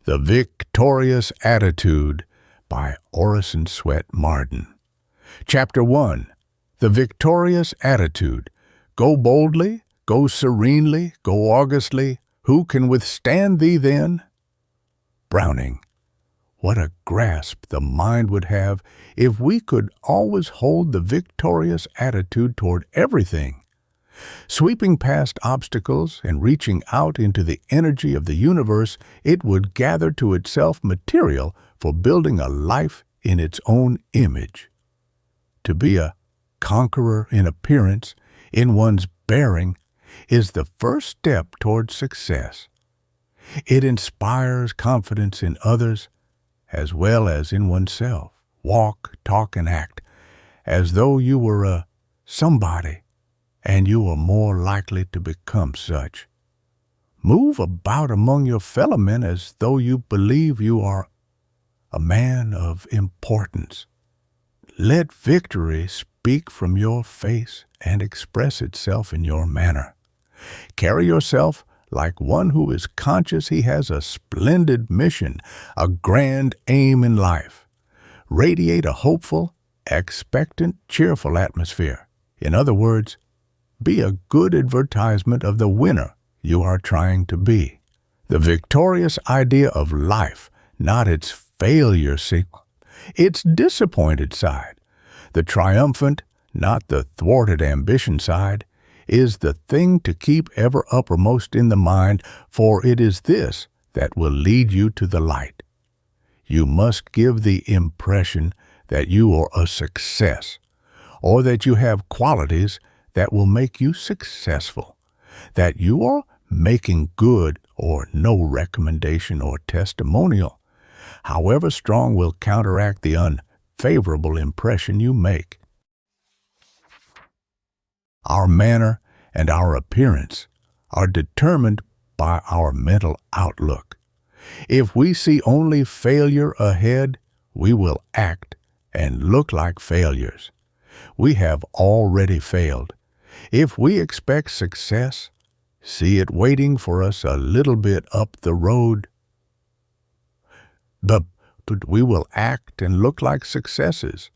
The Victorious Attitude by Orison Swett Marden. Chapter 1. The Victorious Attitude. Go boldly, go serenely, go augustly. Who can withstand thee then? Browning. What a grasp the mind would have if we could always hold the victorious attitude toward everything. Sweeping past obstacles and reaching out into the energy of the universe, it would gather to itself material for building a life in its own image. To be a conqueror in appearance, in one's bearing, is the first step toward success. It inspires confidence in others as well as in oneself. Walk, talk, and act as though you were a somebody, and you are more likely to become such. Move about among your fellow men as though you believe you are a man of importance. Let victory speak from your face and express itself in your manner. Carry yourself like one who is conscious he has a splendid mission, a grand aim in life. Radiate a hopeful, expectant, cheerful atmosphere. In other words, be a good advertisement of the winner you are trying to be. The victorious idea of life, not its failure sequence, its disappointed side. The triumphant, not the thwarted ambition side, is the thing to keep ever uppermost in the mind, for it is this that will lead you to the light. You must give the impression that you are a success, or that you have qualities that will make you successful, that you are making good or no recommendation or testimonial, however strong, will counteract the unfavorable impression you make. Our manner and our appearance are determined by our mental outlook. If we see only failure ahead, we will act and look like failures. We have already failed. If we expect success, see it waiting for us a little bit up the road. But we will act and look like successes.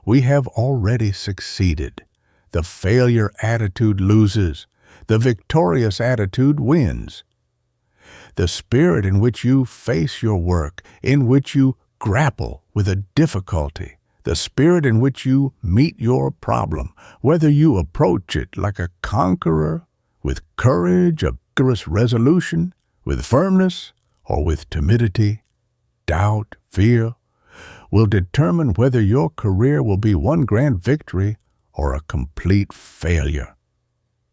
We have already succeeded. The failure attitude loses. The victorious attitude wins. The spirit in which you face your work, in which you grapple with a difficulty, the spirit in which you meet your problem, whether you approach it like a conqueror, with courage, a vigorous resolution, with firmness, or with timidity, doubt, fear, will determine whether your career will be one grand victory or a complete failure.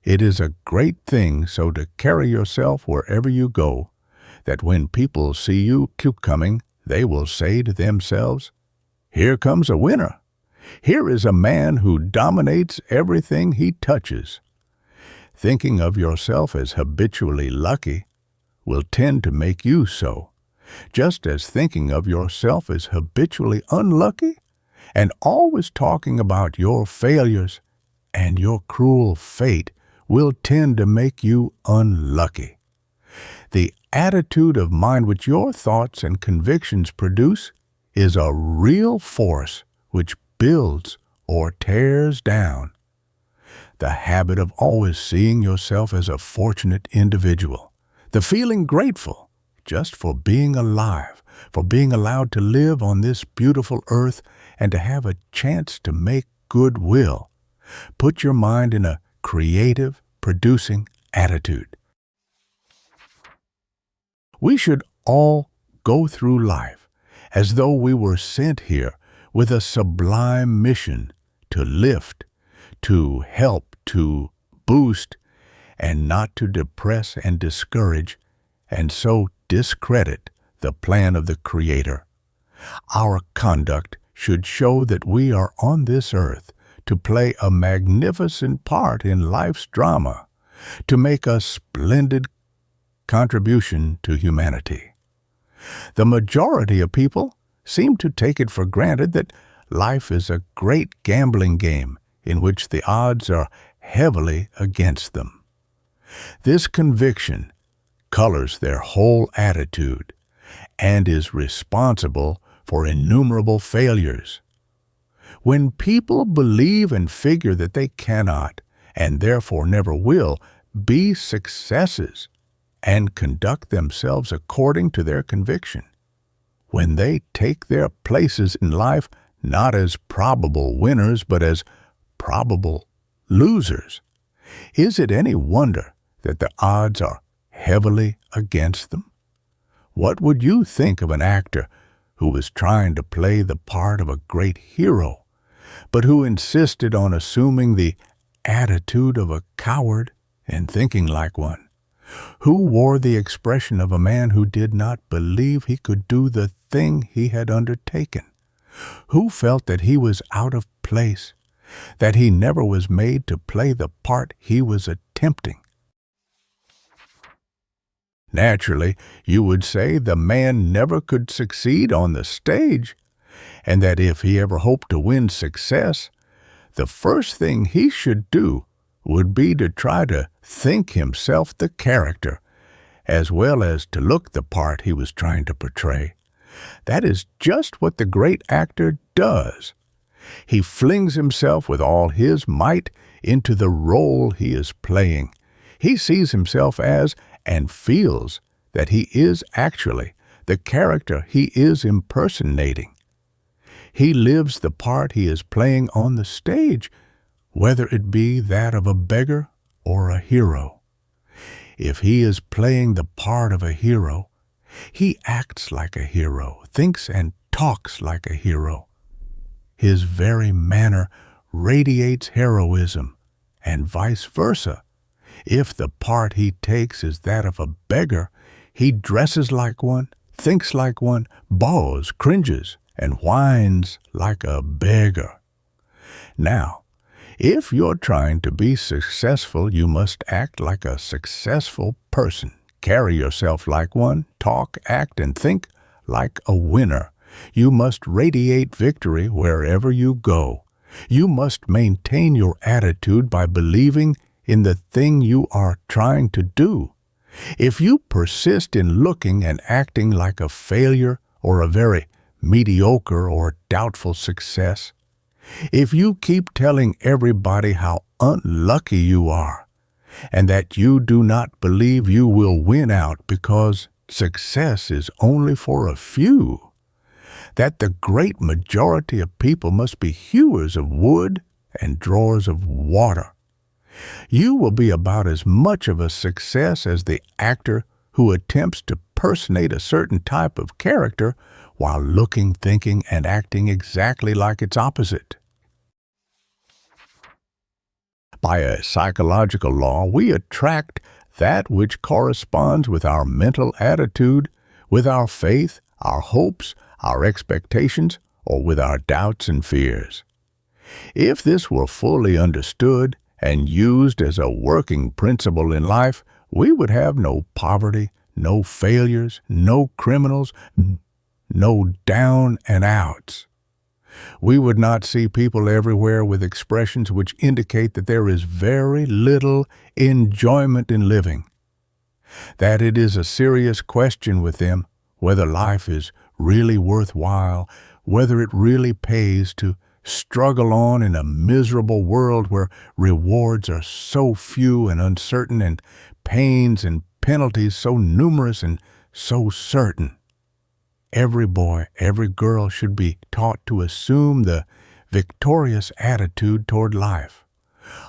It is a great thing so to carry yourself wherever you go, that when people see you coming, they will say to themselves, "Here comes a winner. Here is a man who dominates everything he touches." Thinking of yourself as habitually lucky will tend to make you so, just as thinking of yourself as habitually unlucky and always talking about your failures and your cruel fate will tend to make you unlucky. The attitude of mind which your thoughts and convictions produce is a real force which builds or tears down. The habit of always seeing yourself as a fortunate individual, the feeling grateful just for being alive, for being allowed to live on this beautiful earth and to have a chance to make goodwill. Put your mind in a creative, producing attitude. We should all go through life as though we were sent here with a sublime mission to lift, to help, to boost, and not to depress and discourage, and so discredit the plan of the Creator. Our conduct should show that we are on this earth to play a magnificent part in life's drama, to make a splendid contribution to humanity. The majority of people seem to take it for granted that life is a great gambling game in which the odds are heavily against them. This conviction colors their whole attitude, and is responsible for innumerable failures. When people believe and figure that they cannot, and therefore never will, be successes and conduct themselves according to their conviction, when they take their places in life not as probable winners but as probable losers, is it any wonder that the odds are heavily against them? What would you think of an actor who was trying to play the part of a great hero, but who insisted on assuming the attitude of a coward and thinking like one? Who wore the expression of a man who did not believe he could do the thing he had undertaken? Who felt that he was out of place, that he never was made to play the part he was attempting? Naturally, you would say the man never could succeed on the stage, and that if he ever hoped to win success, the first thing he should do would be to try to think himself the character, as well as to look the part he was trying to portray. That is just what the great actor does. He flings himself with all his might into the role he is playing. He sees himself as, and feels that he is actually, the character he is impersonating. He lives the part he is playing on the stage, whether it be that of a beggar or a hero. If he is playing the part of a hero, he acts like a hero, thinks and talks like a hero. His very manner radiates heroism, and vice versa. If the part he takes is that of a beggar, he dresses like one, thinks like one, bows, cringes, and whines like a beggar. Now, if you're trying to be successful, you must act like a successful person, carry yourself like one, talk, act, and think like a winner. You must radiate victory wherever you go. You must maintain your attitude by believing in the thing you are trying to do. If you persist in looking and acting like a failure or a very mediocre or doubtful success, if you keep telling everybody how unlucky you are, and that you do not believe you will win out because success is only for a few, that the great majority of people must be hewers of wood and drawers of water, you will be about as much of a success as the actor who attempts to personate a certain type of character while looking, thinking, and acting exactly like its opposite. By a psychological law, we attract that which corresponds with our mental attitude, with our faith, our hopes, our expectations, or with our doubts and fears. If this were fully understood and used as a working principle in life, we would have no poverty, no failures, no criminals, no down and outs. We would not see people everywhere with expressions which indicate that there is very little enjoyment in living, that it is a serious question with them whether life is really worthwhile, whether it really pays to struggle on in a miserable world where rewards are so few and uncertain and pains and penalties so numerous and so certain. Every boy, every girl should be taught to assume the victorious attitude toward life.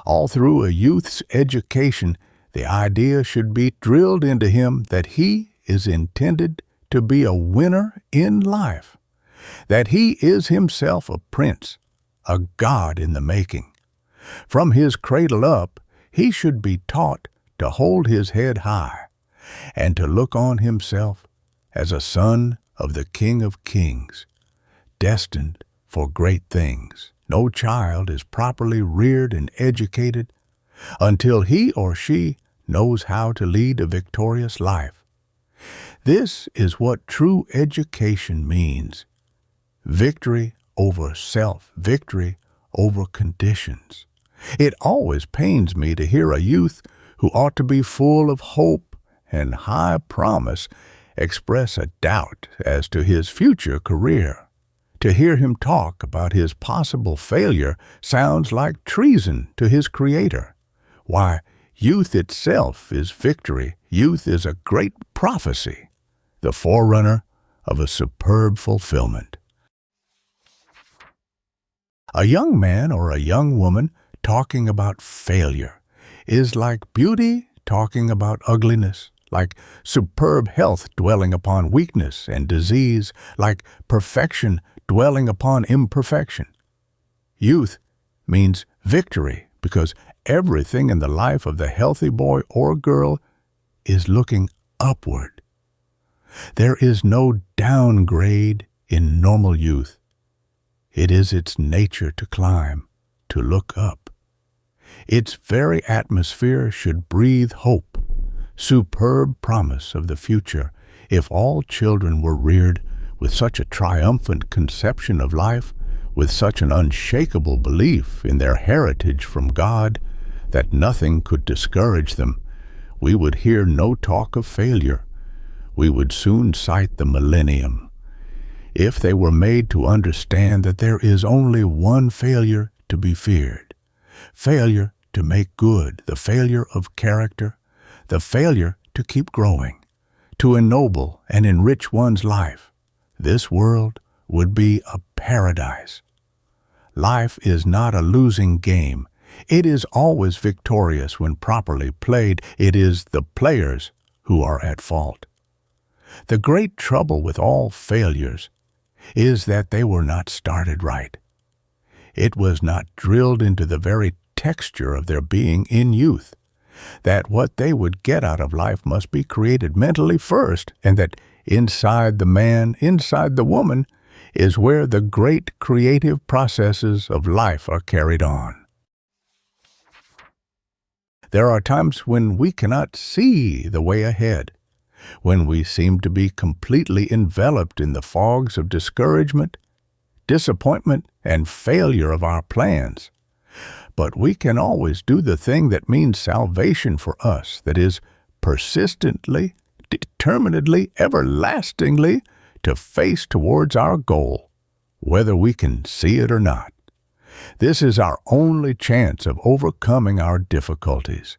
All through a youth's education, the idea should be drilled into him that he is intended to be a winner in life, that he is himself a prince, a god in the making. From his cradle up, he should be taught to hold his head high and to look on himself as a son of the King of Kings, destined for great things. No child is properly reared and educated until he or she knows how to lead a victorious life. This is what true education means. Victory over self, victory over conditions. It always pains me to hear a youth who ought to be full of hope and high promise express a doubt as to his future career. To hear him talk about his possible failure sounds like treason to his Creator. Why, youth itself is victory. Youth is a great prophecy, the forerunner of a superb fulfillment. A young man or a young woman talking about failure is like beauty talking about ugliness, like superb health dwelling upon weakness and disease, like perfection dwelling upon imperfection. Youth means victory because everything in the life of the healthy boy or girl is looking upward. There is no downgrade in normal youth. It is its nature to climb, to look up. Its very atmosphere should breathe hope, superb promise of the future. If all children were reared with such a triumphant conception of life, with such an unshakable belief in their heritage from God, that nothing could discourage them, we would hear no talk of failure. We would soon sight the millennium. If they were made to understand that there is only one failure to be feared, failure to make good, the failure of character, the failure to keep growing, to ennoble and enrich one's life, this world would be a paradise. Life is not a losing game. It is always victorious when properly played. It is the players who are at fault. The great trouble with all failures is that they were not started right. It was not drilled into the very texture of their being in youth, that what they would get out of life must be created mentally first, and that inside the man, inside the woman, is where the great creative processes of life are carried on. There are times when we cannot see the way ahead, when we seem to be completely enveloped in the fogs of discouragement, disappointment, and failure of our plans. But we can always do the thing that means salvation for us, that is, persistently, determinedly, everlastingly, to face towards our goal, whether we can see it or not. This is our only chance of overcoming our difficulties.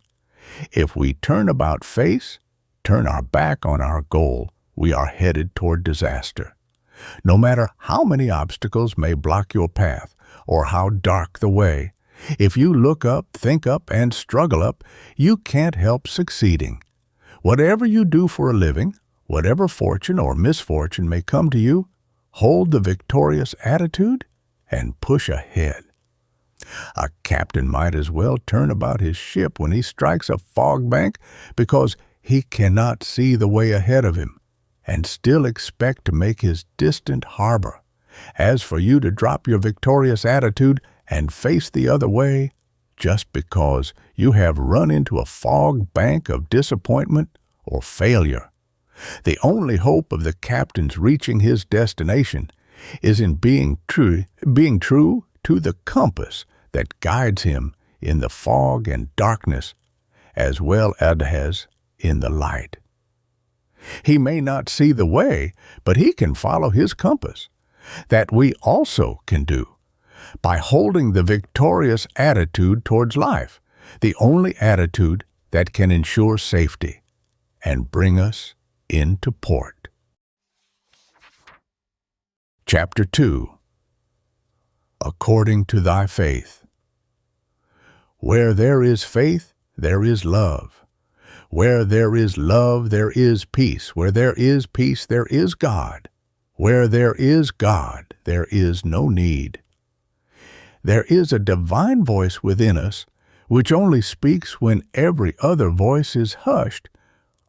If we turn about face, turn our back on our goal, we are headed toward disaster. No matter how many obstacles may block your path, or how dark the way, if you look up, think up, and struggle up, you can't help succeeding. Whatever you do for a living, whatever fortune or misfortune may come to you, hold the victorious attitude and push ahead. A captain might as well turn about his ship when he strikes a fog bank because he cannot see the way ahead of him and still expect to make his distant harbor. As for you to drop your victorious attitude and face the other way just because you have run into a fog bank of disappointment or failure. The only hope of the captain's reaching his destination is in being true to the compass that guides him in the fog and darkness as well as in the light. He may not see the way, but he can follow his compass. That we also can do by holding the victorious attitude towards life, the only attitude that can ensure safety and bring us into port. Chapter 2. According to thy faith. Where there is faith, there is love. Where there is love, there is peace. Where there is peace, there is God. Where there is God, there is no need. There is a divine voice within us, which only speaks when every other voice is hushed,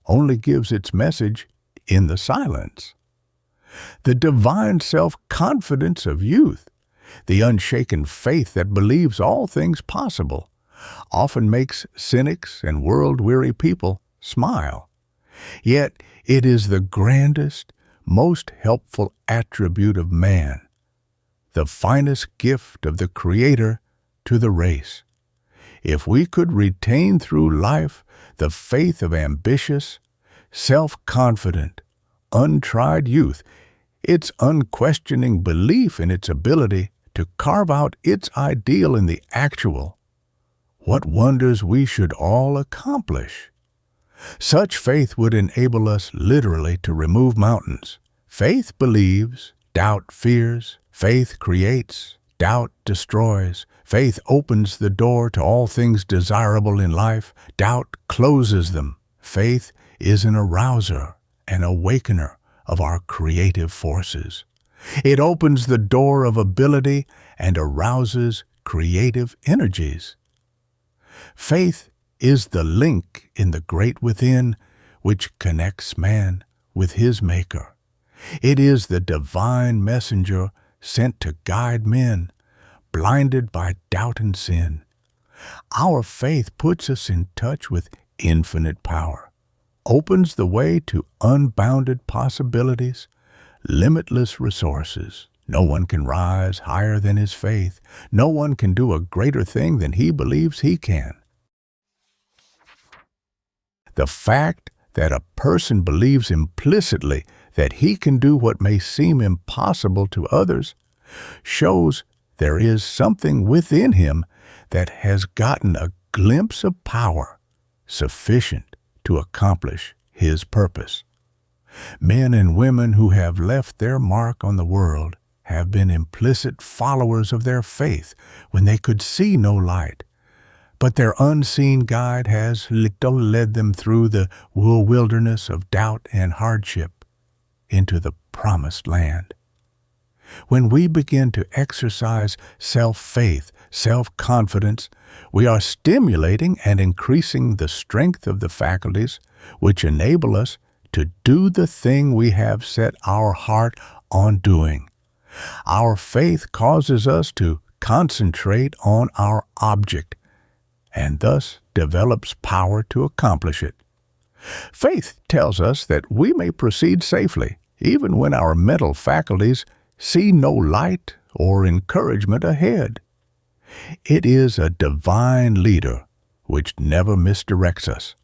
only gives its message in the silence. The divine self-confidence of youth, the unshaken faith that believes all things possible, often makes cynics and world-weary people smile. Yet it is the grandest, most helpful attribute of man, the finest gift of the Creator to the race. If we could retain through life the faith of ambitious, self-confident, untried youth, its unquestioning belief in its ability to carve out its ideal in the actual, what wonders we should all accomplish. Such faith would enable us literally to remove mountains. Faith believes, doubt fears, faith creates, doubt destroys. Faith opens the door to all things desirable in life, doubt closes them. Faith is an arouser, an awakener of our creative forces. It opens the door of ability and arouses creative energies. Faith is the link in the great within which connects man with his Maker. It is the divine messenger sent to guide men, blinded by doubt and sin. Our faith puts us in touch with infinite power, opens the way to unbounded possibilities, limitless resources. No one can rise higher than his faith. No one can do a greater thing than he believes he can. The fact that a person believes implicitly that he can do what may seem impossible to others shows there is something within him that has gotten a glimpse of power sufficient to accomplish his purpose. Men and women who have left their mark on the world have been implicit followers of their faith when they could see no light, but their unseen guide has led them through the wilderness of doubt and hardship into the promised land. When we begin to exercise self-faith, self-confidence, we are stimulating and increasing the strength of the faculties which enable us to do the thing we have set our heart on doing. Our faith causes us to concentrate on our object and thus develops power to accomplish it. Faith tells us that we may proceed safely, even when our mental faculties see no light or encouragement ahead. It is a divine leader which never misdirects us.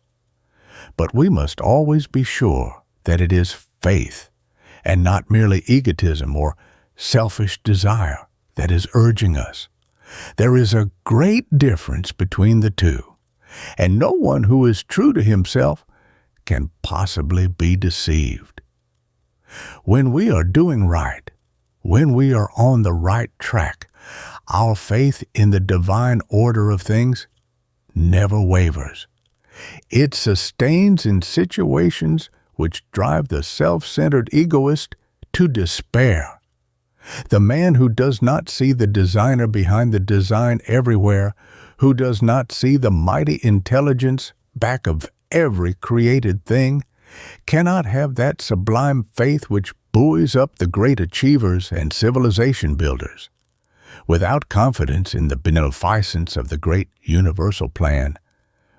But we must always be sure that it is faith, and not merely egotism or selfish desire, that is urging us. There is a great difference between the two, and no one who is true to himself can possibly be deceived. When we are doing right, when we are on the right track, our faith in the divine order of things never wavers. It sustains in situations which drive the self-centered egoist to despair. The man who does not see the designer behind the design everywhere, who does not see the mighty intelligence back of every created thing, cannot have that sublime faith which buoys up the great achievers and civilization builders. Without confidence in the beneficence of the great universal plan,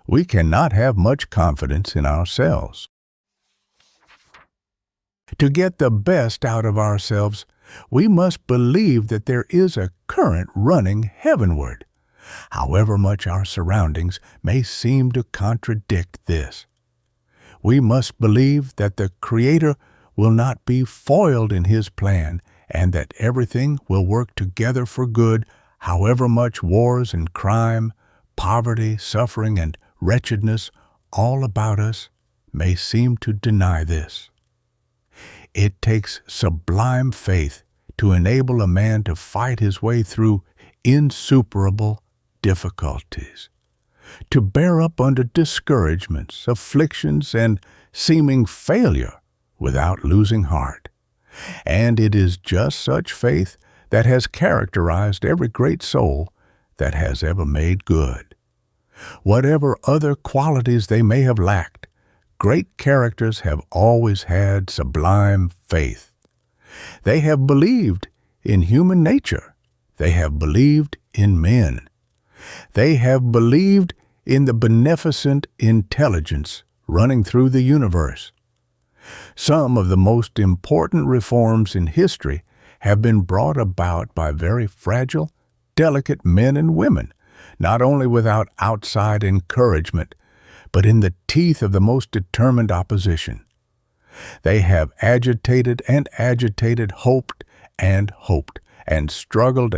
we cannot have much confidence in ourselves. To get the best out of ourselves, we must believe that there is a current running heavenward, however much our surroundings may seem to contradict this. We must believe that the Creator will not be foiled in His plan, and that everything will work together for good, however much wars and crime, poverty, suffering, and wretchedness all about us may seem to deny this. It takes sublime faith to enable a man to fight his way through insuperable difficulties, to bear up under discouragements, afflictions, and seeming failure without losing heart. And it is just such faith that has characterized every great soul that has ever made good. Whatever other qualities they may have lacked, great characters have always had sublime faith. They have believed in human nature. They have believed in men. They have believed in the beneficent intelligence running through the universe. Some of the most important reforms in history have been brought about by very fragile, delicate men and women, not only without outside encouragement, but in the teeth of the most determined opposition. They have agitated and agitated, hoped and struggled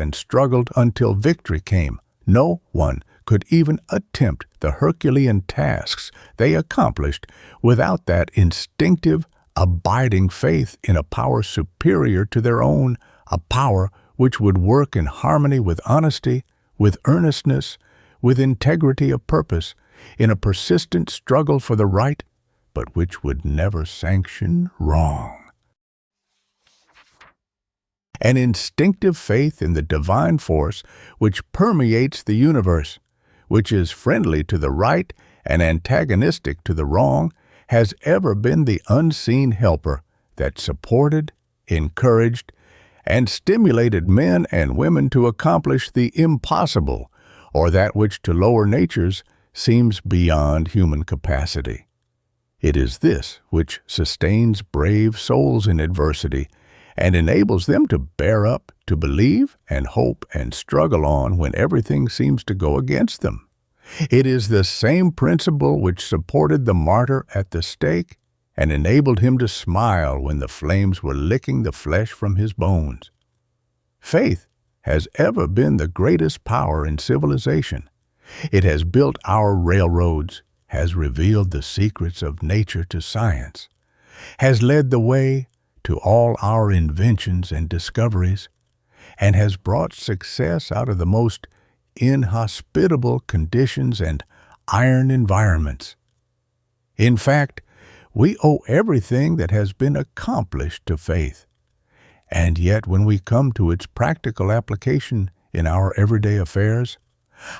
until victory came. No one could even attempt the Herculean tasks they accomplished without that instinctive, abiding faith in a power superior to their own, a power which would work in harmony with honesty, with earnestness, with integrity of purpose, in a persistent struggle for the right, but which would never sanction wrong. An instinctive faith in the divine force which permeates the universe, which is friendly to the right and antagonistic to the wrong, has ever been the unseen helper that supported, encouraged, and stimulated men and women to accomplish the impossible, or that which to lower natures seems beyond human capacity. It is this which sustains brave souls in adversity and enables them to bear up, to believe and hope and struggle on when everything seems to go against them. It is the same principle which supported the martyr at the stake and enabled him to smile when the flames were licking the flesh from his bones. Faith has ever been the greatest power in civilization. It has built our railroads, has revealed the secrets of nature to science, has led the way to all our inventions and discoveries, and has brought success out of the most inhospitable conditions and iron environments. In fact, we owe everything that has been accomplished to faith. And yet, when we come to its practical application in our everyday affairs,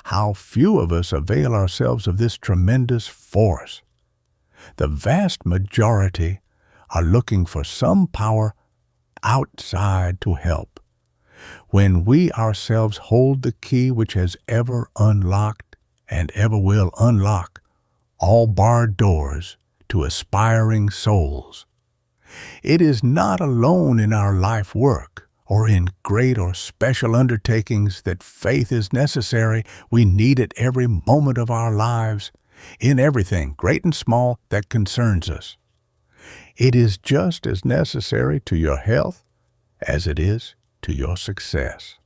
how few of us avail ourselves of this tremendous force. The vast majority are looking for some power outside to help, when we ourselves hold the key which has ever unlocked and ever will unlock all barred doors to aspiring souls. It is not alone in our life work or in great or special undertakings that faith is necessary. We need it every moment of our lives, in everything, great and small, that concerns us. It is just as necessary to your health as it is to your success.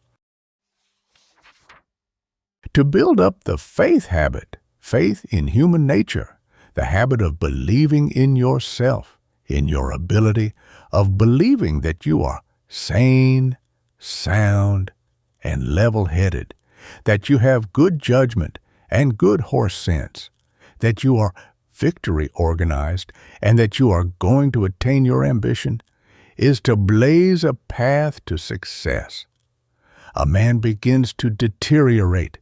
To build up the faith habit, faith in human nature, the habit of believing in yourself, in your ability, of believing that you are sane, sound, and level-headed, that you have good judgment and good horse sense, that you are victory organized, and that you are going to attain your ambition, is to blaze a path to success. A man begins to deteriorate,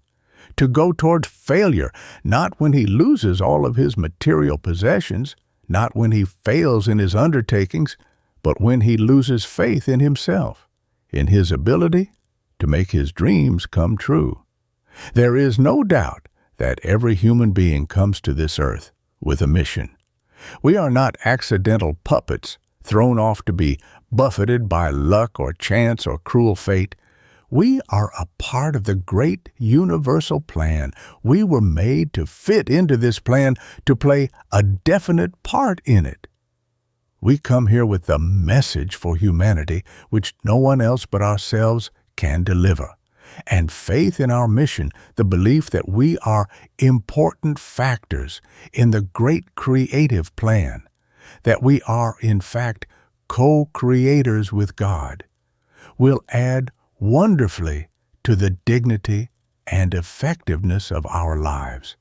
to go toward failure, not when he loses all of his material possessions, not when he fails in his undertakings, but when he loses faith in himself, in his ability to make his dreams come true. There is no doubt that every human being comes to this earth with a mission. We are not accidental puppets thrown off to be buffeted by luck or chance or cruel fate. We are a part of the great universal plan. We were made to fit into this plan, to play a definite part in it. We come here with the message for humanity which no one else but ourselves can deliver. And faith in our mission, the belief that we are important factors in the great creative plan, that we are, in fact, co-creators with God, will add wonderfully to the dignity and effectiveness of our lives,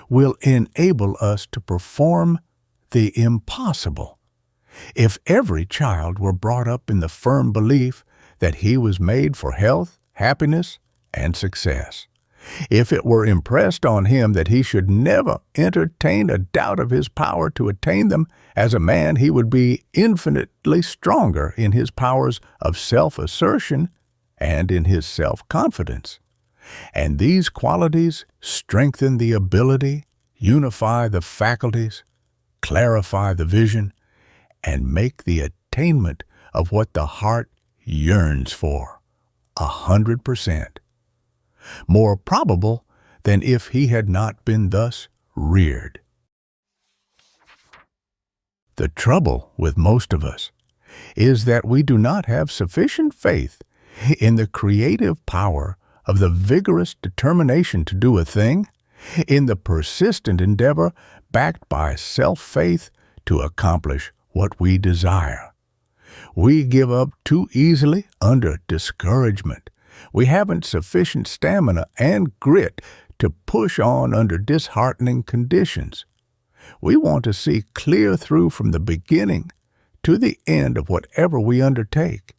will enable us to perform the impossible. If every child were brought up in the firm belief that he was made for health, happiness, and success, if it were impressed on him that he should never entertain a doubt of his power to attain them, as a man he would be infinitely stronger in his powers of self-assertion and in his self-confidence. And these qualities strengthen the ability, unify the faculties, clarify the vision, and make the attainment of what the heart yearns for 100% more probable than if he had not been thus reared. The trouble with most of us is that we do not have sufficient faith in the creative power of the vigorous determination to do a thing, in the persistent endeavor backed by self-faith to accomplish what we desire. We give up too easily under discouragement. We haven't sufficient stamina and grit to push on under disheartening conditions. We want to see clear through from the beginning to the end of whatever we undertake.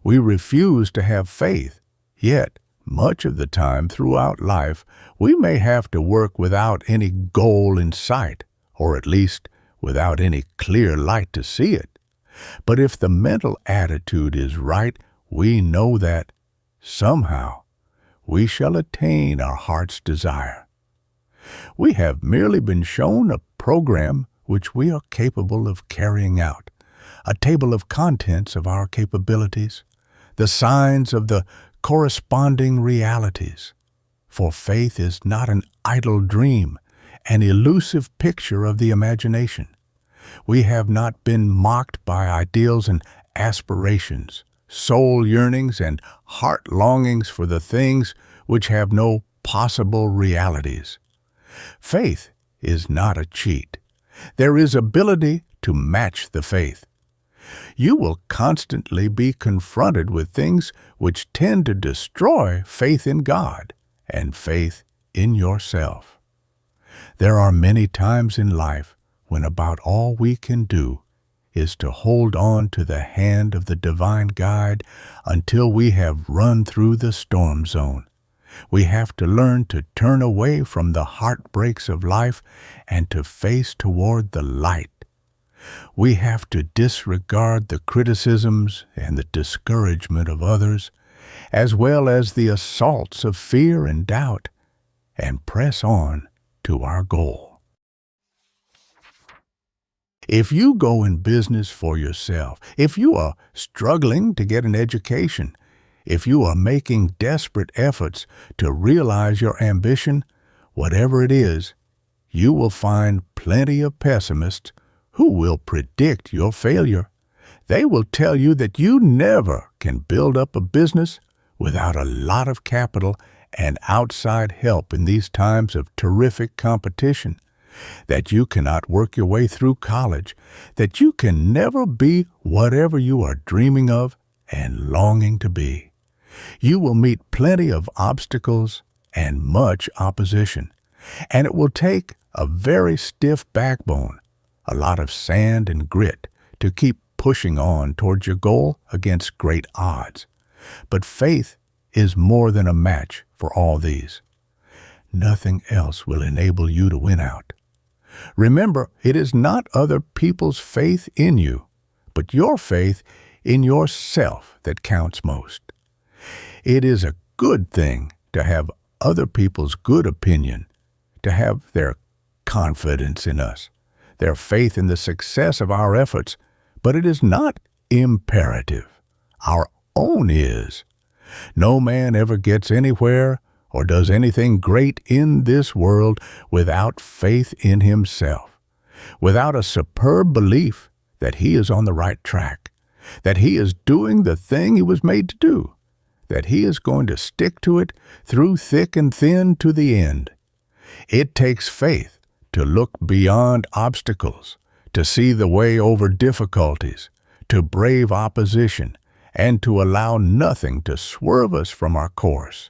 We refuse to have faith, yet much of the time throughout life we may have to work without any goal in sight, or at least without any clear light to see it. But if the mental attitude is right, we know that, somehow, we shall attain our heart's desire. We have merely been shown a program which we are capable of carrying out, a table of contents of our capabilities, the signs of the corresponding realities. For faith is not an idle dream, an elusive picture of the imagination. We have not been mocked by ideals and aspirations, soul yearnings and heart longings for the things which have no possible realities. Faith is not a cheat. There is ability to match the faith. You will constantly be confronted with things which tend to destroy faith in God and faith in yourself. There are many times in life when about all we can do is to hold on to the hand of the divine guide until we have run through the storm zone. We have to learn to turn away from the heartbreaks of life and to face toward the light. We have to disregard the criticisms and the discouragement of others, as well as the assaults of fear and doubt, and press on to our goal. If you go in business for yourself, if you are struggling to get an education, if you are making desperate efforts to realize your ambition, whatever it is, you will find plenty of pessimists who will predict your failure. They will tell you that you never can build up a business without a lot of capital and outside help in these times of terrific competition, that you cannot work your way through college, that you can never be whatever you are dreaming of and longing to be. You will meet plenty of obstacles and much opposition, and it will take a very stiff backbone, a lot of sand and grit to keep pushing on towards your goal against great odds. But faith is more than a match for all these. Nothing else will enable you to win out. Remember, it is not other people's faith in you, but your faith in yourself that counts most. It is a good thing to have other people's good opinion, to have their confidence in us, their faith in the success of our efforts, but it is not imperative. Our own is. No man ever gets anywhere or does anything great in this world without faith in himself, without a superb belief that he is on the right track, that he is doing the thing he was made to do, that he is going to stick to it through thick and thin to the end. It takes faith to look beyond obstacles, to see the way over difficulties, to brave opposition, and to allow nothing to swerve us from our course.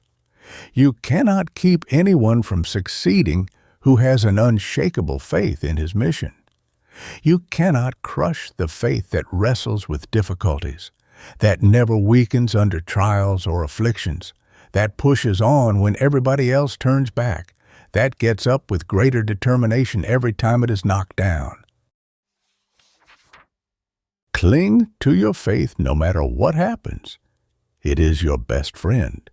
You cannot keep anyone from succeeding who has an unshakable faith in his mission. You cannot crush the faith that wrestles with difficulties, that never weakens under trials or afflictions, that pushes on when everybody else turns back, that gets up with greater determination every time it is knocked down. Cling to your faith no matter what happens. It is your best friend.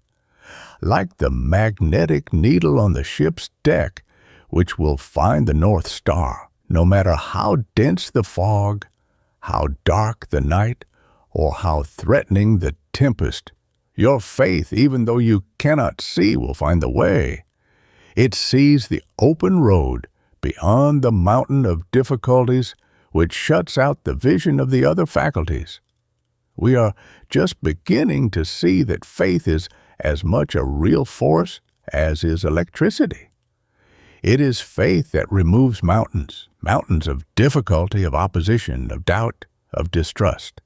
Like the magnetic needle on the ship's deck, which will find the North Star, no matter how dense the fog, how dark the night, or how threatening the tempest. Your faith, even though you cannot see, will find the way. It sees the open road beyond the mountain of difficulties which shuts out the vision of the other faculties. We are just beginning to see that faith is as much a real force as is electricity. It is faith that removes mountains, mountains of difficulty, of opposition, of doubt, of distrust.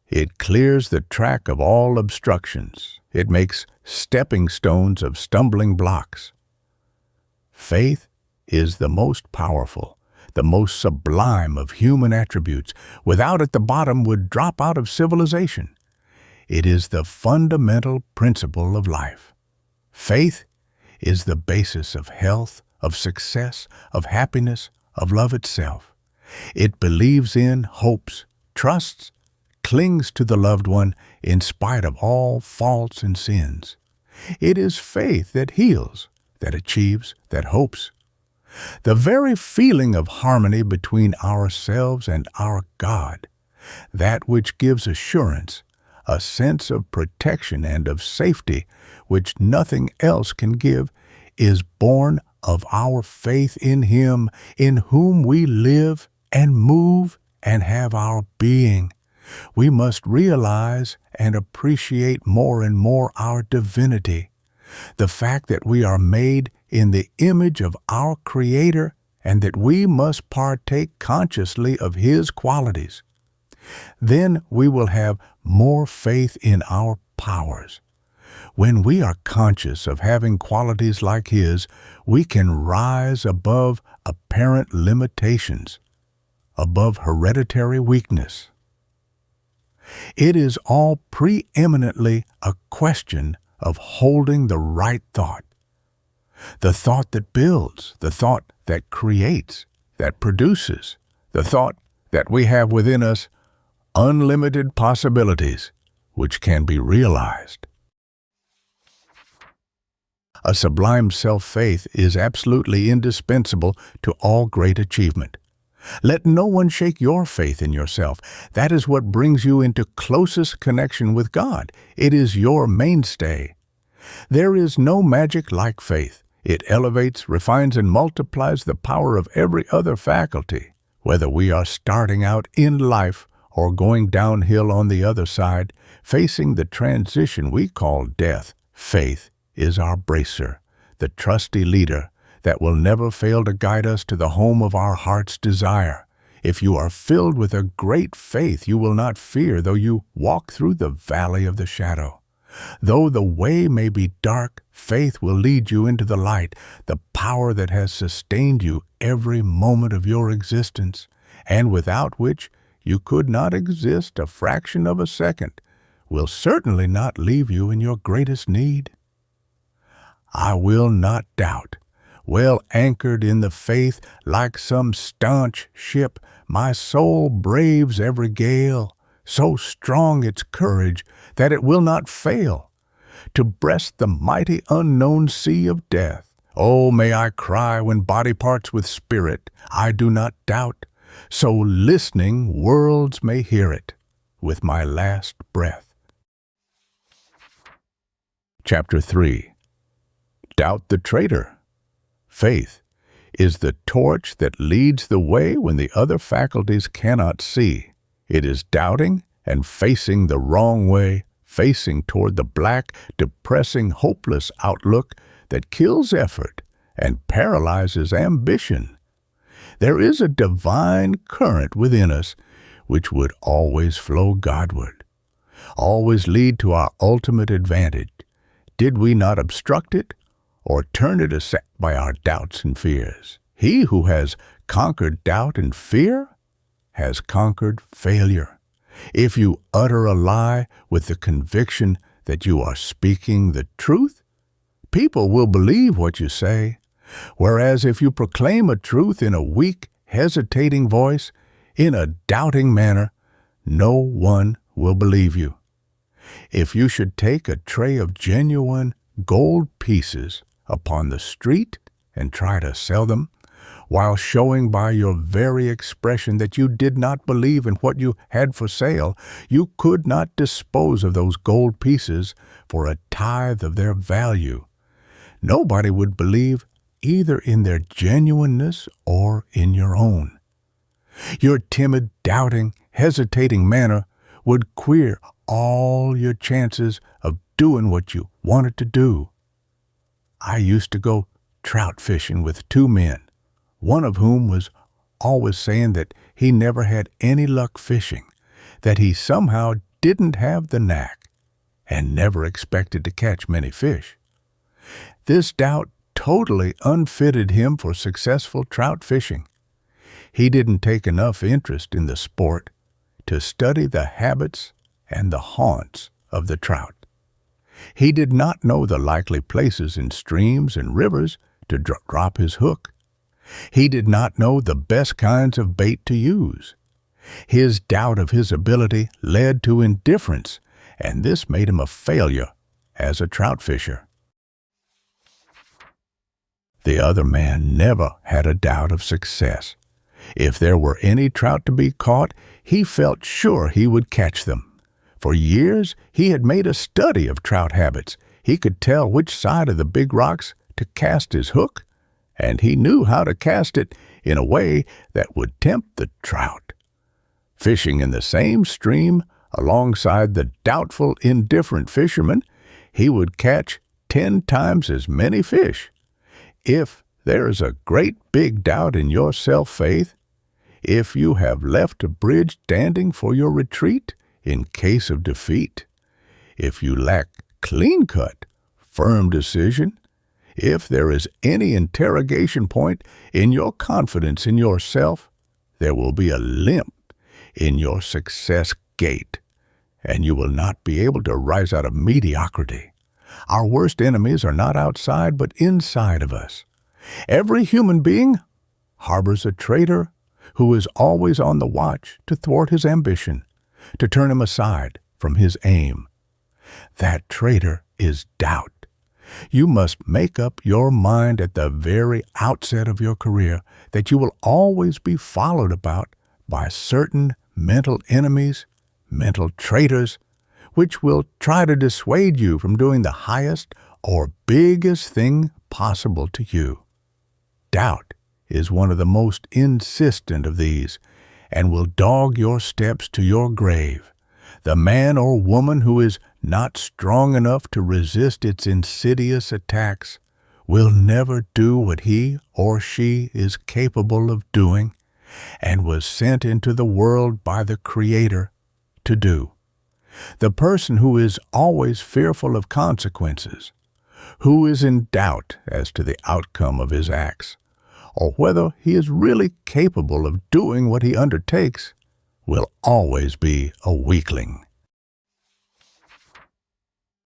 It clears the track of all obstructions. It makes stepping stones of stumbling blocks. Faith is the most powerful, the most sublime of human attributes. Without it, the bottom would drop out of civilization. It is the fundamental principle of life. Faith is the basis of health, of success, of happiness, of love itself. It believes in, hopes, trusts, clings to the loved one in spite of all faults and sins. It is faith that heals, that achieves, that hopes. The very feeling of harmony between ourselves and our God, that which gives assurance, a sense of protection and of safety which nothing else can give, is born of our faith in Him, in whom we live and move and have our being. We must realize and appreciate more and more our divinity, the fact that we are made in the image of our Creator and that we must partake consciously of His qualities. Then we will have more faith in our powers. When we are conscious of having qualities like His, we can rise above apparent limitations, above hereditary weakness. It is all preeminently a question of holding the right thought. The thought that builds, the thought that creates, that produces, the thought that we have within us unlimited possibilities which can be realized. A sublime self-faith is absolutely indispensable to all great achievement. Let no one shake your faith in yourself. That is what brings you into closest connection with God. It is your mainstay. There is no magic like faith. It elevates, refines, and multiplies the power of every other faculty. Whether we are starting out in life or going downhill on the other side, facing the transition we call death, faith is our bracer, the trusty leader that will never fail to guide us to the home of our heart's desire. If you are filled with a great faith, you will not fear though you walk through the valley of the shadow. Though the way may be dark, faith will lead you into the light, the power that has sustained you every moment of your existence, and without which you could not exist a fraction of a second, will certainly not leave you in your greatest need. I will not doubt. Well anchored in the faith, like some staunch ship, my soul braves every gale, so strong its courage that it will not fail to breast the mighty unknown sea of death. Oh, may I cry when body parts with spirit, I do not doubt, so listening worlds may hear it with my last breath. Chapter 3. Doubt the traitor. Faith is the torch that leads the way when the other faculties cannot see. It is doubting and facing the wrong way, facing toward the black, depressing, hopeless outlook that kills effort and paralyzes ambition. There is a divine current within us which would always flow Godward, always lead to our ultimate advantage. Did we not obstruct it or turn it aside by our doubts and fears? He who has conquered doubt and fear has conquered failure. If you utter a lie with the conviction that you are speaking the truth, people will believe what you say. Whereas if you proclaim a truth in a weak, hesitating voice, in a doubting manner, no one will believe you. If you should take a tray of genuine gold pieces upon the street and try to sell them, while showing by your very expression that you did not believe in what you had for sale, you could not dispose of those gold pieces for a tithe of their value. Nobody would believe either in their genuineness or in your own. Your timid, doubting, hesitating manner would queer all your chances of doing what you wanted to do. I used to go trout fishing with two men, one of whom was always saying that he never had any luck fishing, that he somehow didn't have the knack, and never expected to catch many fish. This doubt totally unfitted him for successful trout fishing. He didn't take enough interest in the sport to study the habits and the haunts of the trout. He did not know the likely places in streams and rivers to drop his hook. He did not know the best kinds of bait to use. His doubt of his ability led to indifference, and this made him a failure as a trout fisher. The other man never had a doubt of success. If there were any trout to be caught, he felt sure he would catch them. For years, he had made a study of trout habits. He could tell which side of the big rocks to cast his hook, and he knew how to cast it in a way that would tempt the trout. Fishing in the same stream alongside the doubtful, indifferent fisherman, he would catch 10 times as many fish. If there is a great big doubt in your self-faith, if you have left a bridge standing for your retreat in case of defeat, if you lack clean-cut, firm decision, if there is any interrogation point in your confidence in yourself, there will be a limp in your success gate, and you will not be able to rise out of mediocrity. Our worst enemies are not outside, but inside of us. Every human being harbors a traitor who is always on the watch to thwart his ambition, to turn him aside from his aim. That traitor is doubt. You must make up your mind at the very outset of your career that you will always be followed about by certain mental enemies, mental traitors, which will try to dissuade you from doing the highest or biggest thing possible to you. Doubt is one of the most insistent of these, and will dog your steps to your grave. The man or woman who is not strong enough to resist its insidious attacks will never do what he or she is capable of doing and was sent into the world by the Creator to do. The person who is always fearful of consequences, who is in doubt as to the outcome of his acts, or whether he is really capable of doing what he undertakes, will always be a weakling.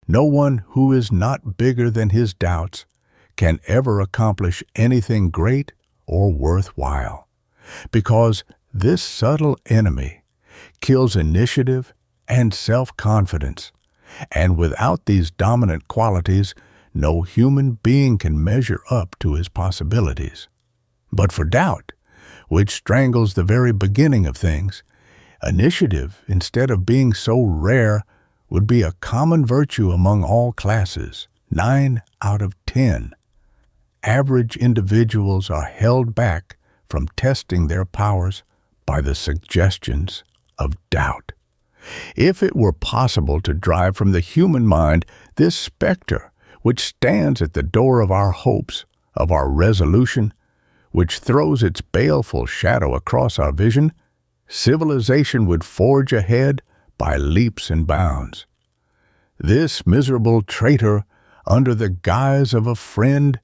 No one who is not bigger than his doubts can ever accomplish anything great or worthwhile, because this subtle enemy kills initiative and self-confidence, and without these dominant qualities, no human being can measure up to his possibilities. But for doubt, which strangles the very beginning of things, initiative, instead of being so rare, would be a common virtue among all classes. 9 out of 10. Average individuals are held back from testing their powers by the suggestions of doubt. If it were possible to drive from the human mind this specter which stands at the door of our hopes, of our resolution, which throws its baleful shadow across our vision, civilization would forge ahead by leaps and bounds. This miserable traitor, under the guise of a friend,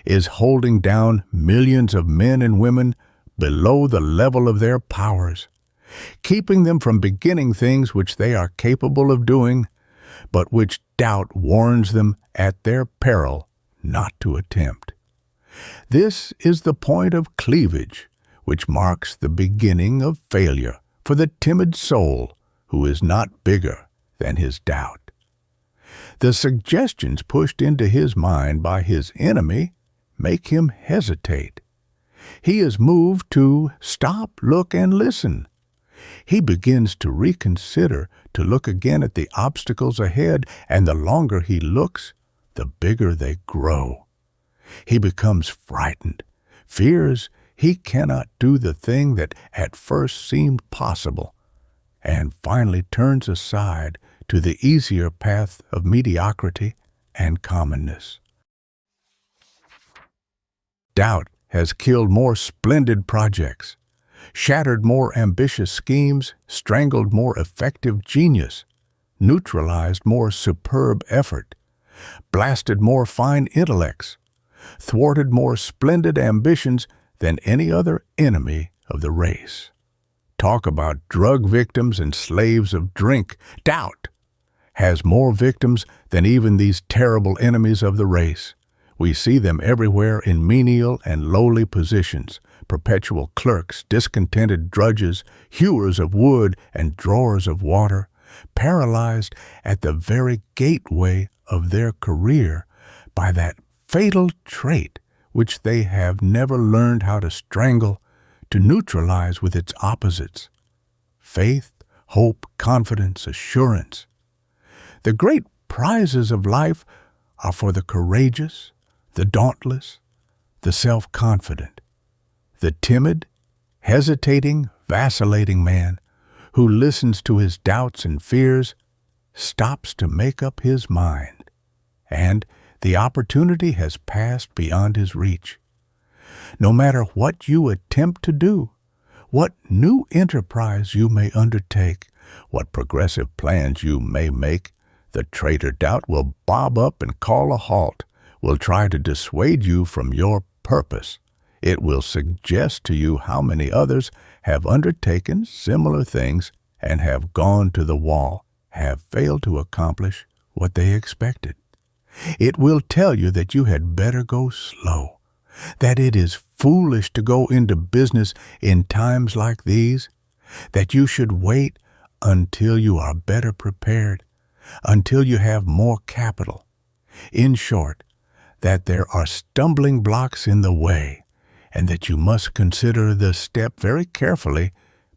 is holding down millions of men and women below the level of their powers, keeping them from beginning things which they are capable of doing, but which doubt warns them at their peril not to attempt. This is the point of cleavage which marks the beginning of failure for the timid soul who is not bigger than his doubt. The suggestions pushed into his mind by his enemy make him hesitate. He is moved to stop, look, and listen. He begins to reconsider, to look again at the obstacles ahead, and the longer he looks, the bigger they grow. He becomes frightened, fears he cannot do the thing that at first seemed possible, and finally turns aside to the easier path of mediocrity and commonness. Doubt has killed more splendid projects, shattered more ambitious schemes, strangled more effective genius, neutralized more superb effort, blasted more fine intellects, thwarted more splendid ambitions than any other enemy of the race. Talk about drug victims and slaves of drink. Doubt has more victims than even these terrible enemies of the race. We see them everywhere in menial and lowly positions, perpetual clerks, discontented drudges, hewers of wood and drawers of water, paralyzed at the very gateway of their career by that fatal trait which they have never learned how to strangle, to neutralize with its opposites: faith, hope, confidence, assurance. The great prizes of life are for the courageous, the dauntless, the self-confident, the timid, hesitating, vacillating man who listens to his doubts and fears, stops to make up his mind, and the opportunity has passed beyond his reach. No matter what you attempt to do, what new enterprise you may undertake, what progressive plans you may make, the traitor doubt will bob up and call a halt, will try to dissuade you from your purpose. It will suggest to you how many others have undertaken similar things and have gone to the wall, have failed to accomplish what they expected. It will tell you that you had better go slow, that it is foolish to go into business in times like these, that you should wait until you are better prepared, until you have more capital. In short, that there are stumbling blocks in the way, and that you must consider the step very carefully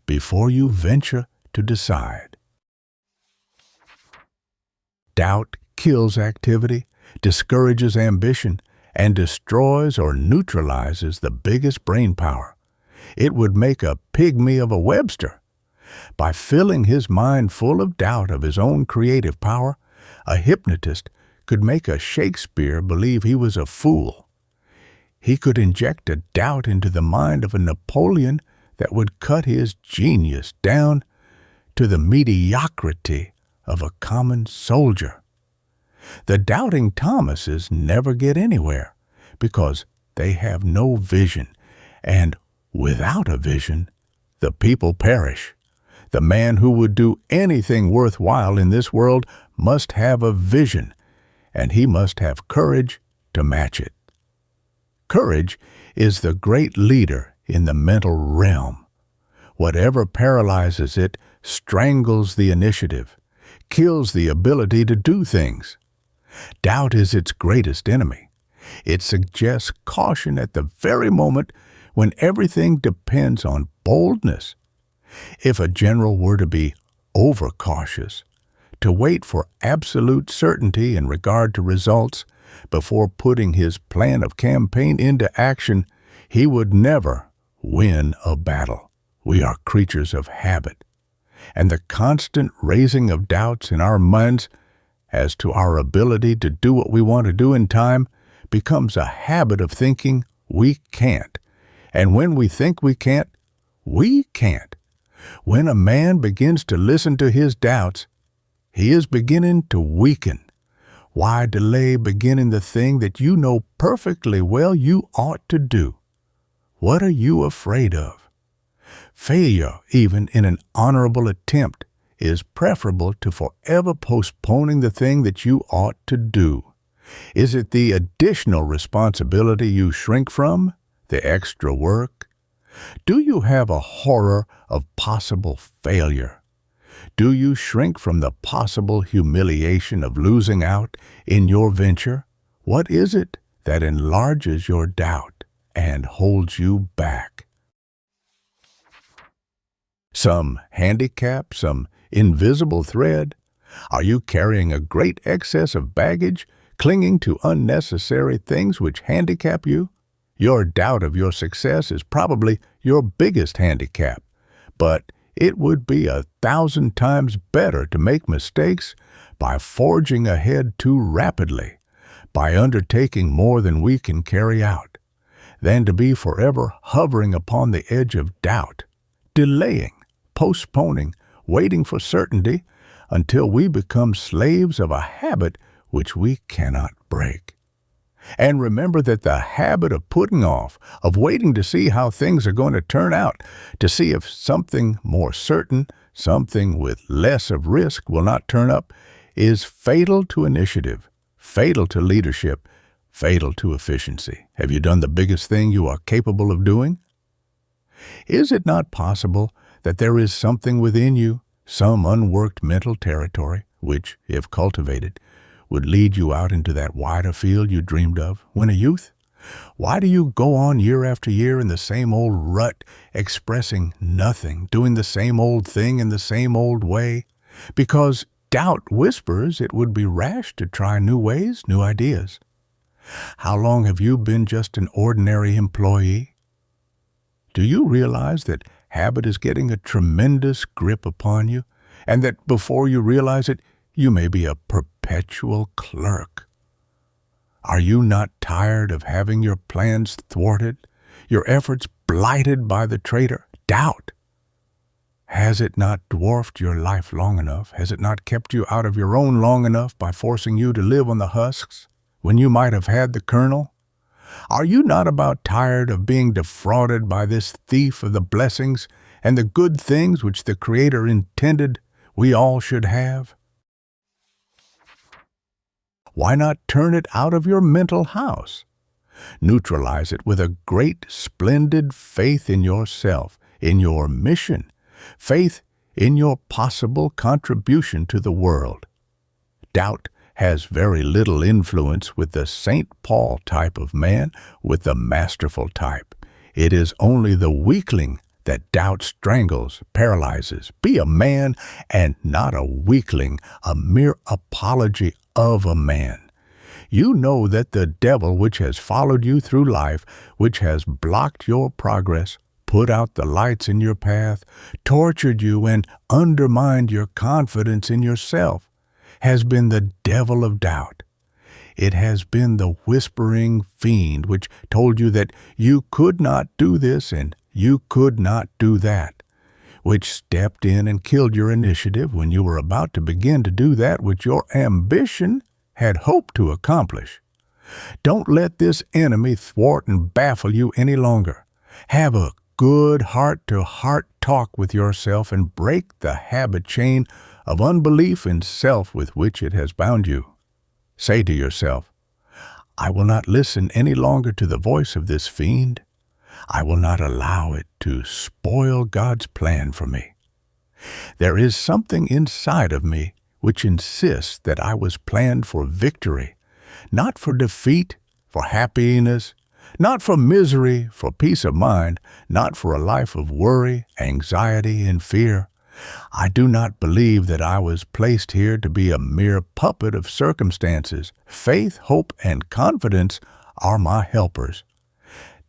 before you venture to decide. Doubt kills activity, discourages ambition, and destroys or neutralizes the biggest brain power. It would make a pygmy of a Webster. By filling his mind full of doubt of his own creative power, a hypnotist could make a Shakespeare believe he was a fool. He could inject a doubt into the mind of a Napoleon that would cut his genius down to the mediocrity of a common soldier. The doubting Thomases never get anywhere because they have no vision, and without a vision, the people perish. The man who would do anything worthwhile in this world must have a vision, and he must have courage to match it. Courage is the great leader in the mental realm. Whatever paralyzes it strangles the initiative, kills the ability to do things. Doubt is its greatest enemy. It suggests caution at the very moment when everything depends on boldness. If a general were to be overcautious, to wait for absolute certainty in regard to results before putting his plan of campaign into action, he would never win a battle. We are creatures of habit, and the constant raising of doubts in our minds as to our ability to do what we want to do in time becomes a habit of thinking we can't. And when we think we can't, we can't. When a man begins to listen to his doubts, he is beginning to weaken. Why delay beginning the thing that you know perfectly well you ought to do? What are you afraid of? Failure, even in an honorable attempt, is preferable to forever postponing the thing that you ought to do. Is it the additional responsibility you shrink from, the extra work? Do you have a horror of possible failure? Do you shrink from the possible humiliation of losing out in your venture? What is it that enlarges your doubt and holds you back? Some handicap, some invisible thread? Are you carrying a great excess of baggage, clinging to unnecessary things which handicap you? Your doubt of your success is probably your biggest handicap, but it would be 1,000 times better to make mistakes by forging ahead too rapidly, by undertaking more than we can carry out, than to be forever hovering upon the edge of doubt, delaying, postponing, waiting for certainty until we become slaves of a habit which we cannot break. And remember that the habit of putting off, of waiting to see how things are going to turn out, to see if something more certain, something with less of risk will not turn up, is fatal to initiative, fatal to leadership, fatal to efficiency. Have you done the biggest thing you are capable of doing? Is it not possible that there is something within you, some unworked mental territory, which, if cultivated, would lead you out into that wider field you dreamed of when a youth? Why do you go on year after year in the same old rut, expressing nothing, doing the same old thing in the same old way? Because doubt whispers it would be rash to try new ways, new ideas. How long have you been just an ordinary employee? Do you realize that habit is getting a tremendous grip upon you, and that before you realize it, you may be a perpetual clerk? Are you not tired of having your plans thwarted, your efforts blighted by the traitor, doubt? Has it not dwarfed your life long enough? Has it not kept you out of your own long enough by forcing you to live on the husks when you might have had the kernel? Are you not about tired of being defrauded by this thief of the blessings and the good things which the Creator intended we all should have? Why not turn it out of your mental house? Neutralize it with a great, splendid faith in yourself, in your mission, faith in your possible contribution to the world. Doubt has very little influence with the St. Paul type of man, with the masterful type. It is only the weakling that doubt strangles, paralyzes. Be a man and not a weakling, a mere apology of a man. You know that the devil which has followed you through life, which has blocked your progress, put out the lights in your path, tortured you, and undermined your confidence in yourself, has been the devil of doubt. It has been the whispering fiend which told you that you could not do this and you could not do that, which stepped in and killed your initiative when you were about to begin to do that which your ambition had hoped to accomplish. Don't let this enemy thwart and baffle you any longer. Have a good heart-to-heart talk with yourself and break the habit chain of unbelief in self with which it has bound you. Say to yourself, I will not listen any longer to the voice of this fiend. I will not allow it to spoil God's plan for me. There is something inside of me which insists that I was planned for victory, not for defeat, for happiness, not for misery, for peace of mind, not for a life of worry, anxiety, and fear. I do not believe that I was placed here to be a mere puppet of circumstances. Faith, hope, and confidence are my helpers.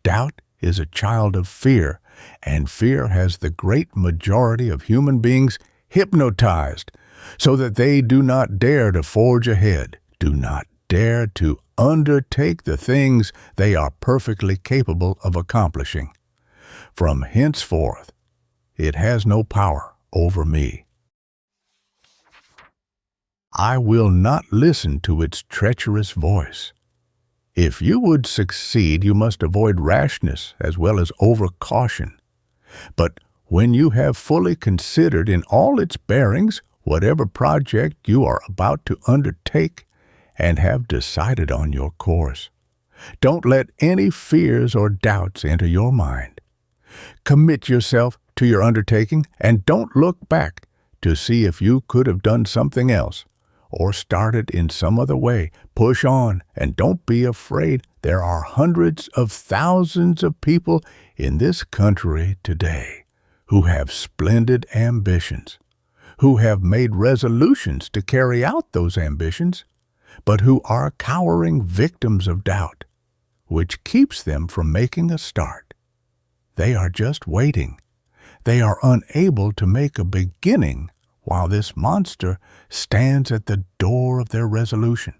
Doubt is a child of fear, and fear has the great majority of human beings hypnotized, so that they do not dare to forge ahead, do not dare to undertake the things they are perfectly capable of accomplishing. From henceforth, it has no power over me. I will not listen to its treacherous voice. If you would succeed, you must avoid rashness as well as overcaution. But when you have fully considered in all its bearings whatever project you are about to undertake, and have decided on your course, don't let any fears or doubts enter your mind. Commit yourself to your undertaking and don't look back to see if you could have done something else or started in some other way. Push on and don't be afraid. There are hundreds of thousands of people in this country today who have splendid ambitions, who have made resolutions to carry out those ambitions, but who are cowering victims of doubt. which keeps them from making a start. They are just waiting. They are unable to make a beginning while this monster stands at the door of their resolution.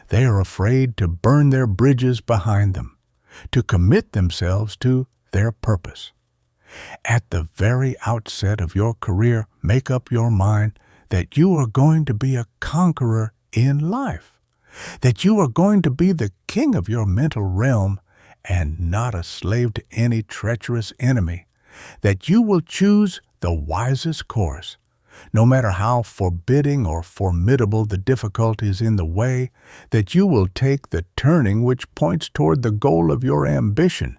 They are afraid to burn their bridges behind them, to commit themselves to their purpose. At the very outset of your career, make up your mind that you are going to be a conqueror in life, that you are going to be the king of your mental realm and not a slave to any treacherous enemy, that you will choose the wisest course, no matter how forbidding or formidable the difficulties in the way, that you will take the turning which points toward the goal of your ambition,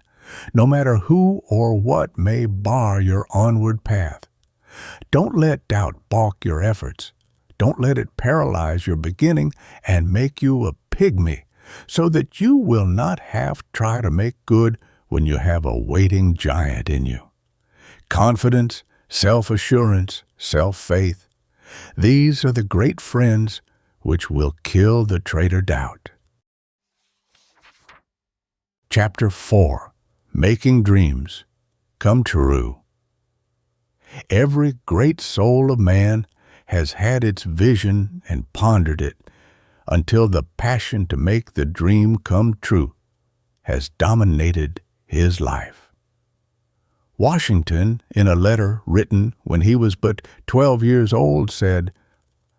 no matter who or what may bar your onward path. Don't let doubt balk your efforts. Don't let it paralyze your beginning and make you a pygmy, so that you will not half try to make good when you have a waiting giant in you. Confidence, self-assurance, self-faith, these are the great friends which will kill the traitor doubt. Chapter 4. Making Dreams Come True. Every great soul of man has had its vision and pondered it until the passion to make the dream come true has dominated his life. Washington, in a letter written when he was but 12 years old, said,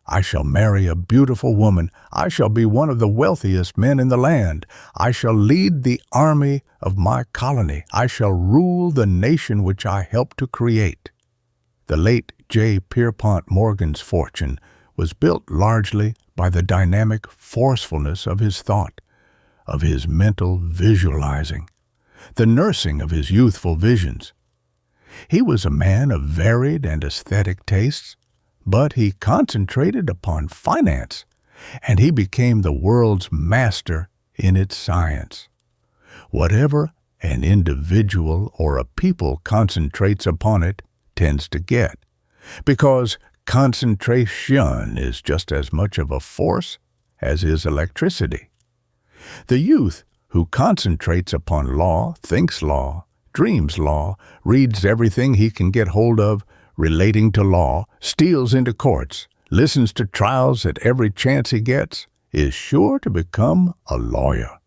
"I shall marry a beautiful woman. I shall be one of the wealthiest men in the land. I shall lead the army of my colony. I shall rule the nation which I helped to create." The late J. Pierpont Morgan's fortune was built largely by the dynamic forcefulness of his thought, of his mental visualizing, the nursing of his youthful visions. He was a man of varied and aesthetic tastes, but he concentrated upon finance, and he became the world's master in its science. Whatever an individual or a people concentrates upon it tends to get, because concentration is just as much of a force as is electricity. The youth who concentrates upon law, thinks law, dreams law, reads everything he can get hold of relating to law, steals into courts, listens to trials at every chance he gets, is sure to become a lawyer.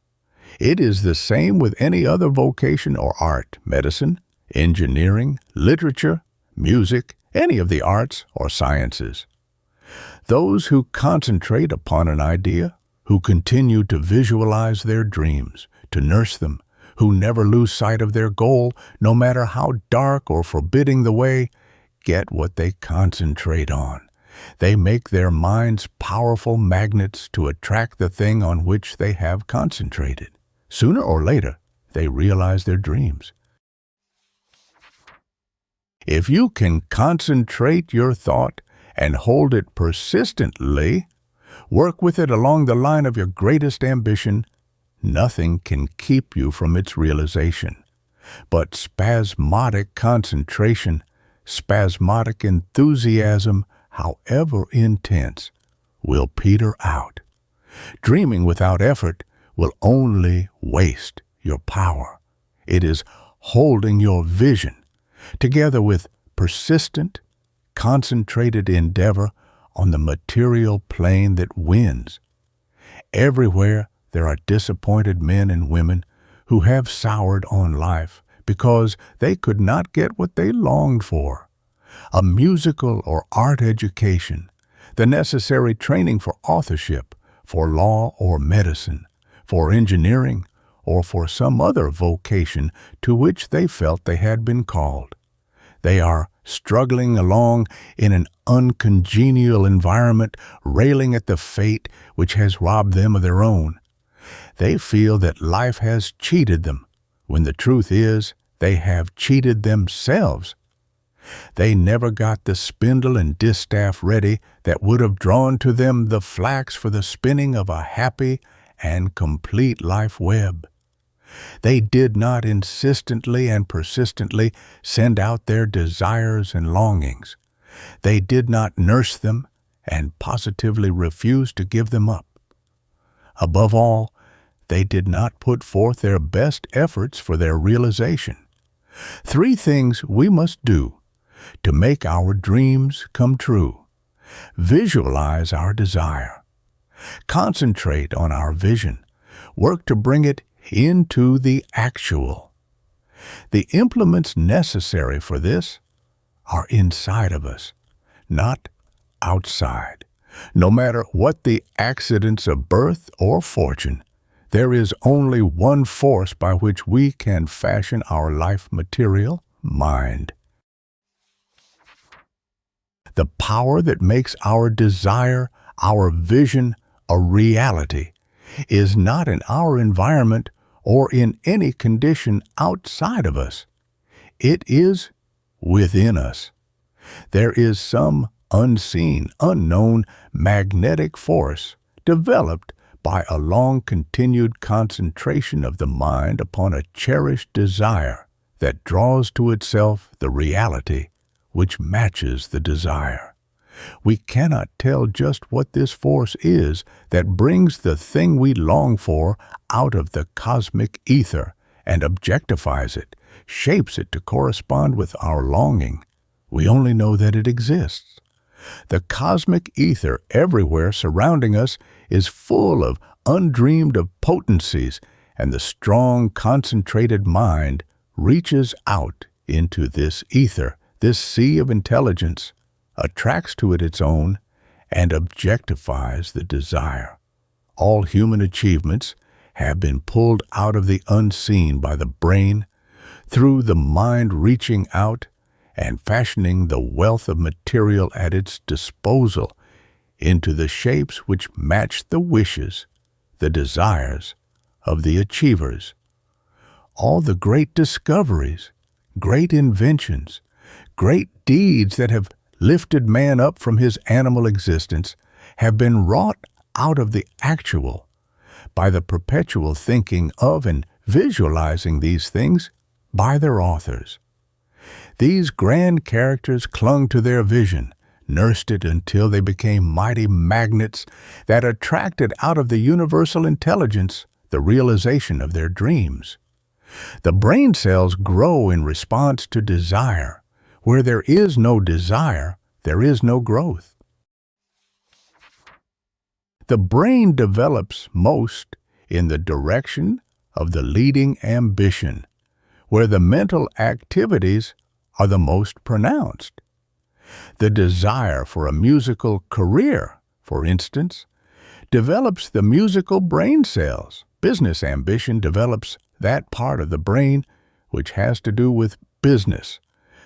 It is the same with any other vocation or art, medicine, engineering, literature, music, any of the arts or sciences. Those who concentrate upon an idea, who continue to visualize their dreams, to nurse them, who never lose sight of their goal, no matter how dark or forbidding the way, get what they concentrate on. They make their minds powerful magnets to attract the thing on which they have concentrated. Sooner or later, they realize their dreams. If you can concentrate your thought and hold it persistently, work with it along the line of your greatest ambition, nothing can keep you from its realization. But spasmodic concentration, spasmodic enthusiasm, however intense, will peter out. Dreaming without effort will only waste your power. It is holding your vision, together with persistent, concentrated endeavor on the material plane that wins. Everywhere there are disappointed men and women who have soured on life because they could not get what they longed for. A musical or art education, the necessary training for authorship, for law or medicine, for engineering, or for some other vocation to which they felt they had been called. They are struggling along in an uncongenial environment, railing at the fate which has robbed them of their own. They feel that life has cheated them, when the truth is they have cheated themselves. They never got the spindle and distaff ready that would have drawn to them the flax for the spinning of a happy and complete life web. They did not insistently and persistently send out their desires and longings. They did not nurse them and positively refuse to give them up. Above all, they did not put forth their best efforts for their realization. 3 things we must do to make our dreams come true. Visualize our desire. Concentrate on our vision. Work to bring it into the actual. The implements necessary for this are inside of us, not outside. No matter what the accidents of birth or fortune, there is only one force by which we can fashion our life material, mind. The power that makes our desire, our vision, a reality is not in our environment or in any condition outside of us. It is within us. There is some unseen, unknown magnetic force developed by a long-continued concentration of the mind upon a cherished desire that draws to itself the reality which matches the desire. We cannot tell just what this force is that brings the thing we long for out of the cosmic ether and objectifies it, shapes it to correspond with our longing. We only know that it exists. The cosmic ether everywhere surrounding us is full of undreamed of potencies, and the strong, concentrated mind reaches out into this ether, this sea of intelligence, attracts to it its own, and objectifies the desire. All human achievements have been pulled out of the unseen by the brain, through the mind reaching out and fashioning the wealth of material at its disposal into the shapes which match the wishes, the desires of the achievers. All the great discoveries, great inventions, great deeds that have lifted man up from his animal existence have been wrought out of the actual by the perpetual thinking of and visualizing these things by their authors. These grand characters clung to their vision, nursed it until they became mighty magnets that attracted out of the universal intelligence the realization of their dreams. The brain cells grow in response to desire. Where there is no desire, there is no growth. The brain develops most in the direction of the leading ambition, where the mental activities are the most pronounced. The desire for a musical career, for instance, develops the musical brain cells. Business ambition develops that part of the brain which has to do with business,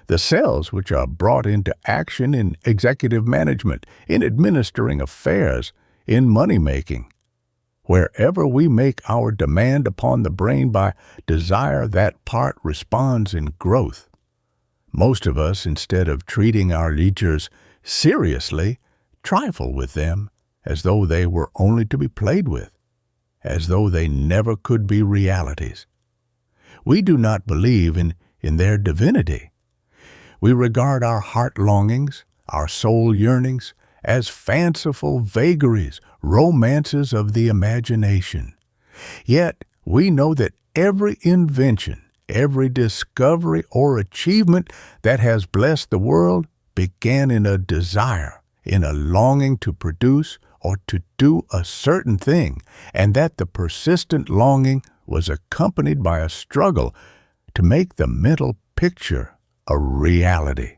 the cells which are brought into action in executive management, in administering affairs, in money-making. Wherever we make our demand upon the brain by desire, that part responds in growth. Most of us, instead of treating our leisures seriously, trifle with them as though they were only to be played with, as though they never could be realities. We do not believe in their divinity. We regard our heart longings, our soul yearnings, as fanciful vagaries, romances of the imagination. Yet we know that every invention, every discovery or achievement that has blessed the world began in a desire, in a longing to produce or to do a certain thing, and that the persistent longing was accompanied by a struggle to make the mental picture a reality.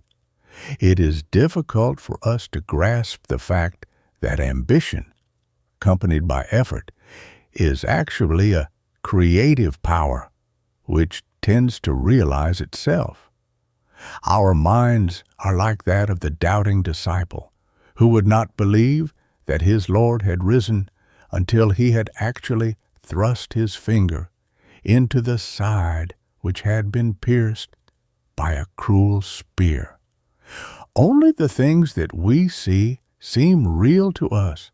It is difficult for us to grasp the fact that ambition, accompanied by effort, is actually a creative power which tends to realize itself. Our minds are like that of the doubting disciple, who would not believe that his Lord had risen until he had actually thrust his finger into the side which had been pierced by a cruel spear. Only the things that we see seem real to us,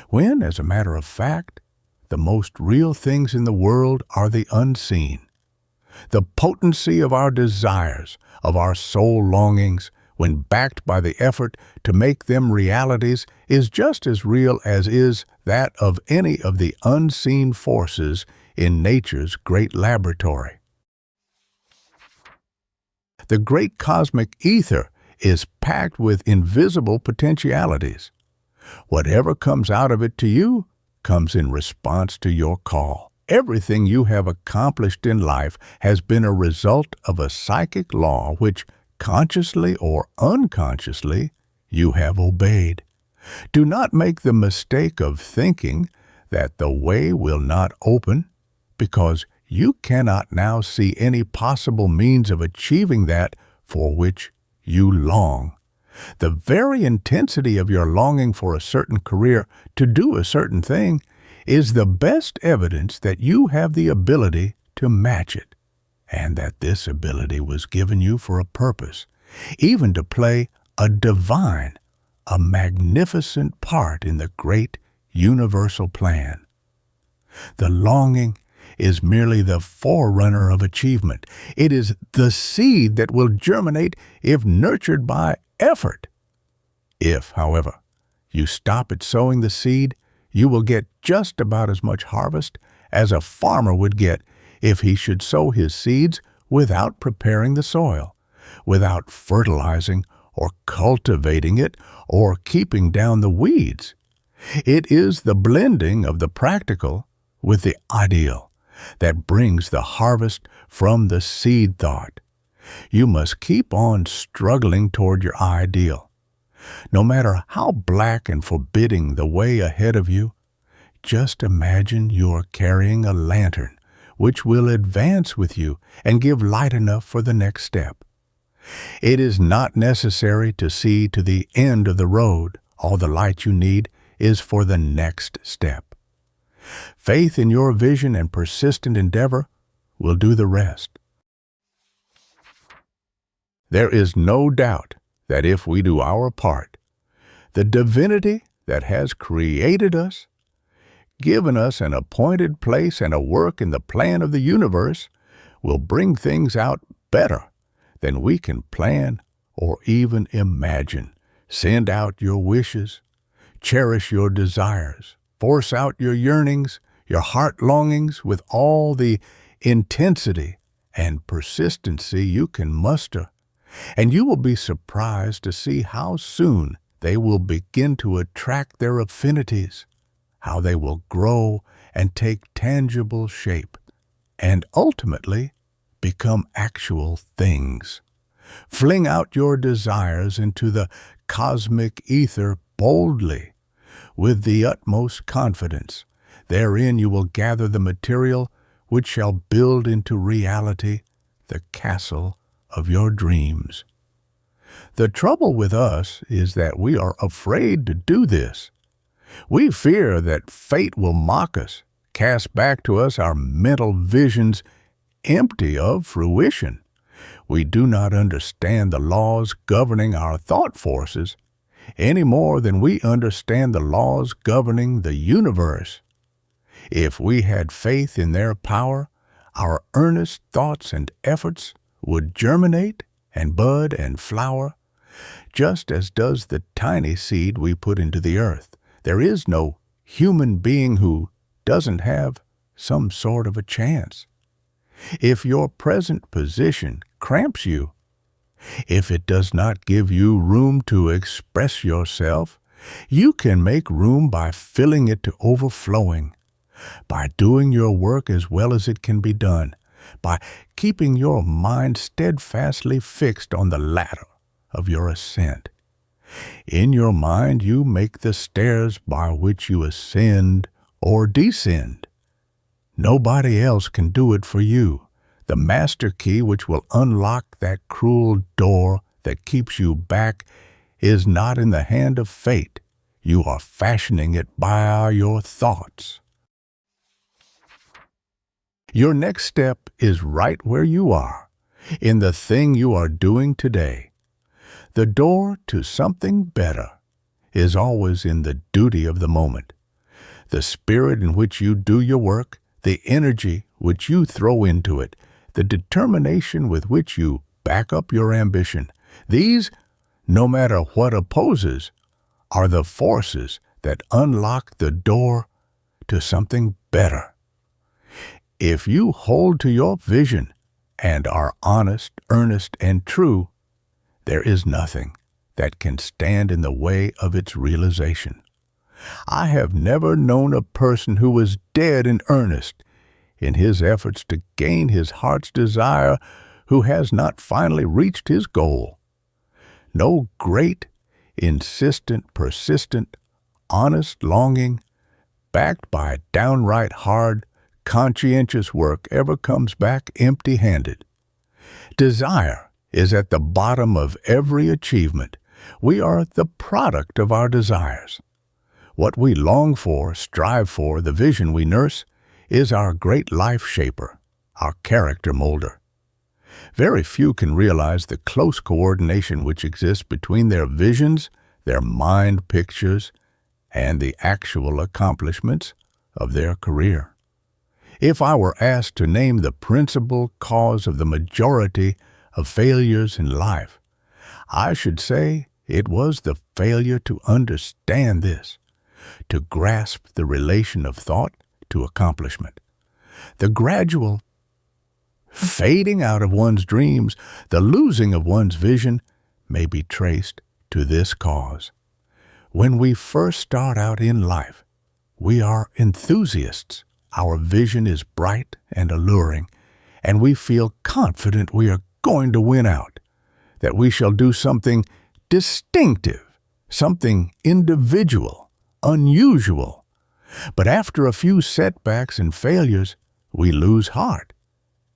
when, as a matter of fact, the most real things in the world are the unseen. The potency of our desires, of our soul longings, when backed by the effort to make them realities, is just as real as is that of any of the unseen forces in nature's great laboratory. The great cosmic ether is packed with invisible potentialities. Whatever comes out of it to you comes in response to your call. Everything you have accomplished in life has been a result of a psychic law which, consciously or unconsciously, you have obeyed. Do not make the mistake of thinking that the way will not open, because you cannot now see any possible means of achieving that for which you long. The very intensity of your longing for a certain career, to do a certain thing, is the best evidence that you have the ability to match it, and that this ability was given you for a purpose, even to play a divine, a magnificent part in the great universal plan. The longing is merely the forerunner of achievement. It is the seed that will germinate if nurtured by effort. If, however, you stop at sowing the seed, you will get just about as much harvest as a farmer would get if he should sow his seeds without preparing the soil, without fertilizing or cultivating it or keeping down the weeds. It is the blending of the practical with the ideal that brings the harvest from the seed thought. You must keep on struggling toward your ideal. No matter how black and forbidding the way ahead of you, just imagine you are carrying a lantern which will advance with you and give light enough for the next step. It is not necessary to see to the end of the road. All the light you need is for the next step. Faith in your vision and persistent endeavor will do the rest. There is no doubt that if we do our part, the divinity that has created us, given us an appointed place and a work in the plan of the universe, will bring things out better than we can plan or even imagine. Send out your wishes, cherish your desires, force out your yearnings, your heart longings with all the intensity and persistency you can muster, and you will be surprised to see how soon they will begin to attract their affinities, how they will grow and take tangible shape, and ultimately become actual things. Fling out your desires into the cosmic ether boldly, with the utmost confidence. Therein you will gather the material which shall build into reality the castle of your dreams. The trouble with us is that we are afraid to do this. We fear that fate will mock us, cast back to us our mental visions empty of fruition. We do not understand the laws governing our thought forces any more than we understand the laws governing the universe. If we had faith in their power, our earnest thoughts and efforts would germinate and bud and flower, just as does the tiny seed we put into the earth. There is no human being who doesn't have some sort of a chance. If your present position cramps you, if it does not give you room to express yourself, you can make room by filling it to overflowing, by doing your work as well as it can be done, by keeping your mind steadfastly fixed on the ladder of your ascent. In your mind you make the stairs by which you ascend or descend. Nobody else can do it for you. The master key which will unlock that cruel door that keeps you back is not in the hand of fate. You are fashioning it by your thoughts. Your next step is right where you are, in the thing you are doing today. The door to something better is always in the duty of the moment. The spirit in which you do your work, the energy which you throw into it, the determination with which you back up your ambition, these no matter what opposes, are the forces that unlock the door to something better. If you hold to your vision and are honest, earnest, and true, there is nothing that can stand in the way of its realization. I have never known a person who was dead in earnest in his efforts to gain his heart's desire who has not finally reached his goal. No great, insistent, persistent, honest longing, backed by downright hard, conscientious work ever comes back empty-handed. Desire is at the bottom of every achievement. We are the product of our desires. What we long for, strive for, the vision we nurse, is our great life shaper, our character molder. Very few can realize the close coordination which exists between their visions, their mind pictures, and the actual accomplishments of their career. If I were asked to name the principal cause of the majority of failures in life, I should say it was the failure to understand this, to grasp the relation of thought to accomplishment. The gradual fading out of one's dreams, the losing of one's vision, may be traced to this cause. When we first start out in life, we are enthusiasts. Our vision is bright and alluring, and we feel confident we are going to win out, that we shall do something distinctive, something individual, unusual. But after a few setbacks and failures, we lose heart,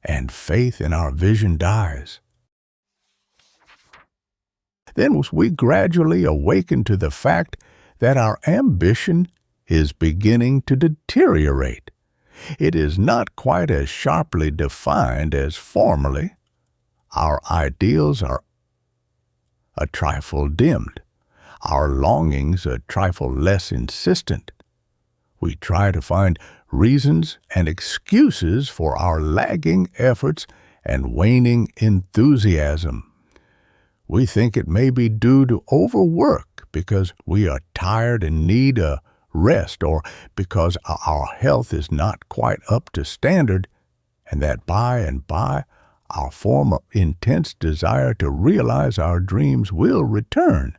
and faith in our vision dies. Then we gradually awaken to the fact that our ambition is beginning to deteriorate. It is not quite as sharply defined as formerly. Our ideals are a trifle dimmed, our longings a trifle less insistent. We try to find reasons and excuses for our lagging efforts and waning enthusiasm. We think it may be due to overwork because we are tired and need a rest, or because our health is not quite up to standard, and that by and by our former intense desire to realize our dreams will return.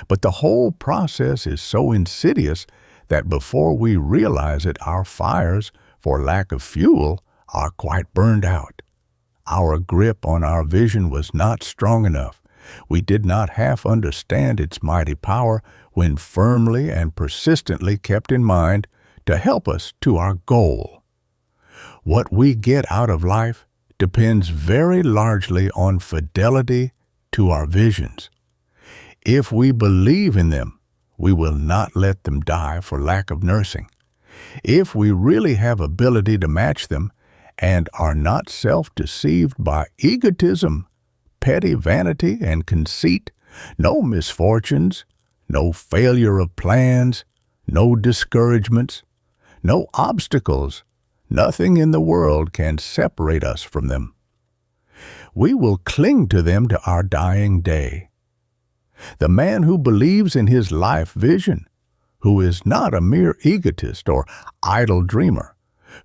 But the whole process is so insidious that before we realize it, our fires, for lack of fuel, are quite burned out. Our grip on our vision was not strong enough. We did not half understand its mighty power when firmly and persistently kept in mind to help us to our goal. What we get out of life depends very largely on fidelity to our visions. If we believe in them, we will not let them die for lack of nursing. If we really have ability to match them and are not self-deceived by egotism, petty vanity, and conceit, no misfortunes, no failure of plans, no discouragements, no obstacles, nothing in the world can separate us from them. We will cling to them to our dying day. The man who believes in his life vision, who is not a mere egotist or idle dreamer,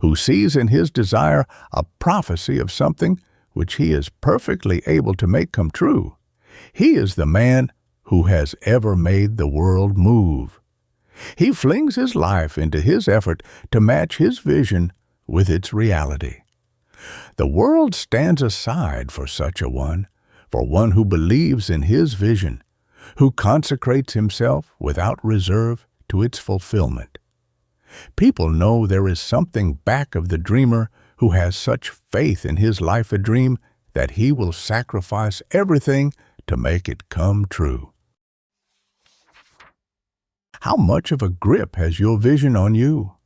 who sees in his desire a prophecy of something which he is perfectly able to make come true, he is the man who has ever made the world move. He flings his life into his effort to match his vision with its reality. The world stands aside for such a one, for one who believes in his vision, who consecrates himself without reserve to its fulfillment. People know there is something back of the dreamer who has such faith in his life a dream that he will sacrifice everything to make it come true. How much of a grip has your vision on you?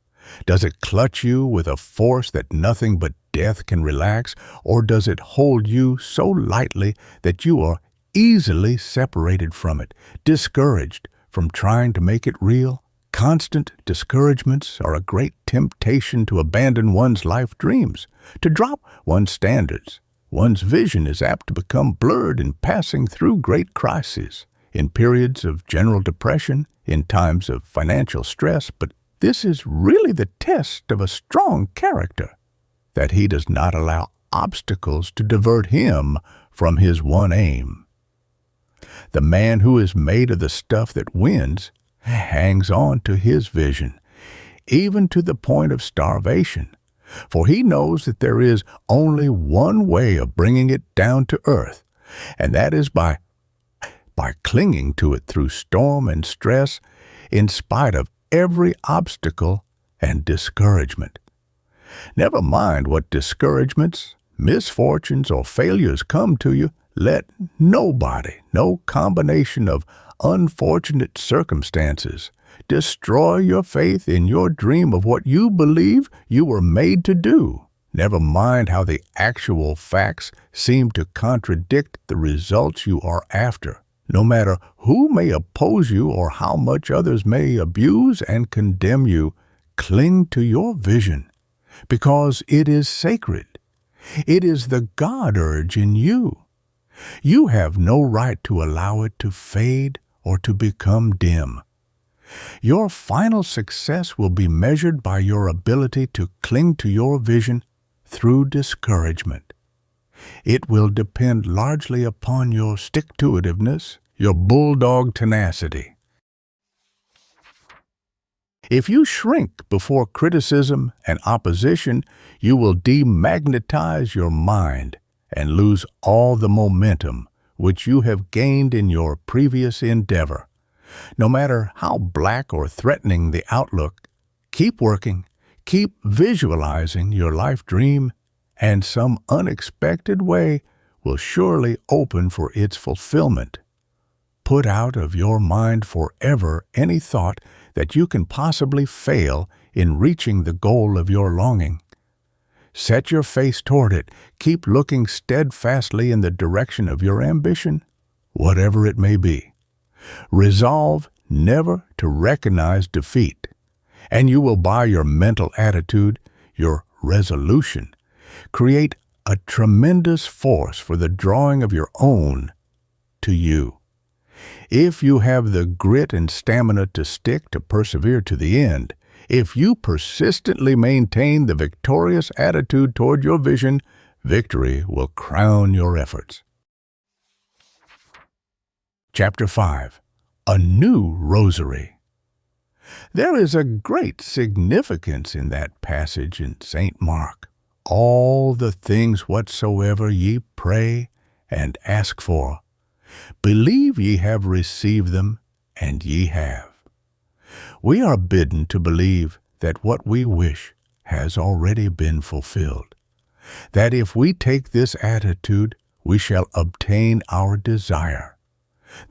Does it clutch you with a force that nothing but death can relax, or does it hold you so lightly that you are easily separated from it, discouraged from trying to make it real? Constant discouragements are a great temptation to abandon one's life dreams, to drop one's standards. One's vision is apt to become blurred in passing through great crises. in periods of general depression, in times of financial stress, but this is really the test of a strong character, that he does not allow obstacles to divert him from his one aim. The man who is made of the stuff that wins hangs on to his vision, even to the point of starvation, for he knows that there is only one way of bringing it down to earth, and that is by clinging to it through storm and stress, in spite of every obstacle and discouragement. Never mind what discouragements, misfortunes, or failures come to you. Let nobody, no combination of unfortunate circumstances, destroy your faith in your dream of what you believe you were made to do. Never mind how the actual facts seem to contradict the results you are after. No matter who may oppose you or how much others may abuse and condemn you, cling to your vision, because it is sacred. It is the God urge in you. You have no right to allow it to fade or to become dim. Your final success will be measured by your ability to cling to your vision through discouragement. It will depend largely upon your stick-to-itiveness, your bulldog tenacity. If you shrink before criticism and opposition, you will demagnetize your mind and lose all the momentum which you have gained in your previous endeavor. No matter how black or threatening the outlook, keep working, keep visualizing your life dream, and some unexpected way will surely open for its fulfillment. Put out of your mind forever any thought that you can possibly fail in reaching the goal of your longing. Set your face toward it. Keep looking steadfastly in the direction of your ambition, whatever it may be. Resolve never to recognize defeat, and you will, by your mental attitude, your resolution, create a tremendous force for the drawing of your own to you. If you have the grit and stamina to persevere to the end, if you persistently maintain the victorious attitude toward your vision, victory will crown your efforts. Chapter 5. A New Rosary. There is a great significance in that passage in St. Mark. All the things whatsoever ye pray and ask for, believe ye have received them, and ye have. We are bidden to believe that what we wish has already been fulfilled, that if we take this attitude, we shall obtain our desire.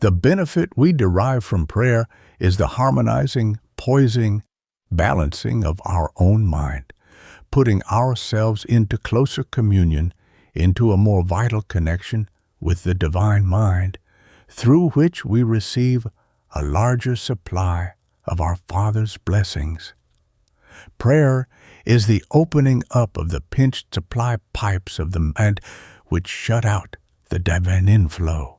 The benefit we derive from prayer is the harmonizing, poising, balancing of our own mind, putting ourselves into closer communion, into a more vital connection with the divine mind, through which we receive a larger supply of our Father's blessings. Prayer is the opening up of the pinched supply pipes of the mind which shut out the divine inflow.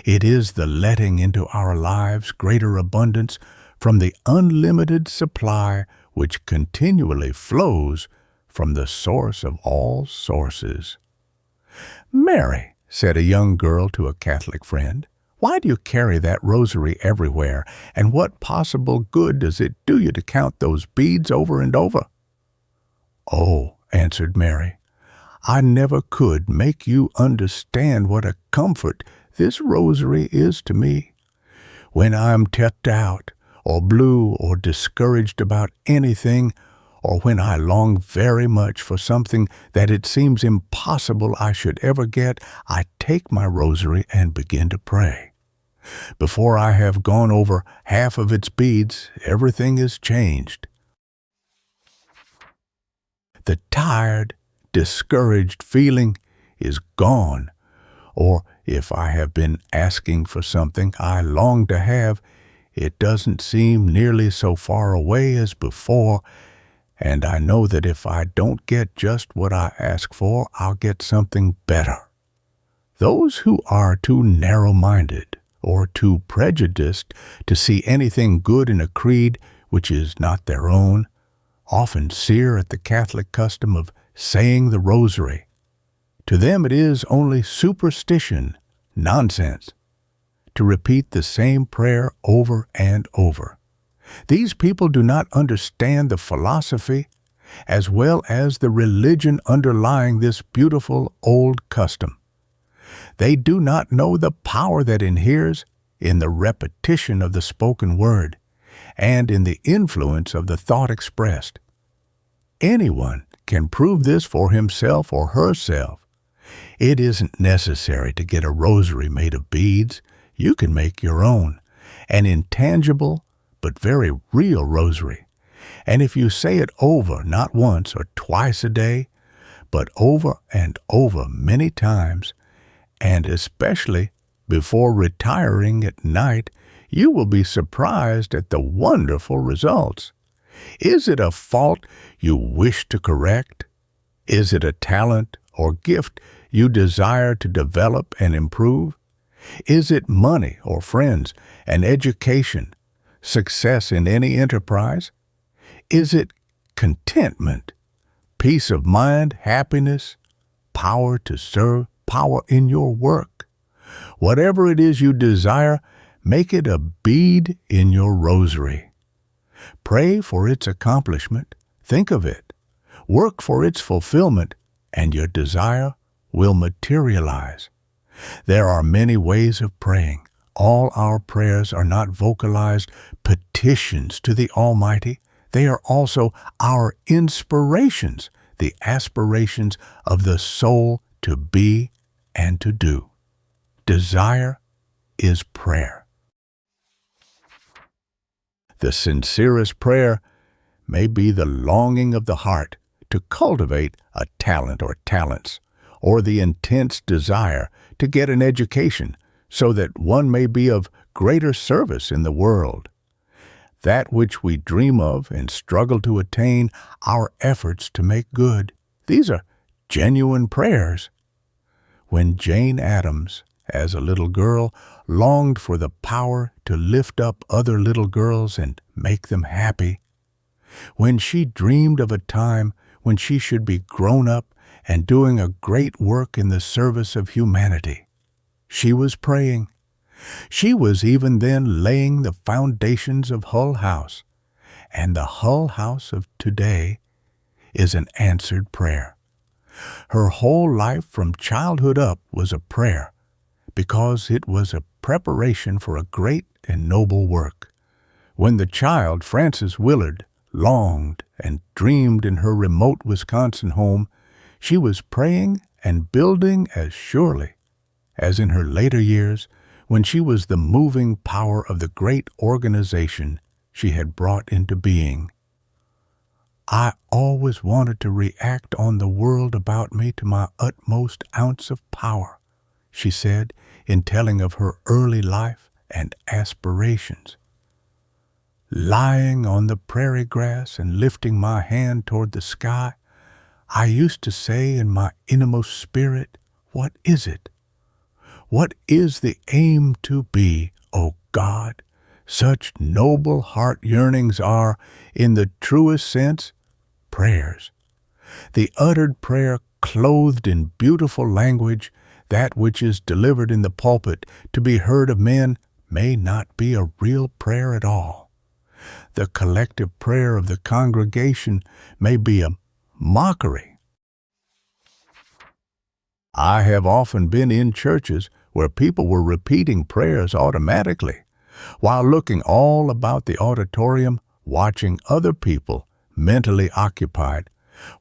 It is the letting into our lives greater abundance from the unlimited supply which continually flows from the source of all sources. "Mary," said a young girl to a Catholic friend, "why do you carry that rosary everywhere, and what possible good does it do you to count those beads over and over?" "Oh," answered Mary, "I never could make you understand what a comfort this rosary is to me. When I'm tipped out, or blue, or discouraged about anything, or when I long very much for something that it seems impossible I should ever get, I take my rosary and begin to pray. Before I have gone over half of its beads, everything is changed. The tired, discouraged feeling is gone, or if I have been asking for something I long to have, it doesn't seem nearly so far away as before, and I know that if I don't get just what I ask for, I'll get something better. Those who are too narrow-minded or too prejudiced to see anything good in a creed which is not their own, often sear at the Catholic custom of saying the Rosary. To them it is only superstition, nonsense, to repeat the same prayer over and over. These people do not understand the philosophy as well as the religion underlying this beautiful old custom. They do not know the power that inheres in the repetition of the spoken word and in the influence of the thought expressed. Anyone can prove this for himself or herself. It isn't necessary to get a rosary made of beads. You can make your own, an intangible but very real rosary. And if you say it over, not once or twice a day, but over and over many times, and especially before retiring at night, you will be surprised at the wonderful results. Is it a fault you wish to correct? Is it a talent or gift you desire to develop and improve? Is it money or friends, an education, success in any enterprise? Is it contentment, peace of mind, happiness, power to serve, power in your work? Whatever it is you desire, make it a bead in your rosary. Pray for its accomplishment. Think of it. Work for its fulfillment, and your desire will materialize. There are many ways of praying. All our prayers are not vocalized petitions to the Almighty. They are also our inspirations, the aspirations of the soul to be and to do. Desire is prayer. The sincerest prayer may be the longing of the heart to cultivate a talent or talents, or the intense desire to get an education so that one may be of greater service in the world. That which we dream of and struggle to attain, our efforts to make good. These are genuine prayers. When Jane Addams, as a little girl, longed for the power to lift up other little girls and make them happy, when she dreamed of a time when she should be grown up and doing a great work in the service of humanity, she was praying. She was even then laying the foundations of Hull House, and the Hull House of today is an answered prayer. Her whole life from childhood up was a prayer, because it was a preparation for a great and noble work. When the child, Frances Willard, longed and dreamed in her remote Wisconsin home, she was praying and building as surely as in her later years when she was the moving power of the great organization she had brought into being. I always wanted to react on the world about me to my utmost ounce of power, she said in telling of her early life and aspirations. Lying on the prairie grass and lifting my hand toward the sky, I used to say in my innermost spirit, "What is it? What is the aim to be, O God?" Such noble heart yearnings are, in the truest sense, prayers. The uttered prayer clothed in beautiful language, that which is delivered in the pulpit to be heard of men, may not be a real prayer at all. The collective prayer of the congregation may be a mockery. I have often been in churches where people were repeating prayers automatically, while looking all about the auditorium, watching other people mentally occupied,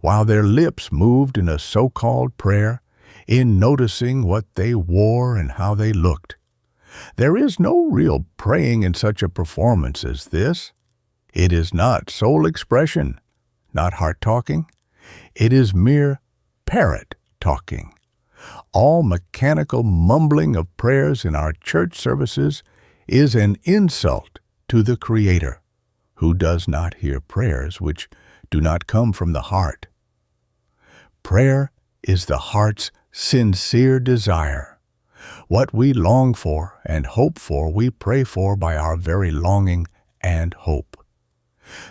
while their lips moved in a so-called prayer, in noticing what they wore and how they looked. There is no real praying in such a performance as this. It is not soul expression, not heart talking. It is mere parrot talking. All mechanical mumbling of prayers in our church services is an insult to the Creator, who does not hear prayers which do not come from the heart. Prayer is the heart's sincere desire. What we long for and hope for, we pray for by our very longing and hope.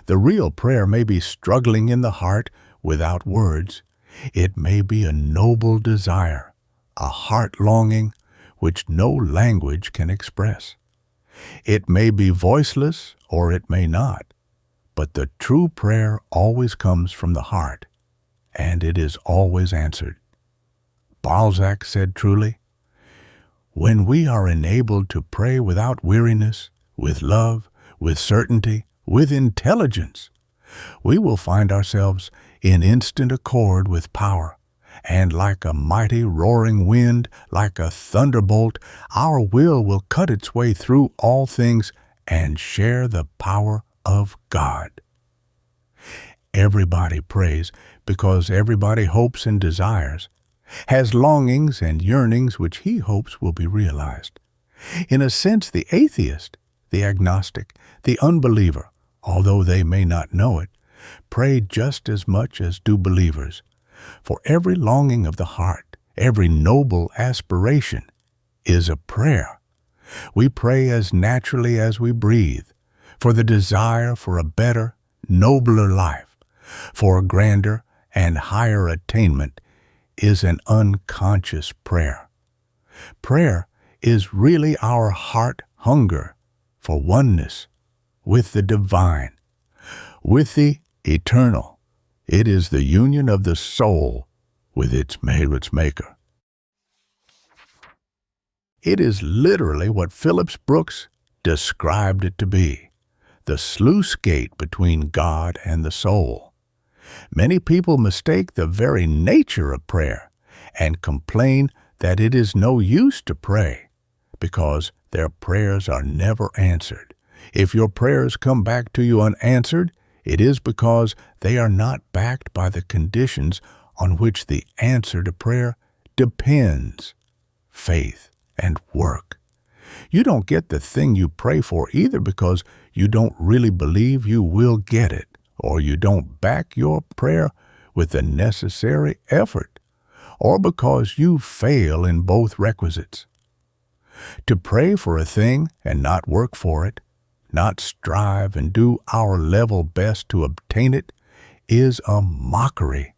The real prayer may be struggling in the heart without words. It may be a noble desire, a heart longing which no language can express. It may be voiceless or it may not, but the true prayer always comes from the heart, and it is always answered. Balzac said truly, "When we are enabled to pray without weariness, with love, with certainty, with intelligence, we will find ourselves in instant accord with power, and like a mighty roaring wind, like a thunderbolt, our will cut its way through all things and share the power of God." Everybody prays because everybody hopes and desires, has longings and yearnings which he hopes will be realized. In a sense, the atheist, the agnostic, the unbeliever, although they may not know it, pray just as much as do believers. For every longing of the heart, every noble aspiration is a prayer. We pray as naturally as we breathe, for the desire for a better, nobler life, for a grander and higher attainment is an unconscious prayer. Prayer is really our heart hunger for oneness with the divine, with the eternal. It is the union of the soul with its maker. It is literally what Phillips Brooks described it to be, the sluice gate between God and the soul. Many people mistake the very nature of prayer and complain that it is no use to pray because their prayers are never answered. If your prayers come back to you unanswered, it is because they are not backed by the conditions on which the answer to prayer depends: faith and work. You don't get the thing you pray for either because you don't really believe you will get it, or you don't back your prayer with the necessary effort, or because you fail in both requisites. To pray for a thing and not work for it, not strive and do our level best to obtain it, is a mockery.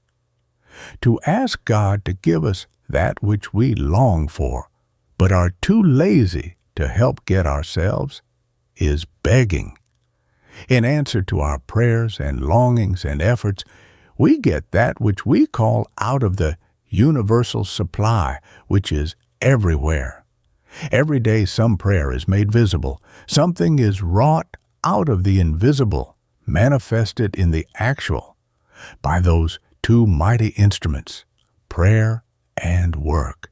To ask God to give us that which we long for, but are too lazy to help get ourselves, is begging. In answer to our prayers and longings and efforts, we get that which we call out of the universal supply, which is everywhere. Every day some prayer is made visible. Something is wrought out of the invisible, manifested in the actual, by those two mighty instruments, prayer and work.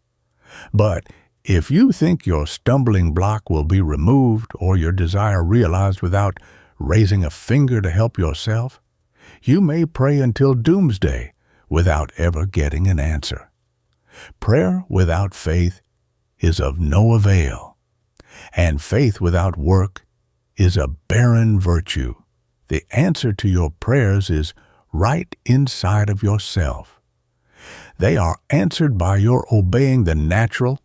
But if you think your stumbling block will be removed or your desire realized without raising a finger to help yourself, you may pray until doomsday without ever getting an answer. Prayer without faith is of no avail, and faith without work is a barren virtue. The answer to your prayers is right inside of yourself. They are answered by your obeying the natural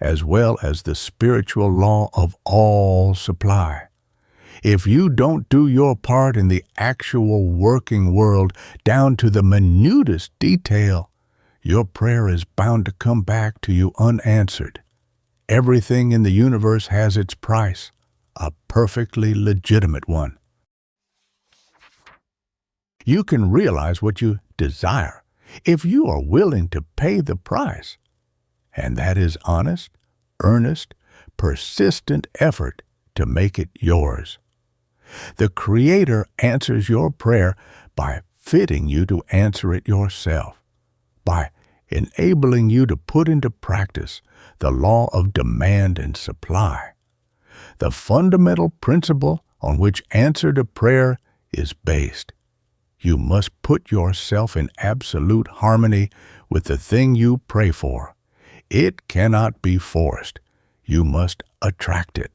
as well as the spiritual law of all supply. If you don't do your part in the actual working world down to the minutest detail, your prayer is bound to come back to you unanswered. Everything in the universe has its price, a perfectly legitimate one. You can realize what you desire if you are willing to pay the price, and that is honest, earnest, persistent effort to make it yours. The Creator answers your prayer by fitting you to answer it yourself, by enabling you to put into practice the law of demand and supply. The fundamental principle on which answer to prayer is based. You must put yourself in absolute harmony with the thing you pray for. It cannot be forced. You must attract it.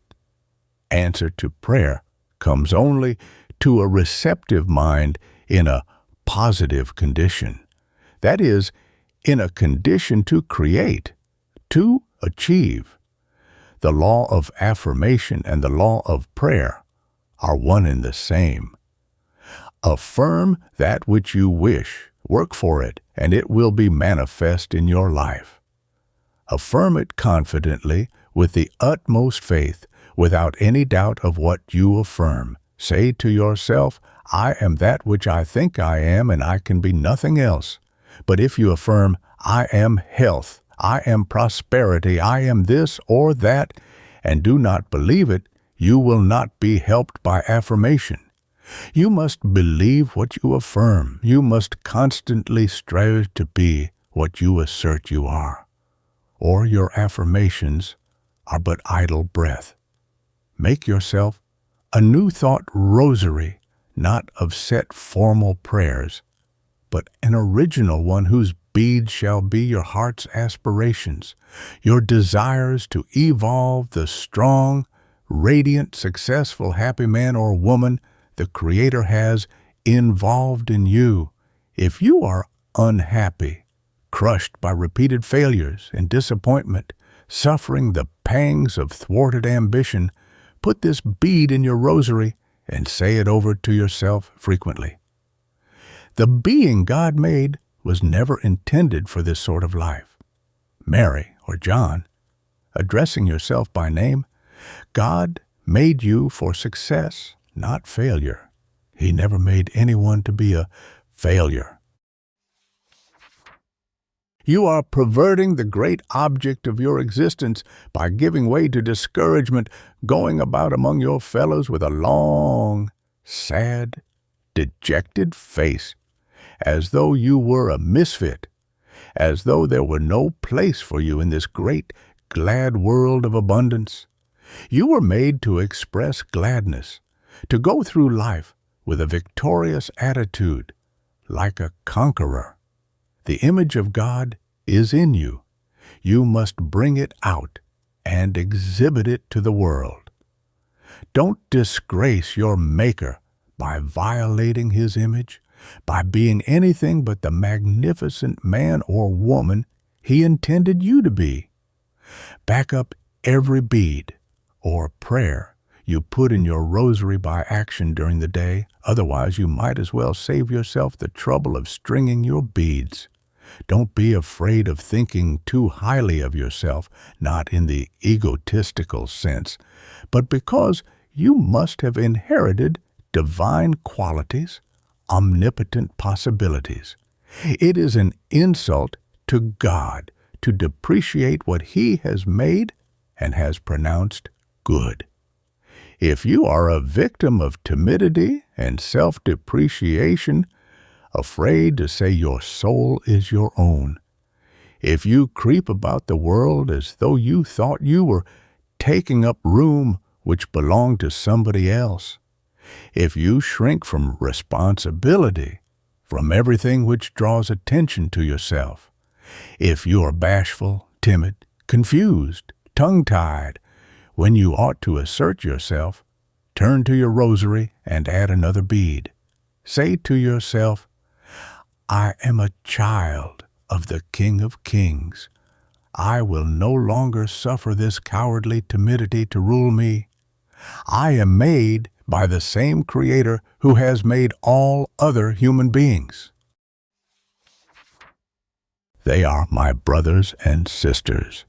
Answer to prayer comes only to a receptive mind in a positive condition. That is, in a condition to create, to achieve. The law of affirmation and the law of prayer are one and the same. Affirm that which you wish, work for it, and it will be manifest in your life. Affirm it confidently with the utmost faith, without any doubt of what you affirm. Say to yourself, I am that which I think I am, and I can be nothing else. But if you affirm, I am health, I am prosperity, I am this or that, and do not believe it, you will not be helped by affirmation. You must believe what you affirm. You must constantly strive to be what you assert you are, or your affirmations are but idle breath. Make yourself a new thought rosary, not of set formal prayers, but an original one whose beads shall be your heart's aspirations, your desires to evolve the strong, radiant, successful, happy man or woman the Creator has involved in you. If you are unhappy, crushed by repeated failures and disappointment, suffering the pangs of thwarted ambition, put this bead in your rosary and say it over to yourself frequently. The being God made was never intended for this sort of life. Mary or John, addressing yourself by name, God made you for success, not failure. He never made anyone to be a failure. You are perverting the great object of your existence by giving way to discouragement, going about among your fellows with a long, sad, dejected face, as though you were a misfit, as though there were no place for you in this great, glad world of abundance. You were made to express gladness, to go through life with a victorious attitude, like a conqueror. The image of God is in you. You must bring it out and exhibit it to the world. Don't disgrace your Maker by violating His image, by being anything but the magnificent man or woman He intended you to be. Back up every bead or prayer you put in your rosary by action during the day. Otherwise, you might as well save yourself the trouble of stringing your beads. Don't be afraid of thinking too highly of yourself, not in the egotistical sense, but because you must have inherited divine qualities, omnipotent possibilities. It is an insult to God to depreciate what He has made and has pronounced good. If you are a victim of timidity and self-depreciation, afraid to say your soul is your own, if you creep about the world as though you thought you were taking up room which belonged to somebody else, if you shrink from responsibility, from everything which draws attention to yourself, if you are bashful, timid, confused, tongue-tied, when you ought to assert yourself, turn to your rosary and add another bead. Say to yourself, I am a child of the King of Kings. I will no longer suffer this cowardly timidity to rule me. I am made by the same Creator who has made all other human beings. They are my brothers and sisters.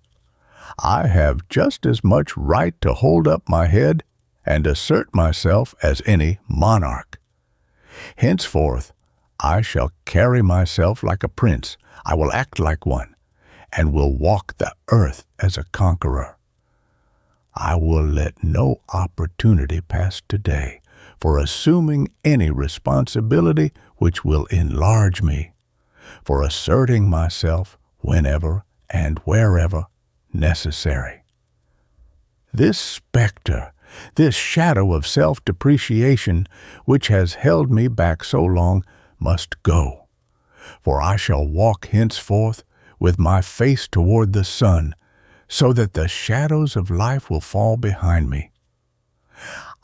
I have just as much right to hold up my head and assert myself as any monarch. Henceforth, I shall carry myself like a prince. I will act like one, and will walk the earth as a conqueror. I will let no opportunity pass today for assuming any responsibility which will enlarge me, for asserting myself whenever and wherever necessary. This specter, this shadow of self-depreciation which has held me back so long must go, for I shall walk henceforth with my face toward the sun, so that the shadows of life will fall behind me.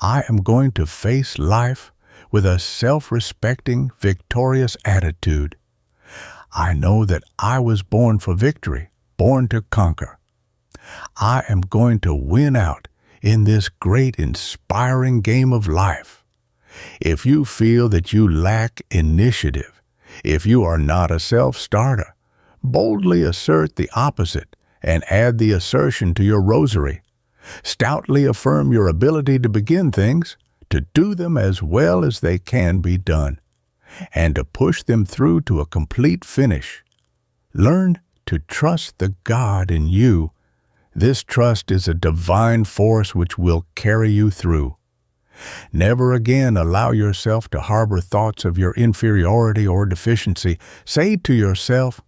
I am going to face life with a self-respecting, victorious attitude. I know that I was born for victory, born to conquer. I am going to win out in this great inspiring game of life. If you feel that you lack initiative, if you are not a self-starter, boldly assert the opposite and add the assertion to your rosary. Stoutly affirm your ability to begin things, to do them as well as they can be done, and to push them through to a complete finish. Learn to trust the God in you. This trust is a divine force which will carry you through. Never again allow yourself to harbor thoughts of your inferiority or deficiency. Say to yourself,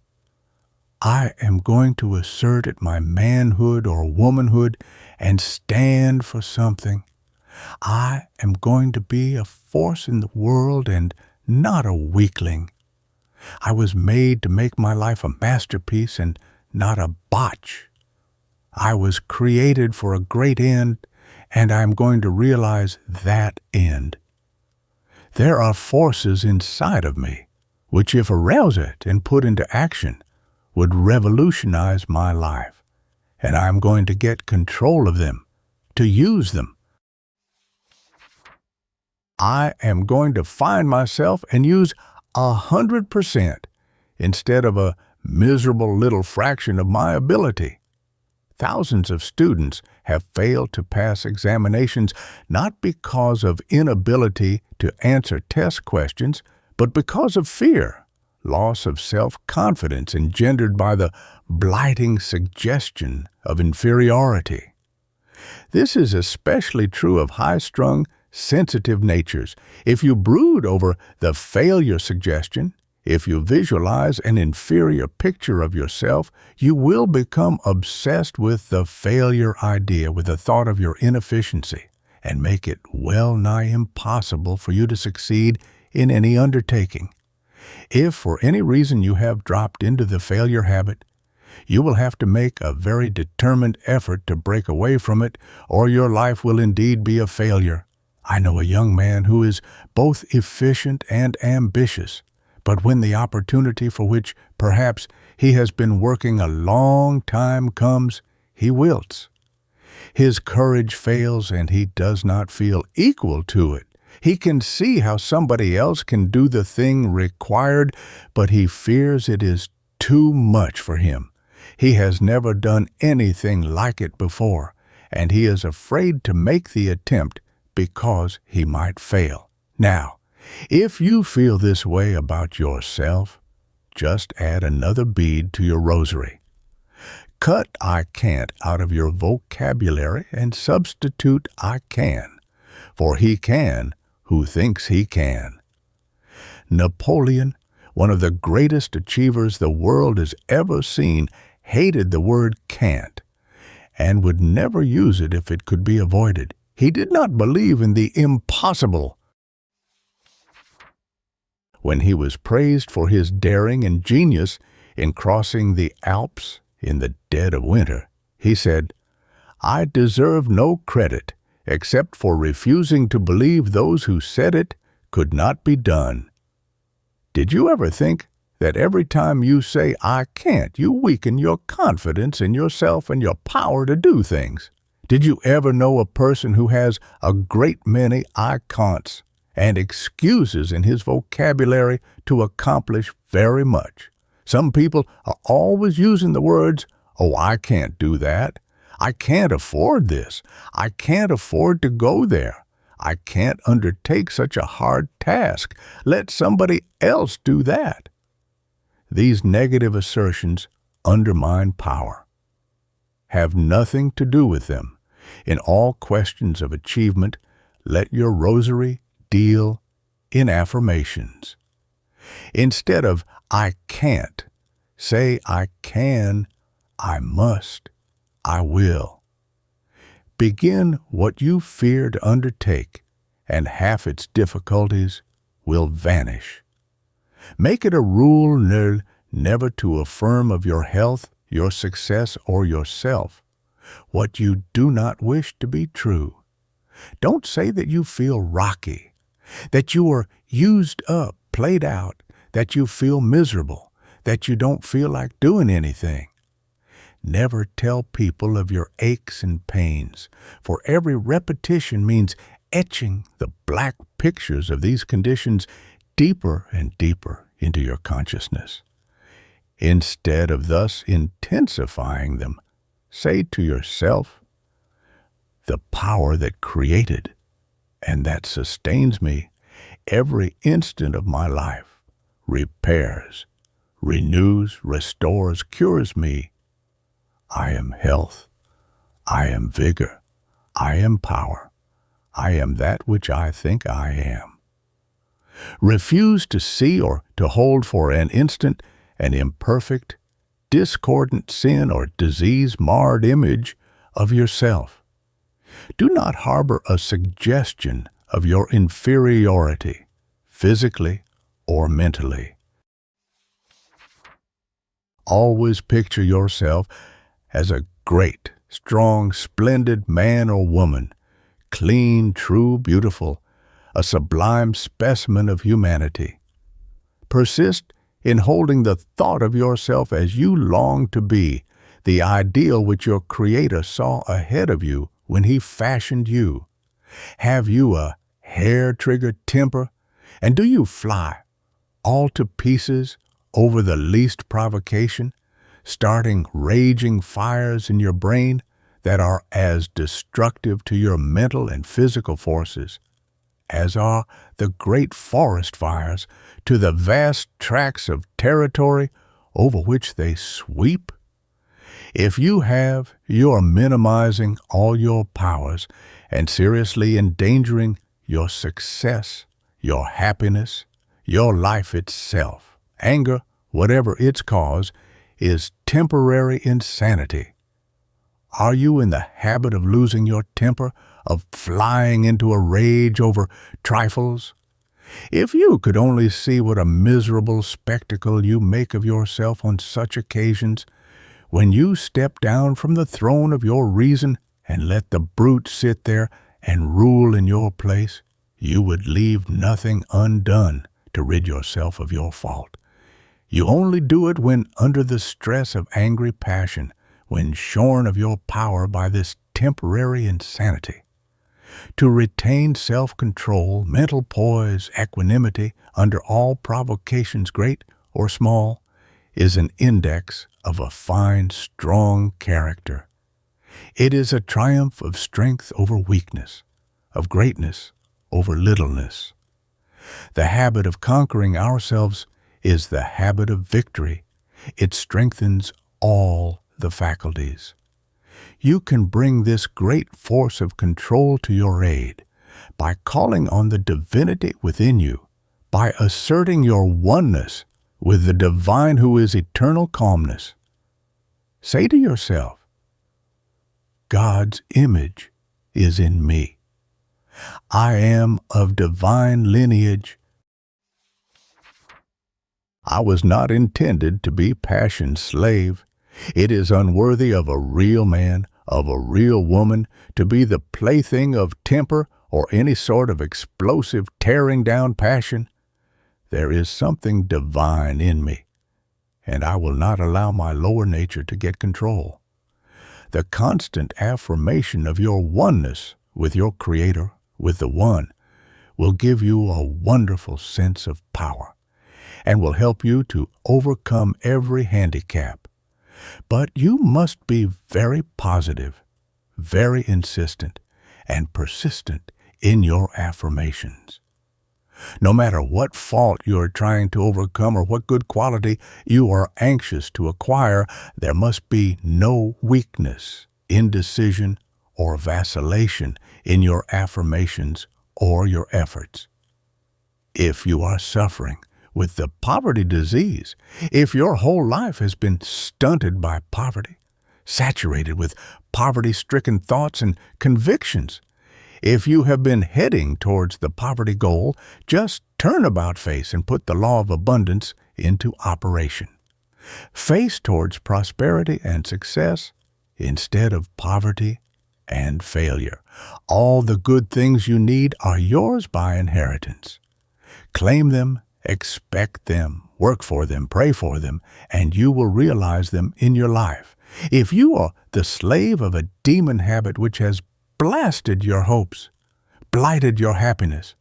I am going to assert at my manhood or womanhood and stand for something. I am going to be a force in the world and not a weakling. I was made to make my life a masterpiece and not a botch. I was created for a great end, and I am going to realize that end. There are forces inside of me, which if aroused and put into action, would revolutionize my life, and I am going to get control of them, to use them. I am going to find myself and use 100% instead of a miserable little fraction of my ability. Thousands of students have failed to pass examinations not because of inability to answer test questions, but because of fear, loss of self-confidence engendered by the blighting suggestion of inferiority. This is especially true of high-strung, sensitive natures. If you brood over the failure suggestion, if you visualize an inferior picture of yourself, you will become obsessed with the failure idea, with the thought of your inefficiency, and make it well nigh impossible for you to succeed in any undertaking. If for any reason you have dropped into the failure habit, you will have to make a very determined effort to break away from it, or your life will indeed be a failure. I know a young man who is both efficient and ambitious, but when the opportunity for which perhaps he has been working a long time comes, he wilts. His courage fails and he does not feel equal to it. He can see how somebody else can do the thing required, but he fears it is too much for him. He has never done anything like it before, and he is afraid to make the attempt because he might fail. Now, if you feel this way about yourself, just add another bead to your rosary. Cut I can't out of your vocabulary and substitute I can, for he can who thinks he can. Napoleon, one of the greatest achievers the world has ever seen, hated the word can't and would never use it if it could be avoided. He did not believe in the impossible. When he was praised for his daring and genius in crossing the Alps in the dead of winter, he said, I deserve no credit except for refusing to believe those who said it could not be done. Did you ever think that every time you say, I can't, you weaken your confidence in yourself and your power to do things? Did you ever know a person who has a great many I can'ts and excuses in his vocabulary to accomplish very much? Some people are always using the words, oh, I can't do that. I can't afford this. I can't afford to go there. I can't undertake such a hard task. Let somebody else do that. These negative assertions undermine power. Have nothing to do with them. In all questions of achievement, let your rosary deal in affirmations. Instead of I can't, say I can, I must, I will. Begin what you fear to undertake, and half its difficulties will vanish. Make it a rule never to affirm of your health, your success, or yourself what you do not wish to be true. Don't say that you feel rocky, that you are used up, played out, that you feel miserable, that you don't feel like doing anything. Never tell people of your aches and pains, for every repetition means etching the black pictures of these conditions deeper and deeper into your consciousness. Instead of thus intensifying them, say to yourself, "The power that created and that sustains me every instant of my life repairs, renews, restores, cures me. I am health. I am vigor. I am power. I am that which I think I am." Refuse to see or to hold for an instant an imperfect, discordant sin or disease-marred image of yourself. Do not harbor a suggestion of your inferiority, physically or mentally. Always picture yourself as a great, strong, splendid man or woman, clean, true, beautiful, a sublime specimen of humanity. Persist in holding the thought of yourself as you long to be, the ideal which your Creator saw ahead of you when He fashioned you. Have you a hair-triggered temper? And do you fly all to pieces over the least provocation, starting raging fires in your brain that are as destructive to your mental and physical forces as are the great forest fires to the vast tracts of territory over which they sweep? If you have, you are minimizing all your powers and seriously endangering your success, your happiness, your life itself. Anger, whatever its cause, is temporary insanity. Are you in the habit of losing your temper, of flying into a rage over trifles? If you could only see what a miserable spectacle you make of yourself on such occasions, when you step down from the throne of your reason and let the brute sit there and rule in your place, you would leave nothing undone to rid yourself of your fault. You only do it when under the stress of angry passion, when shorn of your power by this temporary insanity. To retain self-control, mental poise, equanimity under all provocations, great or small, is an index of a fine, strong character. It is a triumph of strength over weakness, of greatness over littleness. The habit of conquering ourselves is the habit of victory. It strengthens all the faculties. You can bring this great force of control to your aid by calling on the divinity within you, by asserting your oneness with the divine who is eternal calmness. Say to yourself, "God's image is in me. I am of divine lineage. I was not intended to be passion's slave. It is unworthy of a real man, of a real woman, to be the plaything of temper or any sort of explosive tearing down passion. There is something divine in me, and I will not allow my lower nature to get control." The constant affirmation of your oneness with your Creator, with the One, will give you a wonderful sense of power and will help you to overcome every handicap. But you must be very positive, very insistent, and persistent in your affirmations. No matter what fault you are trying to overcome or what good quality you are anxious to acquire, there must be no weakness, indecision, or vacillation in your affirmations or your efforts. If you are suffering with the poverty disease, if your whole life has been stunted by poverty, saturated with poverty-stricken thoughts and convictions, if you have been heading towards the poverty goal, just turn about face and put the law of abundance into operation. Face towards prosperity and success instead of poverty and failure. All the good things you need are yours by inheritance. Claim them, expect them, work for them, pray for them, and you will realize them in your life. If you are the slave of a demon habit which has blasted your hopes, blighted your happiness,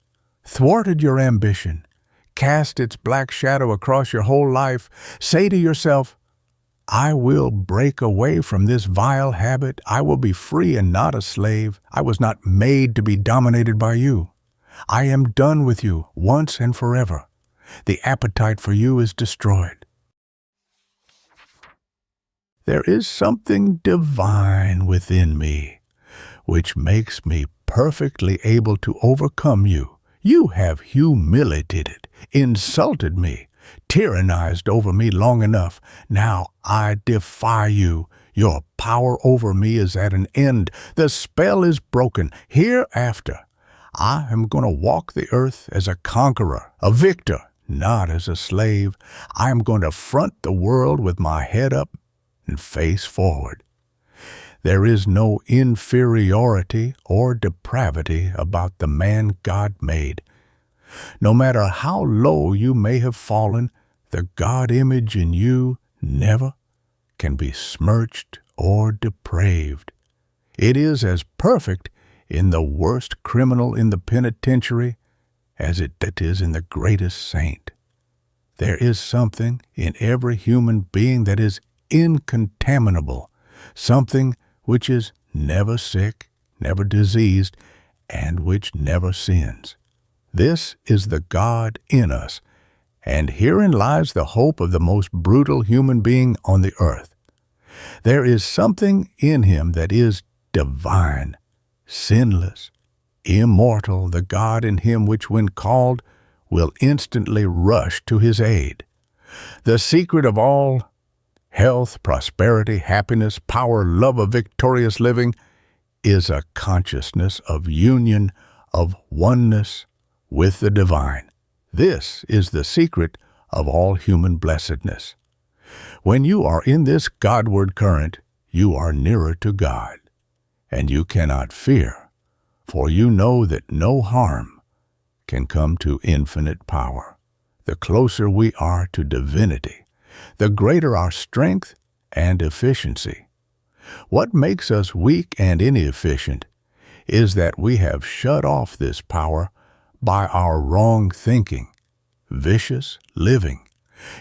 thwarted your ambition, cast its black shadow across your whole life, say to yourself, I will break away from this vile habit. I will be free and not a slave. I was not made to be dominated by you. I am done with you once and forever. The appetite for you is destroyed. There is something divine within me, which makes me perfectly able to overcome you. You have humiliated, insulted me, tyrannized over me long enough. Now I defy you. Your power over me is at an end. The spell is broken. Hereafter, I am going to walk the earth as a conqueror, a victor, not as a slave. I am going to front the world with my head up and face forward. There is no inferiority or depravity about the man God made. No matter how low you may have fallen, the God image in you never can be smirched or depraved. It is as perfect in the worst criminal in the penitentiary as it is in the greatest saint. There is something in every human being that is incontaminable, something which is never sick, never diseased, and which never sins. This is the God in us, and herein lies the hope of the most brutal human being on the earth. There is something in him that is divine, sinless, immortal, the God in him which, when called, will instantly rush to his aid. The secret of all health, prosperity, happiness, power, love of victorious living is a consciousness of union, of oneness with the divine. This is the secret of all human blessedness. When you are in this Godward current, you are nearer to God, and you cannot fear, for you know that no harm can come to infinite power. The closer we are to divinity, the greater our strength and efficiency. What makes us weak and inefficient is that we have shut off this power by our wrong thinking, vicious living.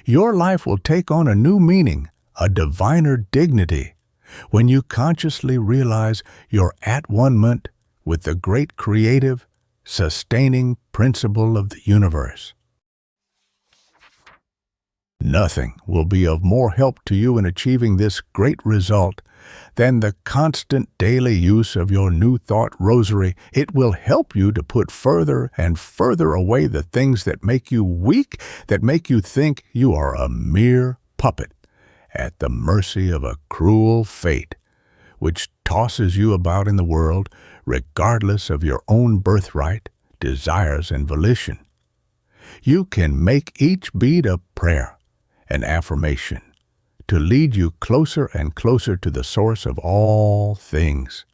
Your life will take on a new meaning, a diviner dignity, when you consciously realize your at-one-ment with the great creative, sustaining principle of the universe. Nothing will be of more help to you in achieving this great result than the constant daily use of your New Thought Rosary. It will help you to put further and further away the things that make you weak, that make you think you are a mere puppet at the mercy of a cruel fate, which tosses you about in the world regardless of your own birthright, desires, and volition. You can make each bead a prayer, an affirmation, to lead you closer and closer to the source of all things,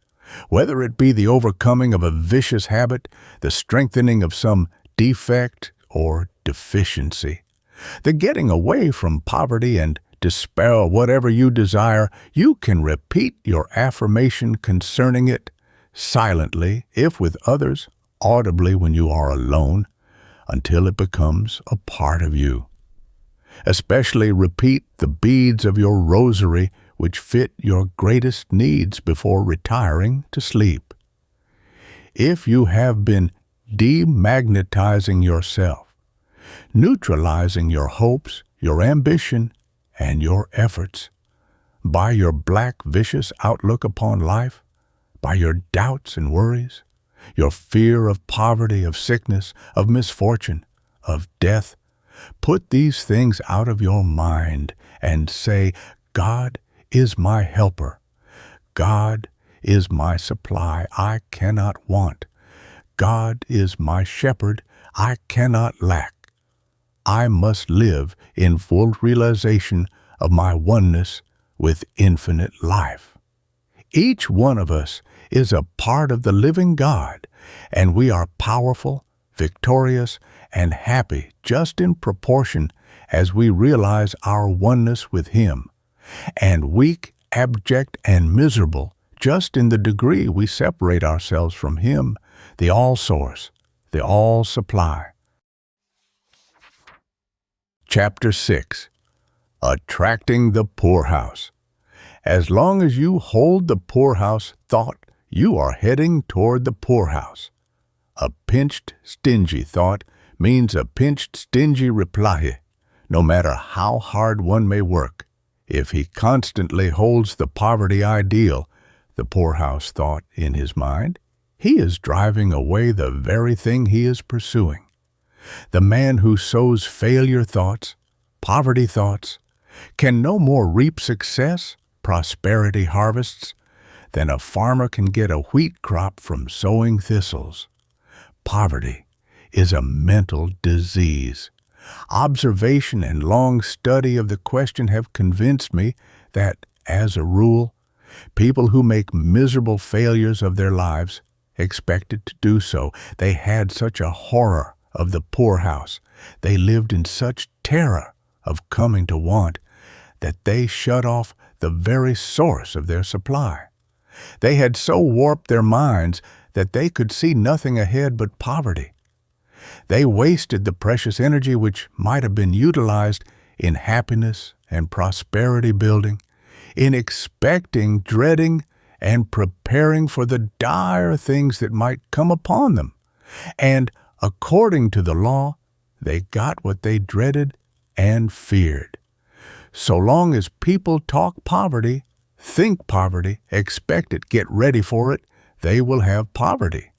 whether it be the overcoming of a vicious habit, the strengthening of some defect or deficiency, the getting away from poverty and despair, whatever you desire. You can repeat your affirmation concerning it silently, if with others, audibly when you are alone, until it becomes a part of you. Especially repeat the beads of your rosary which fit your greatest needs before retiring to sleep. If you have been demagnetizing yourself, neutralizing your hopes, your ambition, and your efforts, by your black, vicious outlook upon life, by your doubts and worries, your fear of poverty, of sickness, of misfortune, of death, put these things out of your mind and say, God is my helper. God is my supply. I cannot want. God is my shepherd. I cannot lack. I must live in full realization of my oneness with infinite life. Each one of us is a part of the living God, and we are powerful, victorious, and happy just in proportion as we realize our oneness with Him, and weak abject and miserable just in the degree we separate ourselves from Him, the All-Source, the All-Supply. Chapter 6. Attracting the Poorhouse. As long as you hold the poorhouse thought, you are heading toward the poorhouse. A pinched, stingy thought means a pinched, stingy reply, no matter how hard one may work. If he constantly holds the poverty ideal, the poorhouse thought, in his mind, he is driving away the very thing he is pursuing. The man who sows failure thoughts, poverty thoughts, can no more reap success, prosperity harvests, than a farmer can get a wheat crop from sowing thistles. Poverty is a mental disease. Observation and long study of the question have convinced me that, as a rule, people who make miserable failures of their lives expected to do so. They had such a horror of the poorhouse, they lived in such terror of coming to want, that they shut off the very source of their supply. They had so warped their minds that they could see nothing ahead but poverty. They wasted the precious energy which might have been utilized in happiness and prosperity building, in expecting, dreading, and preparing for the dire things that might come upon them. And, according to the law, they got what they dreaded and feared. So long as people talk poverty, think poverty, expect it, get ready for it, they will have poverty.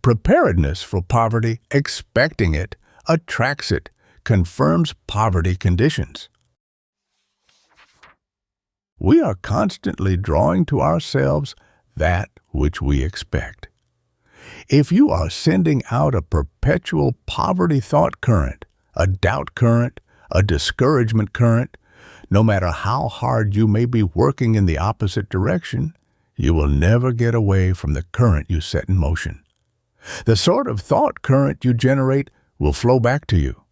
Preparedness for poverty, expecting it, attracts it, confirms poverty conditions. We are constantly drawing to ourselves that which we expect. If you are sending out a perpetual poverty thought current, a doubt current, a discouragement current, no matter how hard you may be working in the opposite direction, you will never get away from the current you set in motion. The sort of thought current you generate will flow back to you.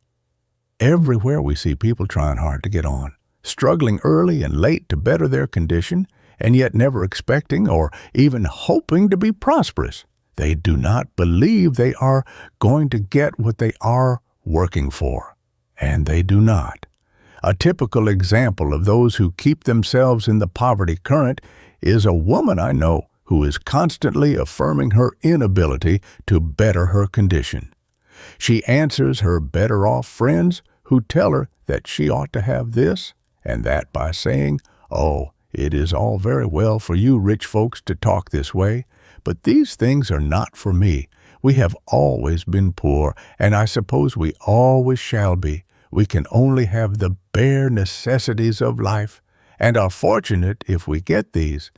Everywhere we see people trying hard to get on, struggling early and late to better their condition, and yet never expecting or even hoping to be prosperous. They do not believe they are going to get what they are working for, and they do not. A typical example of those who keep themselves in the poverty current is a woman I know who is constantly affirming her inability to better her condition. She answers her better-off friends who tell her that she ought to have this and that by saying, "Oh, it is all very well for you rich folks to talk this way, but these things are not for me. We have always been poor, and I suppose we always shall be. We can only have the bare necessities of life, and are fortunate if we get these.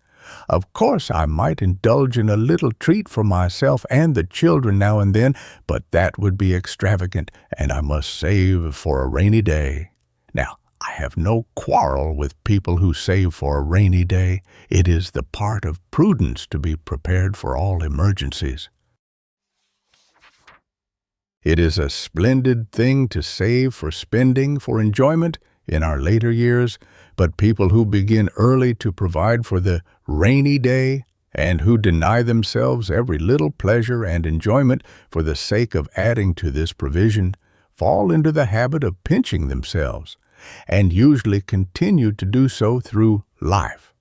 Of course, I might indulge in a little treat for myself and the children now and then, but that would be extravagant, and I must save for a rainy day." Now, I have no quarrel with people who save for a rainy day. It is the part of prudence to be prepared for all emergencies. It is a splendid thing to save for spending, for enjoyment in our later years, but people who begin early to provide for the rainy day and who deny themselves every little pleasure and enjoyment for the sake of adding to this provision fall into the habit of pinching themselves, and usually continue to do so through life.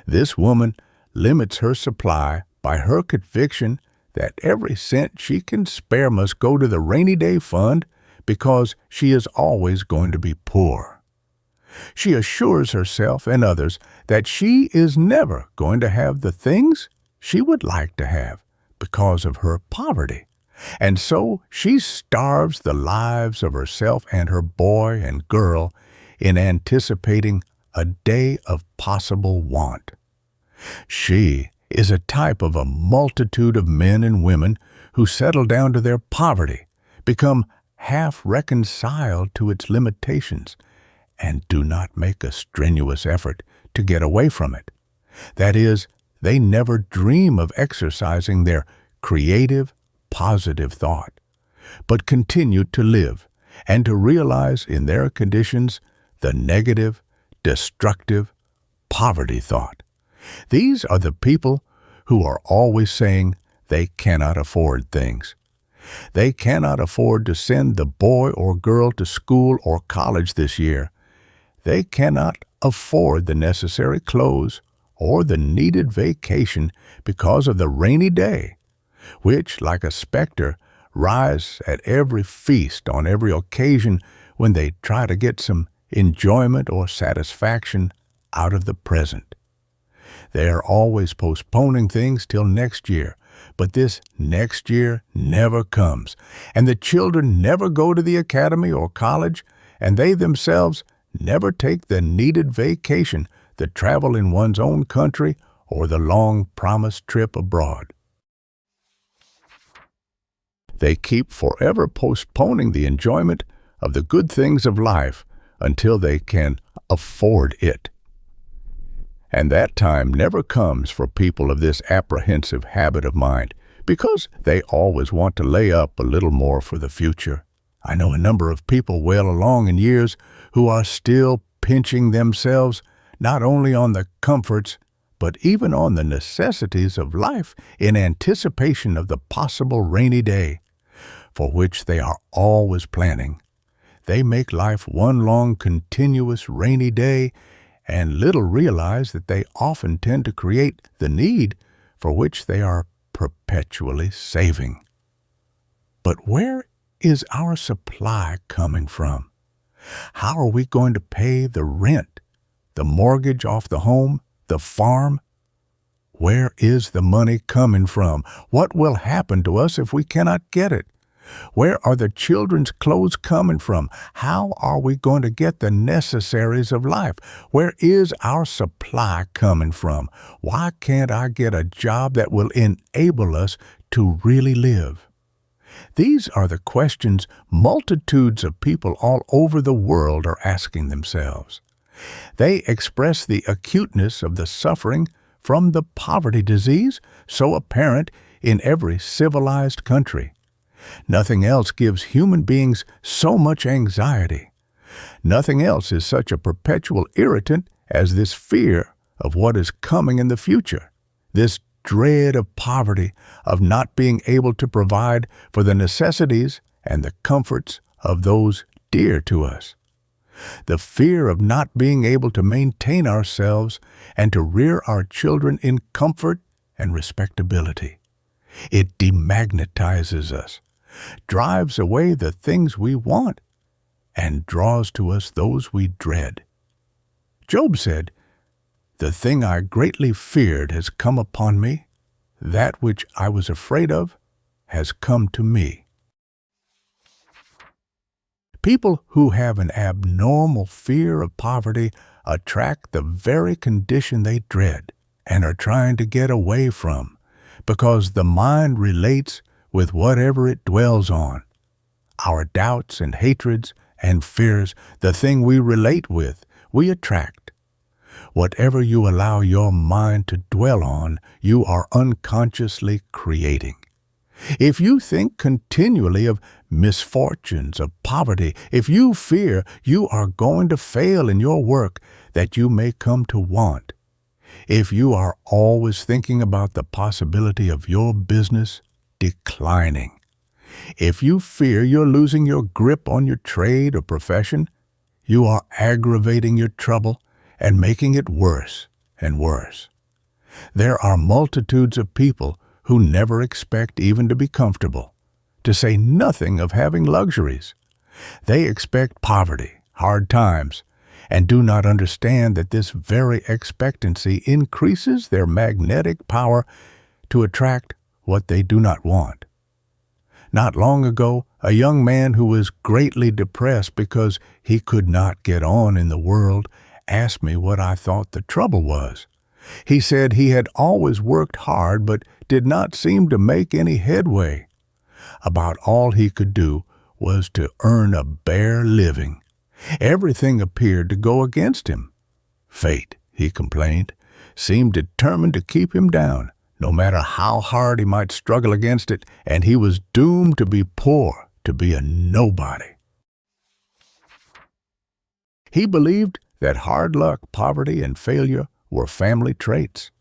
This woman limits her supply by her conviction that every cent she can spare must go to the rainy day fund because she is always going to be poor. She assures herself and others that she is never going to have the things she would like to have because of her poverty, and so she starves the lives of herself and her boy and girl in anticipating a day of possible want. She is a type of a multitude of men and women who settle down to their poverty, become half reconciled to its limitations, and do not make a strenuous effort to get away from it. That is, they never dream of exercising their creative, positive thought, but continue to live and to realize in their conditions the negative, destructive, poverty thought. These are the people who are always saying they cannot afford things. They cannot afford to send the boy or girl to school or college this year. They cannot afford the necessary clothes or the needed vacation because of the rainy day, which, like a specter, rise at every feast on every occasion when they try to get some enjoyment or satisfaction out of the present. They are always postponing things till next year, but this next year never comes, and the children never go to the academy or college, and they themselves never take the needed vacation, the travel in one's own country, or the long-promised trip abroad. They keep forever postponing the enjoyment of the good things of life until they can afford it. And that time never comes for people of this apprehensive habit of mind, because they always want to lay up a little more for the future. I know a number of people well along in years who are still pinching themselves not only on the comforts, but even on the necessities of life in anticipation of the possible rainy day, for which they are always planning. They make life one long continuous rainy day, and little realize that they often tend to create the need for which they are perpetually saving. But where is our supply coming from? How are we going to pay the rent, the mortgage off the home, the farm? Where is the money coming from? What will happen to us if we cannot get it? Where are the children's clothes coming from? How are we going to get the necessaries of life? Where is our supply coming from? Why can't I get a job that will enable us to really live? These are the questions multitudes of people all over the world are asking themselves. They express the acuteness of the suffering from the poverty disease so apparent in every civilized country. Nothing else gives human beings so much anxiety. Nothing else is such a perpetual irritant as this fear of what is coming in the future, this dread of poverty, of not being able to provide for the necessities and the comforts of those dear to us. The fear of not being able to maintain ourselves and to rear our children in comfort and respectability. It demagnetizes us, drives away the things we want, and draws to us those we dread. Job said, "The thing I greatly feared has come upon me. That which I was afraid of has come to me." People who have an abnormal fear of poverty attract the very condition they dread and are trying to get away from, because the mind relates with whatever it dwells on. Our doubts and hatreds and fears, the thing we relate with, we attract. Whatever you allow your mind to dwell on, you are unconsciously creating. If you think continually of misfortunes, of poverty, if you fear you are going to fail in your work, that you may come to want, if you are always thinking about the possibility of your business declining, if you fear you're losing your grip on your trade or profession, you are aggravating your trouble and making it worse and worse. There are multitudes of people who never expect even to be comfortable, to say nothing of having luxuries. They expect poverty, hard times, and do not understand that this very expectancy increases their magnetic power to attract what they do not want. Not long ago, a young man who was greatly depressed because he could not get on in the world asked me what I thought the trouble was. He said he had always worked hard but did not seem to make any headway. About all he could do was to earn a bare living. Everything appeared to go against him. Fate, he complained, seemed determined to keep him down, no matter how hard he might struggle against it, and he was doomed to be poor, to be a nobody. He believed that hard luck, poverty, and failure were family traits.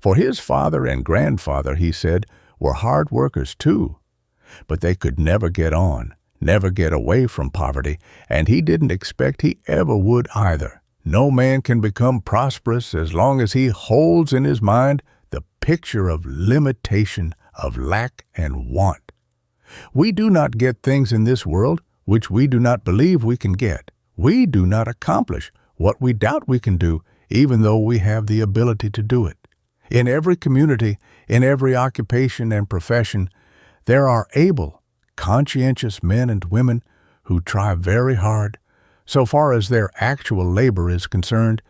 For his father and grandfather, he said, were hard workers too. But they could never get on, never get away from poverty, and he didn't expect he ever would either. No man can become prosperous as long as he holds in his mind the picture of limitation, of lack and want. We do not get things in this world which we do not believe we can get. We do not accomplish what we doubt we can do, even though we have the ability to do it. In every community, in every occupation and profession, there are able, conscientious men and women who try very hard, so far as their actual labor is concerned,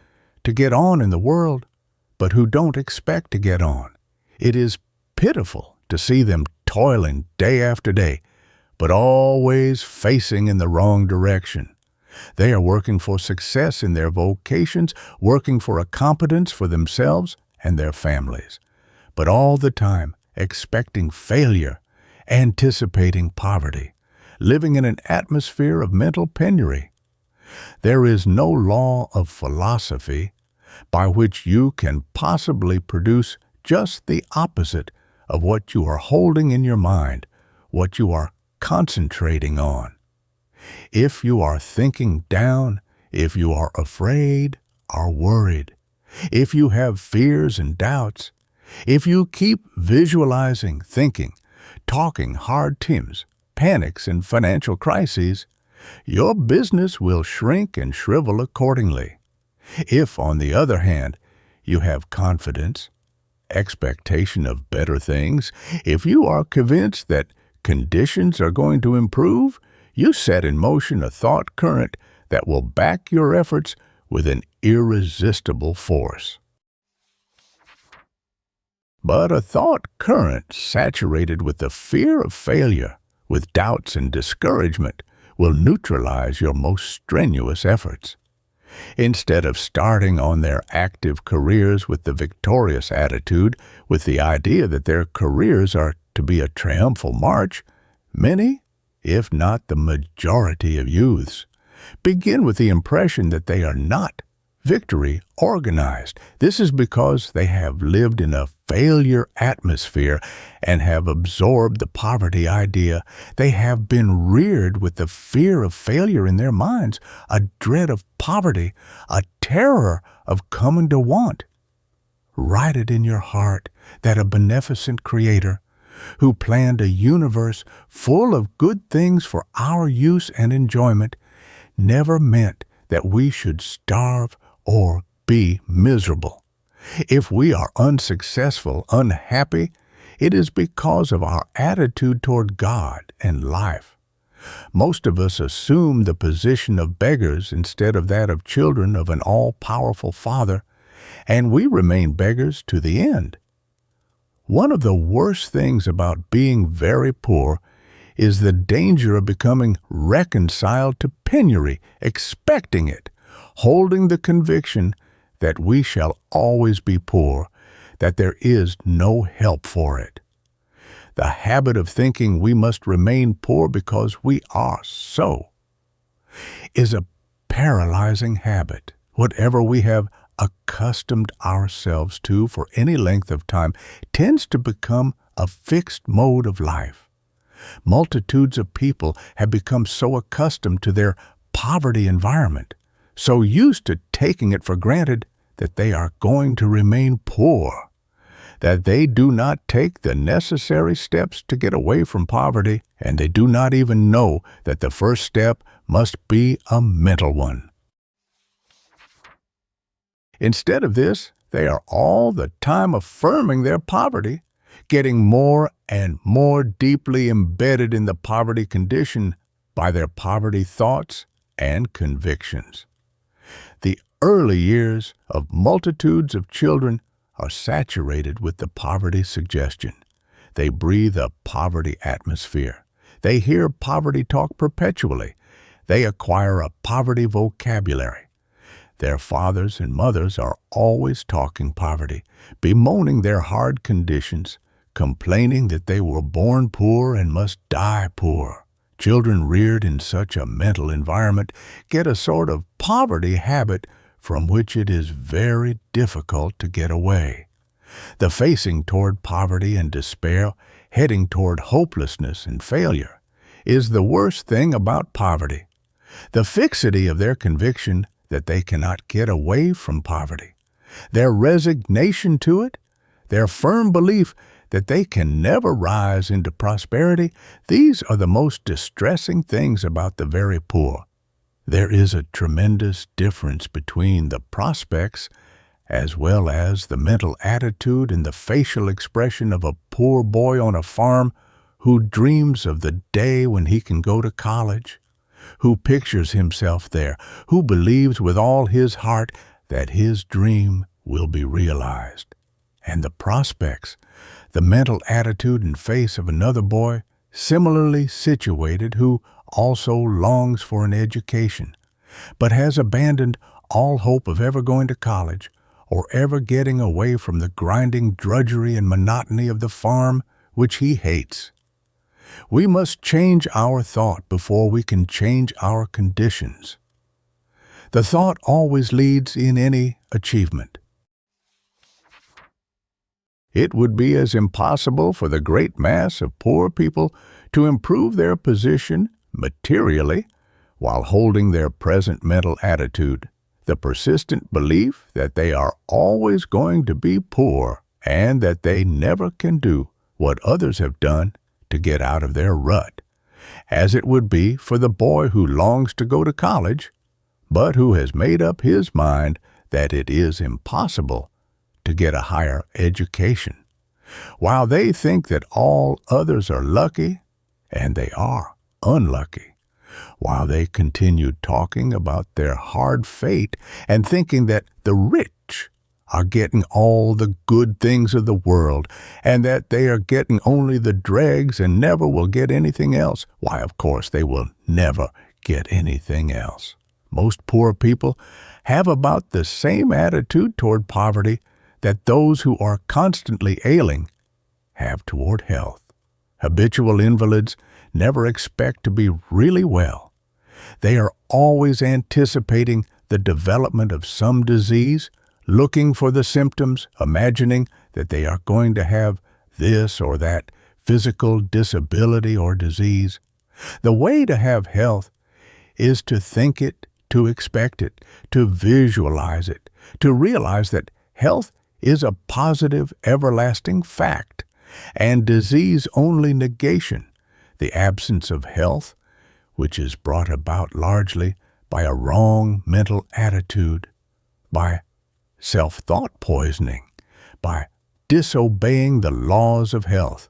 to get on in the world, but who don't expect to get on. It is pitiful to see them toiling day after day, but always facing in the wrong direction. They are working for success in their vocations, working for a competence for themselves and their families, but all the time expecting failure, anticipating poverty, living in an atmosphere of mental penury. There is no law of philosophy by which you can possibly produce just the opposite of what you are holding in your mind, what you are concentrating on. If you are thinking down, if you are afraid or worried, if you have fears and doubts, if you keep visualizing, thinking, talking hard times, panics, and financial crises, your business will shrink and shrivel accordingly. If, on the other hand, you have confidence, expectation of better things, if you are convinced that conditions are going to improve, you set in motion a thought current that will back your efforts with an irresistible force. But a thought current saturated with the fear of failure, with doubts and discouragement, will neutralize your most strenuous efforts. Instead of starting on their active careers with the victorious attitude, with the idea that their careers are to be a triumphal march, many, if not the majority of youths, begin with the impression that they are not victory organized. This is because they have lived in a failure atmosphere and have absorbed the poverty idea. They have been reared with the fear of failure in their minds, a dread of poverty, a terror of coming to want. Write it in your heart that a beneficent Creator, who planned a universe full of good things for our use and enjoyment, never meant that we should starve or be miserable. If we are unsuccessful, unhappy, it is because of our attitude toward God and life. Most of us assume the position of beggars instead of that of children of an all-powerful Father, and we remain beggars to the end. One of the worst things about being very poor is the danger of becoming reconciled to penury, expecting it, holding the conviction that we shall always be poor, that there is no help for it. The habit of thinking we must remain poor because we are so is a paralyzing habit. Whatever we have accustomed ourselves to for any length of time tends to become a fixed mode of life. Multitudes of people have become so accustomed to their poverty environment, so used to taking it for granted that they are going to remain poor, that they do not take the necessary steps to get away from poverty, and they do not even know that the first step must be a mental one. Instead of this, they are all the time affirming their poverty, getting more and more deeply embedded in the poverty condition by their poverty thoughts and convictions. The early years of multitudes of children are saturated with the poverty suggestion. They breathe a poverty atmosphere. They hear poverty talk perpetually. They acquire a poverty vocabulary. Their fathers and mothers are always talking poverty, bemoaning their hard conditions, complaining that they were born poor and must die poor. Children reared in such a mental environment get a sort of poverty habit from which it is very difficult to get away. The facing toward poverty and despair, heading toward hopelessness and failure, is the worst thing about poverty. The fixity of their conviction that they cannot get away from poverty, their resignation to it, their firm belief that they can never rise into prosperity, these are the most distressing things about the very poor. There is a tremendous difference between the prospects as well as the mental attitude and the facial expression of a poor boy on a farm who dreams of the day when he can go to college, who pictures himself there, who believes with all his heart that his dream will be realized. And the prospects, the mental attitude and face of another boy, similarly situated, who also longs for an education, but has abandoned all hope of ever going to college or ever getting away from the grinding drudgery and monotony of the farm which he hates. We must change our thought before we can change our conditions. The thought always leads in any achievement. It would be as impossible for the great mass of poor people to improve their position materially while holding their present mental attitude, the persistent belief that they are always going to be poor and that they never can do what others have done to get out of their rut, as it would be for the boy who longs to go to college, but who has made up his mind that it is impossible to get a higher education. While they think that all others are lucky, and they are unlucky, while they continue talking about their hard fate and thinking that the rich are getting all the good things of the world and that they are getting only the dregs and never will get anything else, why, of course, they will never get anything else. Most poor people have about the same attitude toward poverty that those who are constantly ailing have toward health. Habitual invalids never expect to be really well. They are always anticipating the development of some disease, looking for the symptoms, imagining that they are going to have this or that physical disability or disease. The way to have health is to think it, to expect it, to visualize it, to realize that health is a positive, everlasting fact, and disease only negation, the absence of health, which is brought about largely by a wrong mental attitude, by self-thought poisoning, by disobeying the laws of health.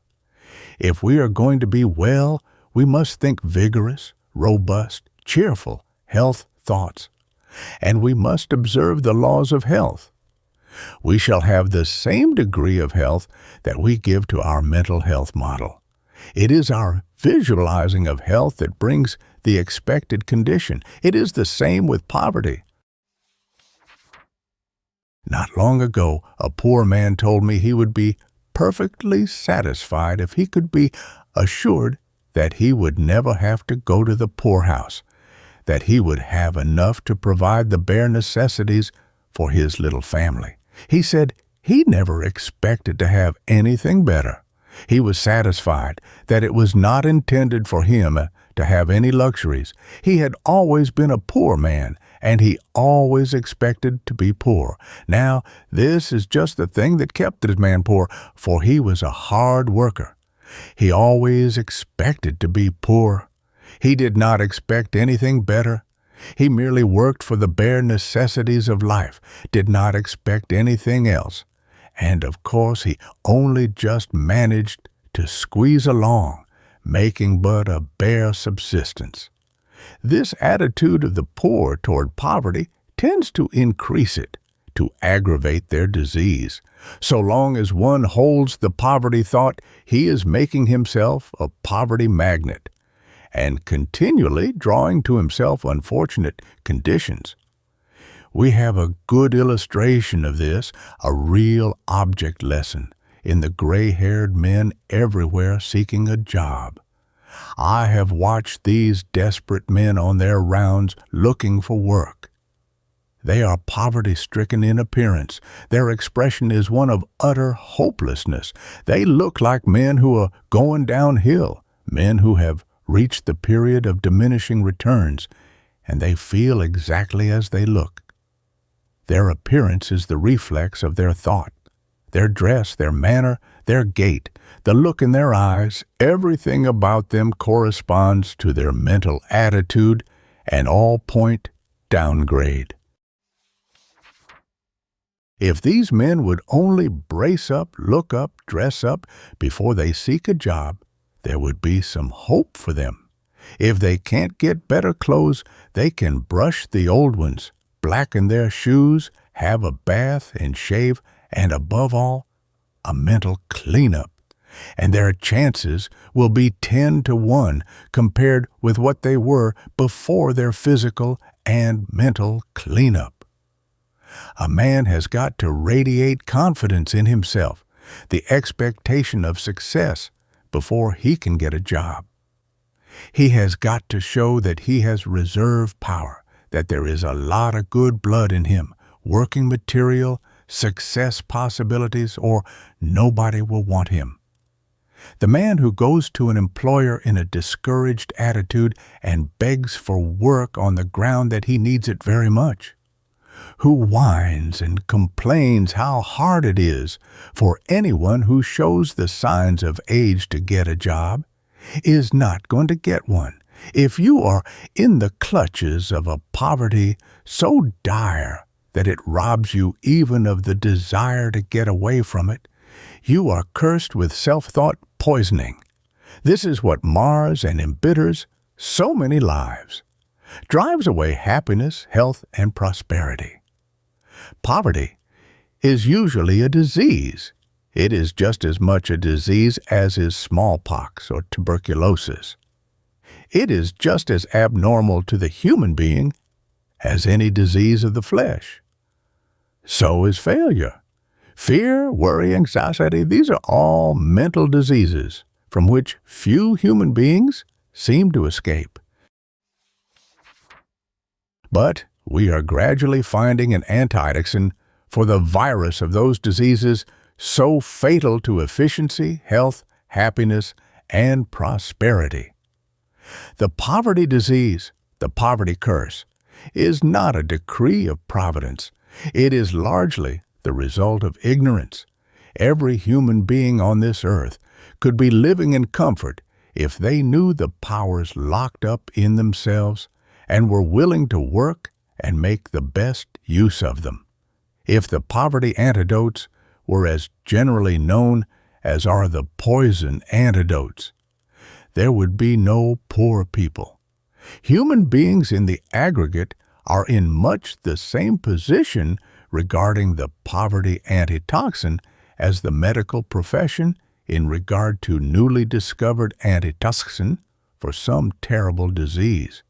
If we are going to be well, we must think vigorous, robust, cheerful, health thoughts, and we must observe the laws of health. We shall have the same degree of health that we give to our mental health model. It is our visualizing of health that brings the expected condition. It is the same with poverty. Not long ago, a poor man told me he would be perfectly satisfied if he could be assured that he would never have to go to the poorhouse, that he would have enough to provide the bare necessities for his little family. He said he never expected to have anything better. He was satisfied that it was not intended for him to have any luxuries. He had always been a poor man, and he always expected to be poor. Now, this is just the thing that kept this man poor, for he was a hard worker. He always expected to be poor. He did not expect anything better. He merely worked for the bare necessities of life, did not expect anything else. And of course, he only just managed to squeeze along, making but a bare subsistence. This attitude of the poor toward poverty tends to increase it, to aggravate their disease. So long as one holds the poverty thought, he is making himself a poverty magnet, and continually drawing to himself unfortunate conditions. We have a good illustration of this, a real object lesson, in the gray-haired men everywhere seeking a job. I have watched these desperate men on their rounds looking for work. They are poverty-stricken in appearance. Their expression is one of utter hopelessness. They look like men who are going downhill, men who have reached the period of diminishing returns, and they feel exactly as they look. Their appearance is the reflex of their thought. Their dress, their manner, their gait, the look in their eyes, everything about them corresponds to their mental attitude, and all point downgrade. If these men would only brace up, look up, dress up before they seek a job, there would be some hope for them. If they can't get better clothes, they can brush the old ones, blacken their shoes, have a bath and shave, and above all, a mental cleanup. And their chances will be 10 to 1 compared with what they were before their physical and mental cleanup. A man has got to radiate confidence in himself, the expectation of success, before he can get a job. He has got to show that he has reserve power, that there is a lot of good blood in him, working material, success possibilities, or nobody will want him. The man who goes to an employer in a discouraged attitude and begs for work on the ground that he needs it very much, who whines and complains how hard it is for anyone who shows the signs of age to get a job, is not going to get one. If you are in the clutches of a poverty so dire that it robs you even of the desire to get away from it, you are cursed with self-thought poisoning. This is what mars and embitters so many lives, drives away happiness, health, and prosperity. Poverty is usually a disease. It is just as much a disease as is smallpox or tuberculosis. It is just as abnormal to the human being as any disease of the flesh. So is failure. Fear, worry, anxiety, these are all mental diseases from which few human beings seem to escape. But we are gradually finding an antidote for the virus of those diseases so fatal to efficiency, health, happiness, and prosperity. The poverty disease, the poverty curse, is not a decree of providence. It is largely the result of ignorance. Every human being on this earth could be living in comfort if they knew the powers locked up in themselves and were willing to work and make the best use of them. If the poverty antidotes were as generally known as are the poison antidotes, there would be no poor people. Human beings in the aggregate are in much the same position regarding the poverty antitoxin as the medical profession in regard to newly discovered antitoxin for some terrible disease.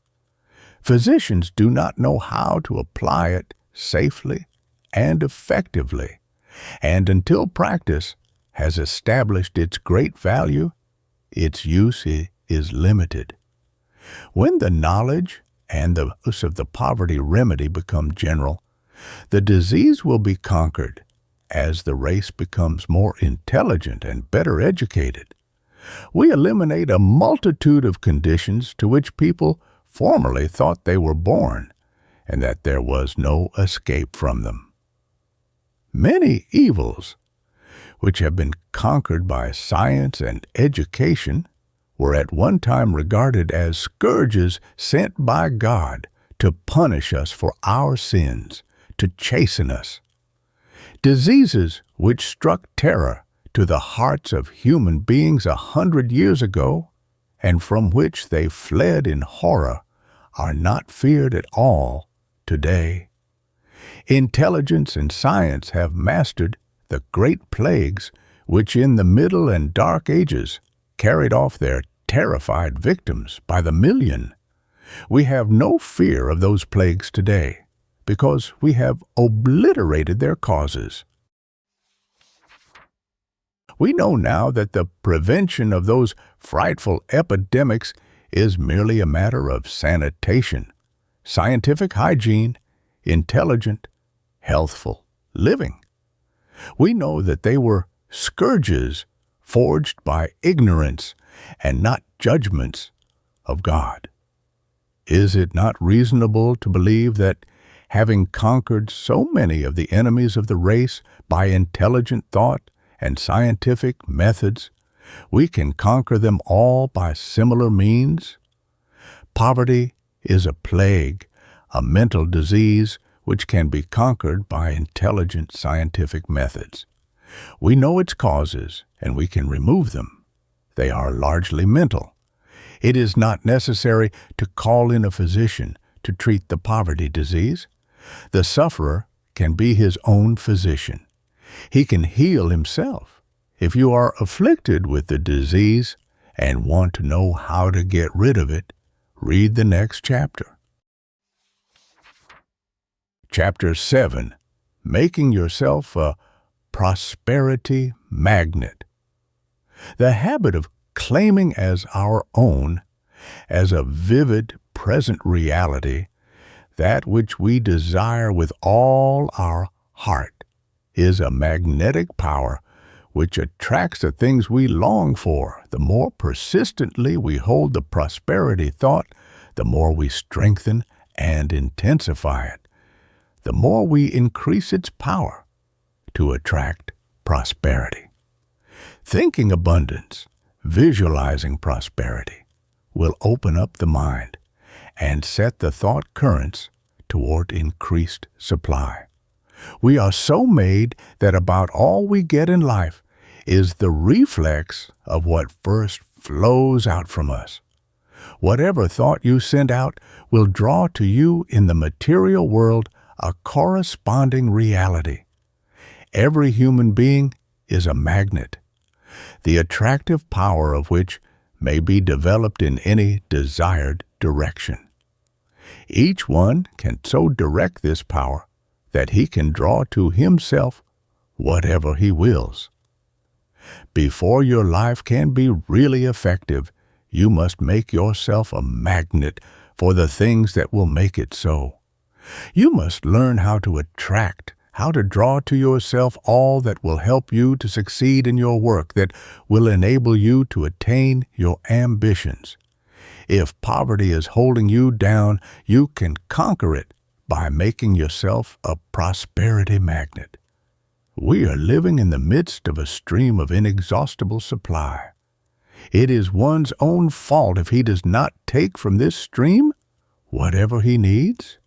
Physicians do not know how to apply it safely and effectively, and until practice has established its great value, its use is limited. When the knowledge and the use of the poverty remedy become general, the disease will be conquered as the race becomes more intelligent and better educated. We eliminate a multitude of conditions to which people formerly thought they were born, and that there was no escape from them. Many evils, which have been conquered by science and education, were at one time regarded as scourges sent by God to punish us for our sins, to chasten us. Diseases which struck terror to the hearts of human beings 100 years ago, and from which they fled in horror, are not feared at all today. Intelligence and science have mastered the great plagues which in the Middle and Dark Ages carried off their terrified victims by the million. We have no fear of those plagues today because we have obliterated their causes. We know now that the prevention of those frightful epidemics is merely a matter of sanitation. Scientific hygiene intelligent, healthful living. We know that they were scourges forged by ignorance and not judgments of God. Is it not reasonable to believe that, having conquered so many of the enemies of the race by intelligent thought and scientific methods, we can conquer them all by similar means? Poverty is a plague, a mental disease which can be conquered by intelligent scientific methods. We know its causes, and we can remove them. They are largely mental. It is not necessary to call in a physician to treat the poverty disease. The sufferer can be his own physician. He can heal himself. If you are afflicted with the disease and want to know how to get rid of it, read the next chapter. Chapter 7. Making Yourself a Prosperity Magnet. The habit of claiming as our own, as a vivid present reality, that which we desire with all our heart, is a magnetic power which attracts the things we long for. The more persistently we hold the prosperity thought, the more we strengthen and intensify it, the more we increase its power to attract prosperity. Thinking abundance, visualizing prosperity, will open up the mind and set the thought currents toward increased supply. We are so made that about all we get in life is the reflex of what first flows out from us. Whatever thought you send out will draw to you in the material world a corresponding reality. Every human being is a magnet, the attractive power of which may be developed in any desired direction. Each one can so direct this power that he can draw to himself whatever he wills. Before your life can be really effective, you must make yourself a magnet for the things that will make it so. You must learn how to attract, how to draw to yourself all that will help you to succeed in your work, that will enable you to attain your ambitions. If poverty is holding you down, you can conquer it by making yourself a prosperity magnet. We are living in the midst of a stream of inexhaustible supply. It is one's own fault if he does not take from this stream whatever he needs.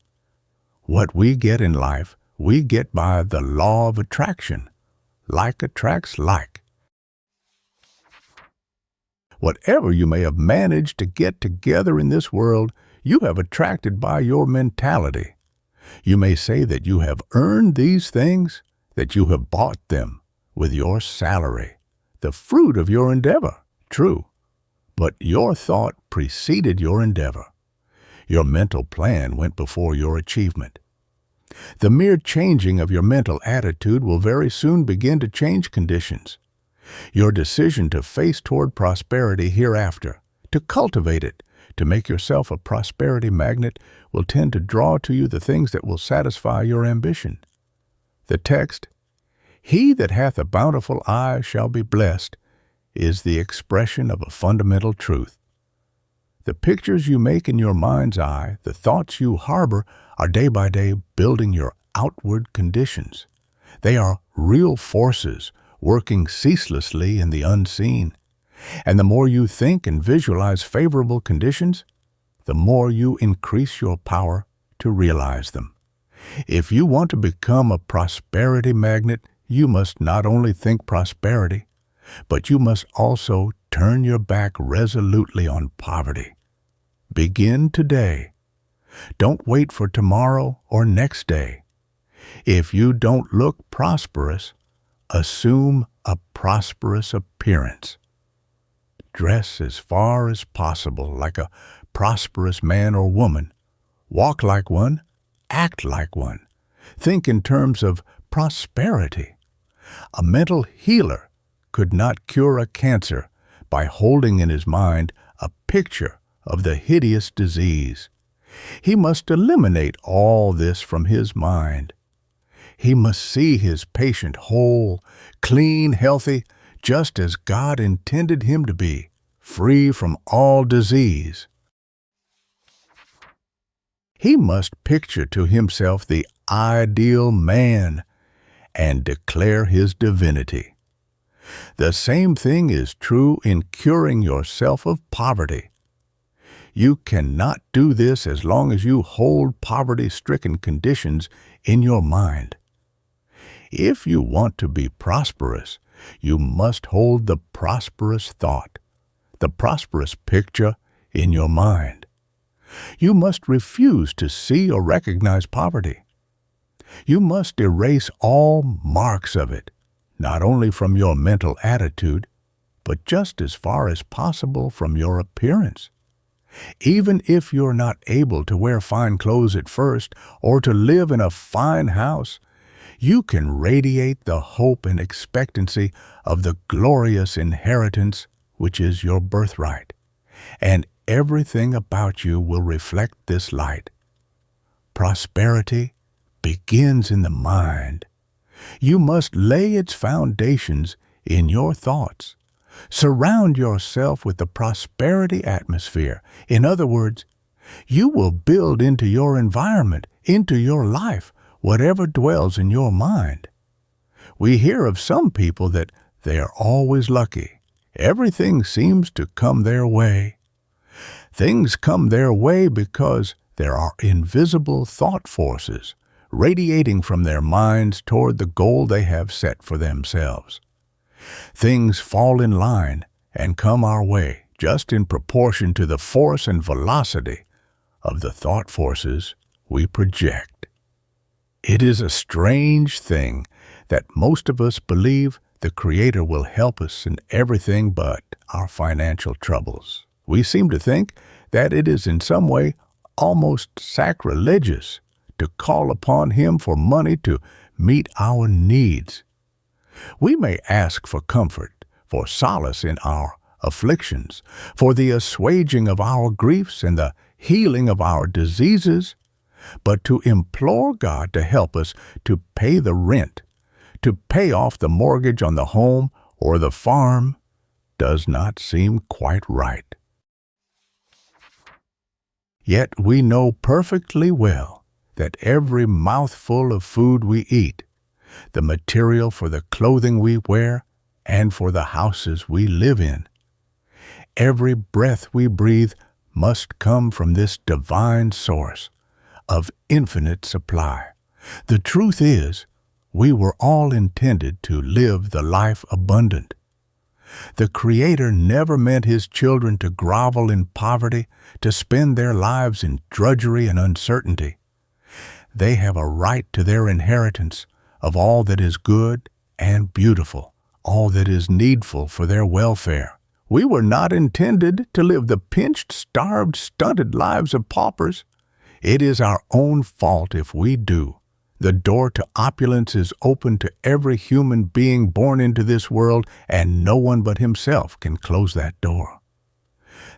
What we get in life, we get by the law of attraction. Like attracts like. Whatever you may have managed to get together in this world, you have attracted by your mentality. You may say that you have earned these things, that you have bought them with your salary, the fruit of your endeavor. True, but your thought preceded your endeavor. Your mental plan went before your achievement. The mere changing of your mental attitude will very soon begin to change conditions. Your decision to face toward prosperity hereafter, to cultivate it, to make yourself a prosperity magnet, will tend to draw to you the things that will satisfy your ambition. The text, "He that hath a bountiful eye shall be blessed," is the expression of a fundamental truth. The pictures you make in your mind's eye, the thoughts you harbor, are day by day building your outward conditions. They are real forces working ceaselessly in the unseen. And the more you think and visualize favorable conditions, the more you increase your power to realize them. If you want to become a prosperity magnet, you must not only think prosperity, but you must also turn your back resolutely on poverty. Begin today. Don't wait for tomorrow or next day. If you don't look prosperous, assume a prosperous appearance. Dress as far as possible like a prosperous man or woman. Walk like one. Act like one. Think in terms of prosperity. A mental healer could not cure a cancer by holding in his mind a picture of the hideous disease. He must eliminate all this from his mind. He must see his patient whole, clean, healthy, just as God intended him to be, free from all disease. He must picture to himself the ideal man and declare his divinity. The same thing is true in curing yourself of poverty. You cannot do this as long as you hold poverty-stricken conditions in your mind. If you want to be prosperous, you must hold the prosperous thought, the prosperous picture in your mind. You must refuse to see or recognize poverty. You must erase all marks of it, not only from your mental attitude, but just as far as possible from your appearance. Even if you're not able to wear fine clothes at first or to live in a fine house, you can radiate the hope and expectancy of the glorious inheritance which is your birthright, and everything about you will reflect this light. Prosperity begins in the mind. You must lay its foundations in your thoughts. Surround yourself with the prosperity atmosphere. In other words, you will build into your environment, into your life, whatever dwells in your mind. We hear of some people that they are always lucky. Everything seems to come their way. Things come their way because there are invisible thought forces radiating from their minds toward the goal they have set for themselves. Things fall in line and come our way just in proportion to the force and velocity of the thought forces we project. It is a strange thing that most of us believe the Creator will help us in everything but our financial troubles. We seem to think that it is in some way almost sacrilegious to call upon Him for money to meet our needs. We may ask for comfort, for solace in our afflictions, for the assuaging of our griefs and the healing of our diseases, but to implore God to help us to pay the rent, to pay off the mortgage on the home or the farm, does not seem quite right. Yet we know perfectly well that every mouthful of food we eat, the material for the clothing we wear, and for the houses we live in, every breath we breathe must come from this divine source of infinite supply. The truth is, we were all intended to live the life abundant. The Creator never meant His children to grovel in poverty, to spend their lives in drudgery and uncertainty. They have a right to their inheritance of all that is good and beautiful, all that is needful for their welfare. We were not intended to live the pinched, starved, stunted lives of paupers. It is our own fault if we do. The door to opulence is open to every human being born into this world, and no one but himself can close that door.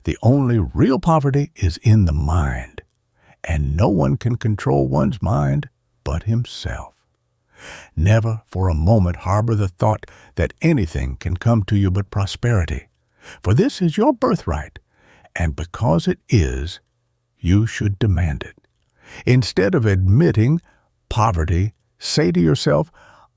The only real poverty is in the mind, and no one can control one's mind but himself. Never for a moment harbor the thought that anything can come to you but prosperity, for this is your birthright, and because it is, you should demand it. Instead of admitting poverty, say to yourself,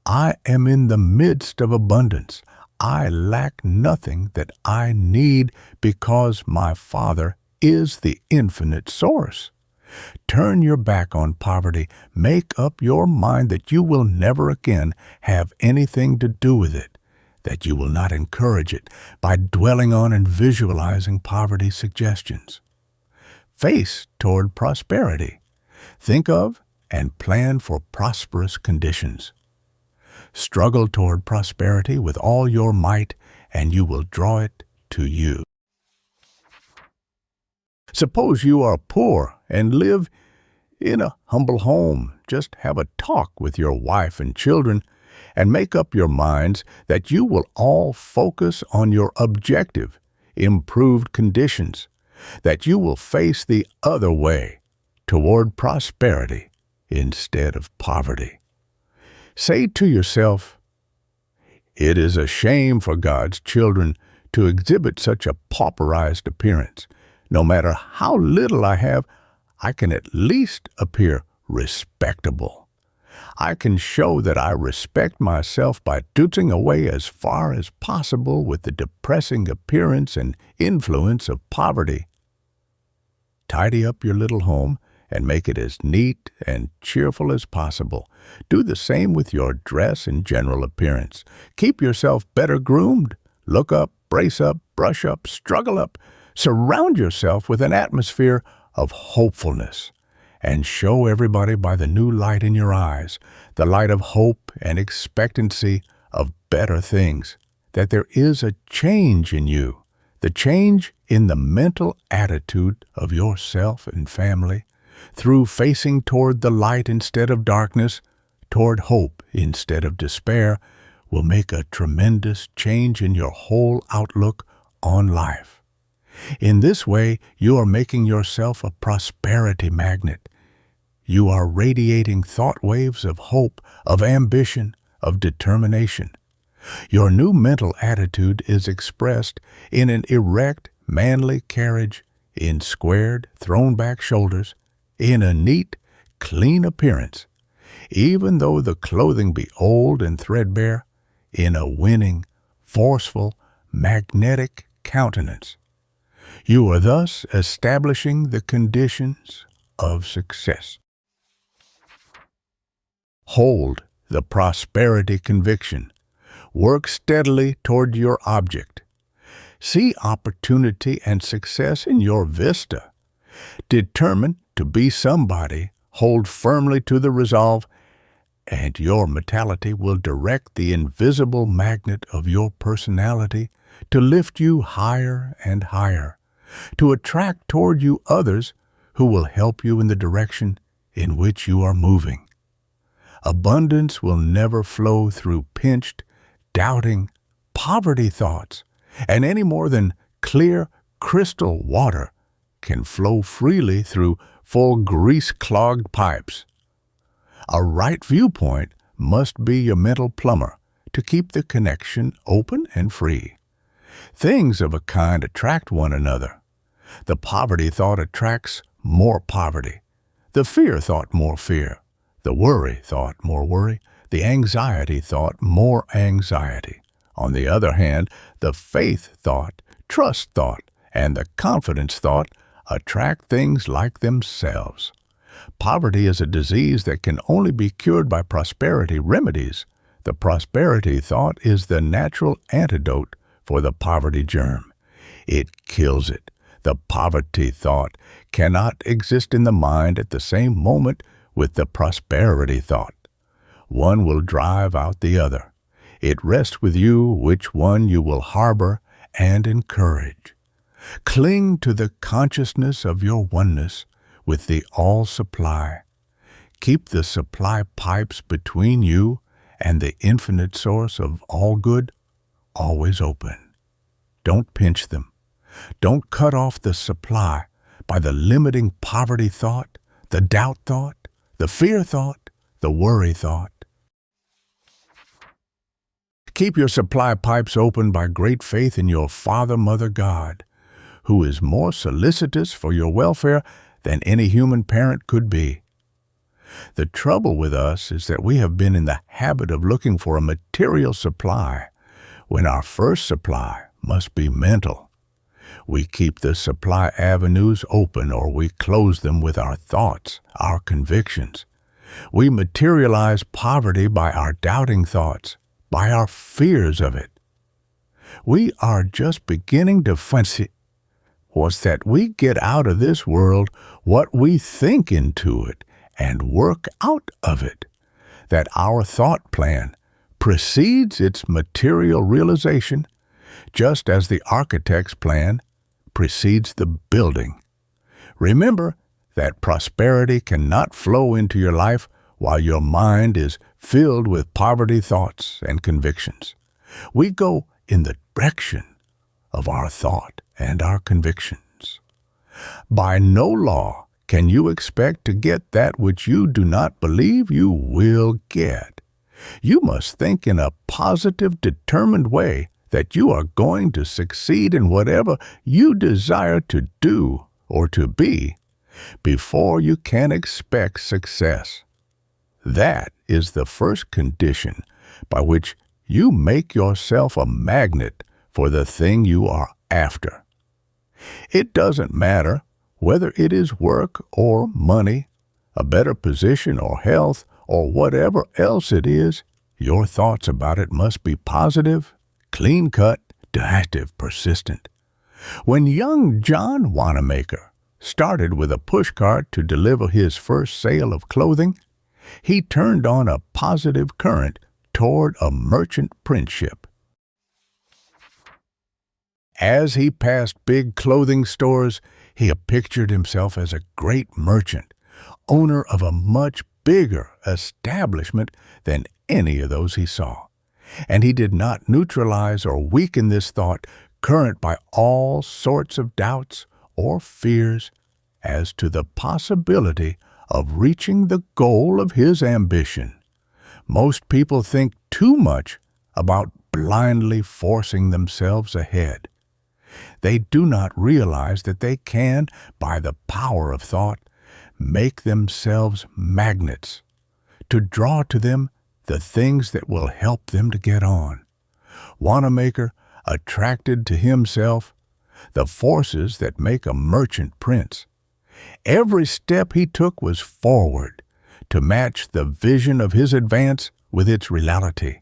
I am in the midst of abundance. I lack nothing that I need because my Father is the infinite source. Turn your back on poverty. Make up your mind that you will never again have anything to do with it, that you will not encourage it by dwelling on and visualizing poverty suggestions. Face toward prosperity. Think of and plan for prosperous conditions. Struggle toward prosperity with all your might, and you will draw it to you. Suppose you are poor and live in a humble home. Just have a talk with your wife and children and make up your minds that you will all focus on your objective, improved conditions, that you will face the other way, toward prosperity instead of poverty. Say to yourself, "It is a shame for God's children to exhibit such a pauperized appearance. No matter how little I have, I can at least appear respectable. I can show that I respect myself by doing away as far as possible with the depressing appearance and influence of poverty." Tidy up your little home and make it as neat and cheerful as possible. Do the same with your dress and general appearance. Keep yourself better groomed. Look up, brace up, brush up, struggle up. Surround yourself with an atmosphere of hopefulness and show everybody by the new light in your eyes, the light of hope and expectancy of better things, that there is a change in you, the change in the mental attitude of yourself and family, through facing toward the light instead of darkness, toward hope instead of despair, will make a tremendous change in your whole outlook on life. In this way, you are making yourself a prosperity magnet. You are radiating thought waves of hope, of ambition, of determination. Your new mental attitude is expressed in an erect, manly carriage, in squared, thrown-back shoulders, in a neat, clean appearance, even though the clothing be old and threadbare, in a winning, forceful, magnetic countenance. You are thus establishing the conditions of success. Hold the prosperity conviction. Work steadily toward your object. See opportunity and success in your vista. Determine to be somebody, hold firmly to the resolve, and your mentality will direct the invisible magnet of your personality to lift you higher and higher, to attract toward you others who will help you in the direction in which you are moving. Abundance will never flow through pinched, doubting, poverty thoughts, and any more than clear, crystal water can flow freely through full grease-clogged pipes. A right viewpoint must be your mental plumber to keep the connection open and free. Things of a kind attract one another. The poverty thought attracts more poverty. The fear thought more fear. The worry thought more worry. The anxiety thought more anxiety. On the other hand, the faith thought, trust thought, and the confidence thought attract things like themselves. Poverty is a disease that can only be cured by prosperity remedies. The prosperity thought is the natural antidote for the poverty germ. It kills it. The poverty thought cannot exist in the mind at the same moment with the prosperity thought. One will drive out the other. It rests with you which one you will harbor and encourage. Cling to the consciousness of your oneness with the all-supply. Keep the supply pipes between you and the infinite source of all good always open. Don't pinch them. Don't cut off the supply by the limiting poverty thought, the doubt thought, the fear thought, the worry thought. Keep your supply pipes open by great faith in your Father, Mother, God, who is more solicitous for your welfare than any human parent could be. The trouble with us is that we have been in the habit of looking for a material supply when our first supply must be mental. We keep the supply avenues open or we close them with our thoughts, our convictions. We materialize poverty by our doubting thoughts, by our fears of it. We are just beginning to fancy was that we get out of this world what we think into it and work out of it, that our thought plan precedes its material realization, just as the architect's plan precedes the building. Remember that prosperity cannot flow into your life while your mind is filled with poverty thoughts and convictions. We go in the direction of our thought and our convictions. By no law can you expect to get that which you do not believe you will get? You must think in a positive, determined way that you are going to succeed in whatever you desire to do or to be before you can expect success. That is the first condition by which you make yourself a magnet for the thing you are after. It doesn't matter whether it is work or money, a better position or health, or whatever else it is, your thoughts about it must be positive, clean-cut, active, persistent. When young John Wanamaker started with a pushcart to deliver his first sale of clothing, he turned on a positive current toward a merchant princeship. As he passed big clothing stores, he pictured himself as a great merchant, owner of a much bigger establishment than any of those he saw. And he did not neutralize or weaken this thought current by all sorts of doubts or fears as to the possibility of reaching the goal of his ambition. Most people think too much about blindly forcing themselves ahead. They do not realize that they can, by the power of thought, make themselves magnets to draw to them the things that will help them to get on. Wanamaker attracted to himself the forces that make a merchant prince. Every step he took was forward to match the vision of his advance with its reality.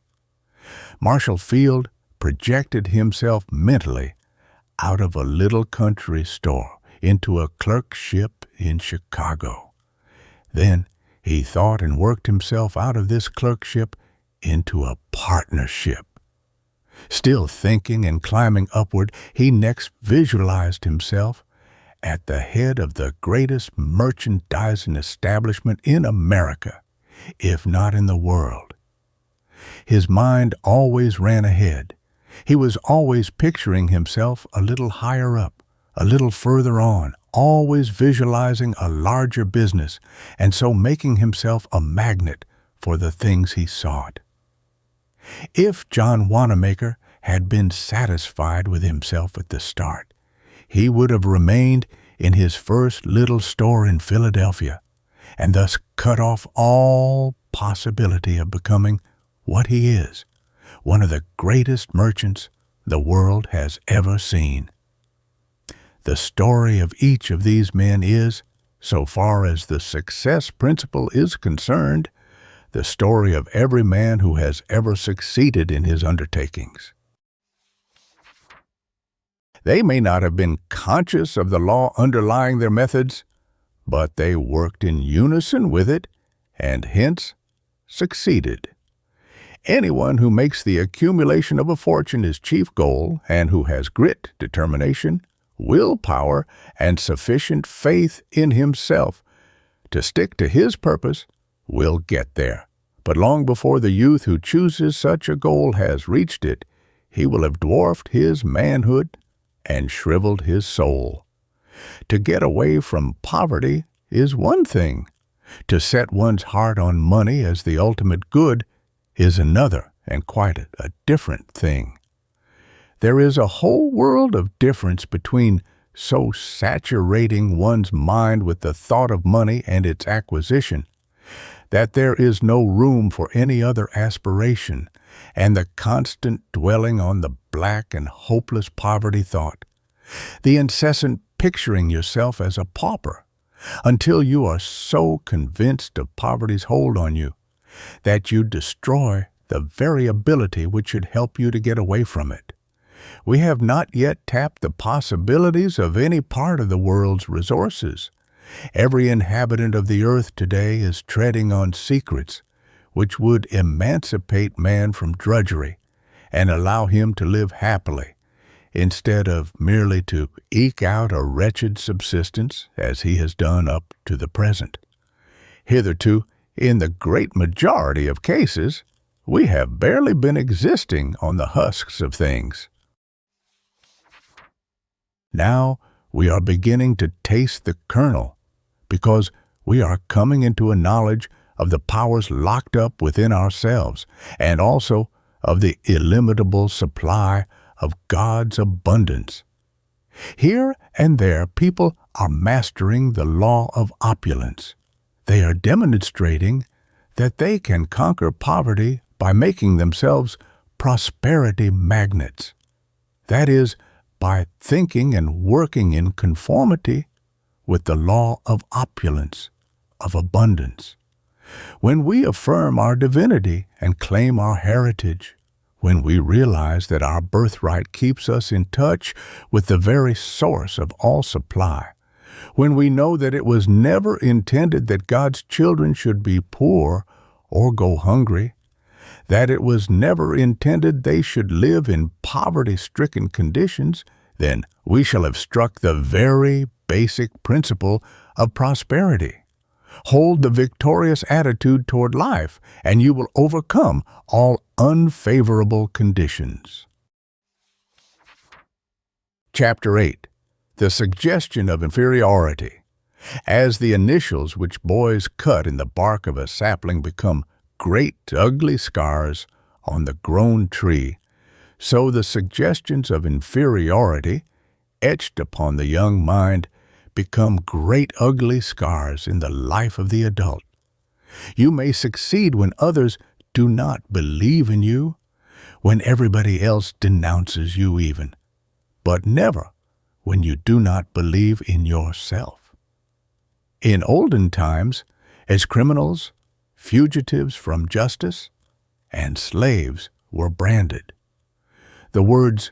Marshall Field projected himself mentally out of a little country store into a clerkship in Chicago. Then he thought and worked himself out of this clerkship into a partnership. Still thinking and climbing upward, he next visualized himself at the head of the greatest merchandising establishment in America, if not in the world. His mind always ran ahead. He was always picturing himself a little higher up, a little further on, always visualizing a larger business, and so making himself a magnet for the things he sought. If John Wanamaker had been satisfied with himself at the start, he would have remained in his first little store in Philadelphia, and thus cut off all possibility of becoming what he is, one of the greatest merchants the world has ever seen. The story of each of these men is, so far as the success principle is concerned, the story of every man who has ever succeeded in his undertakings. They may not have been conscious of the law underlying their methods, but they worked in unison with it and hence succeeded. Anyone who makes the accumulation of a fortune his chief goal and who has grit, determination, willpower, and sufficient faith in himself to stick to his purpose will get there. But long before the youth who chooses such a goal has reached it, he will have dwarfed his manhood and shriveled his soul. To get away from poverty is one thing. To set one's heart on money as the ultimate good is another and quite a different thing. There is a whole world of difference between so saturating one's mind with the thought of money and its acquisition that there is no room for any other aspiration, and the constant dwelling on the black and hopeless poverty thought, the incessant picturing yourself as a pauper, until you are so convinced of poverty's hold on you that you destroy the very ability which should help you to get away from it. We have not yet tapped the possibilities of any part of the world's resources. Every inhabitant of the earth today is treading on secrets which would emancipate man from drudgery and allow him to live happily, instead of merely to eke out a wretched subsistence as he has done up to the present. Hitherto, in the great majority of cases, we have barely been existing on the husks of things. Now we are beginning to taste the kernel, because we are coming into a knowledge of the powers locked up within ourselves and also of the illimitable supply of God's abundance. Here and there, people are mastering the law of opulence. They are demonstrating that they can conquer poverty by making themselves prosperity magnets. That is, by thinking and working in conformity with the law of opulence, of abundance. When we affirm our divinity and claim our heritage, when we realize that our birthright keeps us in touch with the very source of all supply, when we know that it was never intended that God's children should be poor or go hungry, that it was never intended they should live in poverty-stricken conditions, then we shall have struck the very basic principle of prosperity. Hold the victorious attitude toward life, and you will overcome all unfavorable conditions. Chapter 8. The Suggestion of Inferiority. As the initials which boys cut in the bark of a sapling become great ugly scars on the grown tree, so the suggestions of inferiority, etched upon the young mind, become great ugly scars in the life of the adult. You may succeed when others do not believe in you, when everybody else denounces you even, but never when you do not believe in yourself. In olden times, as criminals, fugitives from justice, and slaves were branded, the words,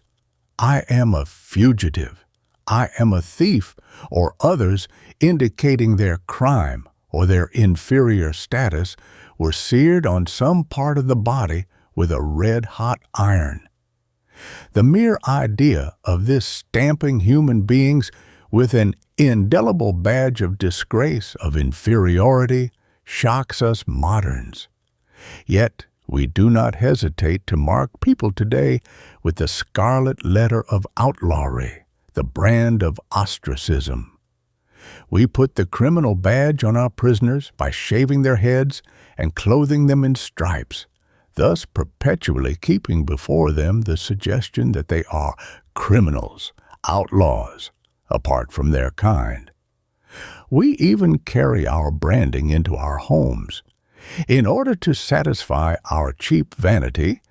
"I am a fugitive," "I am a thief," or others indicating their crime or their inferior status were seared on some part of the body with a red-hot iron. The mere idea of this stamping human beings with an indelible badge of disgrace, of inferiority, shocks us moderns. Yet we do not hesitate to mark people today with the scarlet letter of outlawry, the brand of ostracism. We put the criminal badge on our prisoners by shaving their heads and clothing them in stripes, thus perpetually keeping before them the suggestion that they are criminals, outlaws, apart from their kind. We even carry our branding into our homes. In order to satisfy our cheap vanity,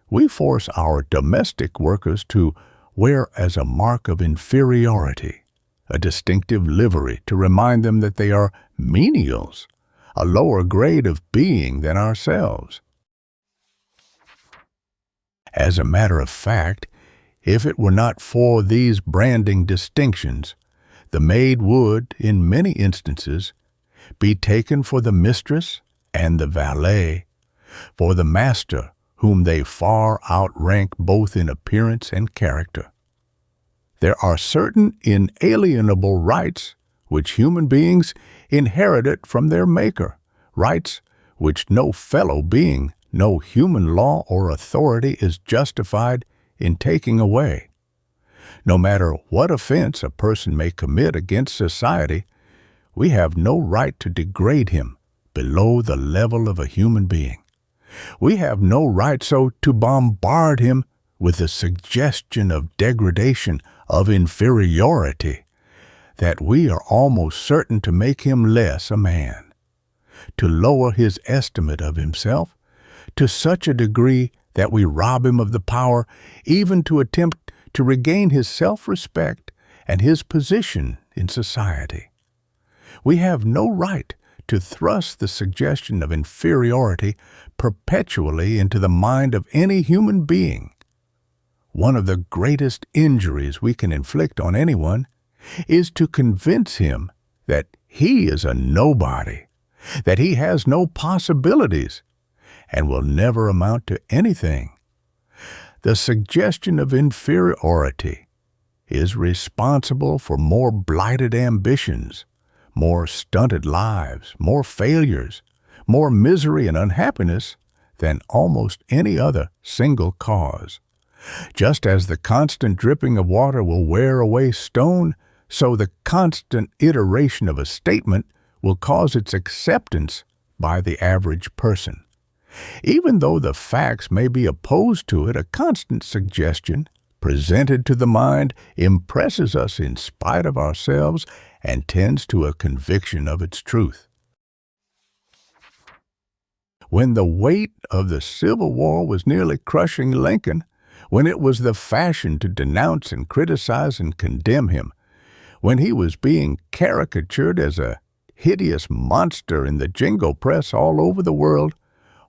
we force our domestic workers to wear as a mark of inferiority a distinctive livery to remind them that they are menials, a lower grade of being than ourselves. As a matter of fact, if it were not for these branding distinctions, the maid would, in many instances, be taken for the mistress and the valet, for the master whom they far outrank both in appearance and character. There are certain inalienable rights which human beings inherited from their Maker, rights which no fellow being, no human law or authority is justified in taking away. No matter what offense a person may commit against society, we have no right to degrade him below the level of a human being. We have no right so to bombard him with the suggestion of degradation, of inferiority, that we are almost certain to make him less a man, to lower his estimate of himself to such a degree that we rob him of the power even to attempt to regain his self-respect and his position in society. We have no right to thrust the suggestion of inferiority perpetually into the mind of any human being. One of the greatest injuries we can inflict on anyone is to convince him that he is a nobody, that he has no possibilities, and will never amount to anything. The suggestion of inferiority is responsible for more blighted ambitions, more stunted lives, more failures, more misery and unhappiness than almost any other single cause. Just as the constant dripping of water will wear away stone, so the constant iteration of a statement will cause its acceptance by the average person. Even though the facts may be opposed to it, a constant suggestion presented to the mind impresses us in spite of ourselves and tends to a conviction of its truth. When the weight of the Civil War was nearly crushing Lincoln, when it was the fashion to denounce and criticize and condemn him, when he was being caricatured as a hideous monster in the jingo press all over the world,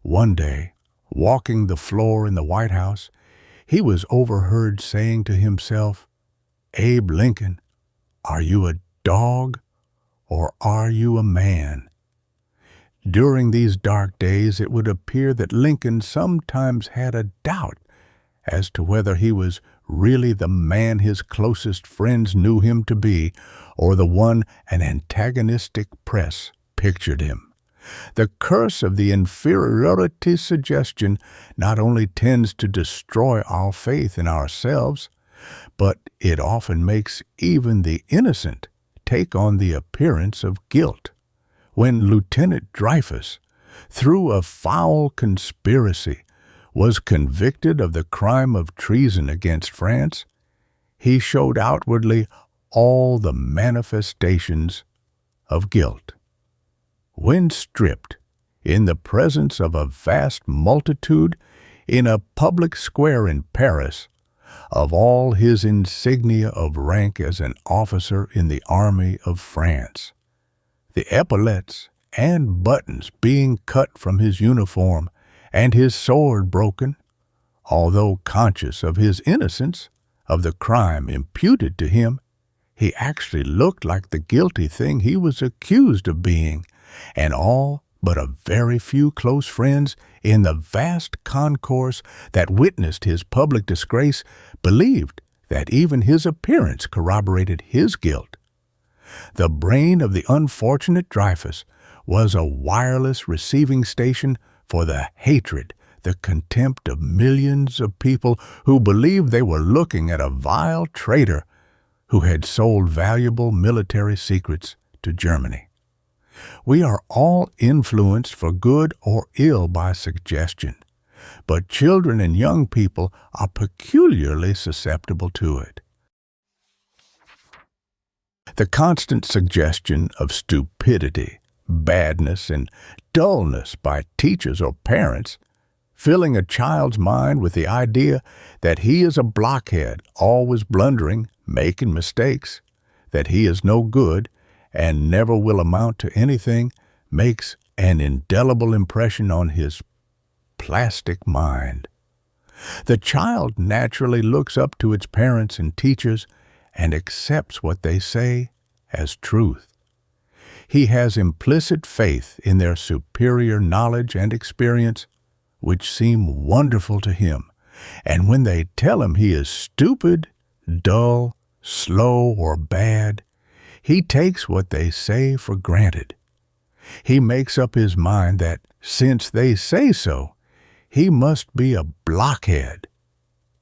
one day, walking the floor in the White House, he was overheard saying to himself, "Abe Lincoln, are you a dog or are you a man?" During these dark days, it would appear that Lincoln sometimes had a doubt as to whether he was really the man his closest friends knew him to be, or the one an antagonistic press pictured him. The curse of the inferiority suggestion not only tends to destroy our faith in ourselves, but it often makes even the innocent take on the appearance of guilt. When Lieutenant Dreyfus, through a foul conspiracy, was convicted of the crime of treason against France, he showed outwardly all the manifestations of guilt. When stripped, in the presence of a vast multitude, in a public square in Paris, of all his insignia of rank as an officer in the army of France, the epaulets and buttons being cut from his uniform and his sword broken, although conscious of his innocence of the crime imputed to him, he actually looked like the guilty thing he was accused of being, and all but a very few close friends in the vast concourse that witnessed his public disgrace believed that even his appearance corroborated his guilt. The brain of the unfortunate Dreyfus was a wireless receiving station for the hatred, the contempt of millions of people who believed they were looking at a vile traitor who had sold valuable military secrets to Germany. We are all influenced for good or ill by suggestion, but children and young people are peculiarly susceptible to it. The constant suggestion of stupidity, badness, and dullness by teachers or parents, filling a child's mind with the idea that he is a blockhead, always blundering, making mistakes, that he is no good, and never will amount to anything, makes an indelible impression on his plastic mind. The child naturally looks up to its parents and teachers and accepts what they say as truth. He has implicit faith in their superior knowledge and experience, which seem wonderful to him, and when they tell him he is stupid, dull, slow, or bad, he takes what they say for granted. He makes up his mind that, since they say so, he must be a blockhead,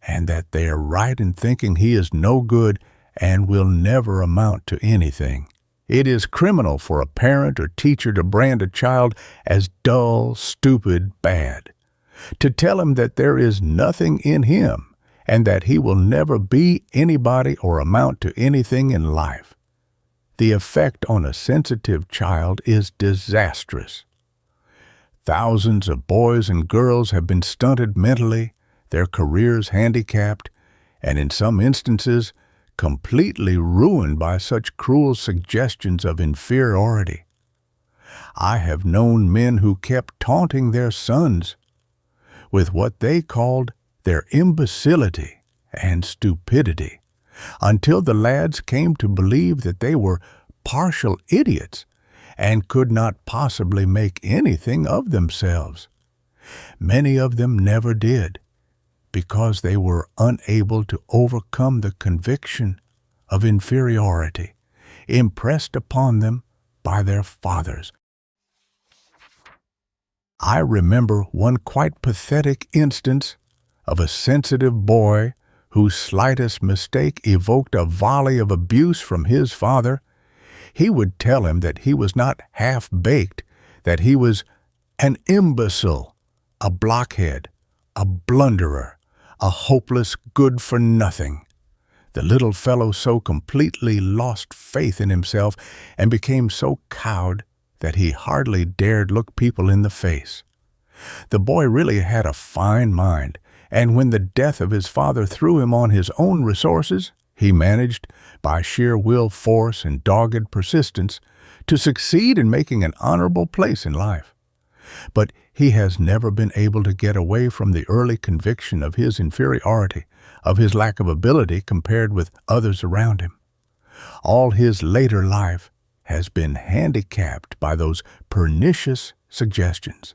and that they are right in thinking he is no good and will never amount to anything. It is criminal for a parent or teacher to brand a child as dull, stupid, bad, to tell him that there is nothing in him and that he will never be anybody or amount to anything in life. The effect on a sensitive child is disastrous. Thousands of boys and girls have been stunted mentally, their careers handicapped, and in some instances, completely ruined by such cruel suggestions of inferiority. I have known men who kept taunting their sons with what they called their imbecility and stupidity, until the lads came to believe that they were partial idiots and could not possibly make anything of themselves. Many of them never did, because they were unable to overcome the conviction of inferiority impressed upon them by their fathers. I remember one quite pathetic instance of a sensitive boy whose slightest mistake evoked a volley of abuse from his father. He would tell him that he was not half-baked, that he was an imbecile, a blockhead, a blunderer, a hopeless good-for-nothing. The little fellow so completely lost faith in himself and became so cowed that he hardly dared look people in the face. The boy really had a fine mind, and when the death of his father threw him on his own resources, he managed, by sheer will force and dogged persistence, to succeed in making an honorable place in life. But he has never been able to get away from the early conviction of his inferiority, of his lack of ability compared with others around him. All his later life has been handicapped by those pernicious suggestions.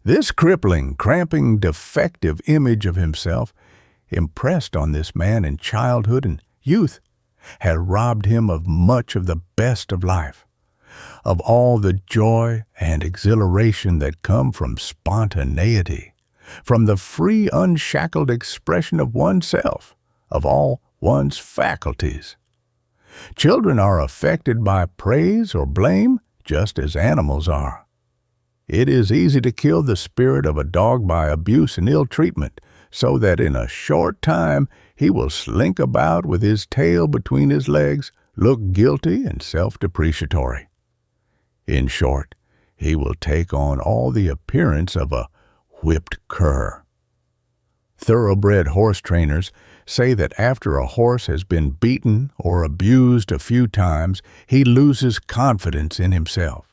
This crippling, cramping, defective image of himself, impressed on this man in childhood and youth, had robbed him of much of the best of life, of all the joy and exhilaration that come from spontaneity, from the free, unshackled expression of oneself, of all one's faculties. Children are affected by praise or blame just as animals are. It is easy to kill the spirit of a dog by abuse and ill treatment, so that in a short time he will slink about with his tail between his legs, look guilty and self-depreciatory. In short, he will take on all the appearance of a whipped cur. Thoroughbred horse trainers say that after a horse has been beaten or abused a few times, he loses confidence in himself.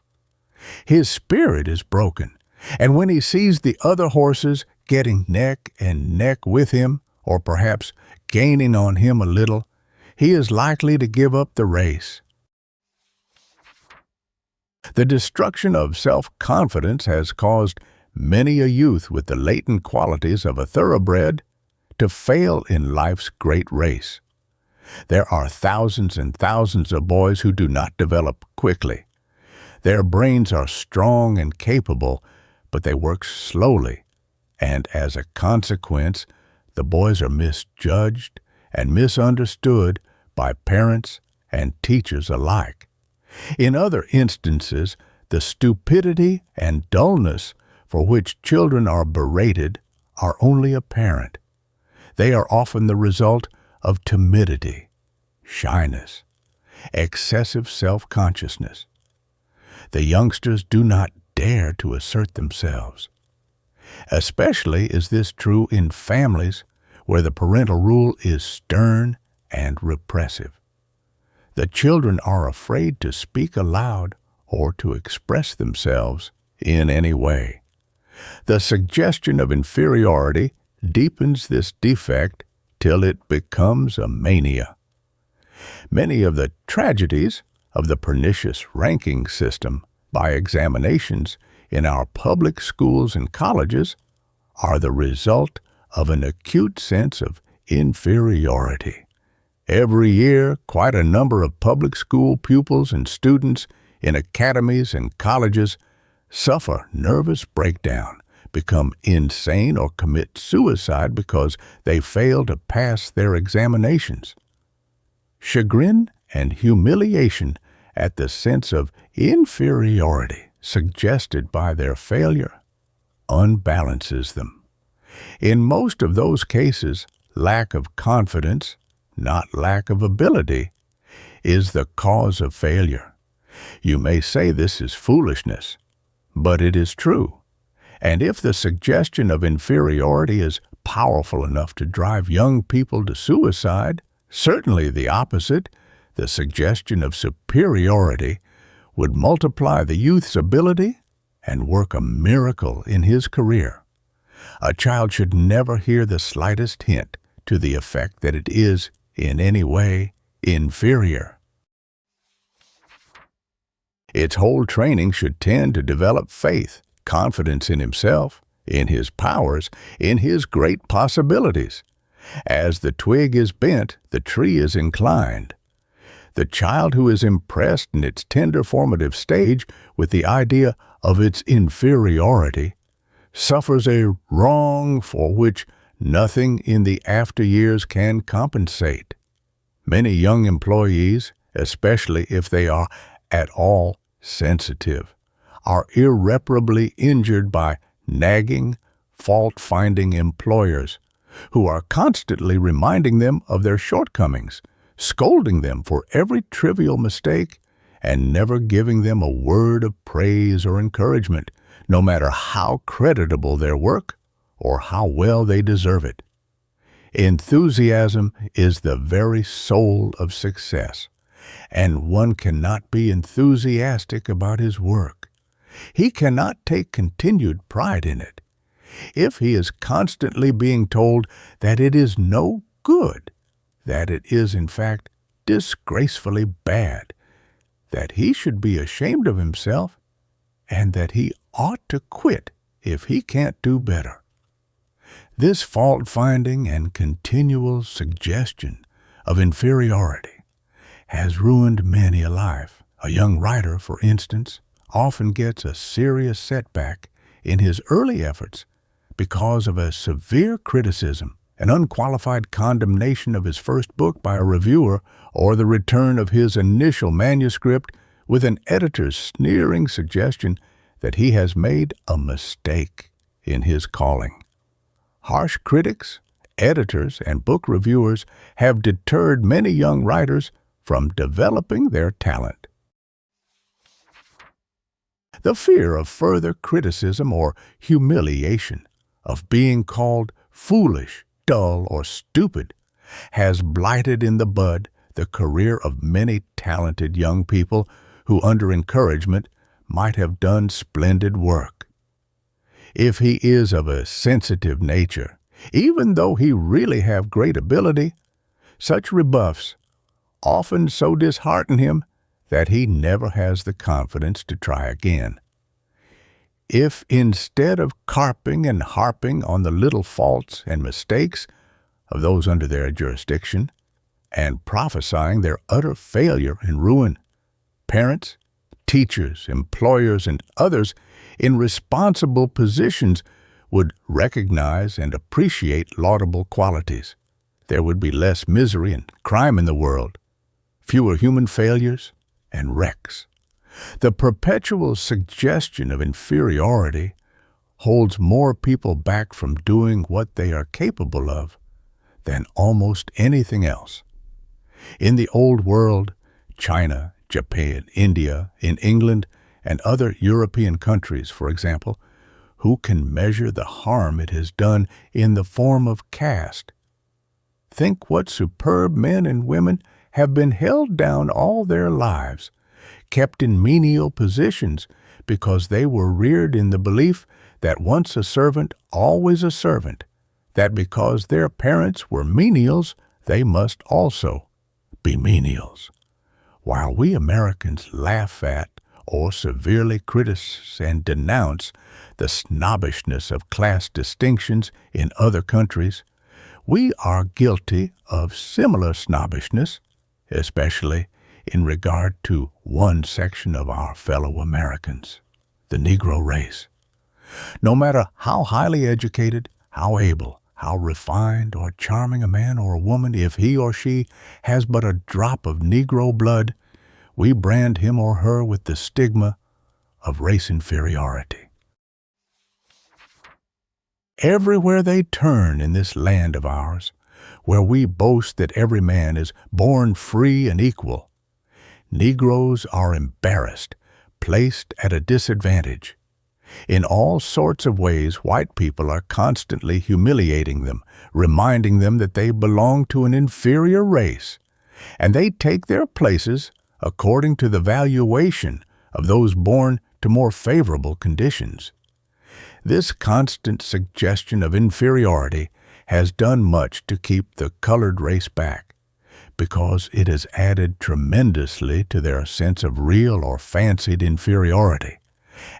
His spirit is broken, and when he sees the other horses getting neck and neck with him, or perhaps gaining on him a little, he is likely to give up the race. The destruction of self-confidence has caused many a youth with the latent qualities of a thoroughbred to fail in life's great race. There are thousands and thousands of boys who do not develop quickly. Their brains are strong and capable, but they work slowly, and as a consequence, the boys are misjudged and misunderstood by parents and teachers alike. In other instances, the stupidity and dullness for which children are berated are only apparent. They are often the result of timidity, shyness, excessive self-consciousness. The youngsters do not dare to assert themselves. Especially is this true in families where the parental rule is stern and repressive. The children are afraid to speak aloud or to express themselves in any way. The suggestion of inferiority deepens this defect till it becomes a mania. Many of the tragedies of the pernicious ranking system by examinations in our public schools and colleges are the result of an acute sense of inferiority. Every year, quite a number of public school pupils and students in academies and colleges suffer nervous breakdown, become insane, or commit suicide because they fail to pass their examinations. Chagrin and humiliation at the sense of inferiority suggested by their failure unbalances them. In most of those cases, lack of confidence, not lack of ability, is the cause of failure. You may say this is foolishness, but it is true. And if the suggestion of inferiority is powerful enough to drive young people to suicide, certainly the opposite, the suggestion of superiority, would multiply the youth's ability and work a miracle in his career. A child should never hear the slightest hint to the effect that it is, in any way, inferior. Its whole training should tend to develop faith, confidence in himself, in his powers, in his great possibilities. As the twig is bent, the tree is inclined. The child who is impressed in its tender formative stage with the idea of its inferiority suffers a wrong for which nothing in the after years can compensate. Many young employees, especially if they are at all sensitive, are irreparably injured by nagging, fault-finding employers who are constantly reminding them of their shortcomings, scolding them for every trivial mistake, and never giving them a word of praise or encouragement, no matter how creditable their work or how well they deserve it. Enthusiasm is the very soul of success, and one cannot be enthusiastic about his work. He cannot take continued pride in it. If he is constantly being told that it is no good, that it is in fact disgracefully bad, that he should be ashamed of himself, and that he ought to quit if he can't do better. This fault-finding and continual suggestion of inferiority has ruined many a life. A young writer, for instance, often gets a serious setback in his early efforts because of a severe criticism, an unqualified condemnation of his first book by a reviewer, or the return of his initial manuscript with an editor's sneering suggestion that he has made a mistake in his calling. Harsh critics, editors, and book reviewers have deterred many young writers from developing their talent. The fear of further criticism or humiliation, of being called foolish, dull, or stupid, has blighted in the bud the career of many talented young people who, under encouragement, might have done splendid work. If he is of a sensitive nature, even though he really have great ability, such rebuffs often so dishearten him that he never has the confidence to try again. If instead of carping and harping on the little faults and mistakes of those under their jurisdiction, and prophesying their utter failure and ruin, parents, teachers, employers, and others in responsible positions would recognize and appreciate laudable qualities, there would be less misery and crime in the world, fewer human failures and wrecks. The perpetual suggestion of inferiority holds more people back from doing what they are capable of than almost anything else. In the old world, China, Japan, India, in England, and other European countries, for example, who can measure the harm it has done in the form of caste? Think what superb men and women have been held down all their lives, kept in menial positions because they were reared in the belief that once a servant, always a servant, that because their parents were menials, they must also be menials. While we Americans laugh at or severely criticize and denounce the snobbishness of class distinctions in other countries, we are guilty of similar snobbishness, especially in regard to one section of our fellow Americans, the Negro race. No matter how highly educated, how able, how refined or charming a man or a woman, if he or she has but a drop of Negro blood, we brand him or her with the stigma of race inferiority. Everywhere they turn in this land of ours, where we boast that every man is born free and equal, Negroes are embarrassed, placed at a disadvantage. In all sorts of ways, white people are constantly humiliating them, reminding them that they belong to an inferior race, and they take their places according to the valuation of those born to more favorable conditions. This constant suggestion of inferiority has done much to keep the colored race back, because it has added tremendously to their sense of real or fancied inferiority,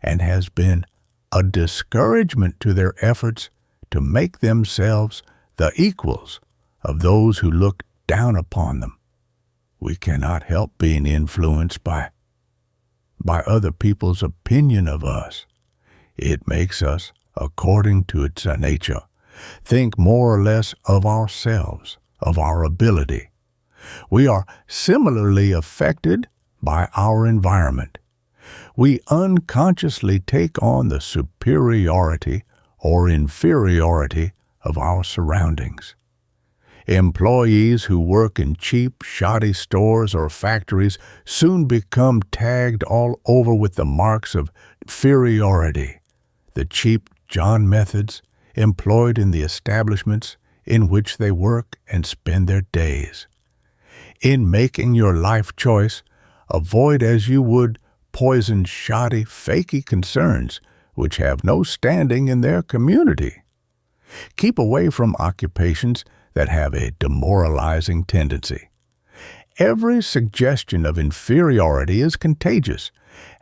and has been a discouragement to their efforts to make themselves the equals of those who look down upon them. We cannot help being influenced by other people's opinion of us. It makes us, according to its nature, think more or less of ourselves, of our ability. We are similarly affected by our environment. We unconsciously take on the superiority or inferiority of our surroundings. Employees who work in cheap, shoddy stores or factories soon become tagged all over with the marks of inferiority, the cheap John methods employed in the establishments in which they work and spend their days. In making your life choice, avoid as you would poisoned, shoddy, fakey concerns which have no standing in their community. Keep away from occupations that have a demoralizing tendency. Every suggestion of inferiority is contagious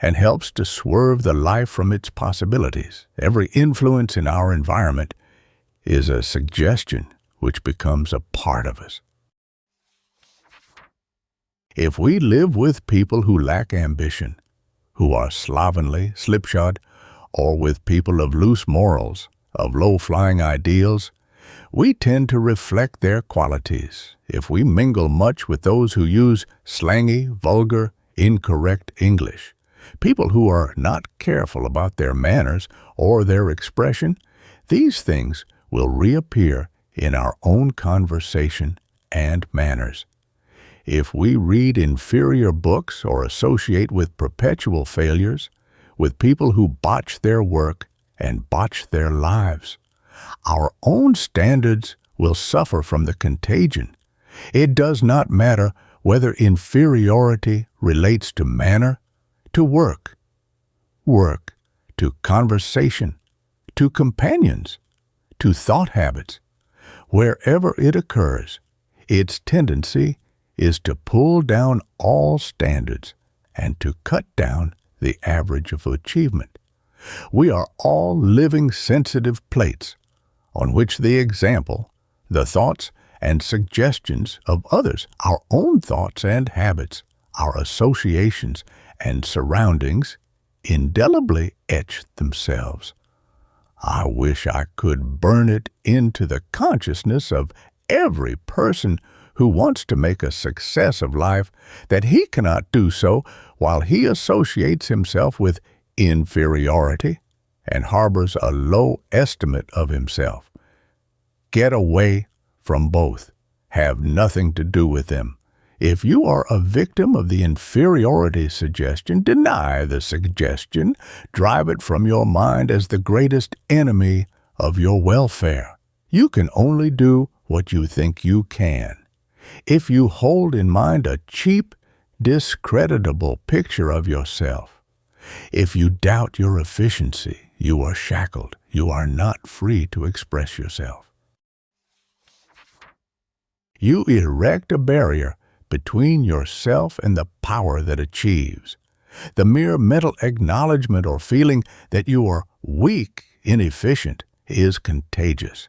and helps to swerve the life from its possibilities. Every influence in our environment is a suggestion which becomes a part of us. If we live with people who lack ambition, who are slovenly, slipshod, or with people of loose morals, of low-flying ideals, we tend to reflect their qualities. If we mingle much with those who use slangy, vulgar, incorrect English, people who are not careful about their manners or their expression, these things will reappear in our own conversation and manners. If we read inferior books or associate with perpetual failures, with people who botch their work and botch their lives, our own standards will suffer from the contagion. It does not matter whether inferiority relates to manner, to work, to conversation, to companions, to thought habits. Wherever it occurs, its tendency is to pull down all standards and to cut down the average of achievement. We are all living sensitive plates on which the example, the thoughts and suggestions of others, our own thoughts and habits, our associations and surroundings indelibly etch themselves. I wish I could burn it into the consciousness of every person who wants to make a success of life that he cannot do so while he associates himself with inferiority and harbors a low estimate of himself. Get away from both. Have nothing to do with them. If you are a victim of the inferiority suggestion, deny the suggestion. Drive it from your mind as the greatest enemy of your welfare. You can only do what you think you can. If you hold in mind a cheap, discreditable picture of yourself, if you doubt your efficiency, you are shackled. You are not free to express yourself. You erect a barrier between yourself and the power that achieves. The mere mental acknowledgement or feeling that you are weak, inefficient, is contagious.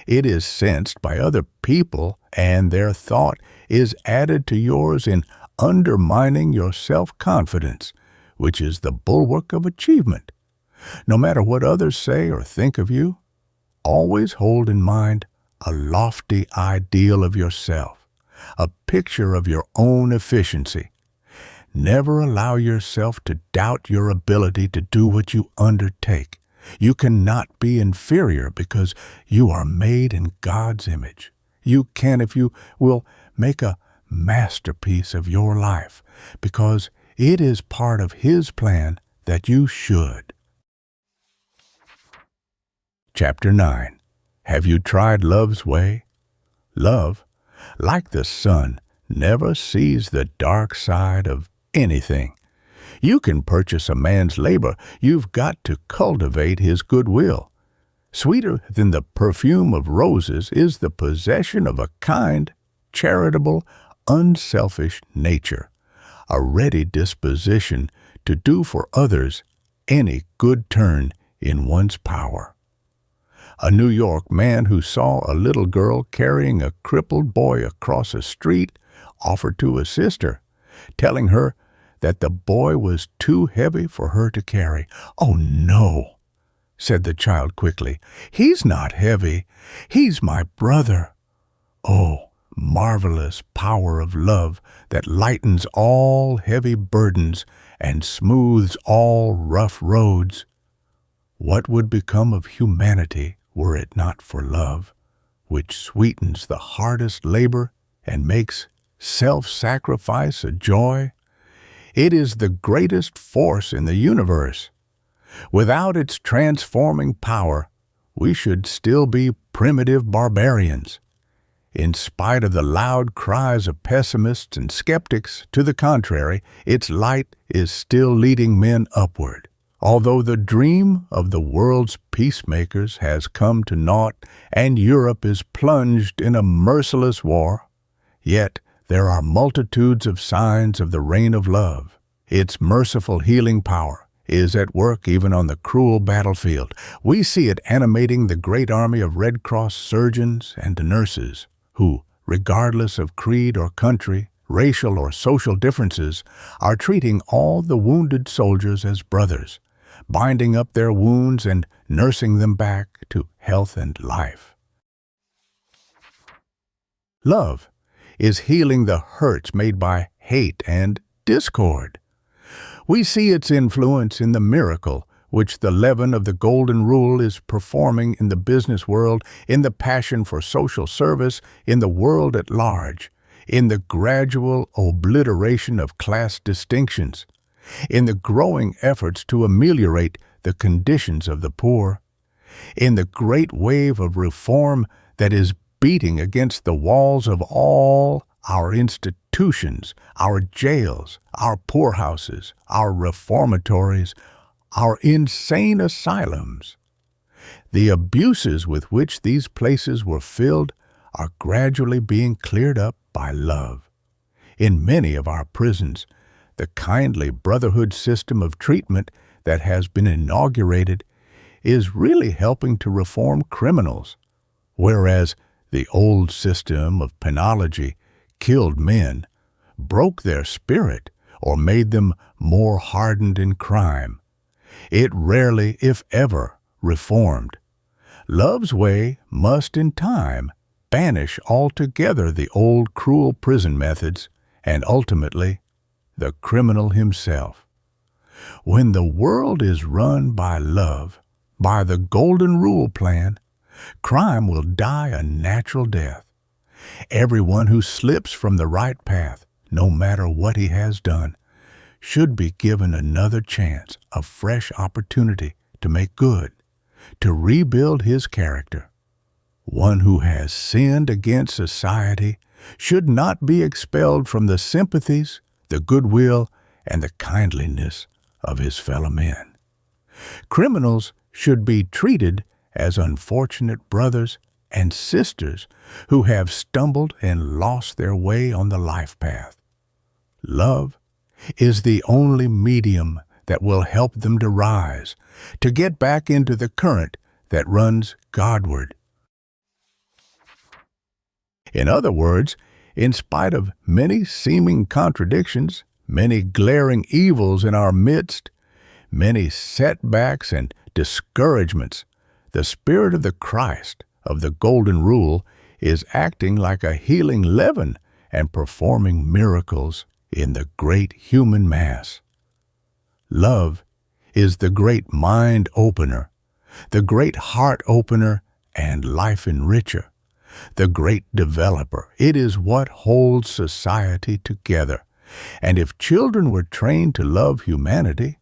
It is sensed by other people, and their thought is added to yours in undermining your self-confidence, which is the bulwark of achievement. No matter what others say or think of you, always hold in mind a lofty ideal of yourself, a picture of your own efficiency. Never allow yourself to doubt your ability to do what you undertake. You cannot be inferior because you are made in God's image. You can, if you will, make a masterpiece of your life because it is part of His plan that you should. Chapter 9. Have you tried love's way? Love, like the sun, never sees the dark side of anything. You can purchase a man's labor. You've got to cultivate his goodwill. Sweeter than the perfume of roses is the possession of a kind, charitable, unselfish nature, a ready disposition to do for others any good turn in one's power. A New York man who saw a little girl carrying a crippled boy across a street offered to assist her, telling her that the boy was too heavy for her to carry. "Oh, no," said the child quickly. "He's not heavy. He's my brother." "Oh, marvelous power of love that lightens all heavy burdens and smooths all rough roads. What would become of humanity were it not for love, which sweetens the hardest labor and makes self-sacrifice a joy? It is the greatest force in the universe. Without its transforming power, we should still be primitive barbarians. In spite of the loud cries of pessimists and skeptics to the contrary, its light is still leading men upward. Although the dream of the world's peacemakers has come to naught and Europe is plunged in a merciless war, yet there are multitudes of signs of the reign of love. Its merciful healing power is at work even on the cruel battlefield. We see it animating the great army of Red Cross surgeons and nurses, who, regardless of creed or country, racial or social differences, are treating all the wounded soldiers as brothers, binding up their wounds and nursing them back to health and life. Love is healing the hurts made by hate and discord. We see its influence in the miracle which the leaven of the Golden Rule is performing in the business world, in the passion for social service, in the world at large, in the gradual obliteration of class distinctions, in the growing efforts to ameliorate the conditions of the poor, in the great wave of reform that is beating against the walls of all our institutions, our jails, our poorhouses, our reformatories, our insane asylums. The abuses with which these places were filled are gradually being cleared up by love. In many of our prisons, the kindly brotherhood system of treatment that has been inaugurated is really helping to reform criminals, whereas the old system of penology killed men, broke their spirit, or made them more hardened in crime. It rarely, if ever, reformed. Love's way must in time banish altogether the old cruel prison methods and ultimately the criminal himself. When the world is run by love, by the Golden Rule plan, crime will die a natural death. Everyone who slips from the right path, no matter what he has done, should be given another chance, a fresh opportunity to make good, to rebuild his character. One who has sinned against society should not be expelled from the sympathies, the goodwill, and the kindliness of his fellow men. Criminals should be treated as unfortunate brothers and sisters who have stumbled and lost their way on the life path. Love is the only medium that will help them to rise, to get back into the current that runs Godward. In other words, in spite of many seeming contradictions, many glaring evils in our midst, many setbacks and discouragements, the Spirit of the Christ of the Golden Rule is acting like a healing leaven and performing miracles in the great human mass. Love is the great mind opener, the great heart opener and life enricher, the great developer. It is what holds society together. And if children were trained to love humanity,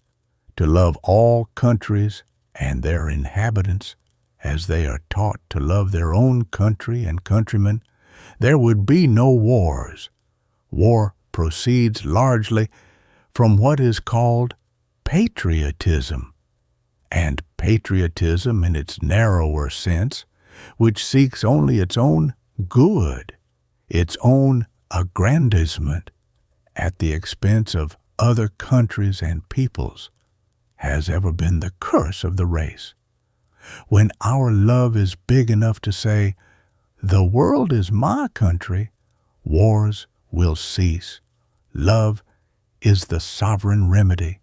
to love all countries and their inhabitants, as they are taught to love their own country and countrymen, there would be no wars. War proceeds largely from what is called patriotism, and patriotism in its narrower sense, which seeks only its own good, its own aggrandizement at the expense of other countries and peoples, has ever been the curse of the race. When our love is big enough to say, "The world is my country," wars will cease. Love is the sovereign remedy.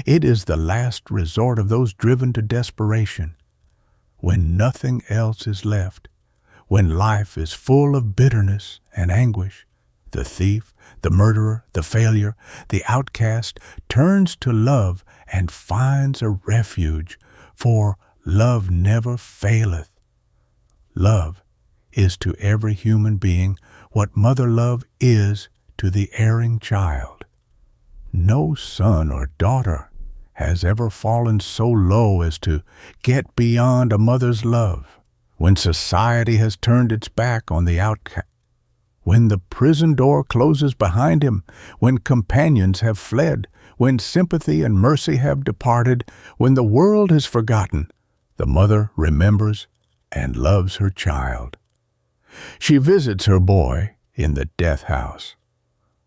It is the last resort of those driven to desperation. When nothing else is left, when life is full of bitterness and anguish, the thief, the murderer, the failure, the outcast turns to love and finds a refuge, for love never faileth. Love is to every human being what mother love is to the erring child. No son or daughter has ever fallen so low as to get beyond a mother's love. When society has turned its back on the outcast, when the prison door closes behind him, when companions have fled, when sympathy and mercy have departed, when the world has forgotten, the mother remembers and loves her child. She visits her boy in the death house,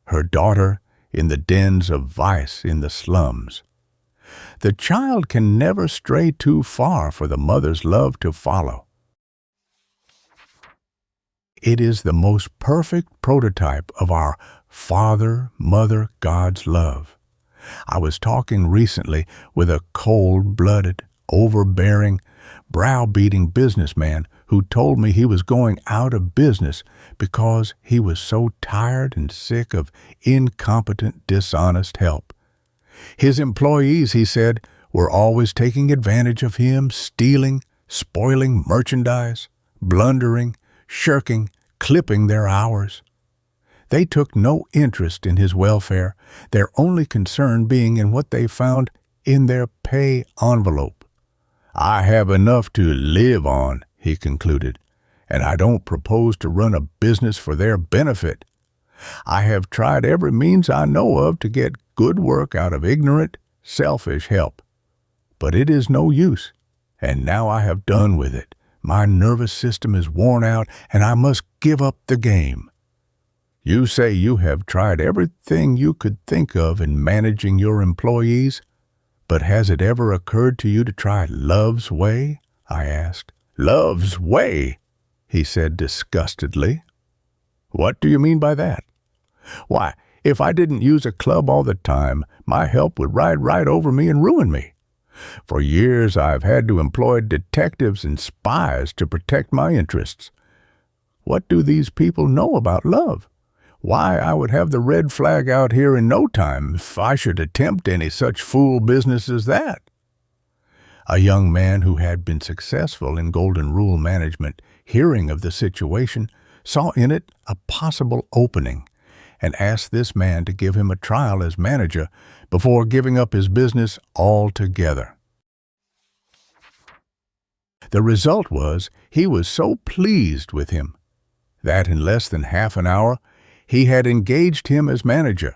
her daughter in the dens of vice in the slums. The child can never stray too far for the mother's love to follow. It is the most perfect prototype of our Father, Mother, God's love. I was talking recently with a cold-blooded, overbearing, browbeating businessman who told me he was going out of business because he was so tired and sick of incompetent, dishonest help. His employees, he said, were always taking advantage of him, stealing, spoiling merchandise, blundering, shirking, clipping their hours. They took no interest in his welfare, their only concern being in what they found in their pay envelope. "I have enough to live on," he concluded, "and I don't propose to run a business for their benefit. I have tried every means I know of to get good work out of ignorant, selfish help. But it is no use, and now I have done with it. My nervous system is worn out, and I must give up the game." You say you have tried everything you could think of in managing your employees, but has it ever occurred to you to try love's way? I asked. "Love's way," he said disgustedly. "What do you mean by that?" "Why, if I didn't use a club all the time, my help would ride right over me and ruin me. For years I've had to employ detectives and spies to protect my interests. What do these people know about love? Why, I would have the red flag out here in no time if I should attempt any such fool business as that." A young man who had been successful in Golden Rule management, hearing of the situation, saw in it a possible opening and asked this man to give him a trial as manager before giving up his business altogether. The result was he was so pleased with him that in less than half an hour he had engaged him as manager,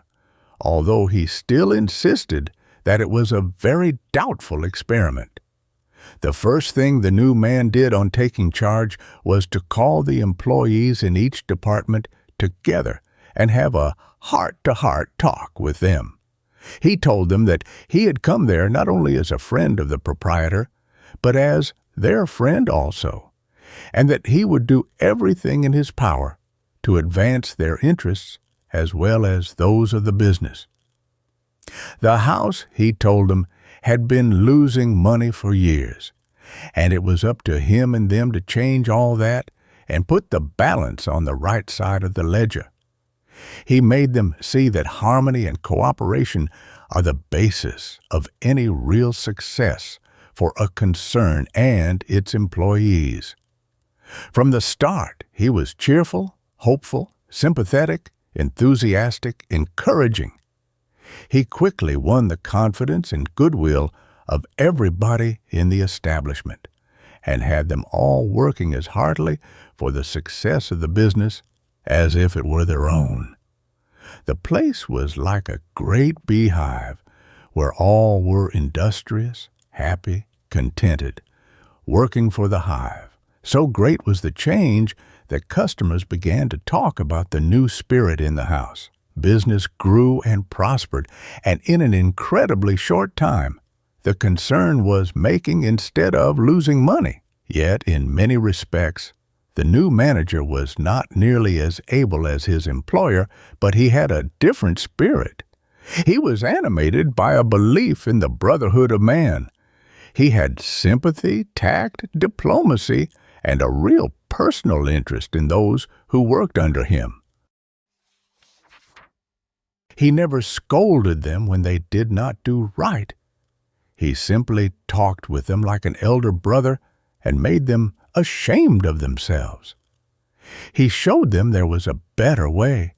although he still insisted that it was a very doubtful experiment. The first thing the new man did on taking charge was to call the employees in each department together and have a heart-to-heart talk with them. He told them that he had come there not only as a friend of the proprietor, but as their friend also, and that he would do everything in his power to advance their interests as well as those of the business. The house, he told them, had been losing money for years, and it was up to him and them to change all that and put the balance on the right side of the ledger. He made them see that harmony and cooperation are the basis of any real success for a concern and its employees. From the start, he was cheerful, hopeful, sympathetic, enthusiastic, encouraging. He quickly won the confidence and goodwill of everybody in the establishment and had them all working as heartily for the success of the business as if it were their own. The place was like a great beehive where all were industrious, happy, contented, working for the hive. So great was the change that customers began to talk about the new spirit in the house. Business grew and prospered, and in an incredibly short time, the concern was making instead of losing money. Yet, in many respects, the new manager was not nearly as able as his employer, but he had a different spirit. He was animated by a belief in the brotherhood of man. He had sympathy, tact, diplomacy, and a real personal interest in those who worked under him. He never scolded them when they did not do right. He simply talked with them like an elder brother and made them ashamed of themselves. He showed them there was a better way,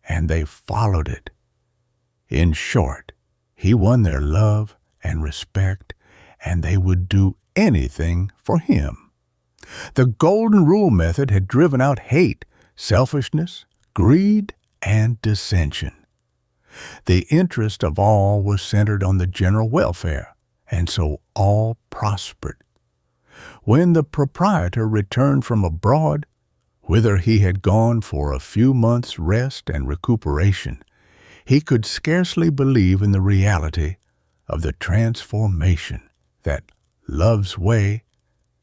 and they followed it. In short, he won their love and respect, and they would do anything for him. The Golden Rule method had driven out hate, selfishness, greed, and dissension. The interest of all was centered on the general welfare, and so all prospered. When the proprietor returned from abroad, whither he had gone for a few months' rest and recuperation, he could scarcely believe in the reality of the transformation that Love's Way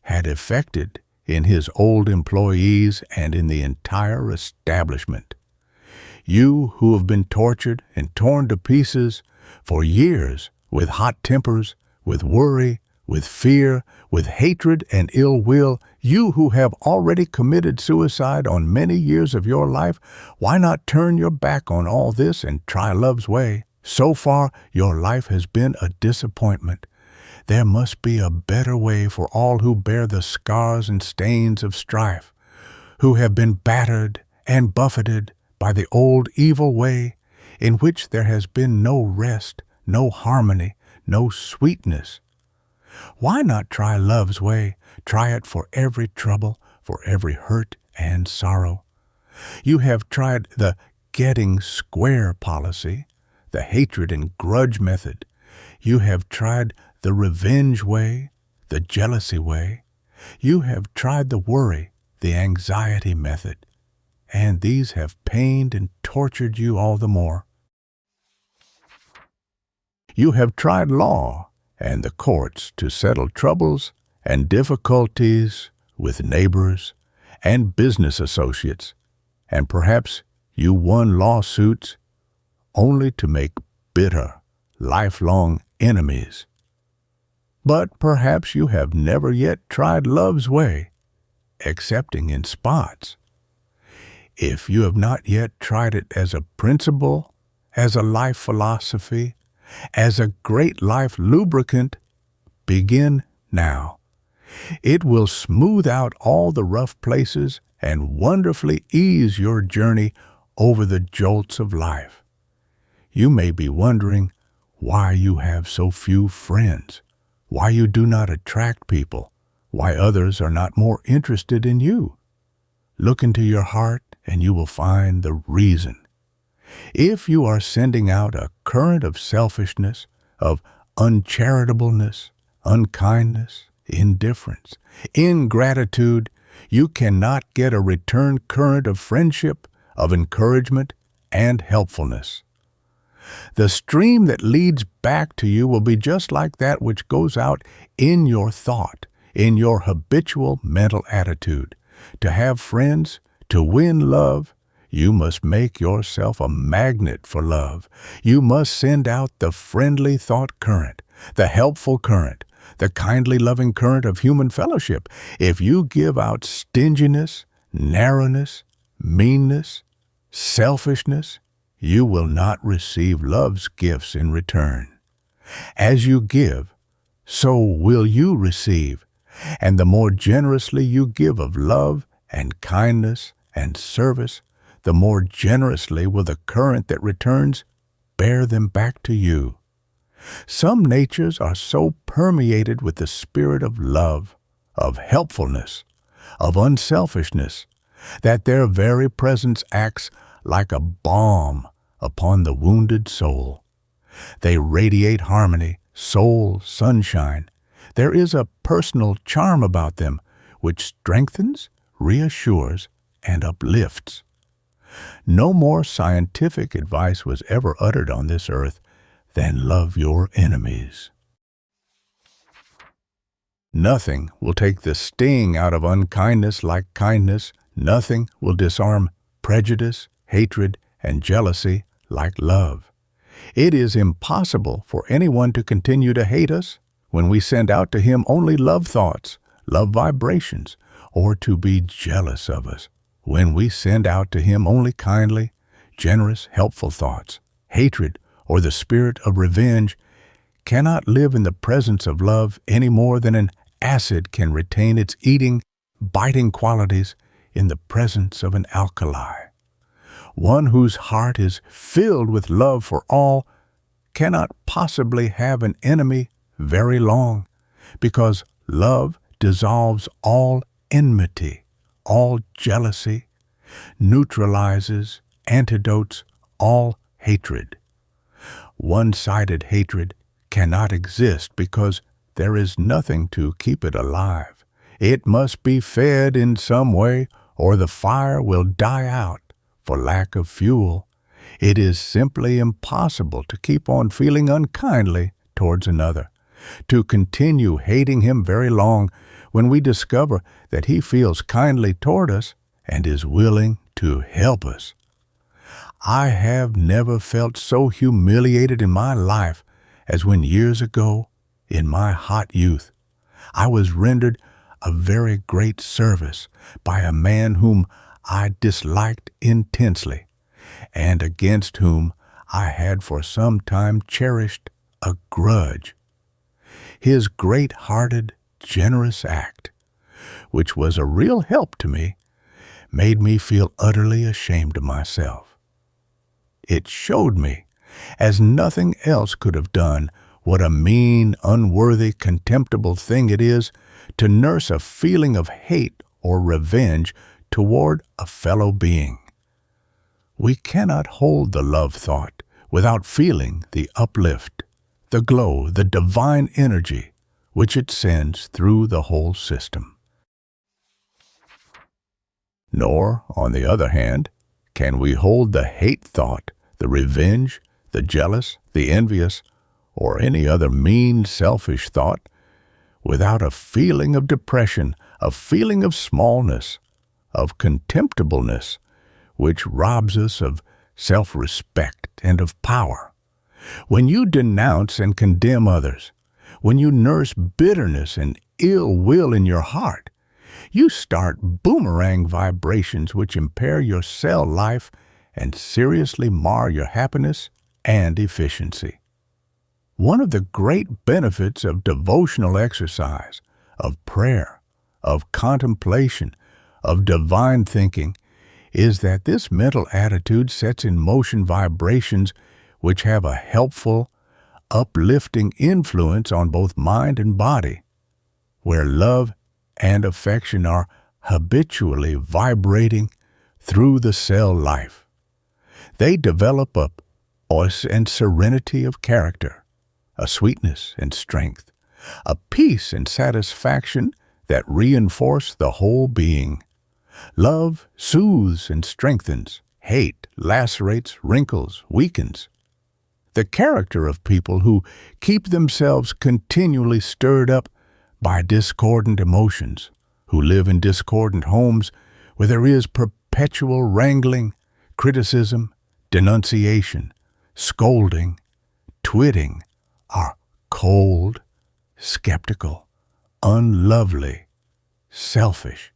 had effected in his old employees and in the entire establishment. You who have been tortured and torn to pieces for years with hot tempers, with worry, with fear, with hatred and ill will, you who have already committed suicide on many years of your life, why not turn your back on all this and try Love's Way? So far, your life has been a disappointment. There must be a better way for all who bear the scars and stains of strife, who have been battered and buffeted by the old evil way, in which there has been no rest, no harmony, no sweetness. Why not try Love's Way? Try it for every trouble, for every hurt and sorrow. You have tried the getting square policy, the hatred and grudge method. You have tried the revenge way, the jealousy way. You have tried the worry, the anxiety method, and these have pained and tortured you all the more. You have tried law and the courts to settle troubles and difficulties with neighbors and business associates, and perhaps you won lawsuits only to make bitter, lifelong enemies. But perhaps you have never yet tried Love's Way, excepting in spots. If you have not yet tried it as a principle, as a life philosophy, as a great life lubricant, begin now. It will smooth out all the rough places and wonderfully ease your journey over the jolts of life. You may be wondering why you have so few friends, why you do not attract people, why others are not more interested in you. Look into your heart and you will find the reason. If you are sending out a current of selfishness, of uncharitableness, unkindness, indifference, ingratitude, you cannot get a return current of friendship, of encouragement, and helpfulness. The stream that leads back to you will be just like that which goes out in your thought, in your habitual mental attitude. To have friends, to win love, you must make yourself a magnet for love. You must send out the friendly thought current, the helpful current, the kindly loving current of human fellowship. If you give out stinginess, narrowness, meanness, selfishness, you will not receive love's gifts in return. As you give, so will you receive, and the more generously you give of love and kindness and service, the more generously will the current that returns bear them back to you. Some natures are so permeated with the spirit of love, of helpfulness, of unselfishness, that their very presence acts like a balm upon the wounded soul. They radiate harmony, soul, sunshine. There is a personal charm about them which strengthens, reassures, and uplifts. No more scientific advice was ever uttered on this earth than love your enemies. Nothing will take the sting out of unkindness like kindness. Nothing will disarm prejudice, hatred, and jealousy like love. It is impossible for anyone to continue to hate us when we send out to him only love thoughts, love vibrations, or to be jealous of us when we send out to him only kindly, generous, helpful thoughts. Hatred or the spirit of revenge cannot live in the presence of love any more than an acid can retain its eating, biting qualities in the presence of an alkali. One whose heart is filled with love for all cannot possibly have an enemy very long, because love dissolves all enmity, all jealousy, neutralizes, antidotes all hatred. One-sided hatred cannot exist because there is nothing to keep it alive. It must be fed in some way, or the fire will die out for lack of fuel. It is simply impossible to keep on feeling unkindly towards another, to continue hating him very long when we discover that he feels kindly toward us and is willing to help us. I have never felt so humiliated in my life as when years ago, in my hot youth, I was rendered a very great service by a man whom I disliked intensely, and against whom I had for some time cherished a grudge. His great-hearted, generous act, which was a real help to me, made me feel utterly ashamed of myself. It showed me, as nothing else could have done, what a mean, unworthy, contemptible thing it is to nurse a feeling of hate or revenge toward a fellow being. We cannot hold the love thought without feeling the uplift, the glow, the divine energy which it sends through the whole system. Nor, on the other hand, can we hold the hate thought, the revenge, the jealous, the envious, or any other mean, selfish thought without a feeling of depression, a feeling of smallness, of contemptibleness, which robs us of self-respect and of power. When you denounce and condemn others, when you nurse bitterness and ill will in your heart, you start boomerang vibrations which impair your cell life and seriously mar your happiness and efficiency. One of the great benefits of devotional exercise, of prayer, of contemplation, of divine thinking, is that this mental attitude sets in motion vibrations which have a helpful, uplifting influence on both mind and body, where love and affection are habitually vibrating through the cell life. They develop a poise and serenity of character, a sweetness and strength, a peace and satisfaction that reinforce the whole being. Love soothes and strengthens. Hate lacerates, wrinkles, weakens. The character of people who keep themselves continually stirred up by discordant emotions, who live in discordant homes where there is perpetual wrangling, criticism, denunciation, scolding, twitting, are cold, skeptical, unlovely, selfish.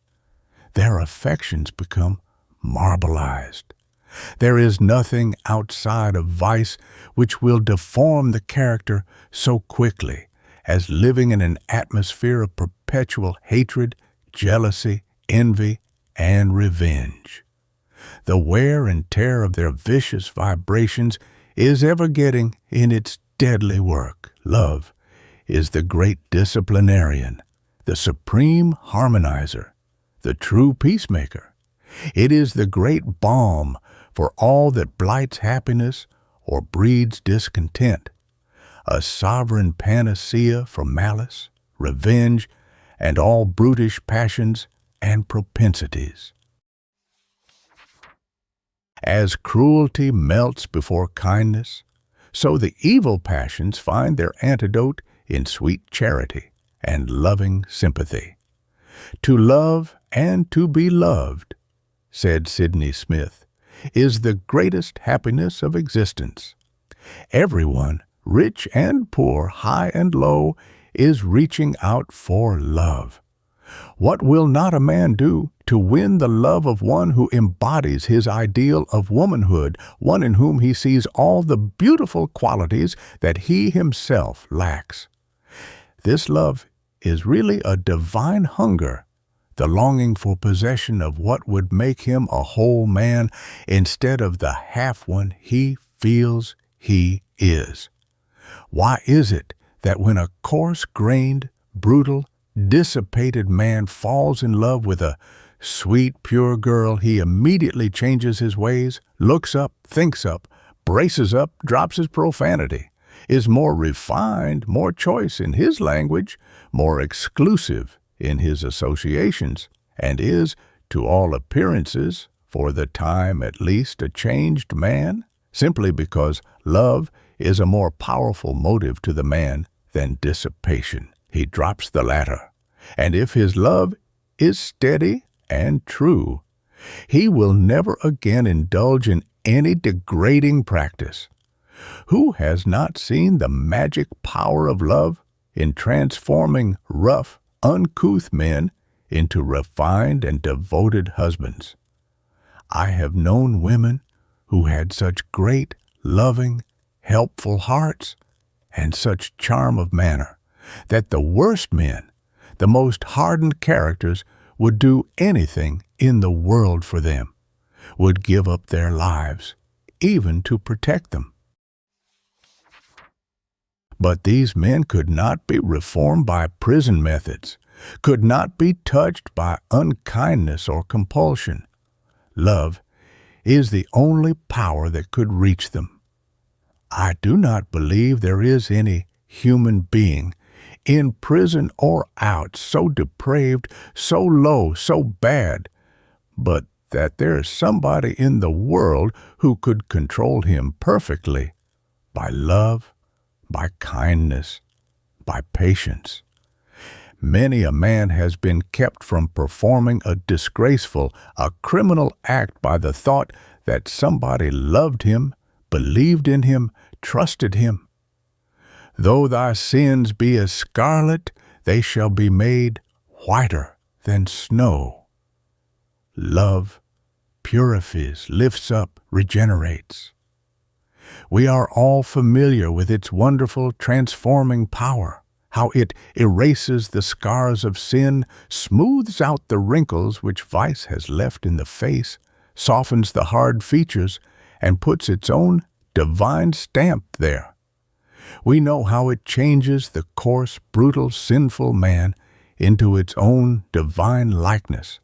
Their affections become marbleized. There is nothing outside of vice which will deform the character so quickly as living in an atmosphere of perpetual hatred, jealousy, envy, and revenge. The wear and tear of their vicious vibrations is ever getting in its deadly work. Love is the great disciplinarian, the supreme harmonizer, the true peacemaker. It is the great balm for all that blights happiness or breeds discontent, a sovereign panacea for malice, revenge, and all brutish passions and propensities. As cruelty melts before kindness, so the evil passions find their antidote in sweet charity and loving sympathy. To love and to be loved, said Sidney Smith, is the greatest happiness of existence. Everyone, rich and poor, high and low, is reaching out for love. What will not a man do to win the love of one who embodies his ideal of womanhood, one in whom he sees all the beautiful qualities that he himself lacks? This love is really a divine hunger, the longing for possession of what would make him a whole man instead of the half one he feels he is. Why is it that when a coarse-grained, brutal, dissipated man falls in love with a sweet, pure girl, he immediately changes his ways, looks up, thinks up, braces up, drops his profanity, is more refined, more choice in his language, more exclusive in his associations, and is, to all appearances, for the time at least, a changed man, simply because love is a more powerful motive to the man than dissipation. He drops the latter, and if his love is steady and true, he will never again indulge in any degrading practice. Who has not seen the magic power of love in transforming rough, uncouth men into refined and devoted husbands? I have known women who had such great, loving, helpful hearts and such charm of manner that the worst men, the most hardened characters, would do anything in the world for them, would give up their lives, even to protect them. But these men could not be reformed by prison methods, could not be touched by unkindness or compulsion. Love is the only power that could reach them. I do not believe there is any human being, in prison or out, so depraved, so low, so bad, but that there is somebody in the world who could control him perfectly by love, by kindness, by patience. Many a man has been kept from performing a disgraceful, a criminal act by the thought that somebody loved him, believed in him, trusted him. Though thy sins be as scarlet, they shall be made whiter than snow. Love purifies, lifts up, regenerates. We are all familiar with its wonderful transforming power, how it erases the scars of sin, smooths out the wrinkles which vice has left in the face, softens the hard features, and puts its own divine stamp there. We know how it changes the coarse, brutal, sinful man into its own divine likeness,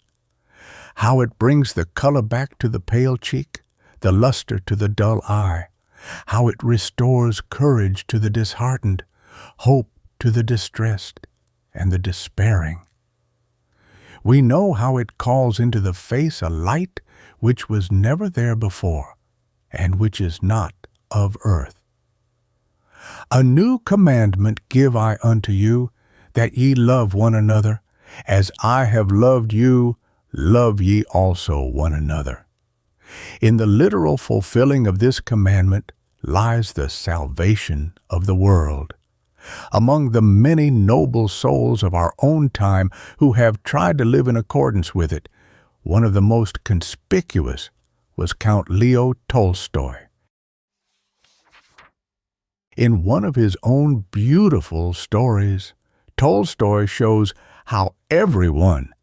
how it brings the color back to the pale cheek, the luster to the dull eye, how it restores courage to the disheartened, hope to the distressed and the despairing. We know how it calls into the face a light which was never there before, and which is not of earth. A new commandment give I unto you, that ye love one another. As I have loved you, love ye also one another. In the literal fulfilling of this commandment lies the salvation of the world. Among the many noble souls of our own time who have tried to live in accordance with it, one of the most conspicuous was Count Leo Tolstoy. In one of his own beautiful stories, Tolstoy shows how everyone,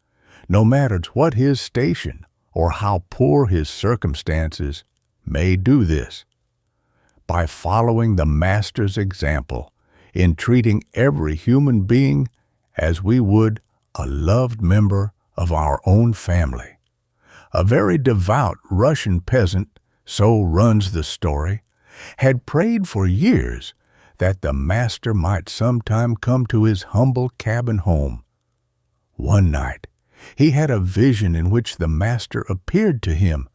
no matter what his station or how poor his circumstances, may do this. By following the Master's example in treating every human being as we would a loved member of our own family. A very devout Russian peasant, so runs the story, had prayed for years that the Master might sometime come to his humble cabin home. One night, he had a vision in which the Master appeared to him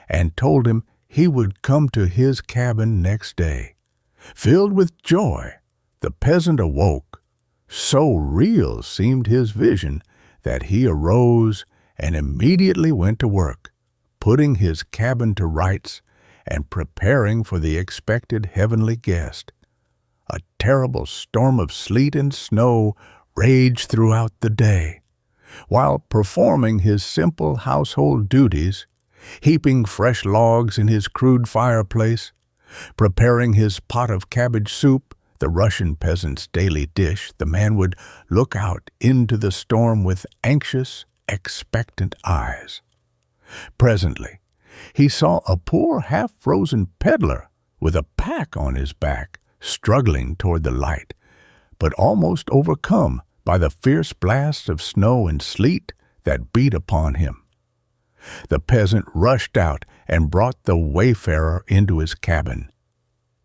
and told him he would come to his cabin next day. Filled with joy, the peasant awoke. So real seemed his vision that he arose and immediately went to work, putting his cabin to rights and preparing for the expected heavenly guest. A terrible storm of sleet and snow raged throughout the day. While performing his simple household duties, heaping fresh logs in his crude fireplace, preparing his pot of cabbage soup, the Russian peasant's daily dish, the man would look out into the storm with anxious, expectant eyes. Presently, he saw a poor half-frozen peddler with a pack on his back, struggling toward the light, but almost overcome by the fierce blasts of snow and sleet that beat upon him. The peasant rushed out and brought the wayfarer into his cabin.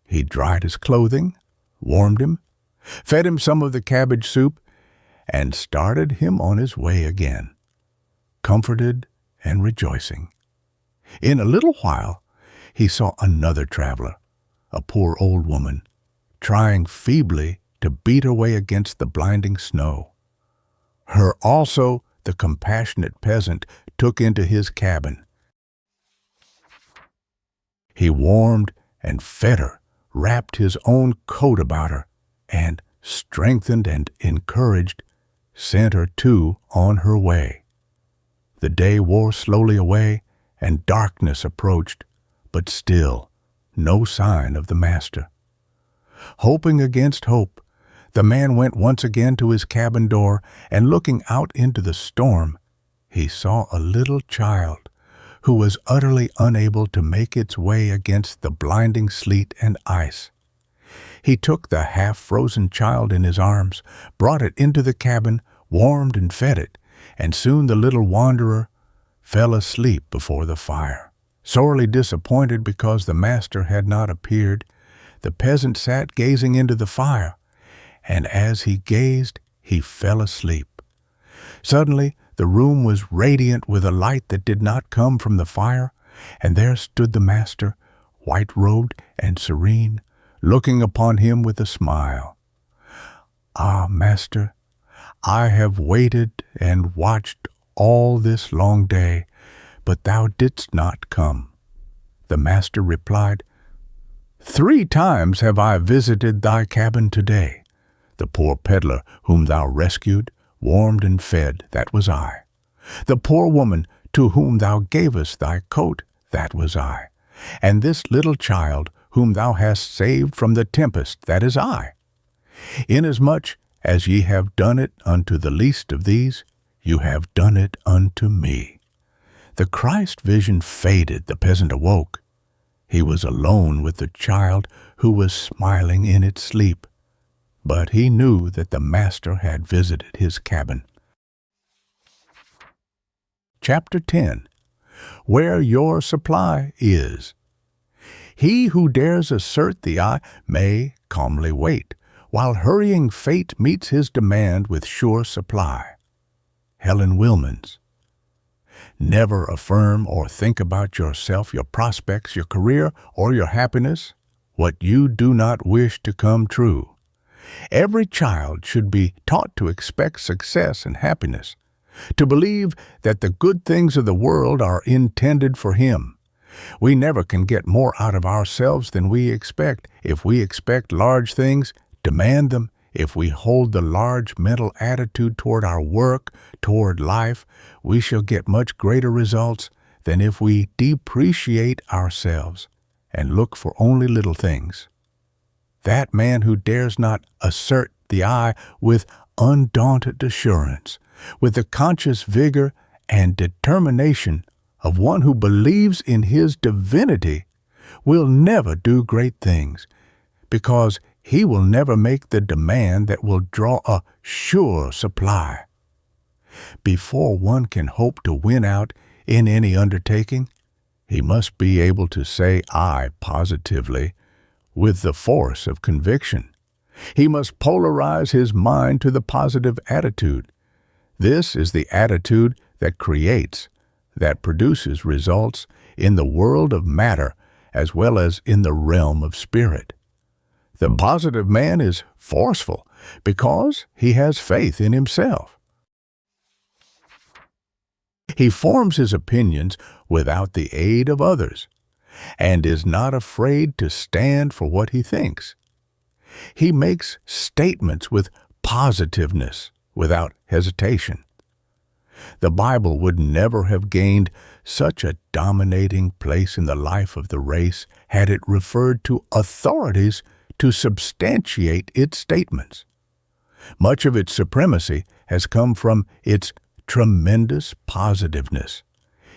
He dried his clothing, warmed him, fed him some of the cabbage soup, and started him on his way again, comforted and rejoicing. In a little while, he saw another traveler, a poor old woman, trying feebly to beat her way against the blinding snow. Her also the compassionate peasant took into his cabin. He warmed and fed her, wrapped his own coat about her, and, strengthened and encouraged, sent her too on her way. The day wore slowly away, and darkness approached, but still no sign of the master. Hoping against hope, the man went once again to his cabin door, and looking out into the storm, he saw a little child who was utterly unable to make its way against the blinding sleet and ice. He took the half-frozen child in his arms, brought it into the cabin, warmed and fed it, and soon the little wanderer fell asleep before the fire. Sorely disappointed because the master had not appeared, the peasant sat gazing into the fire, and as he gazed, he fell asleep. Suddenly, the room was radiant with a light that did not come from the fire, and there stood the master, white-robed and serene, looking upon him with a smile. "Ah, master, I have waited and watched all this long day, but thou didst not come." The master replied, "3 times have I visited thy cabin today. The poor peddler whom thou rescued, warmed and fed, that was I. The poor woman to whom thou gavest thy coat, that was I. And this little child whom thou hast saved from the tempest, that is I. Inasmuch as ye have done it unto the least of these, you have done it unto me." The Christ vision faded. The peasant awoke. He was alone with the child who was smiling in its sleep, but he knew that the master had visited his cabin. Chapter 10. Where your supply is. He who dares assert the I may calmly wait, while hurrying fate meets his demand with sure supply. Helen Wilmans. Never affirm or think about yourself, your prospects, your career, or your happiness, what you do not wish to come true. Every child should be taught to expect success and happiness, to believe that the good things of the world are intended for him. We never can get more out of ourselves than we expect. If we expect large things, demand them. If we hold the large mental attitude toward our work, toward life, we shall get much greater results than if we depreciate ourselves and look for only little things. That man who dares not assert the I with undaunted assurance, with the conscious vigor and determination of one who believes in his divinity, will never do great things, because he will never make the demand that will draw a sure supply. Before one can hope to win out in any undertaking, he must be able to say I positively, with the force of conviction. He must polarize his mind to the positive attitude. This is the attitude that creates, that produces results in the world of matter as well as in the realm of spirit. The positive man is forceful because he has faith in himself. He forms his opinions without the aid of others, and is not afraid to stand for what he thinks. He makes statements with positiveness, without hesitation. The Bible would never have gained such a dominating place in the life of the race had it referred to authorities to substantiate its statements. Much of its supremacy has come from its tremendous positiveness,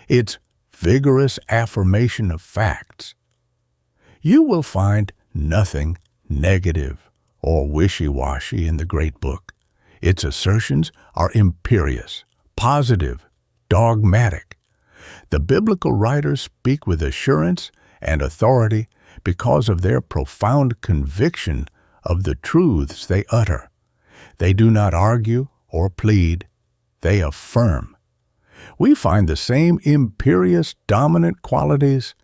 its vigorous affirmation of facts. You will find nothing negative or wishy-washy in the great book. Its assertions are imperious, positive, dogmatic. The biblical writers speak with assurance and authority because of their profound conviction of the truths they utter. They do not argue or plead, they affirm. We find the same imperious dominant qualities,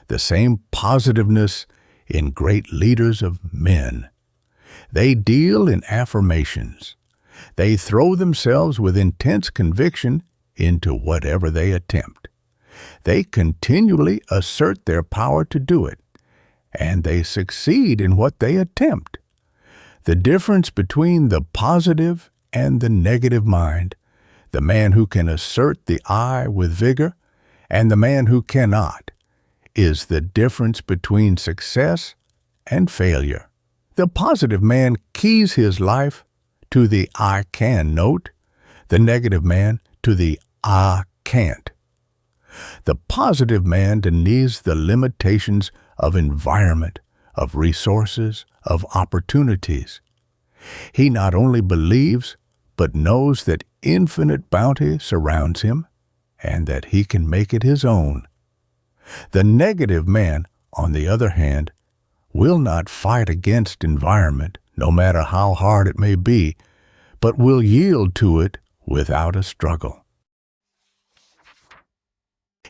the same positiveness in great leaders of men. They deal in affirmations. They throw themselves with intense conviction into whatever they attempt. They continually assert their power to do it, and they succeed in what they attempt. The difference between the positive and the negative mind, the man who can assert the I with vigor and the man who cannot, is the difference between success and failure. The positive man keys his life to the I can note, the negative man to the I can't. The positive man denies the limitations of environment, of resources, of opportunities. He not only believes, but knows that infinite bounty surrounds him and that he can make it his own. The negative man, on the other hand, will not fight against environment, no matter how hard it may be, but will yield to it without a struggle.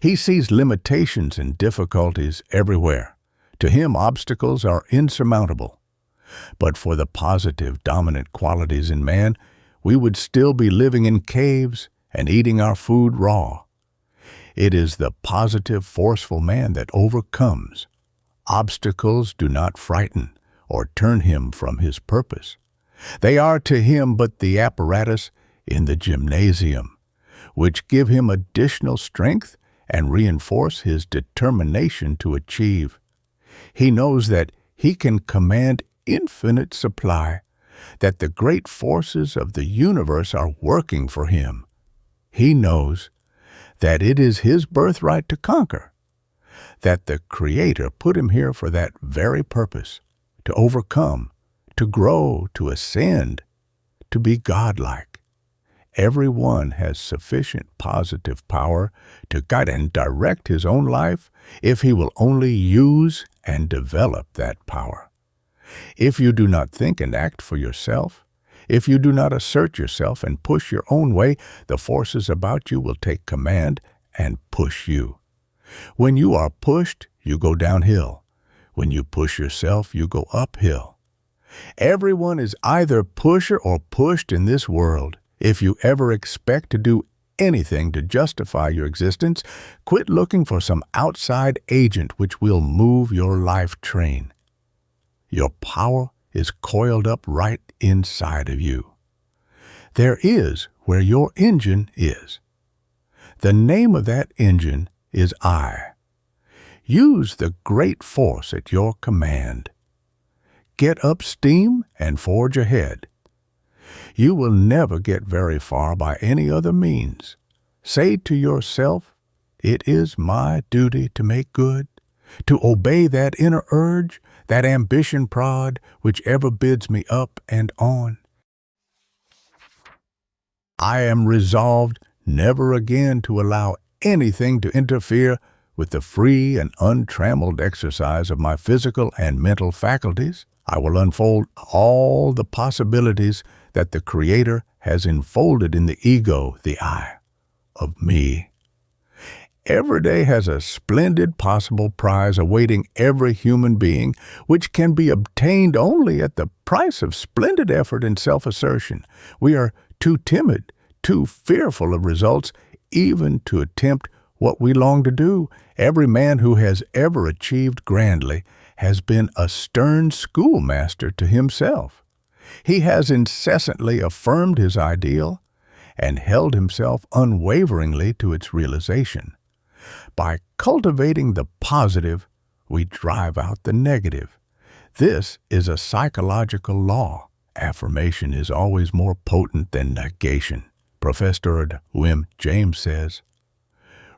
He sees limitations and difficulties everywhere. To him, obstacles are insurmountable. But for the positive, dominant qualities in man, we would still be living in caves and eating our food raw. It is the positive, forceful man that overcomes. Obstacles do not frighten or turn him from his purpose. They are to him but the apparatus in the gymnasium, which give him additional strength and reinforce his determination to achieve. He knows that he can command infinite supply, that the great forces of the universe are working for him. He knows that it is his birthright to conquer, that the Creator put him here for that very purpose, to overcome, to grow, to ascend, to be godlike. Everyone has sufficient positive power to guide and direct his own life if he will only use and develop that power. If you do not think and act for yourself, if you do not assert yourself and push your own way, the forces about you will take command and push you. When you are pushed, you go downhill. When you push yourself, you go uphill. Everyone is either pusher or pushed in this world. If you ever expect to do anything to justify your existence, quit looking for some outside agent which will move your life train. Your power is coiled up right inside of you. There is where your engine is. The name of that engine is I. Use the great force at your command. Get up steam and forge ahead. You will never get very far by any other means. Say to yourself, it is my duty to make good, to obey that inner urge, that ambition prod, which ever bids me up and on. I am resolved never again to allow anything to interfere with the free and untrammeled exercise of my physical and mental faculties. I will unfold all the possibilities that the Creator has enfolded in the ego, the I, of me. Every day has a splendid possible prize awaiting every human being, which can be obtained only at the price of splendid effort and self-assertion. We are too timid, too fearful of results, even to attempt what we long to do. Every man who has ever achieved grandly has been a stern schoolmaster to himself. He has incessantly affirmed his ideal and held himself unwaveringly to its realization. By cultivating the positive, we drive out the negative. This is a psychological law. Affirmation is always more potent than negation. Professor Wim James says,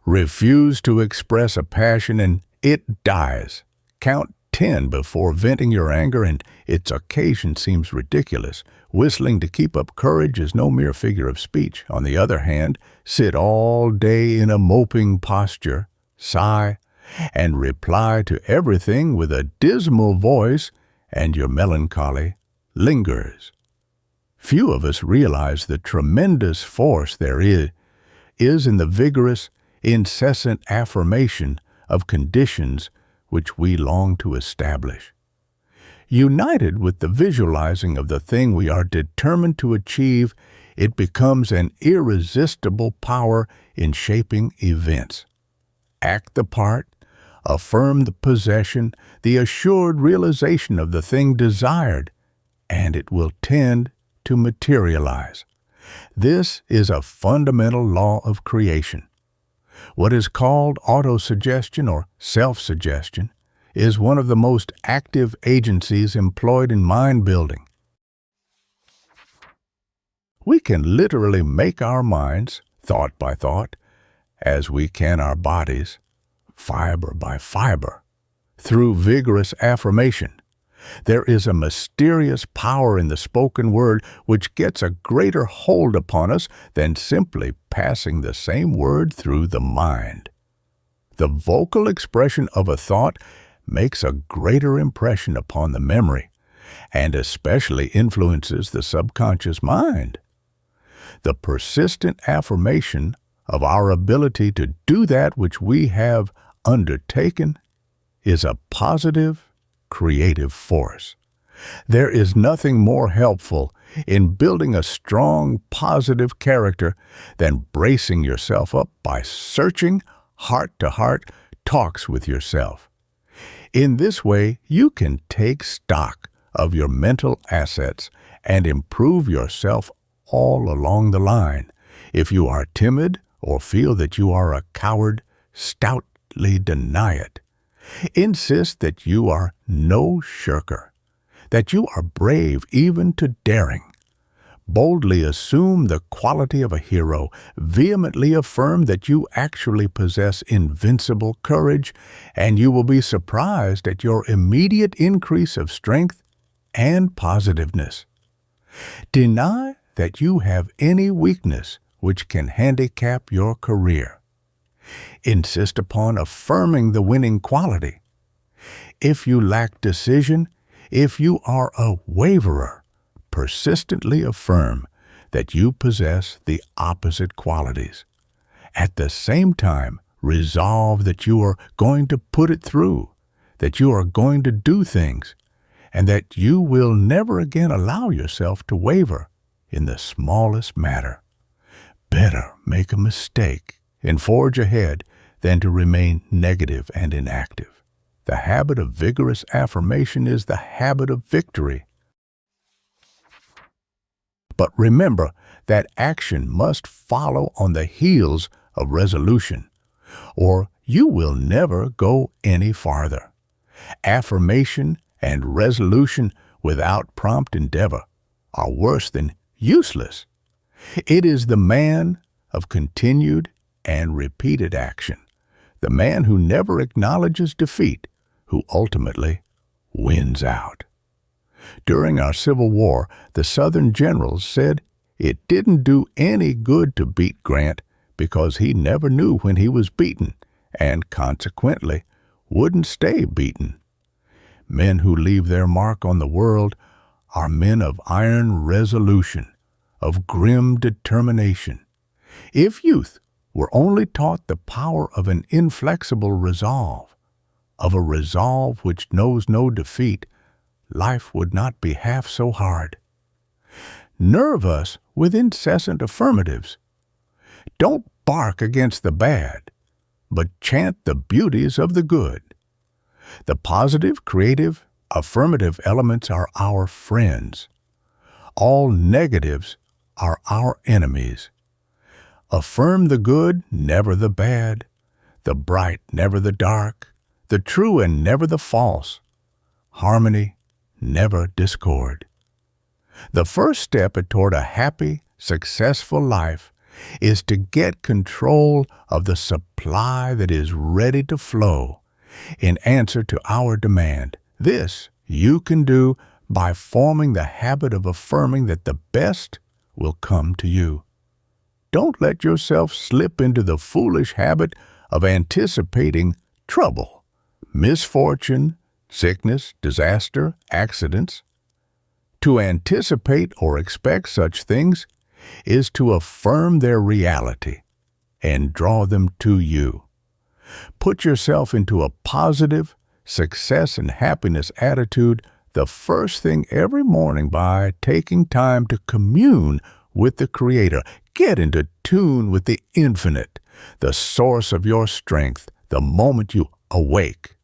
"Refuse to express a passion and it dies. Count 10 before venting your anger and its occasion seems ridiculous. Whistling to keep up courage is no mere figure of speech. On the other hand, sit all day in a moping posture, sigh, and reply to everything with a dismal voice, and your melancholy lingers." Few of us realize the tremendous force there is in the vigorous, incessant affirmation of conditions which we long to establish. United with the visualizing of the thing we are determined to achieve, it becomes an irresistible power in shaping events. Act the part, affirm the possession, the assured realization of the thing desired, and it will tend to materialize. This is a fundamental law of creation. What is called autosuggestion or self-suggestion is one of the most active agencies employed in mind building. We can literally make our minds, thought by thought, as we can our bodies, fiber by fiber, through vigorous affirmation. There is a mysterious power in the spoken word which gets a greater hold upon us than simply passing the same word through the mind. The vocal expression of a thought makes a greater impression upon the memory, and especially influences the subconscious mind. The persistent affirmation of our ability to do that which we have undertaken is a positive, creative force. There is nothing more helpful in building a strong, positive character than bracing yourself up by searching heart-to-heart talks with yourself. In this way, you can take stock of your mental assets and improve yourself all along the line. If you are timid or feel that you are a coward, stoutly deny it. Insist that you are no shirker, that you are brave even to daring. Boldly assume the quality of a hero, vehemently affirm that you actually possess invincible courage, and you will be surprised at your immediate increase of strength and positiveness. Deny that you have any weakness which can handicap your career. Insist upon affirming the winning quality. If you lack decision, if you are a waverer, persistently affirm that you possess the opposite qualities. At the same time, resolve that you are going to put it through, that you are going to do things, and that you will never again allow yourself to waver in the smallest matter. Better make a mistake and forge ahead than to remain negative and inactive. The habit of vigorous affirmation is the habit of victory. But remember that action must follow on the heels of resolution, or you will never go any farther. Affirmation and resolution without prompt endeavor are worse than useless. It is the man of continued and repeated action, the man who never acknowledges defeat, who ultimately wins out. During our Civil War, the Southern generals said it didn't do any good to beat Grant because he never knew when he was beaten and consequently wouldn't stay beaten. Men who leave their mark on the world are men of iron resolution, of grim determination. If youth were only taught the power of an inflexible resolve, of a resolve which knows no defeat, life would not be half so hard. Nerve us with incessant affirmatives. Don't bark against the bad, but chant the beauties of the good. The positive, creative, affirmative elements are our friends. All negatives are our enemies. Affirm the good, never the bad, the bright, never the dark, the true and never the false, harmony, never discord. The first step toward a happy, successful life is to get control of the supply that is ready to flow in answer to our demand. This you can do by forming the habit of affirming that the best will come to you. Don't let yourself slip into the foolish habit of anticipating trouble, misfortune, sickness, disaster, accidents. To anticipate or expect such things is to affirm their reality and draw them to you. Put yourself into a positive, success and happiness attitude the first thing every morning by taking time to commune with the Creator. Get into tune with the infinite, the source of your strength, the moment you awake.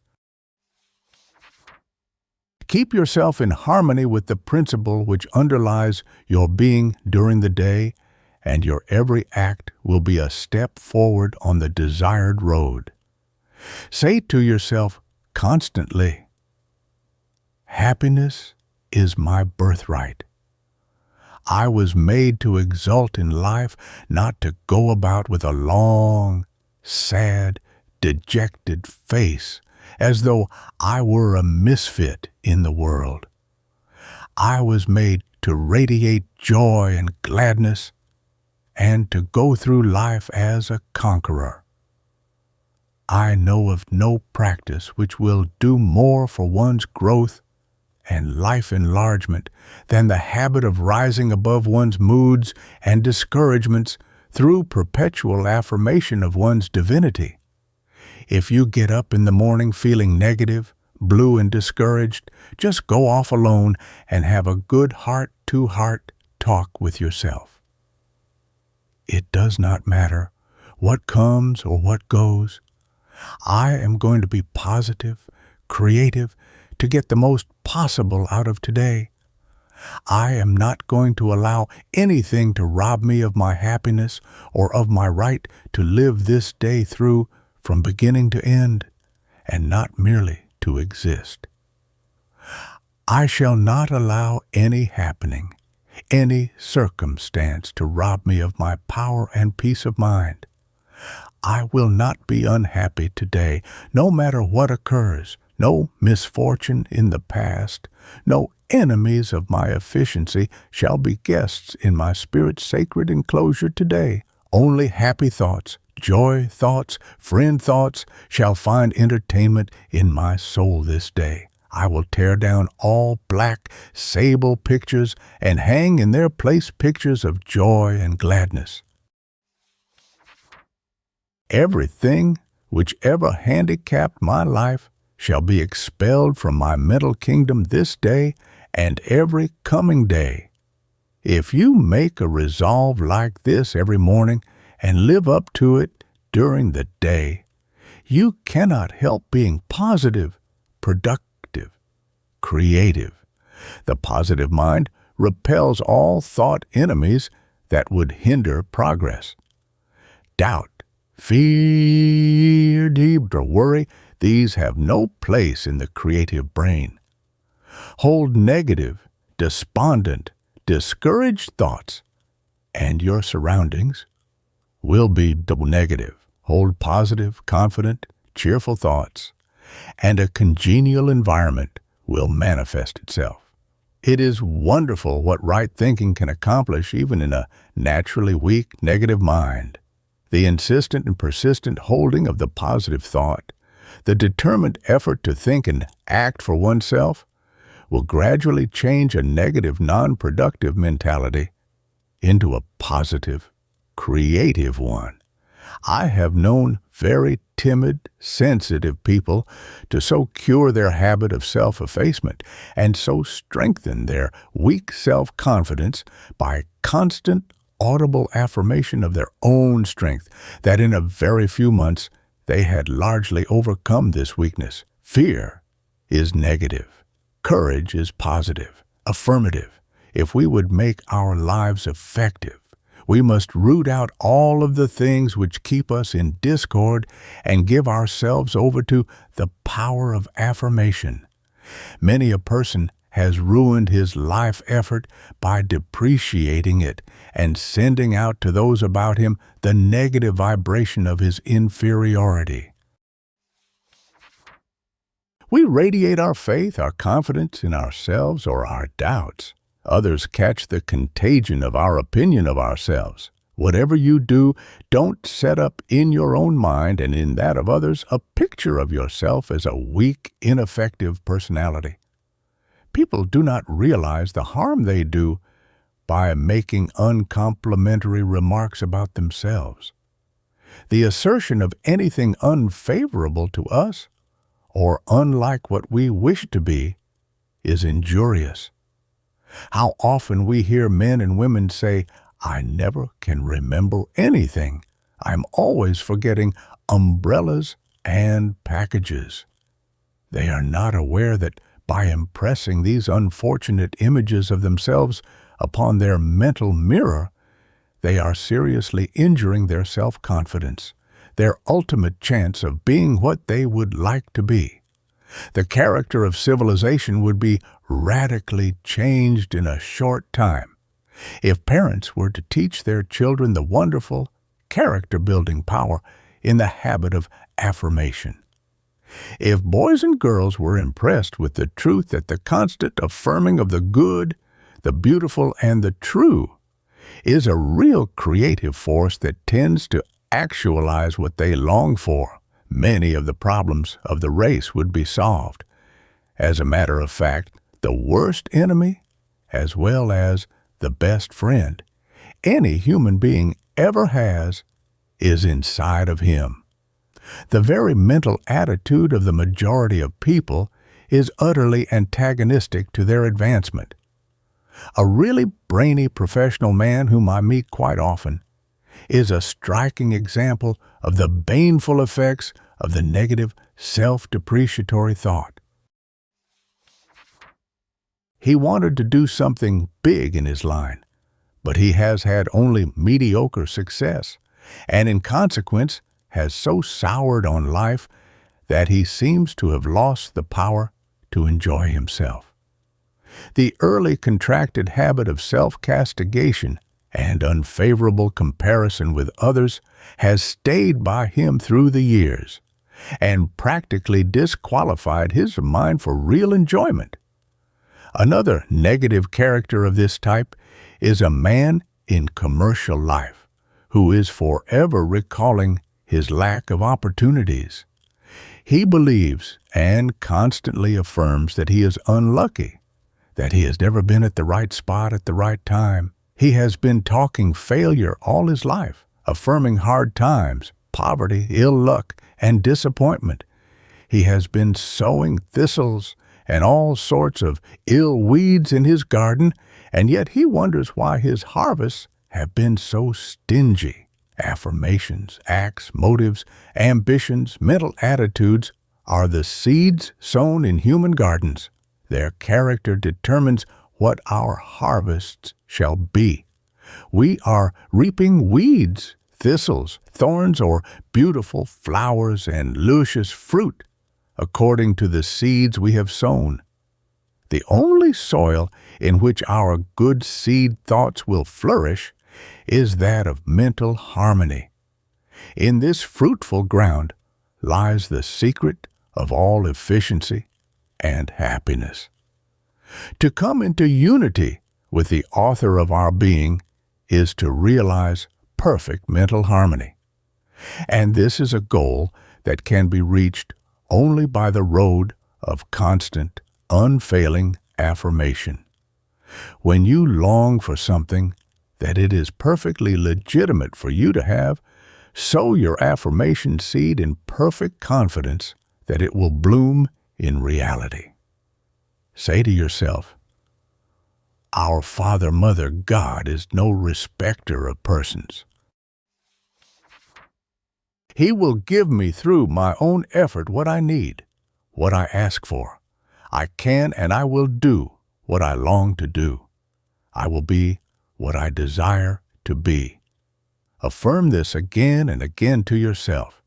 Keep yourself in harmony with the principle which underlies your being during the day, and your every act will be a step forward on the desired road. Say to yourself constantly, "Happiness is my birthright. I was made to exult in life, not to go about with a long, sad, dejected face, as though I were a misfit in the world. I was made to radiate joy and gladness, and to go through life as a conqueror. I know of no practice which will do more for one's growth and life enlargement than the habit of rising above one's moods and discouragements through perpetual affirmation of one's divinity. If you get up in the morning feeling negative, blue and discouraged, just go off alone and have a good heart-to-heart talk with yourself. It does not matter what comes or what goes. I am going to be positive, creative, to get the most possible out of today. I am not going to allow anything to rob me of my happiness or of my right to live this day through from beginning to end, and not merely to exist. I shall not allow any happening, any circumstance to rob me of my power and peace of mind. I will not be unhappy today, no matter what occurs. No misfortune in the past, no enemies of my efficiency shall be guests in my spirit's sacred enclosure today. Only happy thoughts, joy thoughts, friend thoughts shall find entertainment in my soul this day. I will tear down all black sable pictures and hang in their place pictures of joy and gladness. Everything which ever handicapped my life shall be expelled from my mental kingdom this day and every coming day. If you make a resolve like this every morning and live up to it during the day, you cannot help being positive, productive, creative. The positive mind repels all thought enemies that would hinder progress. Doubt, fear, or worry, these have no place in the creative brain. Hold negative, despondent, discouraged thoughts, and your surroundings will be double negative. Hold positive, confident, cheerful thoughts, and a congenial environment will manifest itself. It is wonderful what right thinking can accomplish even in a naturally weak, negative mind. The insistent and persistent holding of the positive thought, the determined effort to think and act for oneself, will gradually change a negative, non-productive mentality into a positive, creative one. I have known very timid, sensitive people to so cure their habit of self-effacement and so strengthen their weak self-confidence by constant, audible affirmation of their own strength that in a very few months they had largely overcome this weakness. Fear is negative. Courage is positive, affirmative. If we would make our lives effective, We must root out all of the things which keep us in discord and give ourselves over to the power of affirmation. Many a person has ruined his life effort by depreciating it and sending out to those about him the negative vibration of his inferiority. We radiate our faith, our confidence in ourselves, or our doubts. Others catch the contagion of our opinion of ourselves. Whatever you do, don't set up in your own mind and in that of others a picture of yourself as a weak, ineffective personality. People do not realize the harm they do by making uncomplimentary remarks about themselves. The assertion of anything unfavorable to us or unlike what we wish to be is injurious. How often we hear men and women say, "I never can remember anything. I'm always forgetting umbrellas and packages." They are not aware that by impressing these unfortunate images of themselves upon their mental mirror, they are seriously injuring their self-confidence, their ultimate chance of being what they would like to be. The character of civilization would be radically changed in a short time if parents were to teach their children the wonderful character-building power in the habit of affirmation. If boys and girls were impressed with the truth that the constant affirming of the good, the beautiful, and the true is a real creative force that tends to actualize what they long for, many of the problems of the race would be solved. As a matter of fact, the worst enemy, as well as the best friend, any human being ever has, is inside of him. The very mental attitude of the majority of people is utterly antagonistic to their advancement. A really brainy professional man whom I meet quite often is a striking example of the baneful effects of the negative, self-depreciatory thought. He wanted to do something big in his line, but he has had only mediocre success, and in consequence has so soured on life that he seems to have lost the power to enjoy himself. The early contracted habit of self-castigation and unfavorable comparison with others has stayed by him through the years and practically disqualified his mind for real enjoyment. Another negative character of this type is a man in commercial life who is forever recalling his lack of opportunities. He believes and constantly affirms that he is unlucky, that he has never been at the right spot at the right time. He has been talking failure all his life, affirming hard times, poverty, ill luck, and disappointment. He has been sowing thistles and all sorts of ill weeds in his garden, and yet he wonders why his harvests have been so stingy. Affirmations, acts, motives, ambitions, mental attitudes are the seeds sown in human gardens. Their character determines what our harvests shall be. We are reaping weeds, thistles, thorns, or beautiful flowers and luscious fruit, according to the seeds we have sown. The only soil in which our good seed thoughts will flourish is that of mental harmony. In this fruitful ground lies the secret of all efficiency and happiness. To come into unity with the author of our being is to realize perfect mental harmony. And this is a goal that can be reached only by the road of constant, unfailing affirmation. When you long for something that it is perfectly legitimate for you to have, sow your affirmation seed in perfect confidence that it will bloom in reality. Say to yourself, "Our Father, Mother, God is no respecter of persons. He will give me through my own effort what I need, what I ask for. I can and I will do what I long to do. I will be what I desire to be." Affirm this again and again to yourself.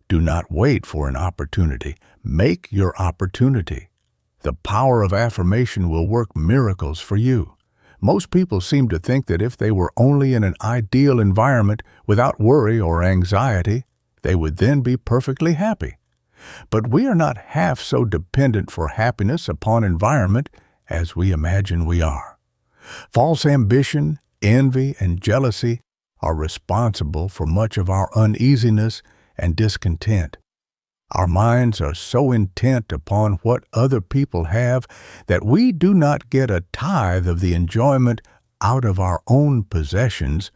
Do not wait for an opportunity. Make your opportunity. The power of affirmation will work miracles for you. Most people seem to think that if they were only in an ideal environment without worry or anxiety, they would then be perfectly happy. But we are not half so dependent for happiness upon environment as we imagine we are. False ambition, envy, and jealousy are responsible for much of our uneasiness and discontent. Our minds are so intent upon what other people have that we do not get a tithe of the enjoyment out of our own possessions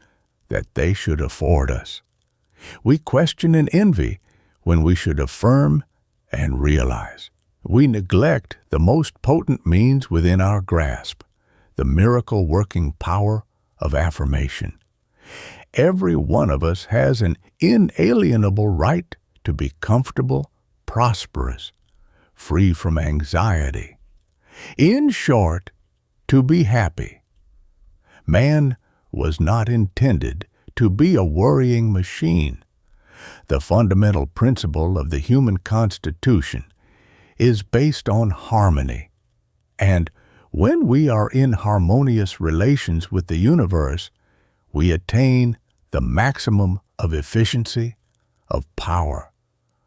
that they should afford us. We question and envy when we should affirm and realize. We neglect the most potent means within our grasp, the miracle-working power of affirmation. Every one of us has an inalienable right to be comfortable, prosperous, free from anxiety. In short, to be happy. Man was not intended to be a worrying machine. The fundamental principle of the human constitution is based on harmony, and when we are in harmonious relations with the universe, we attain the maximum of efficiency, of power,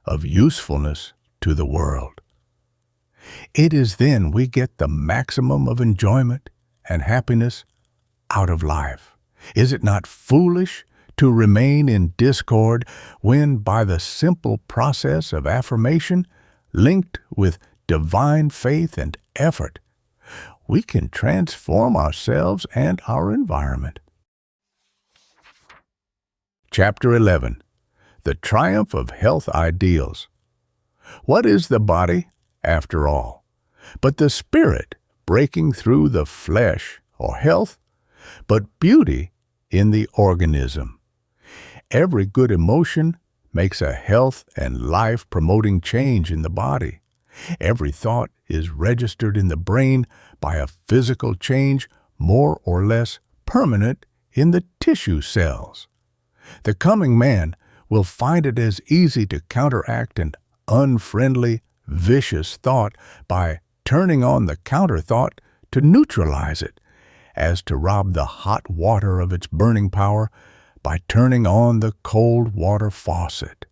of usefulness to the world. It is then we get the maximum of enjoyment and happiness out of life. Is it not foolish to remain in discord when, by the simple process of affirmation, linked with divine faith and effort, we can transform ourselves and our environment? Chapter 11. The Triumph of Health Ideals. What is the body, after all, but the spirit breaking through the flesh, or health, but beauty in the organism? Every good emotion makes a health and life-promoting change in the body. Every thought is registered in the brain by a physical change more or less permanent in the tissue cells. The coming man will find it as easy to counteract an unfriendly, vicious thought by turning on the counter thought to neutralize it, as to rob the hot water of its burning power by turning on the cold water faucet.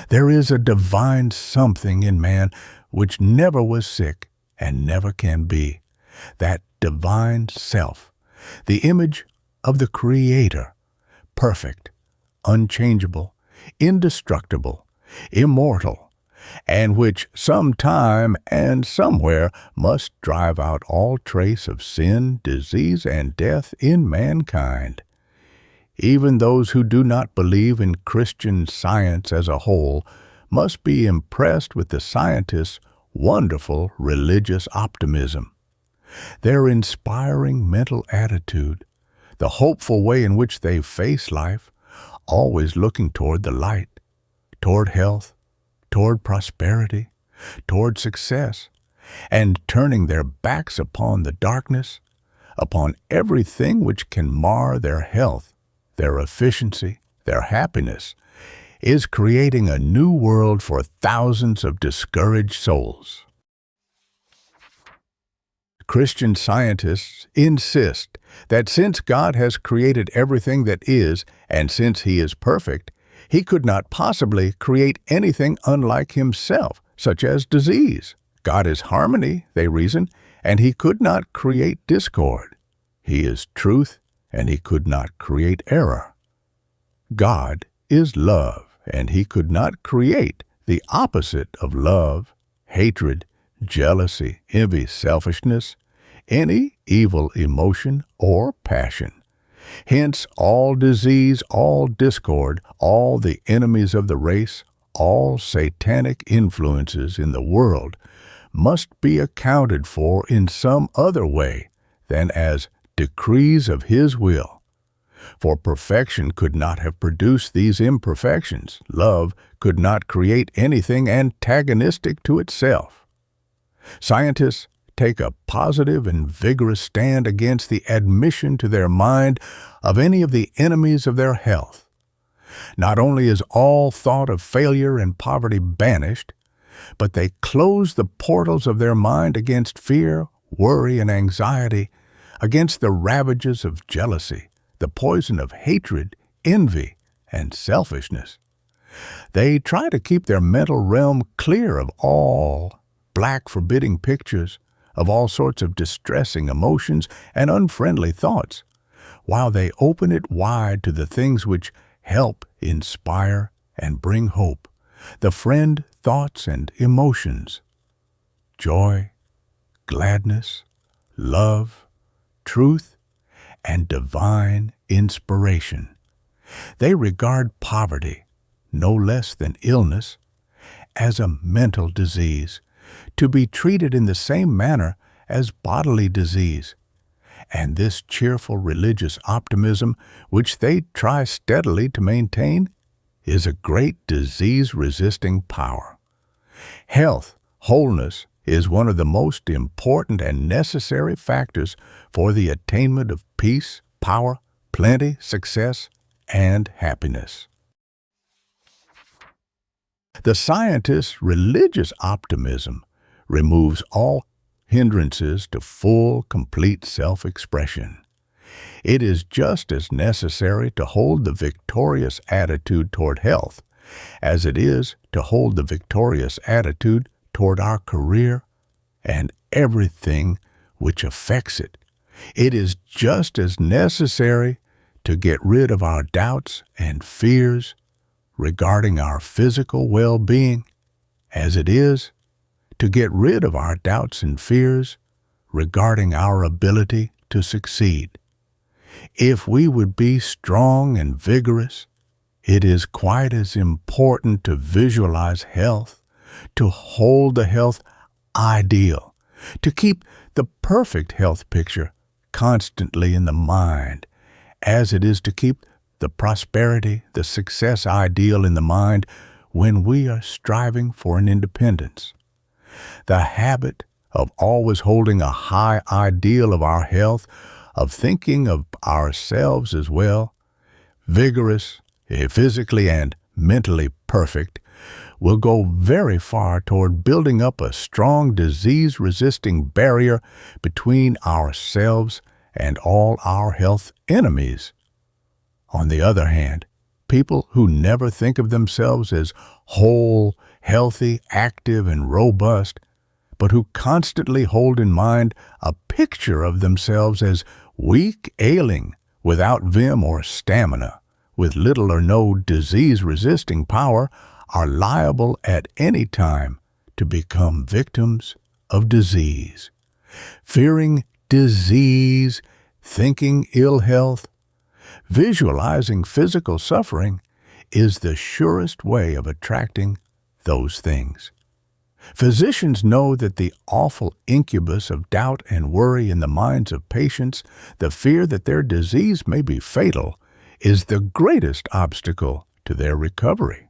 There is a divine something in man which never was sick and never can be, that divine self, the image of the Creator, perfect, unchangeable, indestructible, immortal, and which sometime and somewhere must drive out all trace of sin, disease, and death in mankind. Even those who do not believe in Christian Science as a whole must be impressed with the scientists' wonderful religious optimism. Their inspiring mental attitude, the hopeful way in which they face life, always looking toward the light, toward health, toward prosperity, toward success, and turning their backs upon the darkness, upon everything which can mar their health, their efficiency, their happiness, is creating a new world for thousands of discouraged souls. Christian scientists insist that since God has created everything that is, and since He is perfect, He could not possibly create anything unlike Himself, such as disease. God is harmony, they reason, and He could not create discord. He is truth, and He could not create error. God is love, and He could not create the opposite of love, hatred, jealousy, envy, selfishness, any evil emotion or passion. Hence, all disease, all discord, all the enemies of the race, all satanic influences in the world must be accounted for in some other way than as decrees of His will. For perfection could not have produced these imperfections. Love could not create anything antagonistic to itself. Scientists take a positive and vigorous stand against the admission to their mind of any of the enemies of their health. Not only is all thought of failure and poverty banished, but they close the portals of their mind against fear, worry, and anxiety, against the ravages of jealousy, the poison of hatred, envy, and selfishness. They try to keep their mental realm clear of all black, forbidding pictures, of all sorts of distressing emotions and unfriendly thoughts, while they open it wide to the things which help, inspire, and bring hope, the friend thoughts and emotions, joy, gladness, love, truth, and divine inspiration. They regard poverty, no less than illness, as a mental disease, to be treated in the same manner as bodily disease. And this cheerful religious optimism, which they try steadily to maintain, is a great disease-resisting power. Health, wholeness, is one of the most important and necessary factors for the attainment of peace, power, plenty, success, and happiness. The scientist's religious optimism removes all hindrances to full, complete self-expression. It is just as necessary to hold the victorious attitude toward health as it is to hold the victorious attitude toward our career and everything which affects it. It is just as necessary to get rid of our doubts and fears regarding our physical well-being as it is to get rid of our doubts and fears regarding our ability to succeed. If we would be strong and vigorous, it is quite as important to visualize health, to hold the health ideal, to keep the perfect health picture constantly in the mind, as it is to keep the prosperity, the success ideal in the mind when we are striving for an independence. The habit of always holding a high ideal of our health, of thinking of ourselves as well, vigorous, physically and mentally perfect, will go very far toward building up a strong disease-resisting barrier between ourselves and all our health enemies. On the other hand, people who never think of themselves as whole, healthy, active, and robust, but who constantly hold in mind a picture of themselves as weak, ailing, without vim or stamina, with little or no disease-resisting power, are liable at any time to become victims of disease. Fearing disease, thinking ill health, visualizing physical suffering is the surest way of attracting those things. Physicians know that the awful incubus of doubt and worry in the minds of patients, the fear that their disease may be fatal, is the greatest obstacle to their recovery.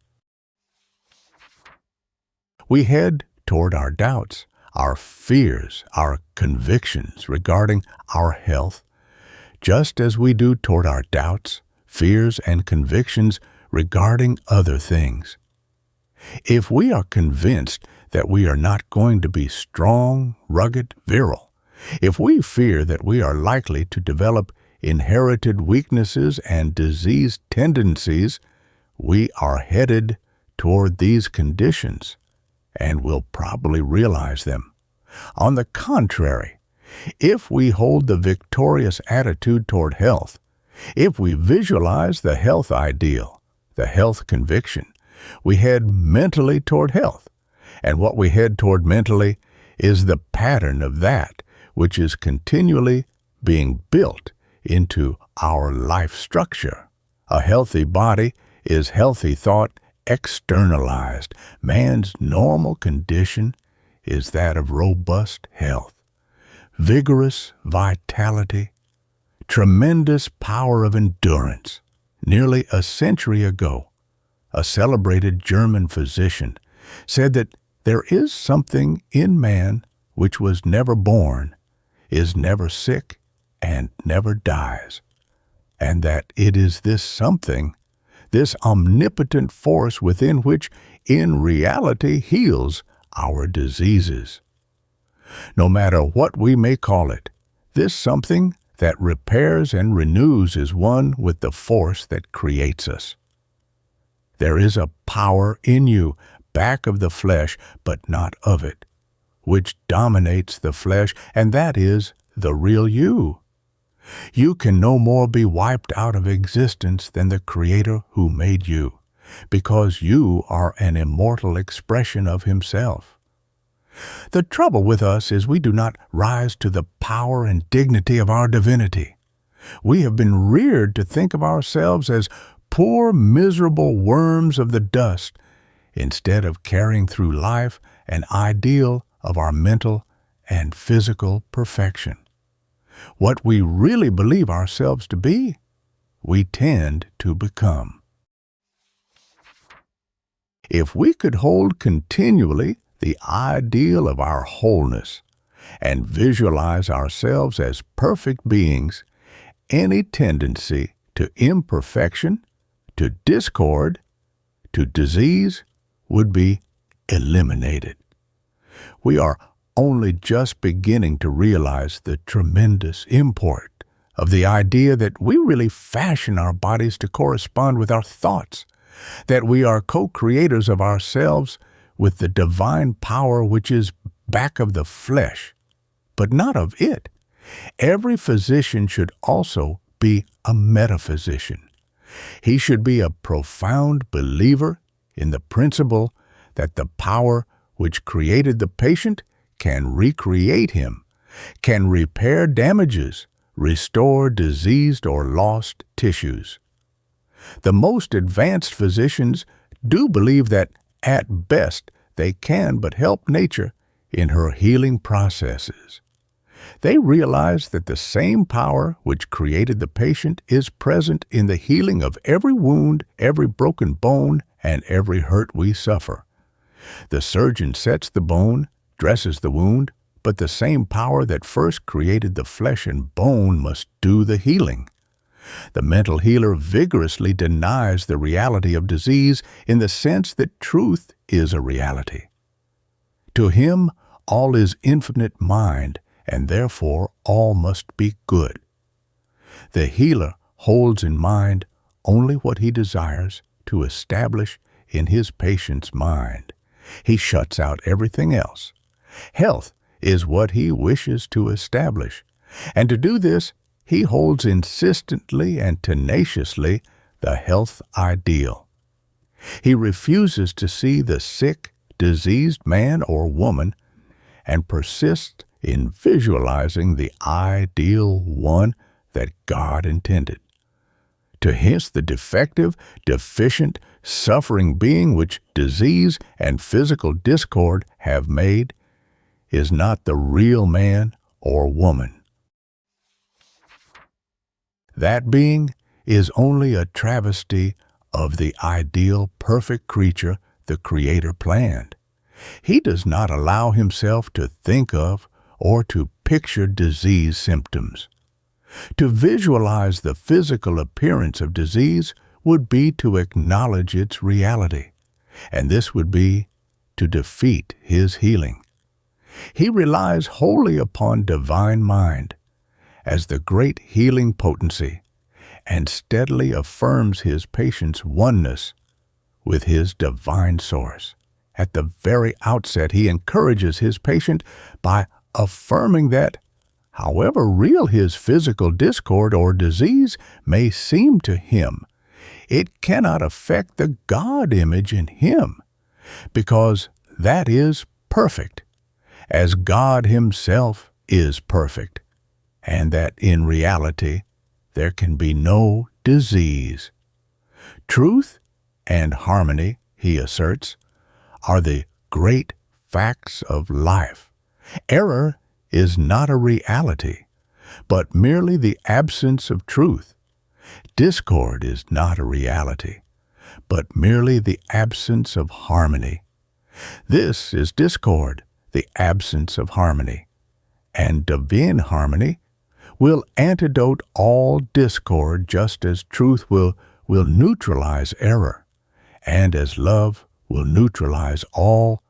We head toward our doubts, our fears, our convictions regarding our health, just as we do toward our doubts, fears, and convictions regarding other things. If we are convinced that we are not going to be strong, rugged, virile, if we fear that we are likely to develop inherited weaknesses and disease tendencies, we are headed toward these conditions and will probably realize them. On the contrary, if we hold the victorious attitude toward health, if we visualize the health ideal, the health conviction, we head mentally toward health. And what we head toward mentally is the pattern of that which is continually being built into our life structure. A healthy body is healthy thought externalized. Man's normal condition is that of robust health, vigorous vitality, tremendous power of endurance. Nearly a century ago, a celebrated German physician said that there is something in man which was never born, is never sick, and never dies, and that it is this something, this omnipotent force within which in reality heals our diseases. No matter what we may call it, this something that repairs and renews is one with the force that creates us. There is a power in you, back of the flesh, but not of it, which dominates the flesh, and that is the real you. You can no more be wiped out of existence than the Creator who made you, because you are an immortal expression of Himself. The trouble with us is we do not rise to the power and dignity of our divinity. We have been reared to think of ourselves as poor, miserable worms of the dust, instead of carrying through life an ideal of our mental and physical perfection. What we really believe ourselves to be, we tend to become. If we could hold continually the ideal of our wholeness and visualize ourselves as perfect beings, any tendency to imperfection, to discord, to disease would be eliminated. We are only just beginning to realize the tremendous import of the idea that we really fashion our bodies to correspond with our thoughts, that we are co-creators of ourselves with the divine power which is back of the flesh, but not of it. Every physician should also be a metaphysician. He should be a profound believer in the principle that the power which created the patient can recreate him, can repair damages, restore diseased or lost tissues. The most advanced physicians do believe that, at best, they can but help nature in her healing processes. They realize that the same power which created the patient is present in the healing of every wound, every broken bone, and every hurt we suffer. The surgeon sets the bone, dresses the wound, but the same power that first created the flesh and bone must do the healing. The mental healer vigorously denies the reality of disease in the sense that truth is a reality. To him, all is infinite mind, and therefore all must be good. The healer holds in mind only what he desires to establish in his patient's mind. He shuts out everything else. Health is what he wishes to establish, and to do this, he holds insistently and tenaciously the health ideal. He refuses to see the sick, diseased man or woman and persists in visualizing the ideal one that God intended. To his, the defective, deficient, suffering being which disease and physical discord have made is not the real man or woman. That being is only a travesty of the ideal perfect creature the Creator planned. He does not allow himself to think of or to picture disease symptoms. To visualize the physical appearance of disease would be to acknowledge its reality, and this would be to defeat his healing. He relies wholly upon divine mind as the great healing potency, and steadily affirms his patient's oneness with his divine source. At the very outset, he encourages his patient by affirming that, however real his physical discord or disease may seem to him, it cannot affect the God image in him, because that is perfect, as God himself is perfect, and that in reality there can be no disease. Truth and harmony, he asserts, are the great facts of life. Error is not a reality, but merely the absence of truth. Discord is not a reality, but merely the absence of harmony. This is discord, the absence of harmony, and divine harmony will antidote all discord, just as truth will neutralize error, and as love will neutralize all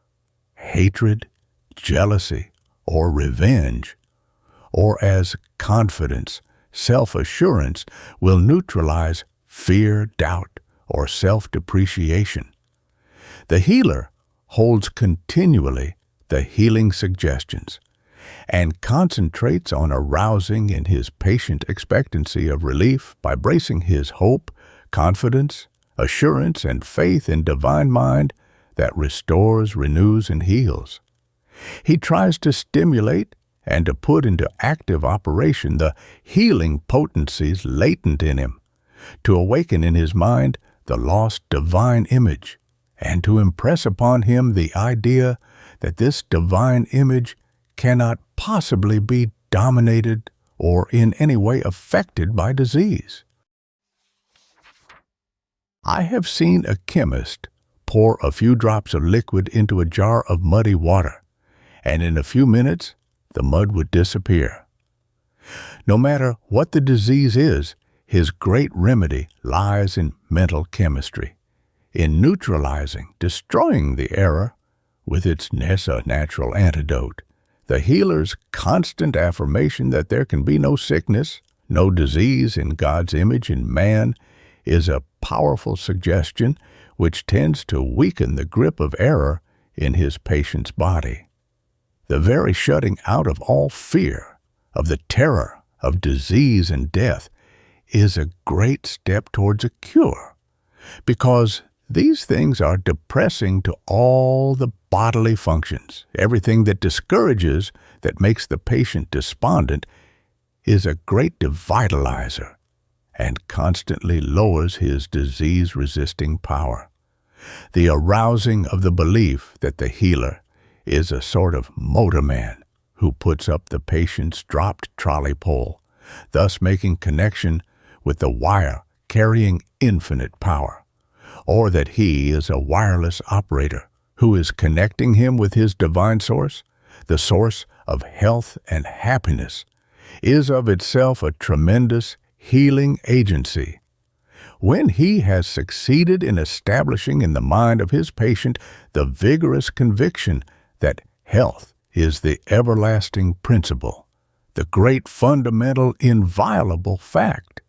hatred, jealousy, or revenge, or as confidence, self-assurance will neutralize fear, doubt, or self-depreciation. The healer holds continually the healing suggestions and concentrates on arousing in his patient expectancy of relief by bracing his hope, confidence, assurance, and faith in divine mind that restores, renews, and heals. He tries to stimulate and to put into active operation the healing potencies latent in him, to awaken in his mind the lost divine image, and to impress upon him the idea that this divine image cannot possibly be dominated or in any way affected by disease. I have seen a chemist pour a few drops of liquid into a jar of muddy water, and in a few minutes the mud would disappear. No matter what the disease is, his great remedy lies in mental chemistry, in neutralizing, destroying the error with its natural antidote. The healer's constant affirmation that there can be no sickness, no disease in God's image in man is a powerful suggestion which tends to weaken the grip of error in his patient's body. The very shutting out of all fear, of the terror of disease and death, is a great step towards a cure, because these things are depressing to all the bodily functions. Everything that discourages, that makes the patient despondent, is a great devitalizer and constantly lowers his disease-resisting power. The arousing of the belief that the healer is a sort of motorman who puts up the patient's dropped trolley pole, thus making connection with the wire carrying infinite power, or that he is a wireless operator who is connecting him with his divine source, the source of health and happiness, is of itself a tremendous healing agency. When he has succeeded in establishing in the mind of his patient the vigorous conviction that health is the everlasting principle, the great fundamental inviolable fact,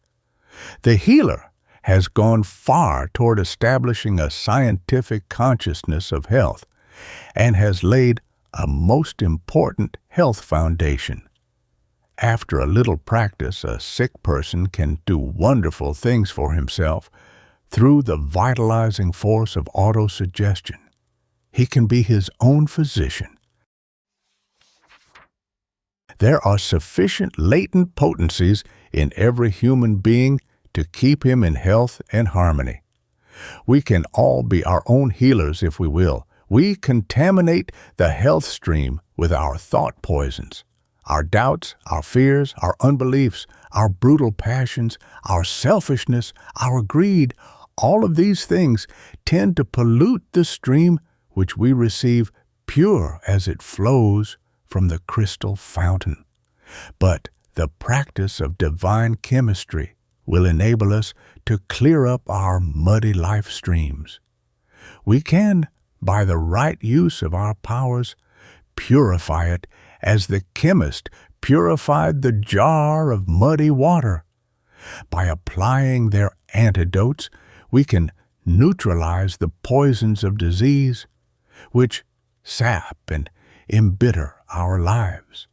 the healer has gone far toward establishing a scientific consciousness of health and has laid a most important health foundation. After a little practice, a sick person can do wonderful things for himself through the vitalizing force of autosuggestion. He can be his own physician. There are sufficient latent potencies in every human being to keep him in health and harmony. We can all be our own healers if we will. We contaminate the health stream with our thought poisons. Our doubts, our fears, our unbeliefs, our brutal passions, our selfishness, our greed, all of these things tend to pollute the stream which we receive pure as it flows from the crystal fountain. But the practice of divine chemistry will enable us to clear up our muddy life streams. We can, by the right use of our powers, purify it as the chemist purified the jar of muddy water. By applying their antidotes, we can neutralize the poisons of disease, which sap and embitter our lives.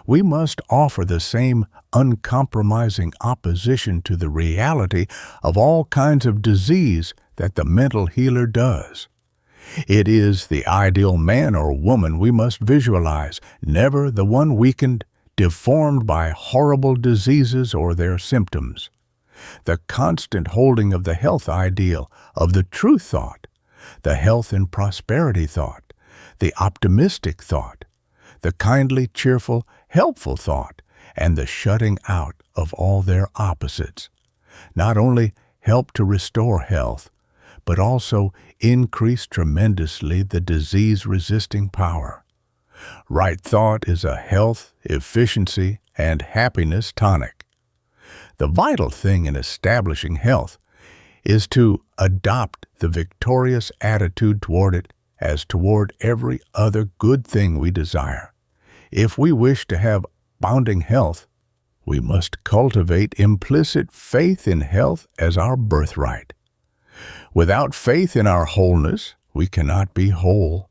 We must offer the same uncompromising opposition to the reality of all kinds of disease that the mental healer does. It is the ideal man or woman we must visualize, never the one weakened, deformed by horrible diseases or their symptoms. The constant holding of the health ideal, of the true thought, the health and prosperity thought, the optimistic thought, the kindly, cheerful, helpful thought, and the shutting out of all their opposites, not only help to restore health, but also increase tremendously the disease-resisting power. Right thought is a health, efficiency, and happiness tonic. The vital thing in establishing health is to adopt the victorious attitude toward it as toward every other good thing we desire. If we wish to have abounding health, we must cultivate implicit faith in health as our birthright. Without faith in our wholeness, we cannot be whole.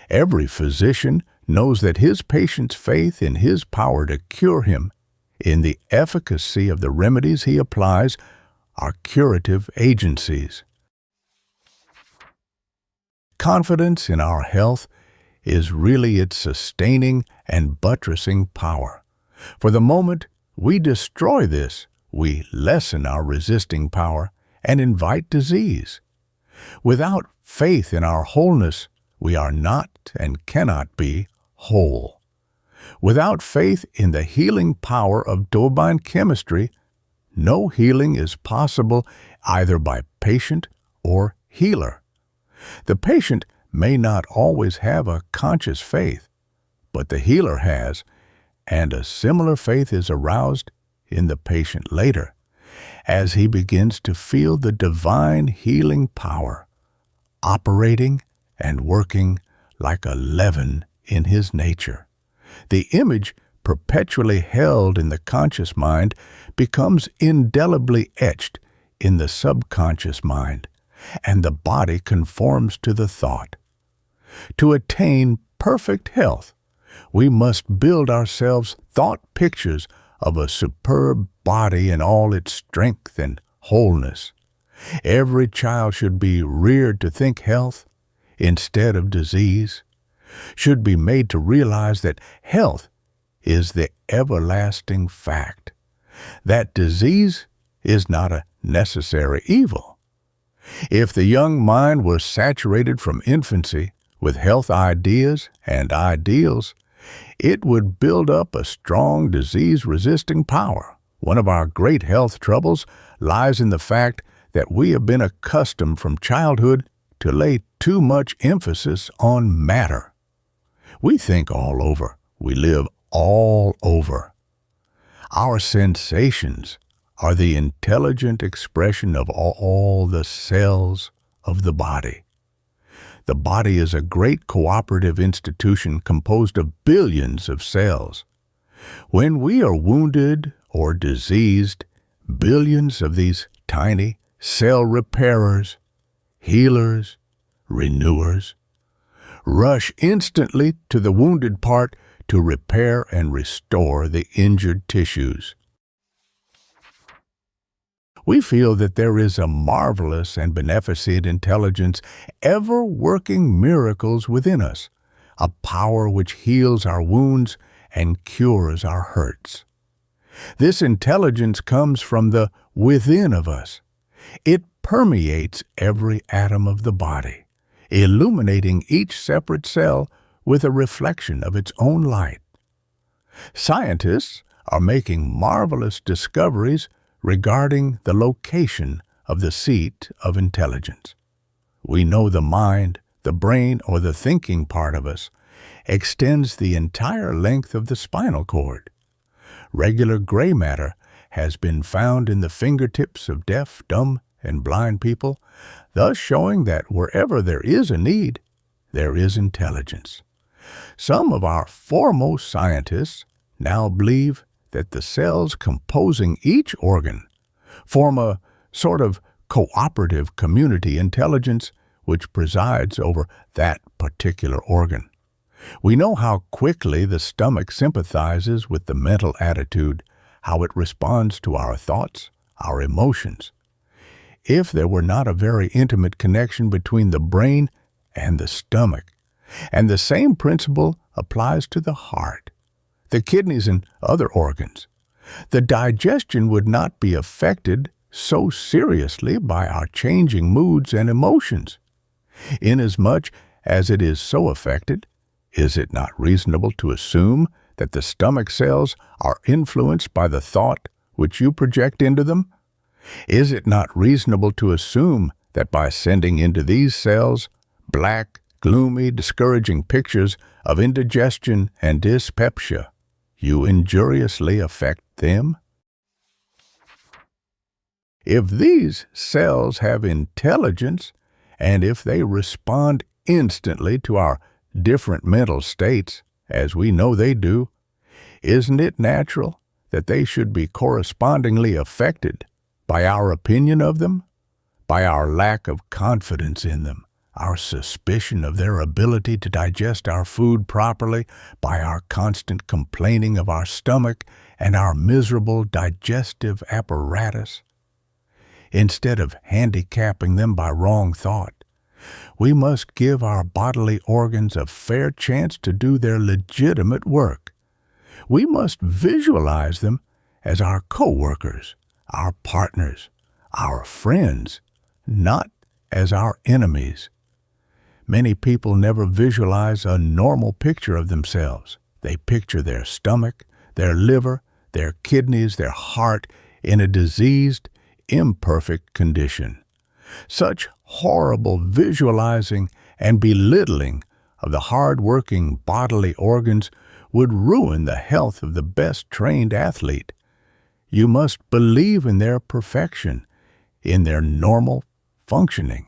Every physician knows that his patient's faith in his power to cure him, in the efficacy of the remedies he applies, are curative agencies. Confidence in our health is really its sustaining and buttressing power. For the moment we destroy this, we lessen our resisting power and invite disease. Without faith in our wholeness, we are not and cannot be whole. Without faith in the healing power of divine chemistry, no healing is possible either by patient or healer. The patient may not always have a conscious faith, but the healer has, and a similar faith is aroused in the patient later, as he begins to feel the divine healing power operating and working like a leaven in his nature. The image perpetually held in the conscious mind becomes indelibly etched in the subconscious mind, and the body conforms to the thought. To attain perfect health, we must build ourselves thought pictures of a superb body in all its strength and wholeness. Every child should be reared to think health instead of disease, should be made to realize that health is the everlasting fact, that disease is not a necessary evil. If the young mind was saturated from infancy with health ideas and ideals, it would build up a strong disease-resisting power. One of our great health troubles lies in the fact that we have been accustomed from childhood to lay too much emphasis on matter. We think all over, we live all over. Our sensations are the intelligent expression of all the cells of the body. The body is a great cooperative institution composed of billions of cells. When we are wounded or diseased, billions of these tiny cell repairers, healers, renewers, rush instantly to the wounded part to repair and restore the injured tissues. We feel that there is a marvelous and beneficent intelligence ever working miracles within us, a power which heals our wounds and cures our hurts. This intelligence comes from the within of us. It permeates every atom of the body, illuminating each separate cell with a reflection of its own light. Scientists are making marvelous discoveries regarding the location of the seat of intelligence. We know the mind, the brain, or the thinking part of us extends the entire length of the spinal cord. Regular gray matter has been found in the fingertips of deaf, dumb, and blind people, thus showing that wherever there is a need, there is intelligence. Some of our foremost scientists now believe that the cells composing each organ form a sort of cooperative community intelligence which presides over that particular organ. We know how quickly the stomach sympathizes with the mental attitude, how it responds to our thoughts, our emotions. If there were not a very intimate connection between the brain and the stomach, and the same principle applies to the heart, the kidneys, and other organs, the digestion would not be affected so seriously by our changing moods and emotions. Inasmuch as it is so affected, is it not reasonable to assume that the stomach cells are influenced by the thought which you project into them? Is it not reasonable to assume that by sending into these cells black, gloomy, discouraging pictures of indigestion and dyspepsia, you injuriously affect them? If these cells have intelligence, and if they respond instantly to our different mental states, as we know they do, isn't it natural that they should be correspondingly affected by our opinion of them, by our lack of confidence in them, our suspicion of their ability to digest our food properly, by our constant complaining of our stomach and our miserable digestive apparatus? Instead of handicapping them by wrong thought, we must give our bodily organs a fair chance to do their legitimate work. We must visualize them as our co-workers, our partners, our friends, not as our enemies. Many people never visualize a normal picture of themselves. They picture their stomach, their liver, their kidneys, their heart in a diseased, imperfect condition. Such horrible visualizing and belittling of the hard-working bodily organs would ruin the health of the best-trained athlete. You must believe in their perfection, in their normal functioning.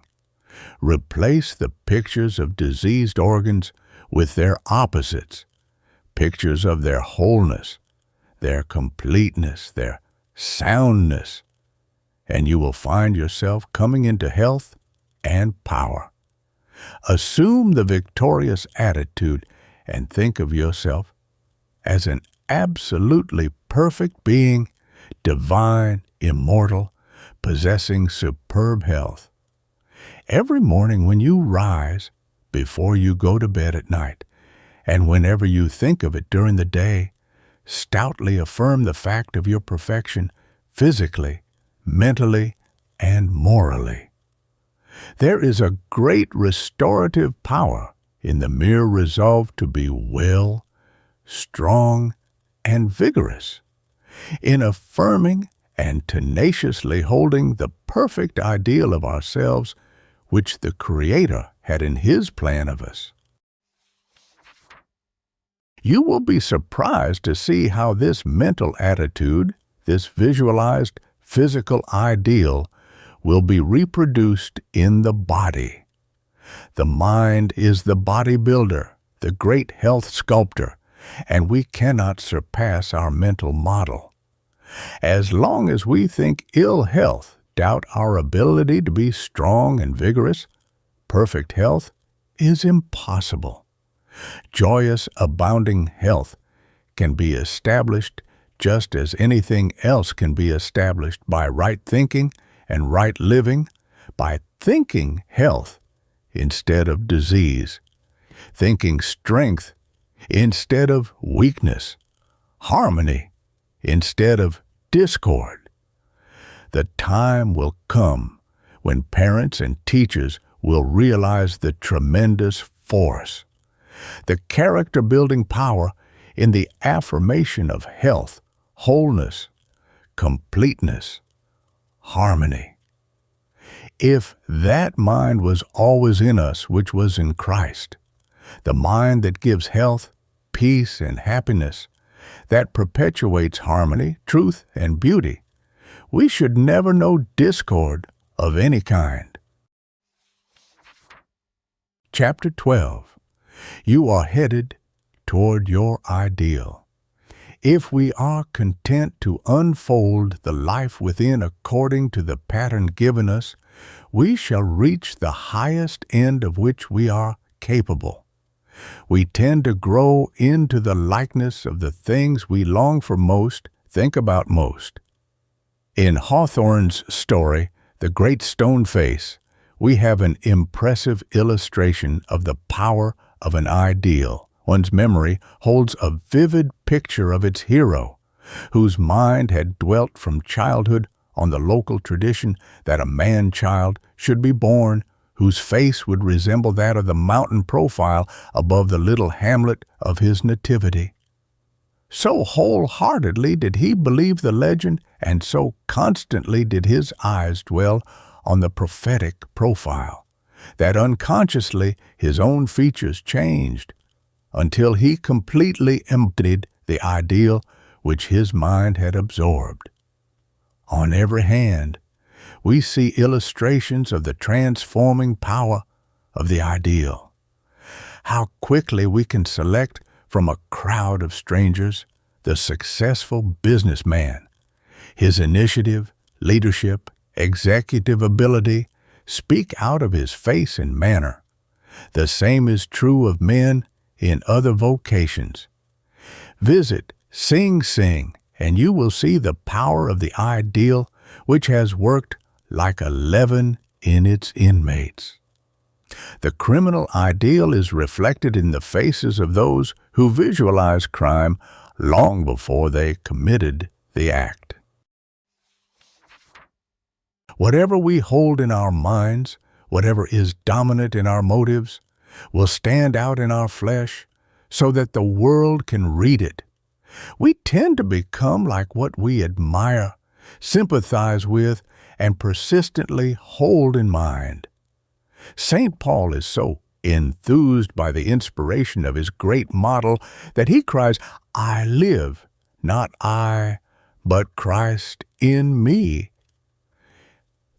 Replace the pictures of diseased organs with their opposites, pictures of their wholeness, their completeness, their soundness, and you will find yourself coming into health and power. Assume the victorious attitude and think of yourself as an absolutely perfect being, divine, immortal, possessing superb health. Every morning when you rise, before you go to bed at night, and whenever you think of it during the day, stoutly affirm the fact of your perfection physically, mentally, and morally. There is a great restorative power in the mere resolve to be well, strong, and vigorous, in affirming and tenaciously holding the perfect ideal of ourselves which the Creator had in His plan of us. You will be surprised to see how this mental attitude, this visualized physical ideal, will be reproduced in the body. The mind is the bodybuilder, the great health sculptor, and we cannot surpass our mental model. As long as we think ill health, doubt our ability to be strong and vigorous, perfect health is impossible. Joyous, abounding health can be established just as anything else can be established by right thinking and right living, by thinking health instead of disease, thinking strength instead of weakness, harmony instead of discord. The time will come when parents and teachers will realize the tremendous force, the character-building power in the affirmation of health, wholeness, completeness, harmony. If that mind was always in us which was in Christ, the mind that gives health, peace, and happiness, that perpetuates harmony, truth, and beauty, we should never know discord of any kind. Chapter 12. You are headed toward your ideal. If we are content to unfold the life within according to the pattern given us, we shall reach the highest end of which we are capable. We tend to grow into the likeness of the things we long for most, think about most. In Hawthorne's story, The Great Stone Face, we have an impressive illustration of the power of an ideal. One's memory holds a vivid picture of its hero, whose mind had dwelt from childhood on the local tradition that a man-child should be born, whose face would resemble that of the mountain profile above the little hamlet of his nativity. So wholeheartedly did he believe the legend, and so constantly did his eyes dwell on the prophetic profile, that unconsciously his own features changed until he completely embodied the ideal which his mind had absorbed. On every hand, we see illustrations of the transforming power of the ideal. How quickly we can select from a crowd of strangers the successful businessman. His initiative, leadership, executive ability speak out of his face and manner. The same is true of men in other vocations. Visit Sing Sing, and you will see the power of the ideal which has worked like a leaven in its inmates. The criminal ideal is reflected in the faces of those who visualize crime long before they committed the act. Whatever we hold in our minds, whatever is dominant in our motives, will stand out in our flesh so that the world can read it. We tend to become like what we admire, sympathize with, and persistently hold in mind. St. Paul is so enthused by the inspiration of his great model that he cries, "I live, not I, but Christ in me."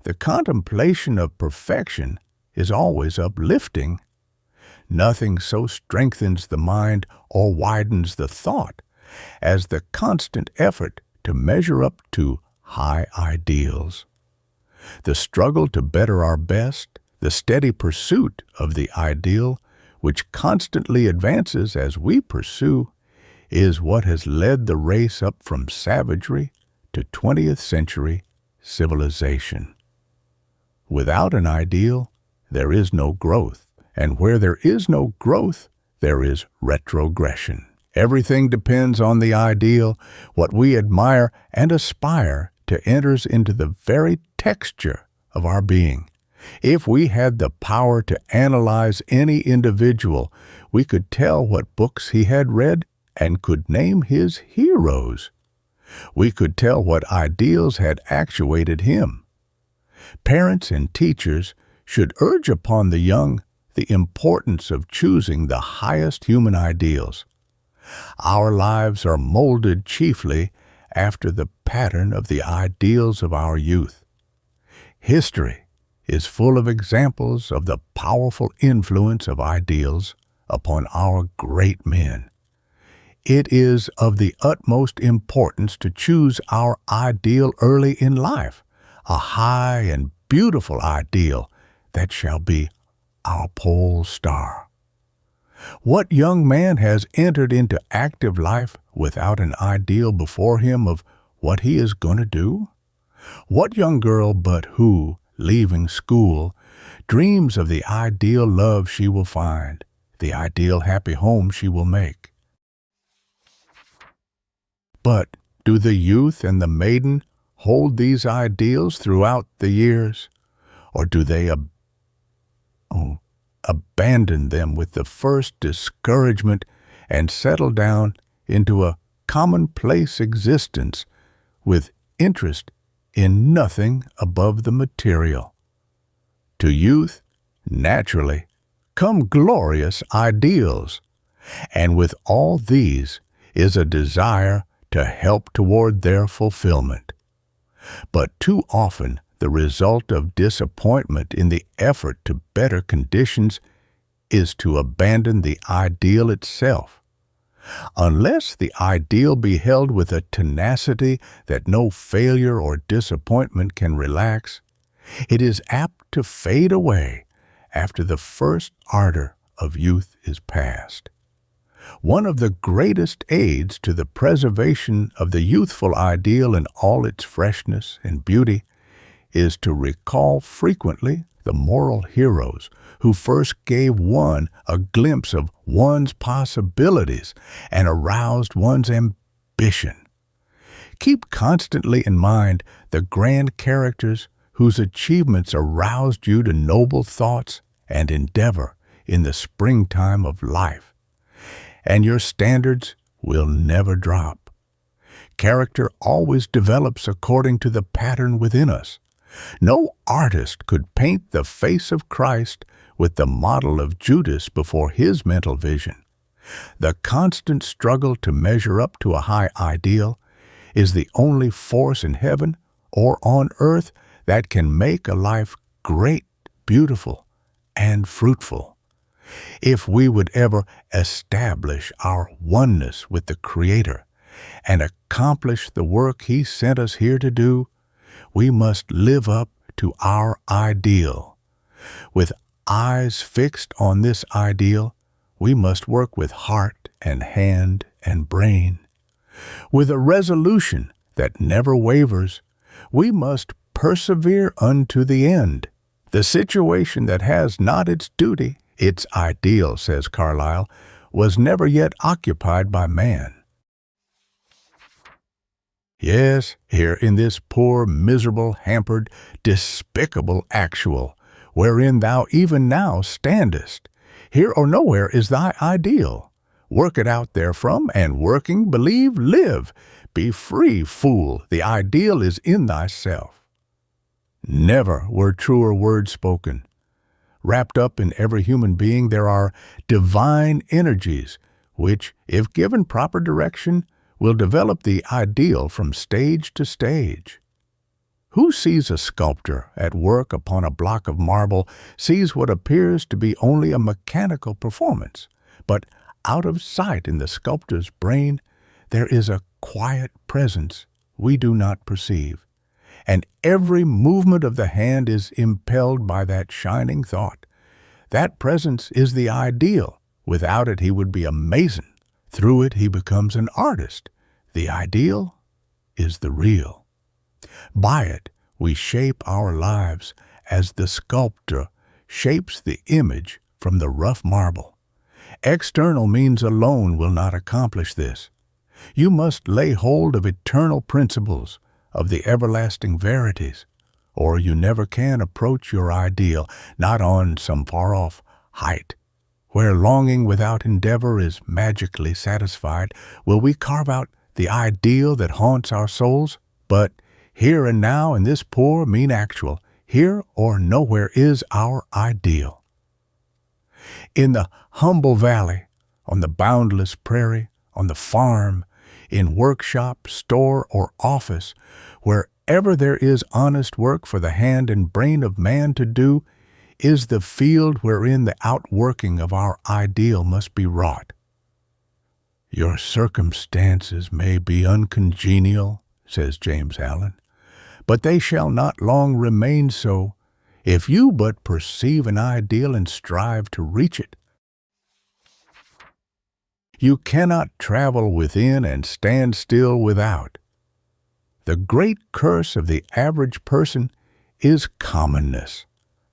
The contemplation of perfection is always uplifting. Nothing so strengthens the mind or widens the thought as the constant effort to measure up to high ideals. The struggle to better our best, the steady pursuit of the ideal, which constantly advances as we pursue, is what has led the race up from savagery to 20th century civilization. Without an ideal, there is no growth, and where there is no growth, there is retrogression. Everything depends on the ideal. What we admire and aspire to enters into the very texture of our being. If we had the power to analyze any individual, we could tell what books he had read and could name his heroes. We could tell what ideals had actuated him. Parents and teachers should urge upon the young the importance of choosing the highest human ideals. Our lives are molded chiefly after the pattern of the ideals of our youth. History is full of examples of the powerful influence of ideals upon our great men. It is of the utmost importance to choose our ideal early in life, a high and beautiful ideal that shall be our pole star. What young man has entered into active life without an ideal before him of what he is going to do? What young girl but who, leaving school, dreams of the ideal love she will find, the ideal happy home she will make? But do the youth and the maiden hold these ideals throughout the years, or do they abandon them with the first discouragement and settle down into a commonplace existence with interest in nothing above the material? To youth, naturally, come glorious ideals, and with all these is a desire to help toward their fulfillment. But too often, the result of disappointment in the effort to better conditions is to abandon the ideal itself. Unless the ideal be held with a tenacity that no failure or disappointment can relax, it is apt to fade away after the first ardor of youth is past. One of the greatest aids to the preservation of the youthful ideal in all its freshness and beauty is to recall frequently the moral heroes who first gave one a glimpse of one's possibilities and aroused one's ambition. Keep constantly in mind the grand characters whose achievements aroused you to noble thoughts and endeavor in the springtime of life, and your standards will never drop. Character always develops according to the pattern within us. No artist could paint the face of Christ with the model of Judas before his mental vision. The constant struggle to measure up to a high ideal is the only force in heaven or on earth that can make a life great, beautiful, and fruitful. If we would ever establish our oneness with the Creator and accomplish the work He sent us here to do, we must live up to our ideal. With eyes fixed on this ideal, we must work with heart and hand and brain. With a resolution that never wavers, we must persevere unto the end. The situation that has not its duty, its ideal, says Carlyle, was never yet occupied by man. Yes, here in this poor, miserable, hampered, despicable actual, wherein thou even now standest, here or nowhere is thy ideal. Work it out therefrom, and working, believe, live. Be free, fool, the ideal is in thyself. Never were truer words spoken. Wrapped up in every human being there are divine energies, which, if given proper direction, will develop the ideal from stage to stage. Who sees a sculptor at work upon a block of marble sees what appears to be only a mechanical performance, but out of sight in the sculptor's brain there is a quiet presence we do not perceive, and every movement of the hand is impelled by that shining thought. That presence is the ideal. Without it he would be a mason. Through it he becomes an artist. The ideal is the real. By it we shape our lives as the sculptor shapes the image from the rough marble. External means alone will not accomplish this. You must lay hold of eternal principles, of the everlasting verities, or you never can approach your ideal, not on some far-off height. Where longing without endeavor is magically satisfied, will we carve out the ideal that haunts our souls? But here and now in this poor, mean actual, here or nowhere is our ideal. In the humble valley, on the boundless prairie, on the farm, in workshop, store, or office, wherever there is honest work for the hand and brain of man to do, is the field wherein the outworking of our ideal must be wrought. Your circumstances may be uncongenial, says James Allen, but they shall not long remain so, if you but perceive an ideal and strive to reach it. You cannot travel within and stand still without. The great curse of the average person is commonness,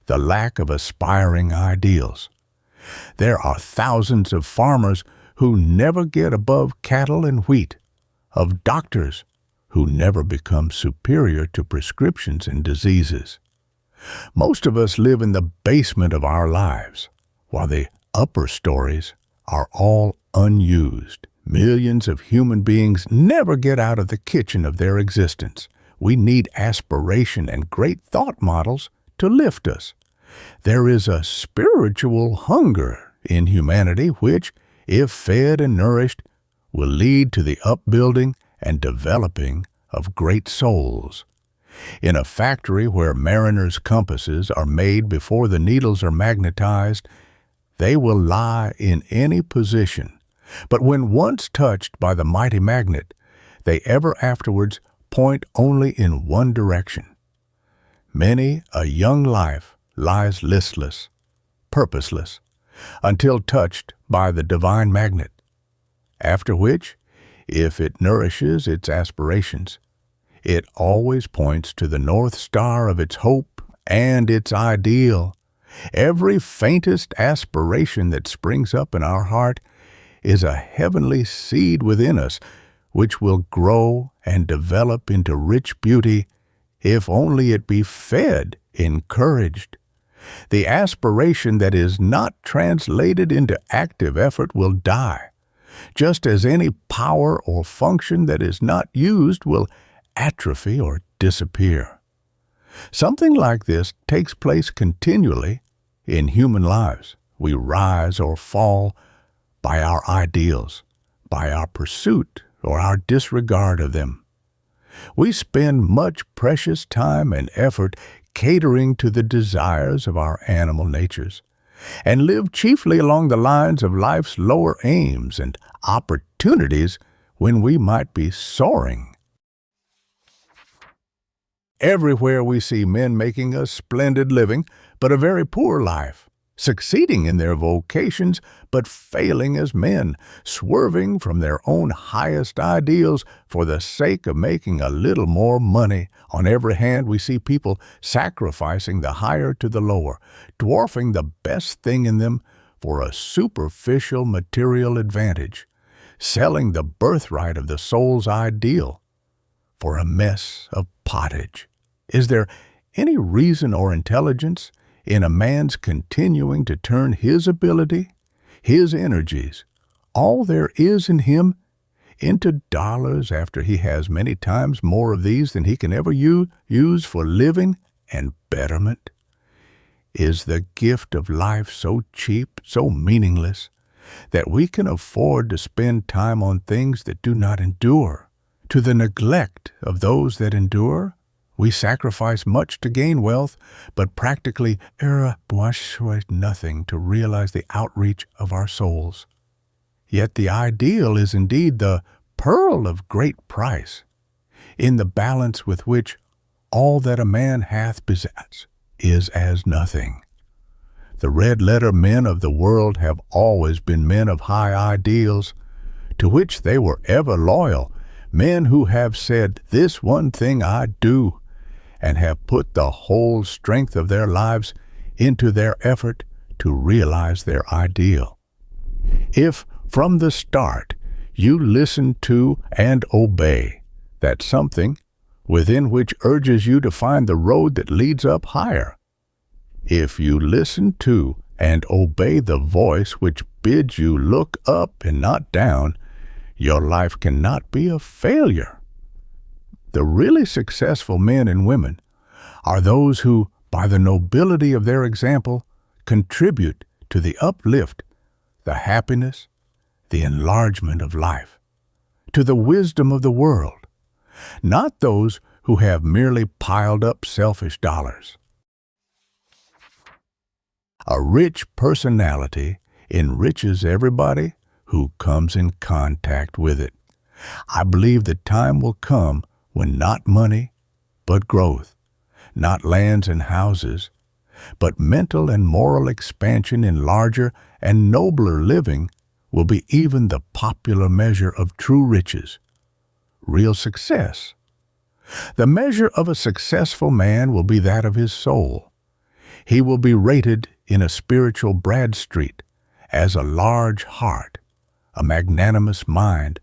the lack of aspiring ideals. There are thousands of farmers who never get above cattle and wheat, of doctors who never become superior to prescriptions and diseases. Most of us live in the basement of our lives, while the upper stories are all unused. Millions of human beings never get out of the kitchen of their existence. We need aspiration and great thought models to lift us. There is a spiritual hunger in humanity which, if fed and nourished, will lead to the upbuilding and developing of great souls. In a factory where mariners' compasses are made before the needles are magnetized, they will lie in any position, but when once touched by the mighty magnet, they ever afterwards point only in one direction. Many a young life lies listless, purposeless, until touched by the divine magnet, after which, if it nourishes its aspirations, it always points to the north star of its hope and its ideal. Every faintest aspiration that springs up in our heart is a heavenly seed within us, which will grow and develop into rich beauty if only it be fed, encouraged. The aspiration that is not translated into active effort will die, just as any power or function that is not used will atrophy or disappear. Something like this takes place continually in human lives. We rise or fall by our ideals, by our pursuit or our disregard of them. We spend much precious time and effort catering to the desires of our animal natures, and live chiefly along the lines of life's lower aims and opportunities when we might be soaring. Everywhere we see men making a splendid living, but a very poor life, succeeding in their vocations, but failing as men, swerving from their own highest ideals for the sake of making a little more money. On every hand, we see people sacrificing the higher to the lower, dwarfing the best thing in them for a superficial material advantage, selling the birthright of the soul's ideal for a mess of pottage. Is there any reason or intelligence in a man's continuing to turn his ability, his energies, all there is in him, into dollars after he has many times more of these than he can ever use for living and betterment? Is the gift of life so cheap, so meaningless, that we can afford to spend time on things that do not endure, to the neglect of those that endure? We sacrifice much to gain wealth, but practically nothing to realize the outreach of our souls. Yet the ideal is indeed the pearl of great price, in the balance with which all that a man hath possessed is as nothing. The red-letter men of the world have always been men of high ideals, to which they were ever loyal, men who have said, "This one thing I do," and have put the whole strength of their lives into their effort to realize their ideal. If, from the start, you listen to and obey that something within which urges you to find the road that leads up higher, if you listen to and obey the voice which bids you look up and not down, your life cannot be a failure. The really successful men and women are those who, by the nobility of their example, contribute to the uplift, the happiness, the enlargement of life, to the wisdom of the world, not those who have merely piled up selfish dollars. A rich personality enriches everybody who comes in contact with it. I believe the time will come when not money, but growth, not lands and houses, but mental and moral expansion in larger and nobler living will be even the popular measure of true riches, real success. The measure of a successful man will be that of his soul. He will be rated in a spiritual Bradstreet as a large heart, a magnanimous mind,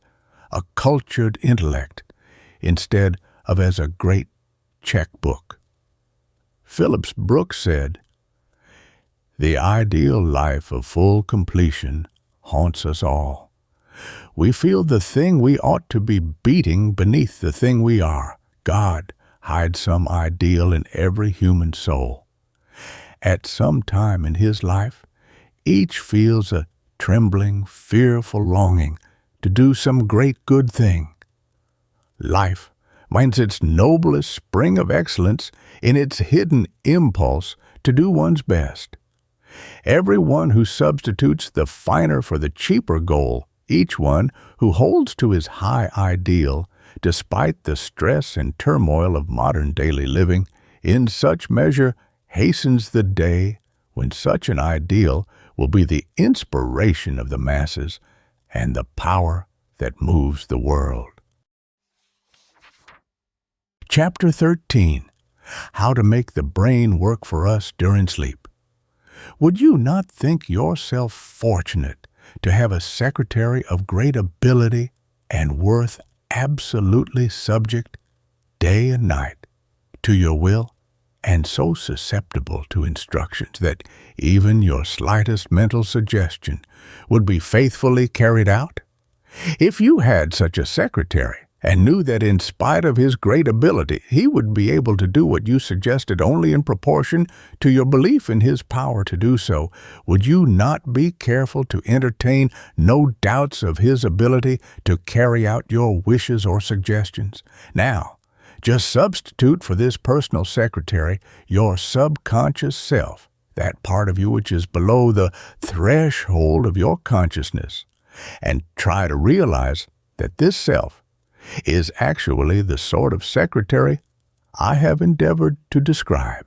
a cultured intellect, instead of as a great checkbook. Phillips Brooks said, "The ideal life of full completion haunts us all. We feel the thing we ought to be beating beneath the thing we are. God hides some ideal in every human soul. At some time in his life, each feels a trembling, fearful longing to do some great good thing. Life finds its noblest spring of excellence in its hidden impulse to do one's best. Every one who substitutes the finer for the cheaper goal, each one who holds to his high ideal, despite the stress and turmoil of modern daily living, in such measure hastens the day when such an ideal will be the inspiration of the masses and the power that moves the world." Chapter 13. How to make the brain work for us during sleep. Would you not think yourself fortunate to have a secretary of great ability and worth, absolutely subject, day and night, to your will, and so susceptible to instructions that even your slightest mental suggestion would be faithfully carried out? If you had such a secretary, and knew that in spite of his great ability, he would be able to do what you suggested only in proportion to your belief in his power to do so, would you not be careful to entertain no doubts of his ability to carry out your wishes or suggestions? Now, just substitute for this personal secretary your subconscious self, that part of you which is below the threshold of your consciousness, and try to realize that this self is actually the sort of secretary I have endeavored to describe,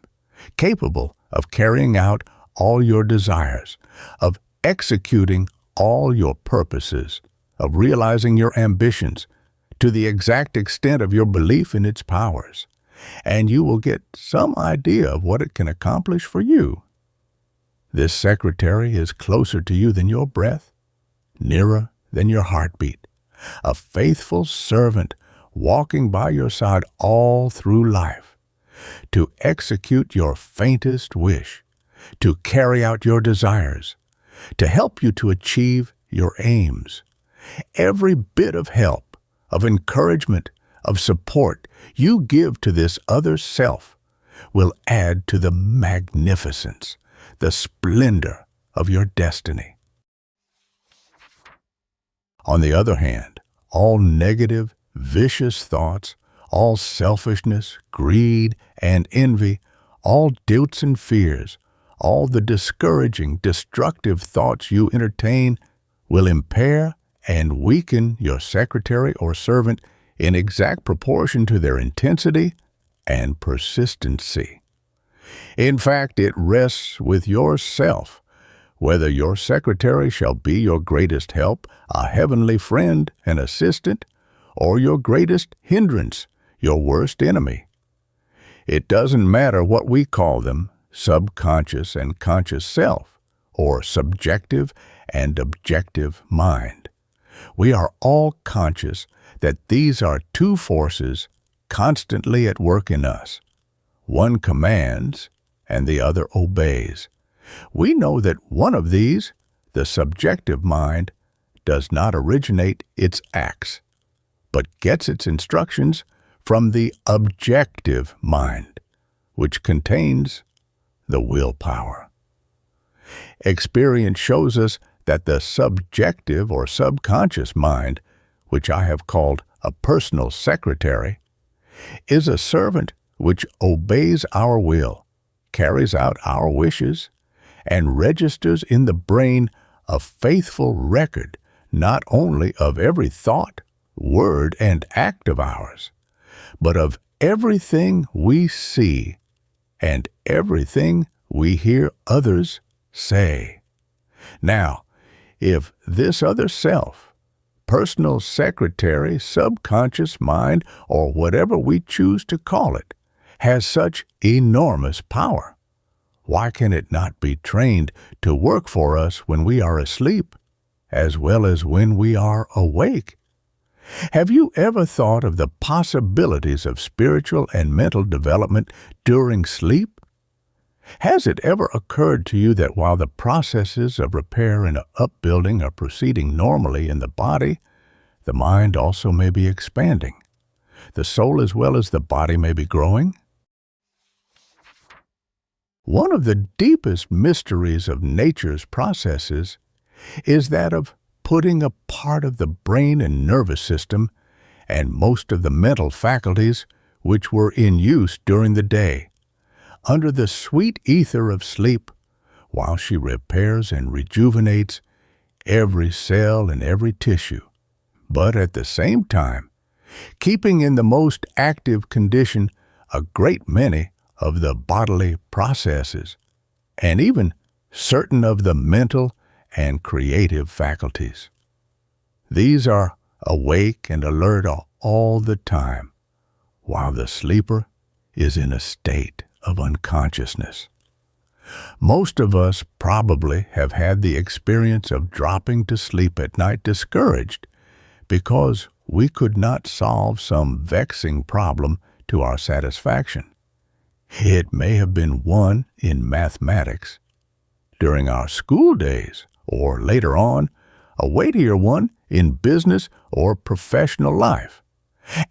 capable of carrying out all your desires, of executing all your purposes, of realizing your ambitions to the exact extent of your belief in its powers, and you will get some idea of what it can accomplish for you. This secretary is closer to you than your breath, nearer than your heartbeat, a faithful servant walking by your side all through life, to execute your faintest wish, to carry out your desires, to help you to achieve your aims. Every bit of help, of encouragement, of support you give to this other self will add to the magnificence, the splendor of your destiny. On the other hand, all negative, vicious thoughts, all selfishness, greed, and envy, all doubts and fears, all the discouraging, destructive thoughts you entertain will impair and weaken your secretary or servant in exact proportion to their intensity and persistency. In fact, it rests with yourself whether your secretary shall be your greatest help, a heavenly friend and assistant, or your greatest hindrance, your worst enemy. It doesn't matter what we call them, subconscious and conscious self, or subjective and objective mind. We are all conscious that these are two forces constantly at work in us. One commands and the other obeys. We know that one of these, the subjective mind, does not originate its acts, but gets its instructions from the objective mind, which contains the willpower. Experience shows us that the subjective or subconscious mind, which I have called a personal secretary, is a servant which obeys our will, carries out our wishes, and registers in the brain a faithful record not only of every thought, word, and act of ours, but of everything we see and everything we hear others say. Now, if this other self, personal secretary, subconscious mind, or whatever we choose to call it, has such enormous power, why can it not be trained to work for us when we are asleep, as well as when we are awake? Have you ever thought of the possibilities of spiritual and mental development during sleep? Has it ever occurred to you that while the processes of repair and upbuilding are proceeding normally in the body, the mind also may be expanding? The soul as well as the body may be growing? One of the deepest mysteries of nature's processes is that of putting a part of the brain and nervous system and most of the mental faculties which were in use during the day under the sweet ether of sleep while she repairs and rejuvenates every cell and every tissue, but at the same time keeping in the most active condition a great many of the bodily processes, and even certain of the mental and creative faculties. These are awake and alert all the time, while the sleeper is in a state of unconsciousness. Most of us probably have had the experience of dropping to sleep at night discouraged because we could not solve some vexing problem to our satisfaction. It may have been one in mathematics during our school days, or later on, a weightier one in business or professional life.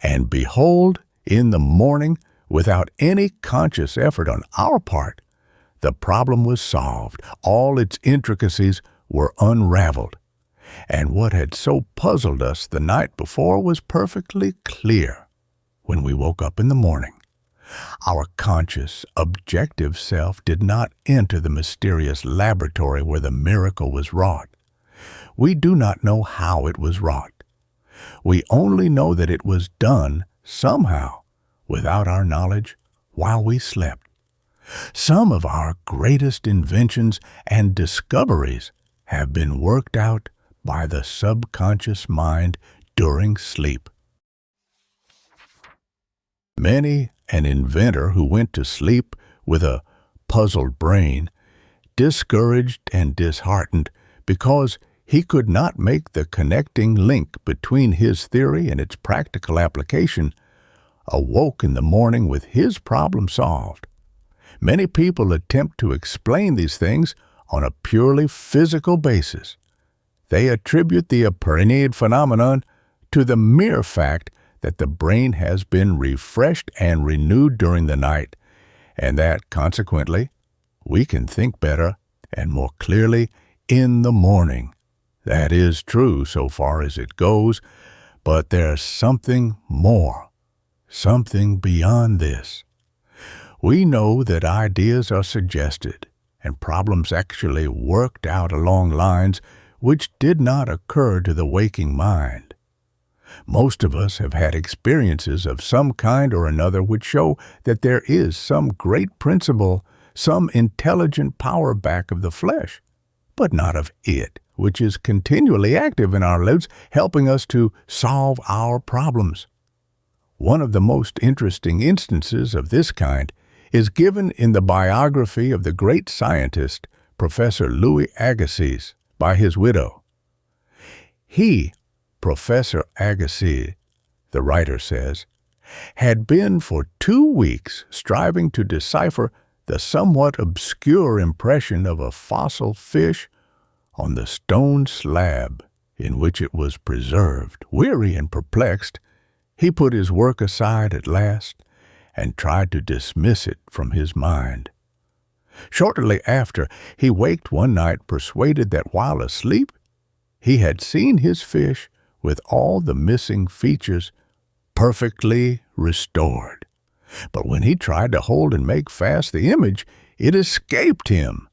And behold, in the morning, without any conscious effort on our part, the problem was solved. All its intricacies were unraveled. And what had so puzzled us the night before was perfectly clear when we woke up in the morning. Our conscious, objective self did not enter the mysterious laboratory where the miracle was wrought. We do not know how it was wrought. We only know that it was done somehow, without our knowledge, while we slept. Some of our greatest inventions and discoveries have been worked out by the subconscious mind during sleep. Many an inventor who went to sleep with a puzzled brain, discouraged and disheartened because he could not make the connecting link between his theory and its practical application, awoke in the morning with his problem solved. Many people attempt to explain these things on a purely physical basis. They attribute the aperneiad phenomenon to the mere fact that the brain has been refreshed and renewed during the night, and that, consequently, we can think better and more clearly in the morning. That is true so far as it goes, but there's something more, something beyond this. We know that ideas are suggested and problems actually worked out along lines which did not occur to the waking mind. Most of us have had experiences of some kind or another which show that there is some great principle, some intelligent power back of the flesh, but not of it, which is continually active in our lives, helping us to solve our problems. One of the most interesting instances of this kind is given in the biography of the great scientist, Professor Louis Agassiz, by his widow. He, Professor Agassiz, the writer says, had been for 2 weeks striving to decipher the somewhat obscure impression of a fossil fish on the stone slab in which it was preserved. Weary and perplexed, he put his work aside at last and tried to dismiss it from his mind. Shortly after, he waked one night persuaded that while asleep, he had seen his fish with all the missing features perfectly restored. But when he tried to hold and make fast the image, it escaped him.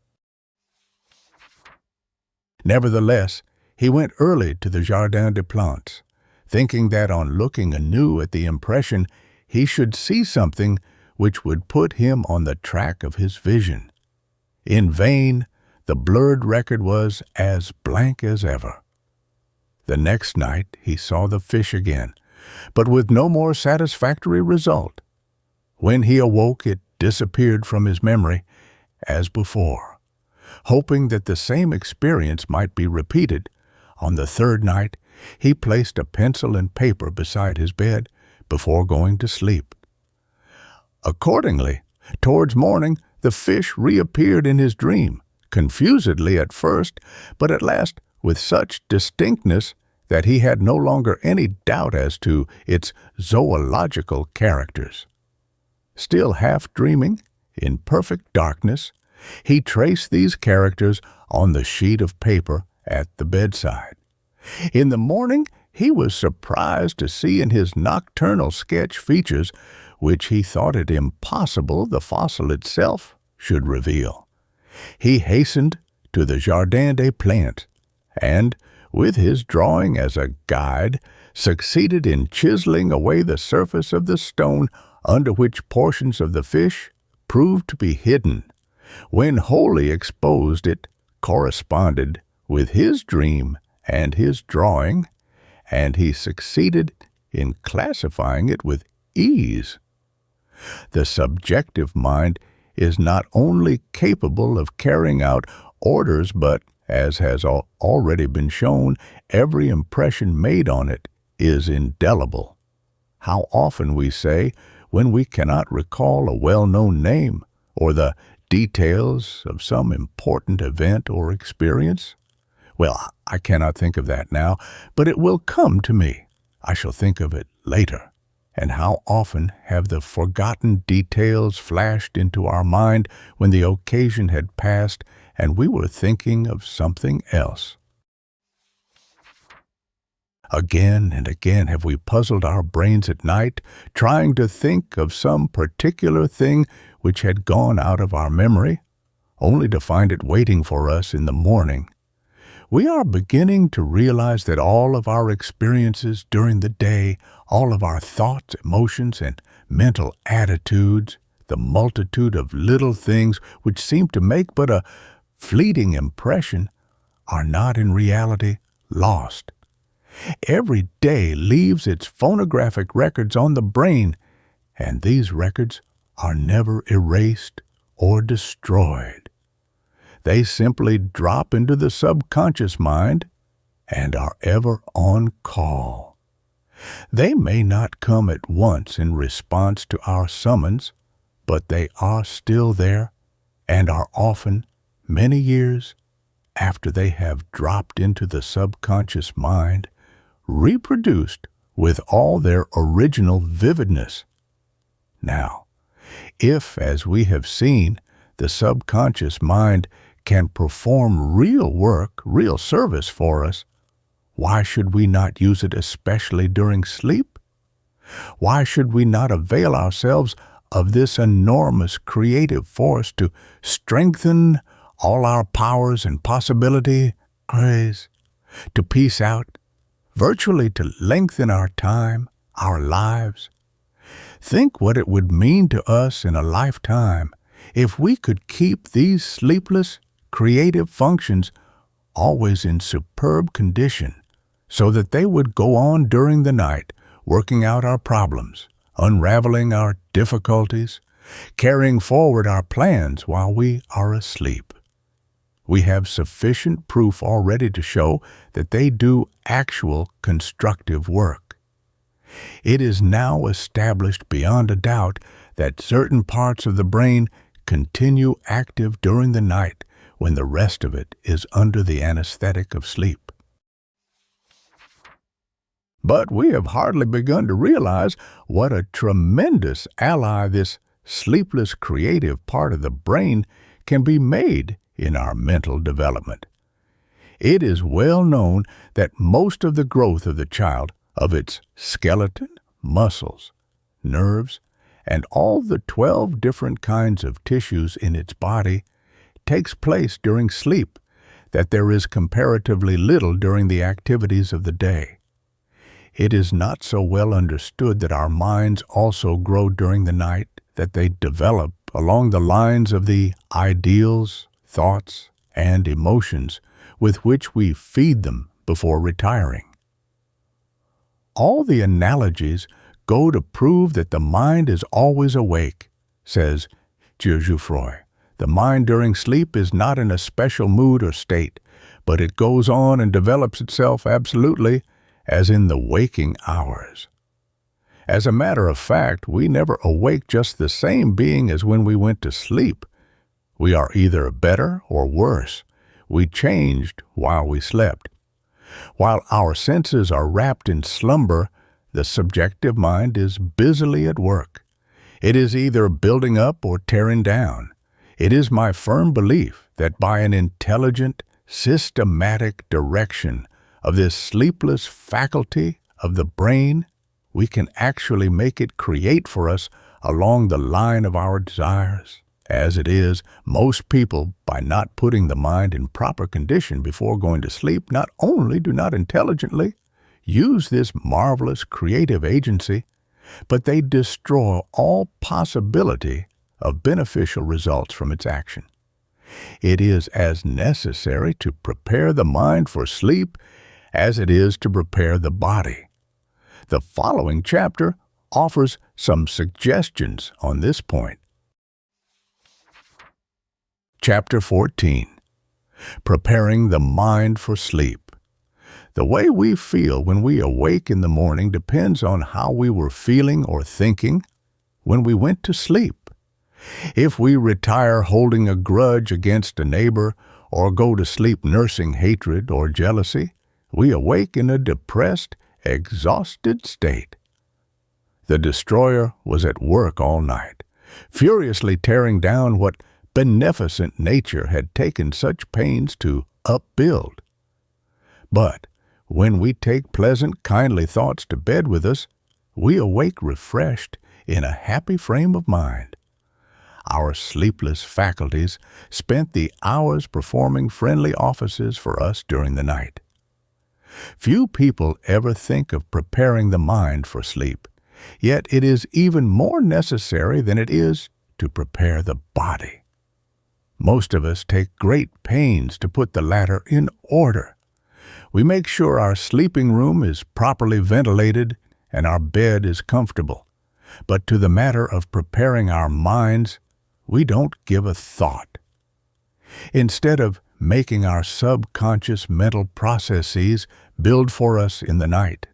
Nevertheless, he went early to the Jardin des Plantes, thinking that on looking anew at the impression, he should see something which would put him on the track of his vision. In vain, the blurred record was as blank as ever. The next night he saw the fish again, but with no more satisfactory result. When he awoke, it disappeared from his memory as before. Hoping that the same experience might be repeated, on the third night he placed a pencil and paper beside his bed before going to sleep. Accordingly, towards morning, the fish reappeared in his dream, confusedly at first, but at last with such distinctness that he had no longer any doubt as to its zoological characters. Still half dreaming, in perfect darkness, he traced these characters on the sheet of paper at the bedside. In the morning, he was surprised to see in his nocturnal sketch features which he thought it impossible the fossil itself should reveal. He hastened to the Jardin des Plantes, and, with his drawing as a guide, succeeded in chiseling away the surface of the stone under which portions of the fish proved to be hidden. When wholly exposed, it corresponded with his dream and his drawing, and he succeeded in classifying it with ease. The subjective mind is not only capable of carrying out orders, but, as has already been shown, every impression made on it is indelible. How often we say, when we cannot recall a well-known name or the details of some important event or experience, "Well, I cannot think of that now, but it will come to me. I shall think of it later." And how often have the forgotten details flashed into our mind when the occasion had passed and we were thinking of something else? Again and again have we puzzled our brains at night, trying to think of some particular thing which had gone out of our memory, only to find it waiting for us in the morning. We are beginning to realize that all of our experiences during the day, all of our thoughts, emotions, and mental attitudes, the multitude of little things which seem to make but a fleeting impression, are not in reality lost. Every day leaves its phonographic records on the brain, and these records are never erased or destroyed. They simply drop into the subconscious mind and are ever on call. They may not come at once in response to our summons, but they are still there and are often many years after they have dropped into the subconscious mind, reproduced with all their original vividness. Now, if, as we have seen, the subconscious mind can perform real work, real service for us, why should we not use it especially during sleep? Why should we not avail ourselves of this enormous creative force to strengthen all our powers and possibilities, to piece out, virtually to lengthen our time, our lives? Think what it would mean to us in a lifetime if we could keep these sleepless, creative functions always in superb condition, so that they would go on during the night, working out our problems, unraveling our difficulties, carrying forward our plans while we are asleep. We have sufficient proof already to show that they do actual constructive work. It is now established beyond a doubt that certain parts of the brain continue active during the night when the rest of it is under the anesthetic of sleep. But we have hardly begun to realize what a tremendous ally this sleepless creative part of the brain can be made in our mental development. It is well known that most of the growth of the child, of its skeleton, muscles, nerves, and all the 12 different kinds of tissues in its body, takes place during sleep, that there is comparatively little during the activities of the day. It is not so well understood that our minds also grow during the night, that they develop along the lines of the ideals, thoughts, and emotions with which we feed them before retiring. All the analogies go to prove that the mind is always awake, says Geoffroy. The mind during sleep is not in a special mood or state, but it goes on and develops itself absolutely as in the waking hours. As a matter of fact, we never awake just the same being as when we went to sleep. We are either better or worse. We changed while we slept. While our senses are wrapped in slumber, the subjective mind is busily at work. It is either building up or tearing down. It is my firm belief that by an intelligent, systematic direction of this sleepless faculty of the brain, we can actually make it create for us along the line of our desires. As it is, most people, by not putting the mind in proper condition before going to sleep, not only do not intelligently use this marvelous creative agency, but they destroy all possibility of beneficial results from its action. It is as necessary to prepare the mind for sleep as it is to prepare the body. The following chapter offers some suggestions on this point. Chapter 14. Preparing the mind for sleep. The way we feel when we awake in the morning depends on how we were feeling or thinking when we went to sleep. If we retire holding a grudge against a neighbor or go to sleep nursing hatred or jealousy, we awake in a depressed, exhausted state. The destroyer was at work all night, furiously tearing down what beneficent nature had taken such pains to upbuild. But when we take pleasant, kindly thoughts to bed with us, we awake refreshed in a happy frame of mind. Our sleepless faculties spent the hours performing friendly offices for us during the night. Few people ever think of preparing the mind for sleep, yet it is even more necessary than it is to prepare the body. Most of us take great pains to put the latter in order. We make sure our sleeping room is properly ventilated and our bed is comfortable. But to the matter of preparing our minds, we don't give a thought. Instead of making our subconscious mental processes build for us in the night,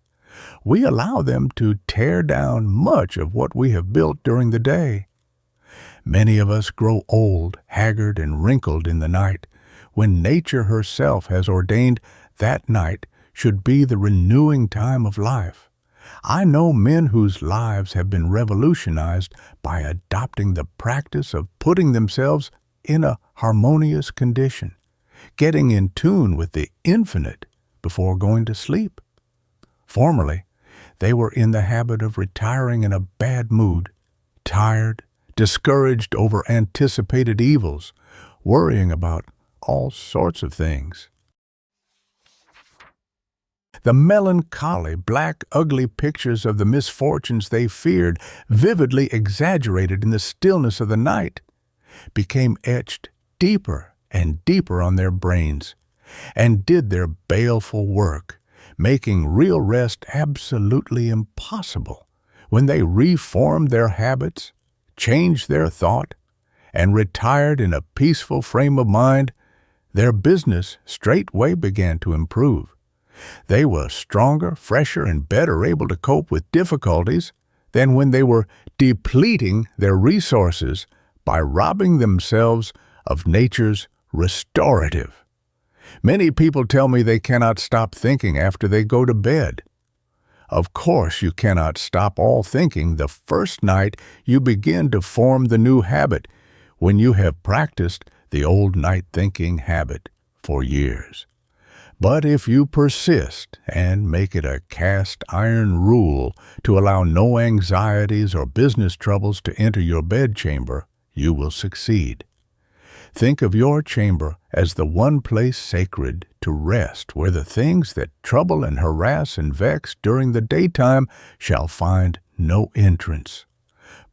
we allow them to tear down much of what we have built during the day. Many of us grow old, haggard, and wrinkled in the night, when nature herself has ordained that night should be the renewing time of life. I know men whose lives have been revolutionized by adopting the practice of putting themselves in a harmonious condition, getting in tune with the infinite before going to sleep. Formerly, they were in the habit of retiring in a bad mood, tired, discouraged over anticipated evils, worrying about all sorts of things. The melancholy, black, ugly pictures of the misfortunes they feared, vividly exaggerated in the stillness of the night, became etched deeper and deeper on their brains, and did their baleful work, making real rest absolutely impossible when they reformed their habits, changed their thought, and retired in a peaceful frame of mind. Their business straightway began to improve. They were stronger, fresher, and better able to cope with difficulties than when they were depleting their resources by robbing themselves of nature's restorative. Many people tell me they cannot stop thinking after they go to bed. Of course, you cannot stop all thinking the first night you begin to form the new habit, when you have practiced the old night thinking habit for years. But if you persist and make it a cast iron rule to allow no anxieties or business troubles to enter your bedchamber, you will succeed. Think of your chamber as the one place sacred to rest, where the things that trouble and harass and vex during the daytime shall find no entrance.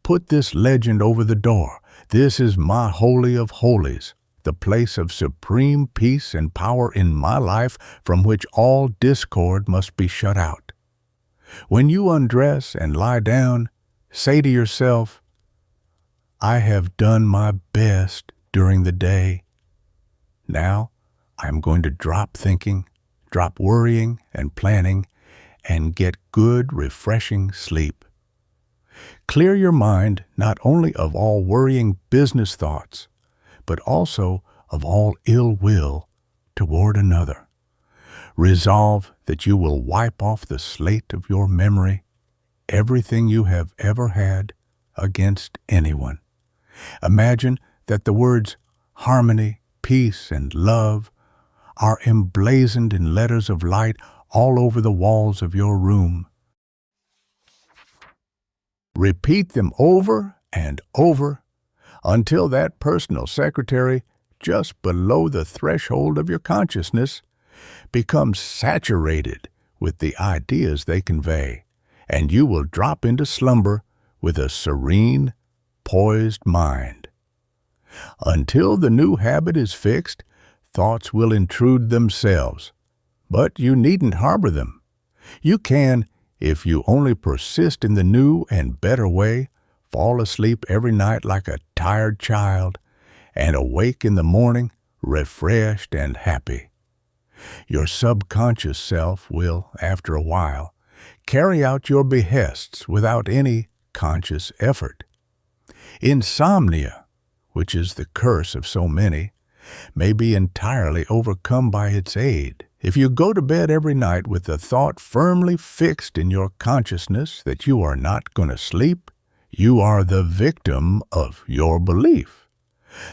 Put this legend over the door: "This is my holy of holies, the place of supreme peace and power in my life, from which all discord must be shut out." When you undress and lie down, say to yourself, "I have done my best during the day. Now I am going to drop thinking, drop worrying and planning, and get good, refreshing sleep." Clear your mind not only of all worrying business thoughts, but also of all ill will toward another. Resolve that you will wipe off the slate of your memory everything you have ever had against anyone. Imagine that the words harmony, peace, and love are emblazoned in letters of light all over the walls of your room. Repeat them over and over until that personal secretary just below the threshold of your consciousness becomes saturated with the ideas they convey, and you will drop into slumber with a serene, poised mind. Until the new habit is fixed, thoughts will intrude themselves, but you needn't harbor them. You can, if you only persist in the new and better way, fall asleep every night like a tired child, and awake in the morning refreshed and happy. Your subconscious self will, after a while, carry out your behests without any conscious effort. Insomnia, which is the curse of so many, may be entirely overcome by its aid If you go to bed every night with the thought firmly fixed in your consciousness that you are not going to sleep, you are the victim of your belief.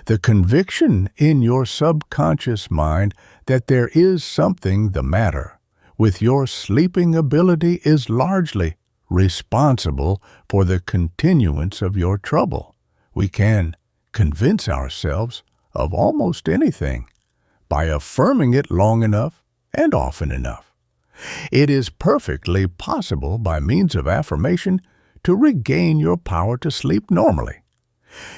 The conviction in your subconscious mind that there is something the matter with your sleeping ability is largely responsible for the continuance of your trouble. We can convince ourselves of almost anything by affirming it long enough and often enough. It is perfectly possible by means of affirmation to regain your power to sleep normally.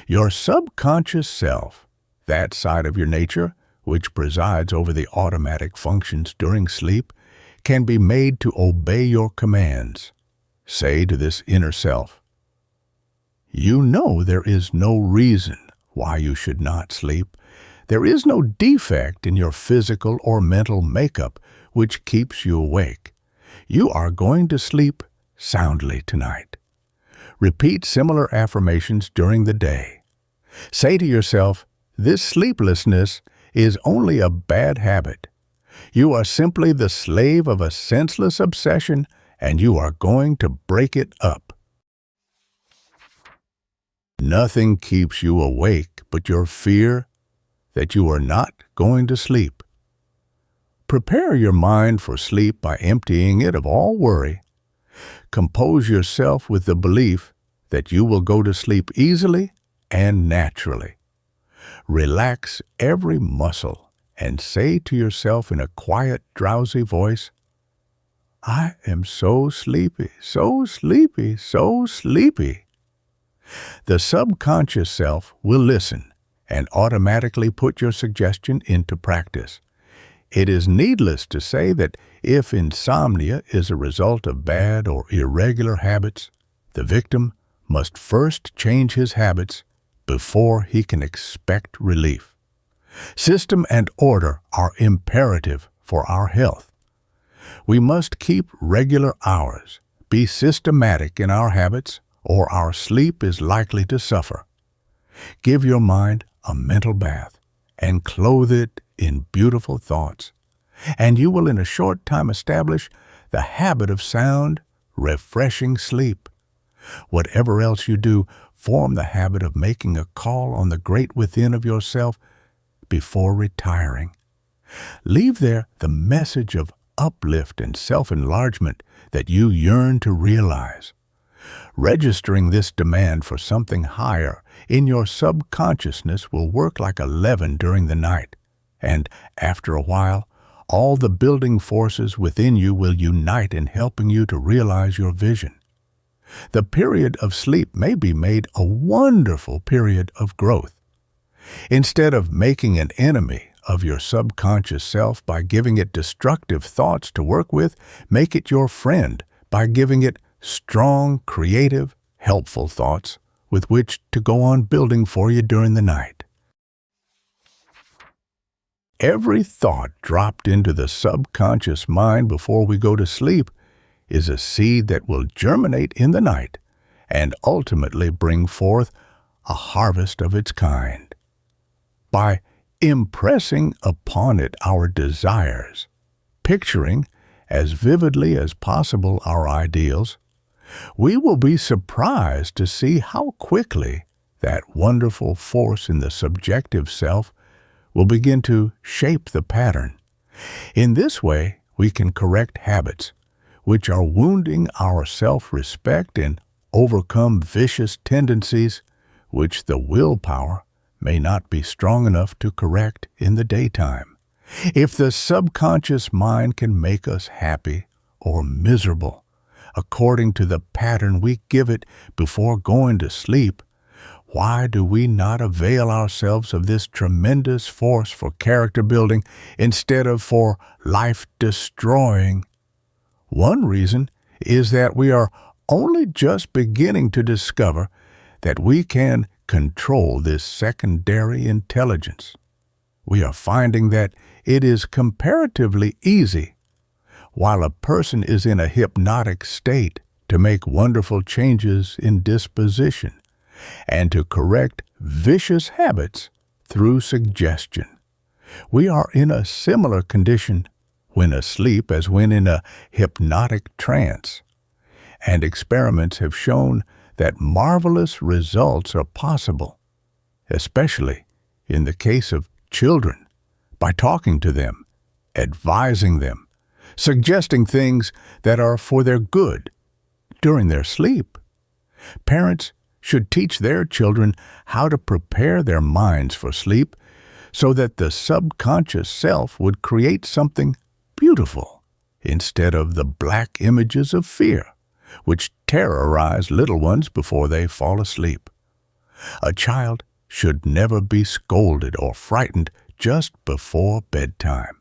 Your subconscious self, that side of your nature which presides over the automatic functions during sleep, can be made to obey your commands. Say to this inner self, "You know there is no reason why you should not sleep. There is no defect in your physical or mental makeup which keeps you awake. You are going to sleep soundly tonight." Repeat similar affirmations during the day. Say to yourself, "This sleeplessness is only a bad habit. You are simply the slave of a senseless obsession, and you are going to break it up." Nothing keeps you awake but your fear that you are not going to sleep. Prepare your mind for sleep by emptying it of all worry. Compose yourself with the belief that you will go to sleep easily and naturally. Relax every muscle and say to yourself in a quiet, drowsy voice, "I am so sleepy, so sleepy, so sleepy." The subconscious self will listen and automatically put your suggestion into practice. It is needless to say that if insomnia is a result of bad or irregular habits, the victim must first change his habits before he can expect relief. System and order are imperative for our health. We must keep regular hours, be systematic in our habits, or our sleep is likely to suffer. Give your mind a mental bath and clothe it in beautiful thoughts, and you will in a short time establish the habit of sound, refreshing sleep. Whatever else you do, form the habit of making a call on the great within of yourself before retiring. Leave there the message of uplift and self-enlargement that you yearn to realize. Registering this demand for something higher in your subconsciousness will work like a leaven during the night, and after a while, all the building forces within you will unite in helping you to realize your vision. The period of sleep may be made a wonderful period of growth. Instead of making an enemy of your subconscious self by giving it destructive thoughts to work with, make it your friend by giving it strong, creative, helpful thoughts with which to go on building for you during the night. Every thought dropped into the subconscious mind before we go to sleep is a seed that will germinate in the night and ultimately bring forth a harvest of its kind. By impressing upon it our desires, picturing as vividly as possible our ideals, we will be surprised to see how quickly that wonderful force in the subjective self will begin to shape the pattern. In this way, we can correct habits which are wounding our self-respect and overcome vicious tendencies which the willpower may not be strong enough to correct in the daytime. If the subconscious mind can make us happy or miserable according to the pattern we give it before going to sleep, why do we not avail ourselves of this tremendous force for character building instead of for life-destroying? One reason is that we are only just beginning to discover that we can control this secondary intelligence. We are finding that it is comparatively easy, while a person is in a hypnotic state, to make wonderful changes in disposition and to correct vicious habits through suggestion. We are in a similar condition when asleep as when in a hypnotic trance, and experiments have shown that marvelous results are possible, especially in the case of children, by talking to them, advising them, suggesting things that are for their good during their sleep. Parents should teach their children how to prepare their minds for sleep so that the subconscious self would create something beautiful instead of the black images of fear, which terrorize little ones before they fall asleep. A child should never be scolded or frightened just before bedtime.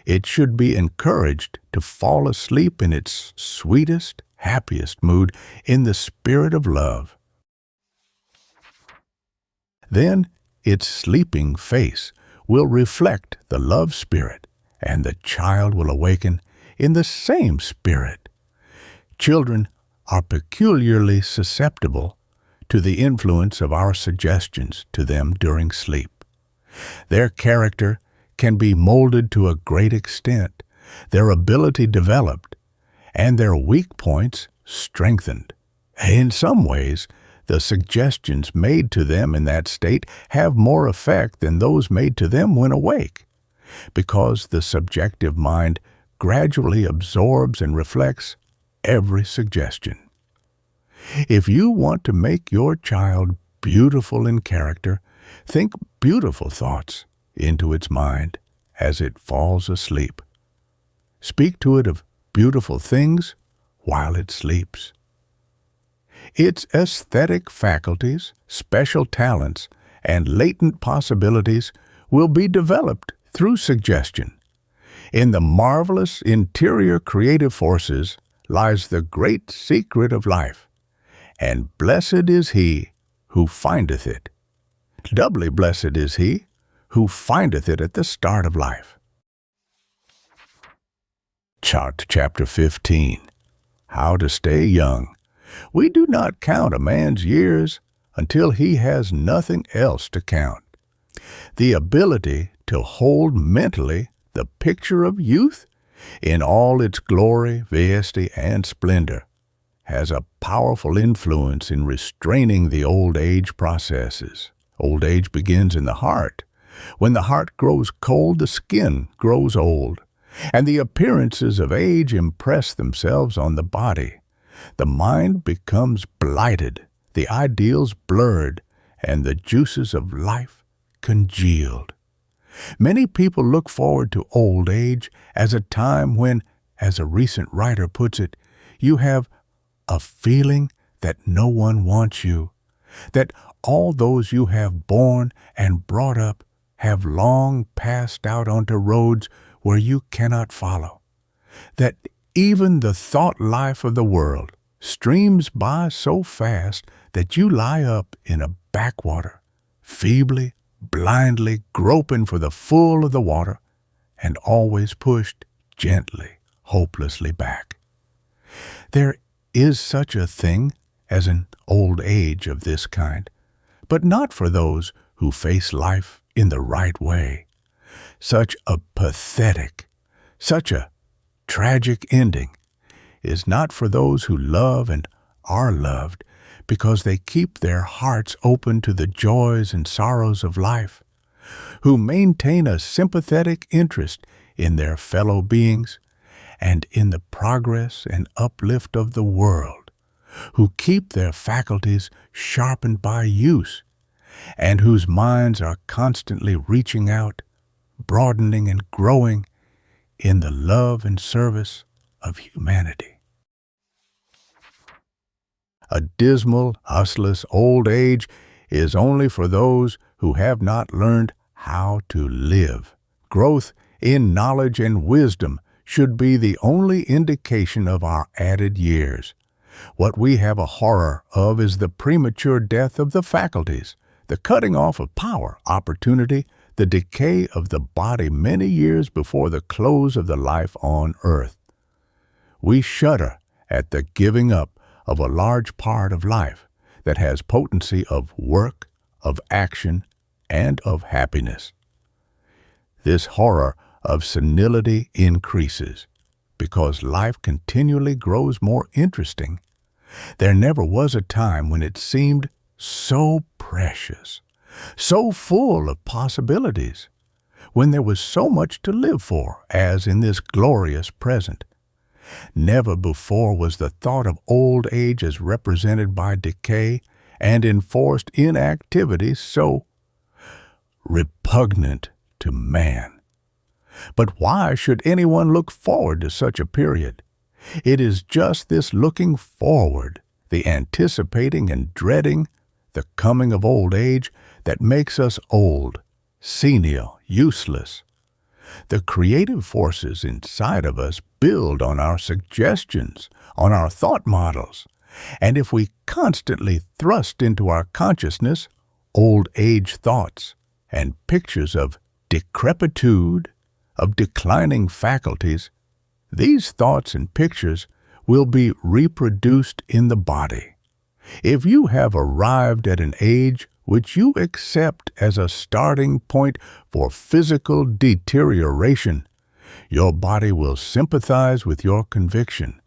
It should be encouraged to fall asleep in its sweetest, happiest mood in the spirit of love. Then its sleeping face will reflect the love spirit, and the child will awaken in the same spirit. Children are peculiarly susceptible to the influence of our suggestions to them during sleep. Their character can be molded to a great extent, their ability developed, and their weak points strengthened. In some ways, the suggestions made to them in that state have more effect than those made to them when awake, because the subjective mind gradually absorbs and reflects every suggestion. If you want to make your child beautiful in character, think beautiful thoughts into its mind as it falls asleep. Speak to it of beautiful things while it sleeps. Its aesthetic faculties, special talents, and latent possibilities will be developed through suggestion. In the marvelous interior creative forces lies the great secret of life, and blessed is he who findeth it. Doubly blessed is he who findeth it at the start of life. Chapter 15. How to Stay Young. We do not count a man's years until he has nothing else to count. The ability to hold mentally the picture of youth in all its glory, vivacity, and splendor has a powerful influence in restraining the old age processes. Old age begins in the heart. When the heart grows cold, the skin grows old, and the appearances of age impress themselves on the body. The mind becomes blighted, the ideals blurred, and the juices of life congealed. Many people look forward to old age as a time when, as a recent writer puts it, you have a feeling that no one wants you, that all those you have borne and brought up have long passed out onto roads where you cannot follow, that even the thought life of the world streams by so fast that you lie up in a backwater, feebly, blindly groping for the full of the water, and always pushed gently, hopelessly back. There is such a thing as an old age of this kind, but not for those who face life in the right way. Such a pathetic, such a tragic ending is not for those who love and are loved because they keep their hearts open to the joys and sorrows of life, who maintain a sympathetic interest in their fellow beings and in the progress and uplift of the world, who keep their faculties sharpened by use, and whose minds are constantly reaching out, broadening and growing in the love and service of humanity. A dismal, hustless old age is only for those who have not learned how to live. Growth in knowledge and wisdom should be the only indication of our added years. What we have a horror of is the premature death of the faculties, the cutting off of power, opportunity, the decay of the body many years before the close of the life on earth. We shudder at the giving up of a large part of life that has potency of work, of action, and of happiness. This horror of senility increases because life continually grows more interesting. There never was a time when it seemed so precious, so full of possibilities, when there was so much to live for as in this glorious present. Never before was the thought of old age as represented by decay and enforced inactivity so repugnant to man. But why should anyone look forward to such a period? It is just this looking forward, the anticipating and dreading the coming of old age, that makes us old, senile, useless. The creative forces inside of us build on our suggestions, on our thought models, and if we constantly thrust into our consciousness old age thoughts and pictures of decrepitude, of declining faculties, these thoughts and pictures will be reproduced in the body. If you have arrived at an age which you accept as a starting point for physical deterioration, your body will sympathize with your conviction.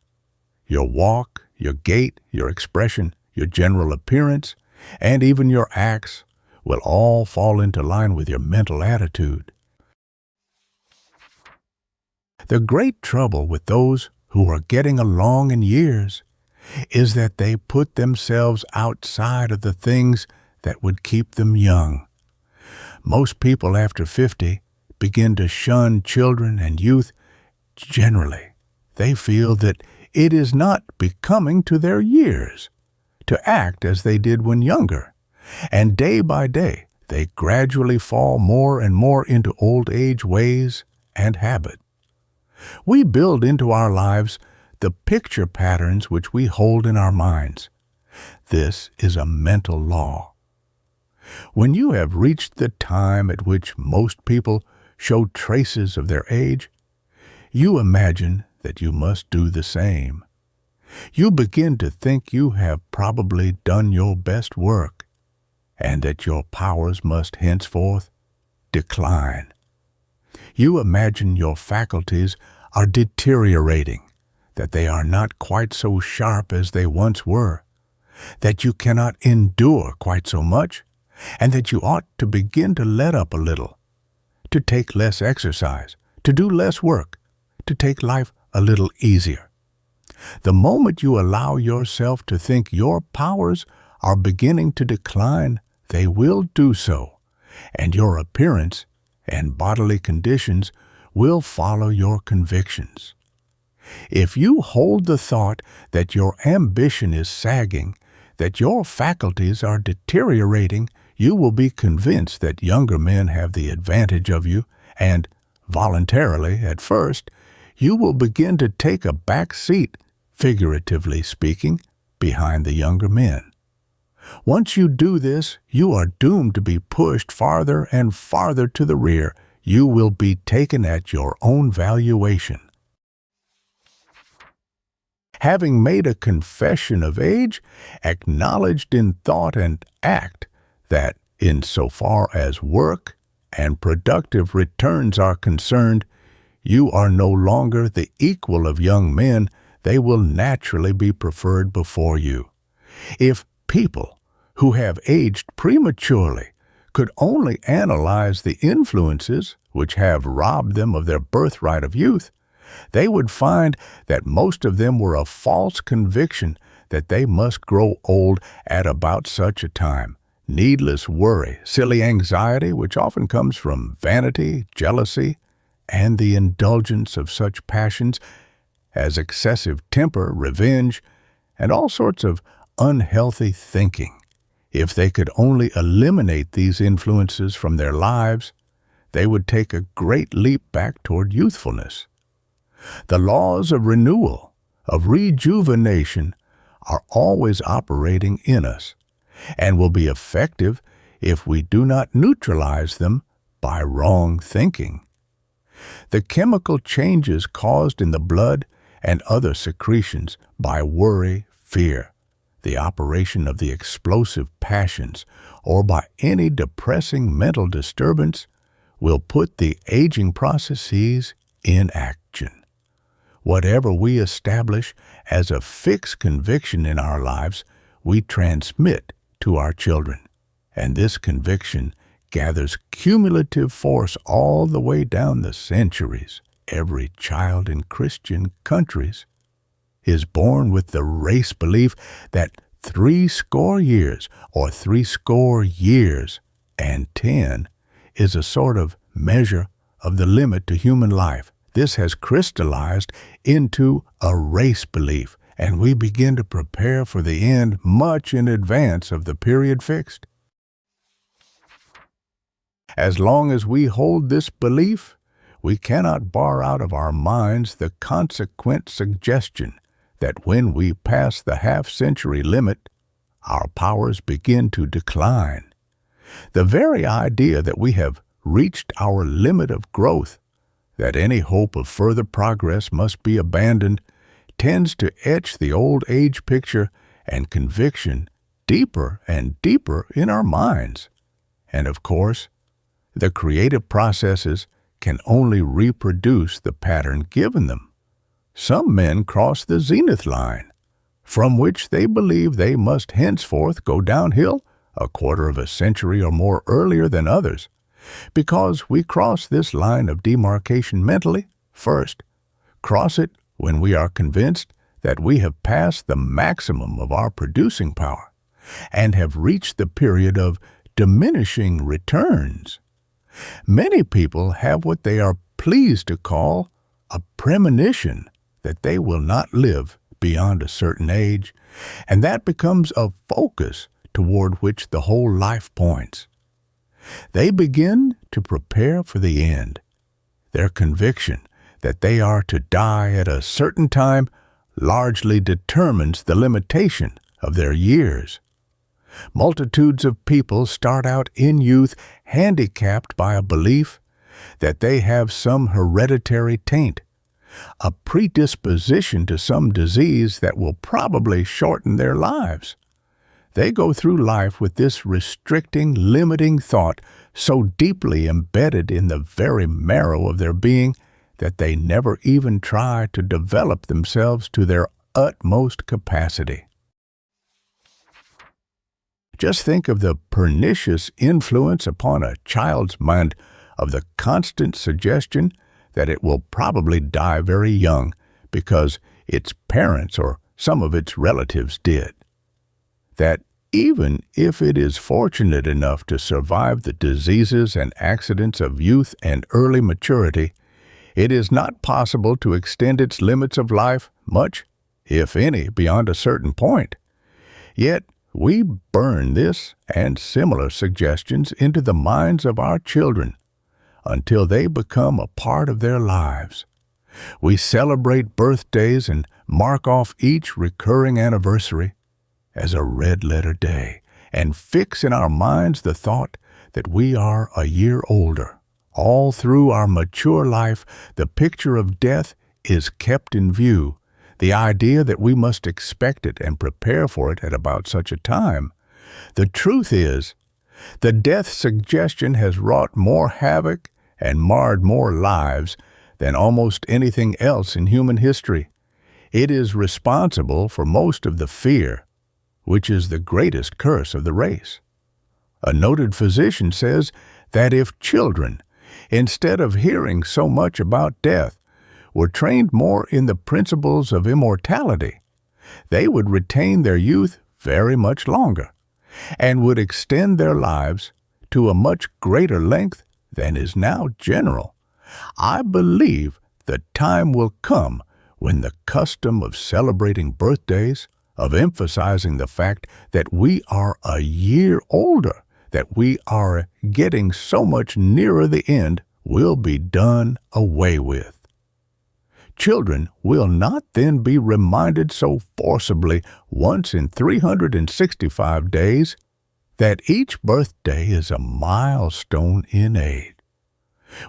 Your walk, your gait, your expression, your general appearance, and even your acts will all fall into line with your mental attitude. The great trouble with those who are getting along in years is that they put themselves outside of the things that would keep them young. Most people after 50 begin to shun children and youth. Generally, they feel that it is not becoming to their years to act as they did when younger, and day by day they gradually fall more and more into old age ways and habit. We build into our lives the picture patterns which we hold in our minds. This is a mental law. When you have reached the time at which most people show traces of their age, you imagine that you must do the same. You begin to think you have probably done your best work, and that your powers must henceforth decline. You imagine your faculties are deteriorating, that they are not quite so sharp as they once were, that you cannot endure quite so much, and that you ought to begin to let up a little, to take less exercise, to do less work, to take life a little easier. The moment you allow yourself to think your powers are beginning to decline, they will do so, and your appearance and bodily conditions will follow your convictions. If you hold the thought that your ambition is sagging, that your faculties are deteriorating, you will be convinced that younger men have the advantage of you, and, voluntarily at first, you will begin to take a back seat, figuratively speaking, behind the younger men. Once you do this, you are doomed to be pushed farther and farther to the rear. You will be taken at your own valuation. Having made a confession of age, acknowledged in thought and act that, insofar as work and productive returns are concerned, you are no longer the equal of young men, they will naturally be preferred before you. If people who have aged prematurely could only analyze the influences which have robbed them of their birthright of youth, they would find that most of them were a false conviction that they must grow old at about such a time. Needless worry, silly anxiety, which often comes from vanity, jealousy, and the indulgence of such passions as excessive temper, revenge, and all sorts of unhealthy thinking. If they could only eliminate these influences from their lives, they would take a great leap back toward youthfulness. The laws of renewal, of rejuvenation, are always operating in us, and will be effective if we do not neutralize them by wrong thinking. The chemical changes caused in the blood and other secretions by worry, fear, the operation of the explosive passions, or by any depressing mental disturbance, will put the aging processes in action. Whatever we establish as a fixed conviction in our lives, we transmit to our children. And this conviction gathers cumulative force all the way down the centuries. Every child in Christian countries is born with the race belief that 70 years or 70 years and 10 is a sort of measure of the limit to human life. This has crystallized into a race belief, and we begin to prepare for the end much in advance of the period fixed. As long as we hold this belief, we cannot bar out of our minds the consequent suggestion that when we pass the half-century limit, our powers begin to decline. The very idea that we have reached our limit of growth, that any hope of further progress must be abandoned, tends to etch the old age picture and conviction deeper and deeper in our minds. And of course, the creative processes can only reproduce the pattern given them. Some men cross the zenith line, from which they believe they must henceforth go downhill a quarter of a century or more earlier than others. Because we cross this line of demarcation mentally, first, cross it when we are convinced that we have passed the maximum of our producing power and have reached the period of diminishing returns. Many people have what they are pleased to call a premonition that they will not live beyond a certain age, and that becomes a focus toward which the whole life points. They begin to prepare for the end. Their conviction that they are to die at a certain time largely determines the limitation of their years. Multitudes of people start out in youth handicapped by a belief that they have some hereditary taint, a predisposition to some disease that will probably shorten their lives. They go through life with this restricting, limiting thought so deeply embedded in the very marrow of their being that they never even try to develop themselves to their utmost capacity. Just think of the pernicious influence upon a child's mind of the constant suggestion that it will probably die very young because its parents or some of its relatives did. That even if it is fortunate enough to survive the diseases and accidents of youth and early maturity, it is not possible to extend its limits of life much, if any, beyond a certain point. Yet we burn this and similar suggestions into the minds of our children until they become a part of their lives. We celebrate birthdays and mark off each recurring anniversary as a red-letter day and fix in our minds the thought that we are a year older. All through our mature life, the picture of death is kept in view, the idea that we must expect it and prepare for it at about such a time. The truth is, the death suggestion has wrought more havoc and marred more lives than almost anything else in human history. It is responsible for most of the fear, which is the greatest curse of the race. A noted physician says that if children, instead of hearing so much about death, were trained more in the principles of immortality, they would retain their youth very much longer and would extend their lives to a much greater length than is now general. I believe the time will come when the custom of celebrating birthdays, of emphasizing the fact that we are a year older, that we are getting so much nearer the end, will be done away with. Children will not then be reminded so forcibly once in 365 days that each birthday is a milestone in age.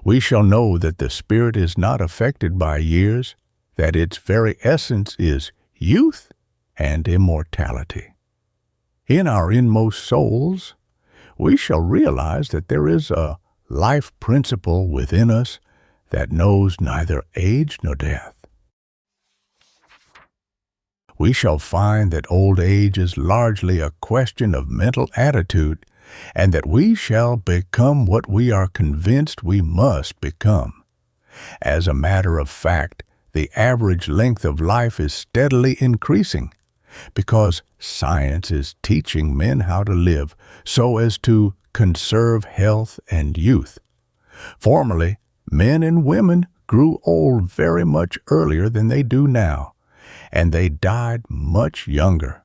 We shall know that the spirit is not affected by years, that its very essence is youth and immortality. In our inmost souls, we shall realize that there is a life principle within us that knows neither age nor death. We shall find that old age is largely a question of mental attitude, and that we shall become what we are convinced we must become. As a matter of fact, the average length of life is steadily increasing, because science is teaching men how to live so as to conserve health and youth. Formerly, men and women grew old very much earlier than they do now, and they died much younger.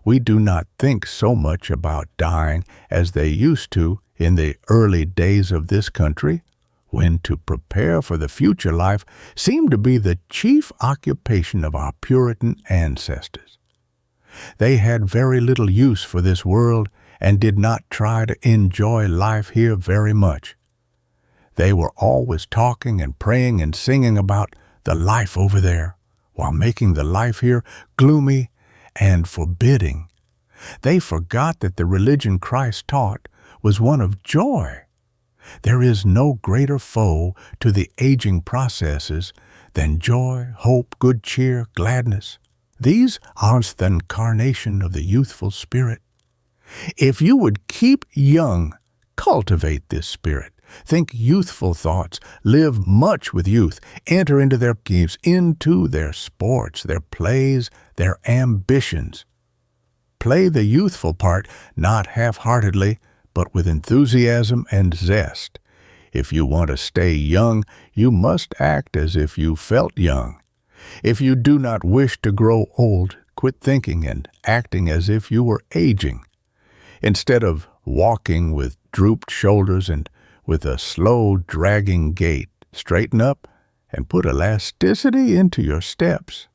We do not think so much about dying as they used to in the early days of this country, when to prepare for the future life seemed to be the chief occupation of our Puritan ancestors. They had very little use for this world and did not try to enjoy life here very much. They were always talking and praying and singing about the life over there, while making the life here gloomy and forbidding. They forgot that the religion Christ taught was one of joy. There is no greater foe to the aging processes than joy, hope, good cheer, gladness. These are the incarnation of the youthful spirit. If you would keep young, cultivate this spirit. Think youthful thoughts, live much with youth, enter into their games, into their sports, their plays, their ambitions. Play the youthful part, not half-heartedly, but with enthusiasm and zest. If you want to stay young, you must act as if you felt young. If you do not wish to grow old, quit thinking and acting as if you were aging. Instead of walking with drooped shoulders and with a slow, dragging gait, straighten up and put elasticity into your steps.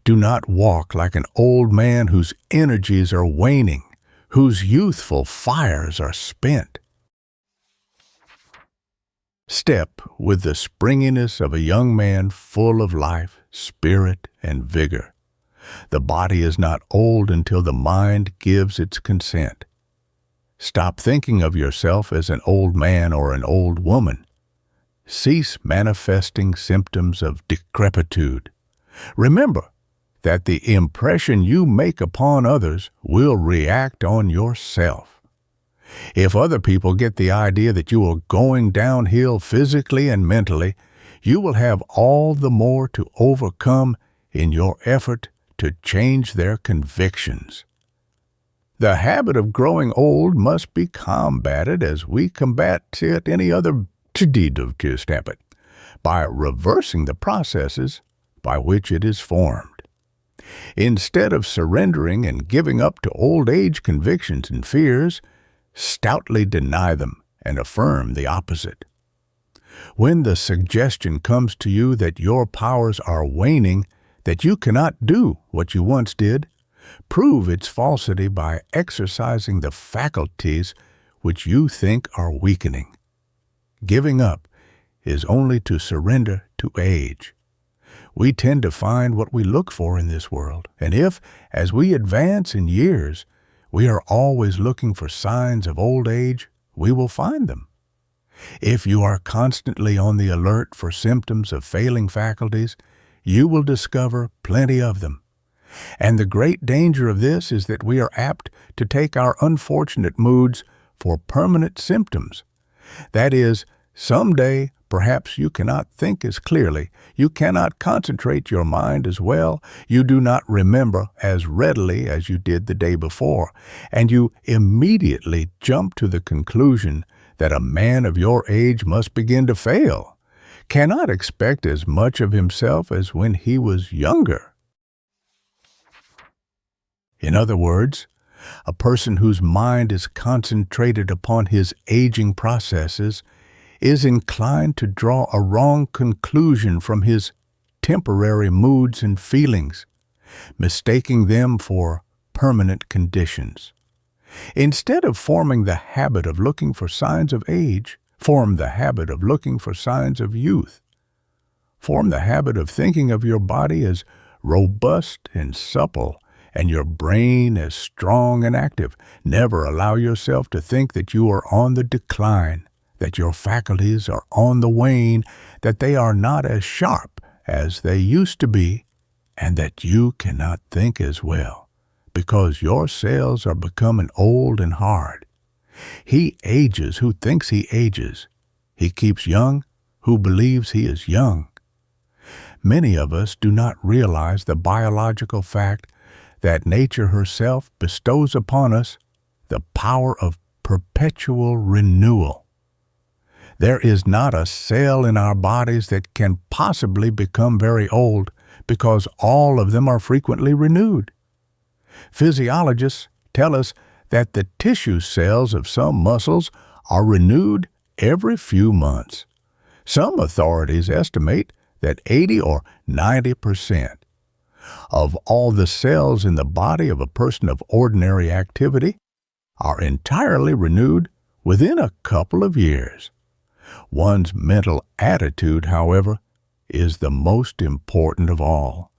Do not walk like an old man whose energies are waning, whose youthful fires are spent. Step with the springiness of a young man full of life, spirit, and vigor. The body is not old until the mind gives its consent. Stop thinking of yourself as an old man or an old woman. Cease manifesting symptoms of decrepitude. Remember that the impression you make upon others will react on yourself. If other people get the idea that you are going downhill physically and mentally, you will have all the more to overcome in your effort to change their convictions. The habit of growing old must be combated as we combat any other habit, by reversing the processes by which it is formed. Instead of surrendering and giving up to old age convictions and fears, stoutly deny them and affirm the opposite. When the suggestion comes to you that your powers are waning, that you cannot do what you once did, prove its falsity by exercising the faculties which you think are weakening. Giving up is only to surrender to age. We tend to find what we look for in this world, and if, as we advance in years, we are always looking for signs of old age, we will find them. If you are constantly on the alert for symptoms of failing faculties, you will discover plenty of them. And the great danger of this is that we are apt to take our unfortunate moods for permanent symptoms. That is, someday perhaps you cannot think as clearly, you cannot concentrate your mind as well, you do not remember as readily as you did the day before, and you immediately jump to the conclusion that a man of your age must begin to fail, cannot expect as much of himself as when he was younger. In other words, a person whose mind is concentrated upon his aging processes is inclined to draw a wrong conclusion from his temporary moods and feelings, mistaking them for permanent conditions. Instead of forming the habit of looking for signs of age, form the habit of looking for signs of youth. Form the habit of thinking of your body as robust and supple, and your brain as strong and active. Never allow yourself to think that you are on the decline. that your faculties are on the wane, that they are not as sharp as they used to be, and that you cannot think as well, because your cells are becoming old and hard. He ages who thinks he ages. He keeps young who believes he is young. Many of us do not realize the biological fact that nature herself bestows upon us the power of perpetual renewal. There is not a cell in our bodies that can possibly become very old, because all of them are frequently renewed. Physiologists tell us that the tissue cells of some muscles are renewed every few months. Some authorities estimate that 80 or 90% of all the cells in the body of a person of ordinary activity are entirely renewed within a couple of years. One's mental attitude, however, is the most important of all.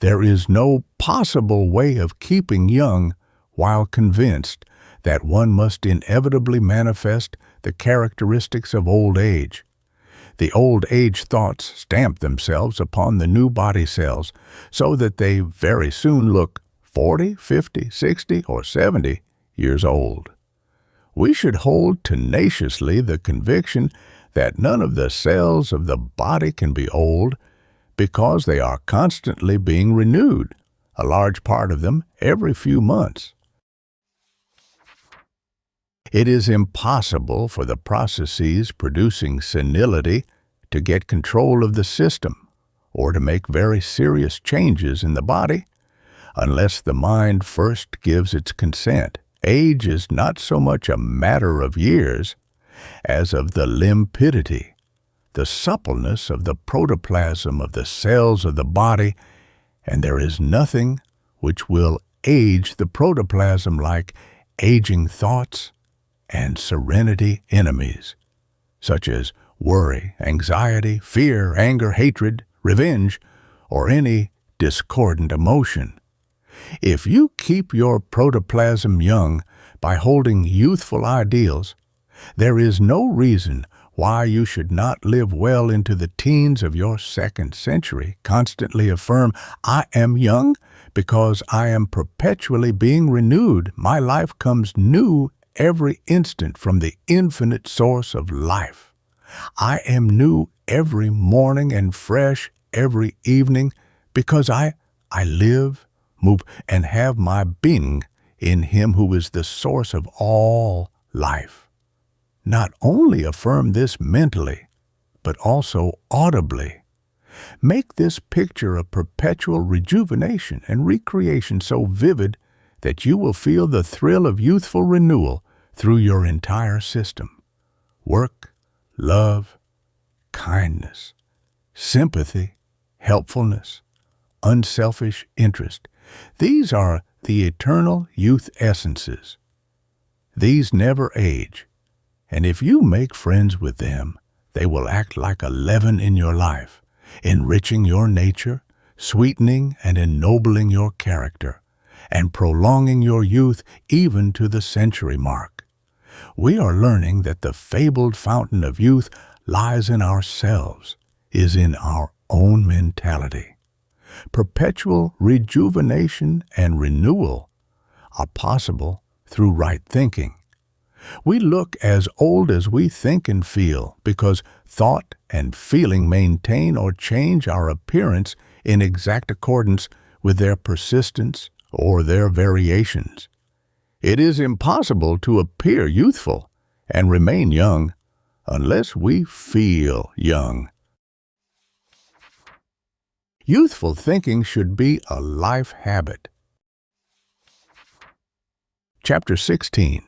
There is no possible way of keeping young while convinced that one must inevitably manifest the characteristics of old age. The old age thoughts stamp themselves upon the new body cells so that they very soon look 40, 50, 60, or 70 years old. We should hold tenaciously the conviction that none of the cells of the body can be old, because they are constantly being renewed, a large part of them every few months. It is impossible for the processes producing senility to get control of the system or to make very serious changes in the body unless the mind first gives its consent. Age is not so much a matter of years as of the limpidity, the suppleness of the protoplasm of the cells of the body, and there is nothing which will age the protoplasm like aging thoughts and serenity enemies, such as worry, anxiety, fear, anger, hatred, revenge, or any discordant emotion. If you keep your protoplasm young by holding youthful ideals, there is no reason why you should not live well into the teens of your second century. Constantly affirm, I am young because I am perpetually being renewed. My life comes new every instant from the infinite source of life. I am new every morning and fresh every evening because I live, move, and have my being in Him who is the source of all life. Not only affirm this mentally, but also audibly. Make this picture of perpetual rejuvenation and recreation so vivid that you will feel the thrill of youthful renewal through your entire system. Work, love, kindness, sympathy, helpfulness, unselfish interest. These are the eternal youth essences. These never age. And if you make friends with them, they will act like a leaven in your life, enriching your nature, sweetening and ennobling your character, and prolonging your youth even to the century mark. We are learning that the fabled fountain of youth lies in ourselves, is in our own mentality. Perpetual rejuvenation and renewal are possible through right thinking. We look as old as we think and feel because thought and feeling maintain or change our appearance in exact accordance with their persistence or their variations. It is impossible to appear youthful and remain young unless we feel young. Youthful thinking should be a life habit. Chapter 16.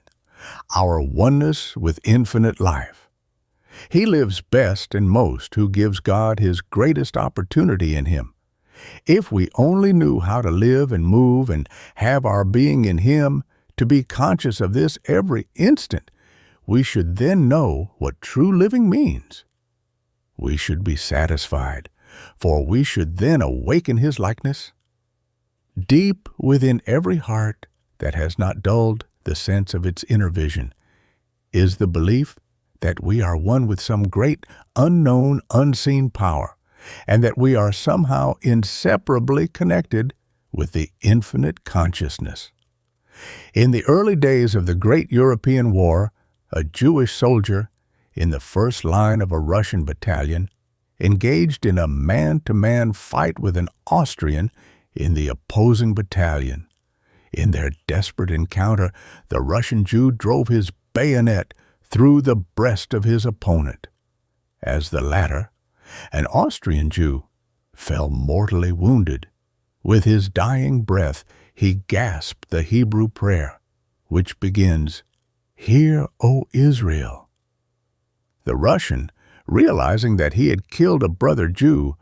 Our oneness with infinite life. He lives best and most who gives God His greatest opportunity in Him. If we only knew how to live and move and have our being in Him, to be conscious of this every instant, we should then know what true living means. We should be satisfied, for we should then awaken His likeness. Deep within every heart that has not dulled the sense of its inner vision is the belief that we are one with some great unknown, unseen power, and that we are somehow inseparably connected with the infinite consciousness. In the early days of the Great European War, a Jewish soldier in the first line of a Russian battalion engaged in a man-to-man fight with an Austrian in the opposing battalion. In their desperate encounter, the Russian Jew drove his bayonet through the breast of his opponent. As the latter, an Austrian Jew, fell mortally wounded. With his dying breath, he gasped the Hebrew prayer, which begins, "Hear, O Israel." The Russian, realizing that he had killed a brother Jew,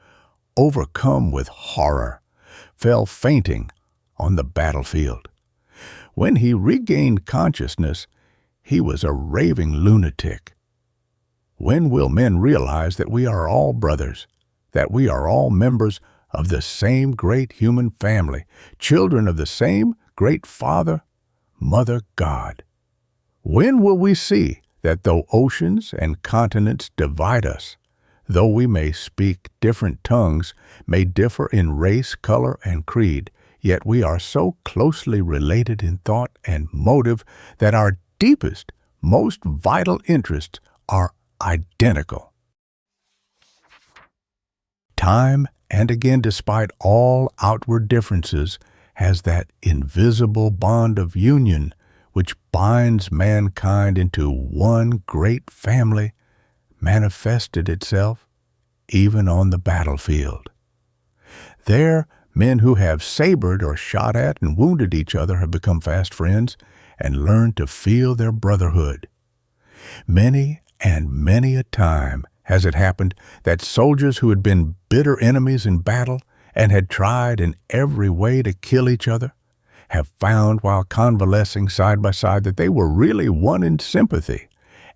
overcome with horror, fell fainting on the battlefield. When he regained consciousness, he was a raving lunatic. When will men realize that we are all brothers, that we are all members of the same great human family, children of the same great Father, Mother God? When will we see that though oceans and continents divide us, though we may speak different tongues, may differ in race, color, and creed, yet we are so closely related in thought and motive that our deepest, most vital interests are identical? Time and again, despite all outward differences, has that invisible bond of union which binds mankind into one great family manifested itself even on the battlefield. There, men who have sabered or shot at and wounded each other have become fast friends and learned to feel their brotherhood. Many and many a time has it happened that soldiers who had been bitter enemies in battle and had tried in every way to kill each other have found while convalescing side by side that they were really one in sympathy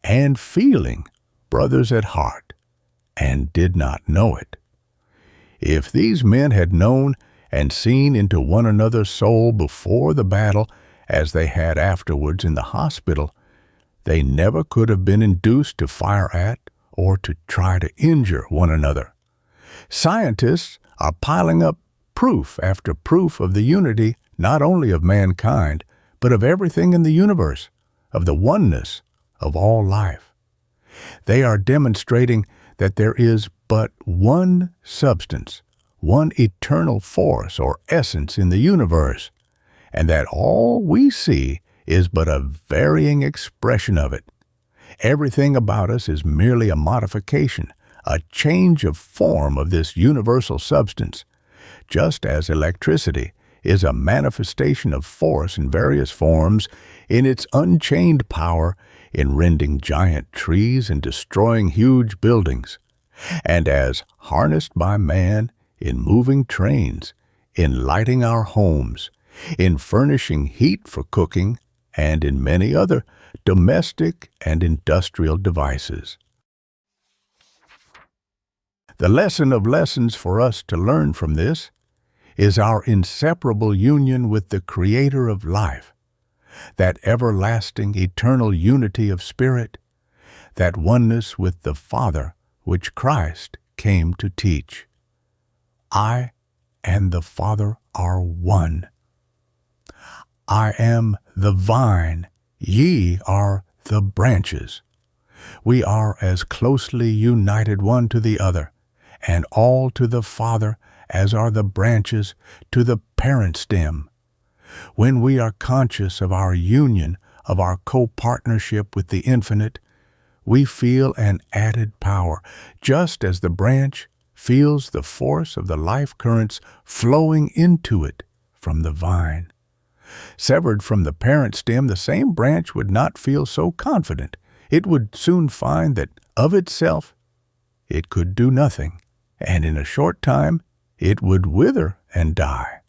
and feeling, brothers at heart, and did not know it. If these men had known and seen into one another's soul before the battle as they had afterwards in the hospital, they never could have been induced to fire at or to try to injure one another. Scientists are piling up proof after proof of the unity not only of mankind, but of everything in the universe, of the oneness of all life. They are demonstrating that there is but one substance, one eternal force or essence in the universe, and that all we see is but a varying expression of it. Everything about us is merely a modification, a change of form of this universal substance, just as electricity is a manifestation of force in various forms in its unchained power in rending giant trees and destroying huge buildings, and as harnessed by man in moving trains, in lighting our homes, in furnishing heat for cooking, and in many other domestic and industrial devices. The lesson of lessons for us to learn from this is our inseparable union with the Creator of life, that everlasting, eternal unity of spirit, that oneness with the Father which Christ came to teach. I and the Father are one. I am the vine, ye are the branches. We are as closely united one to the other, and all to the Father as are the branches to the parent stem. When we are conscious of our union, of our co-partnership with the infinite, we feel an added power, just as the branch feels the force of the life currents flowing into it from the vine. Severed from the parent stem, the same branch would not feel so confident. It would soon find that of itself it could do nothing, and in a short time it would wither and die.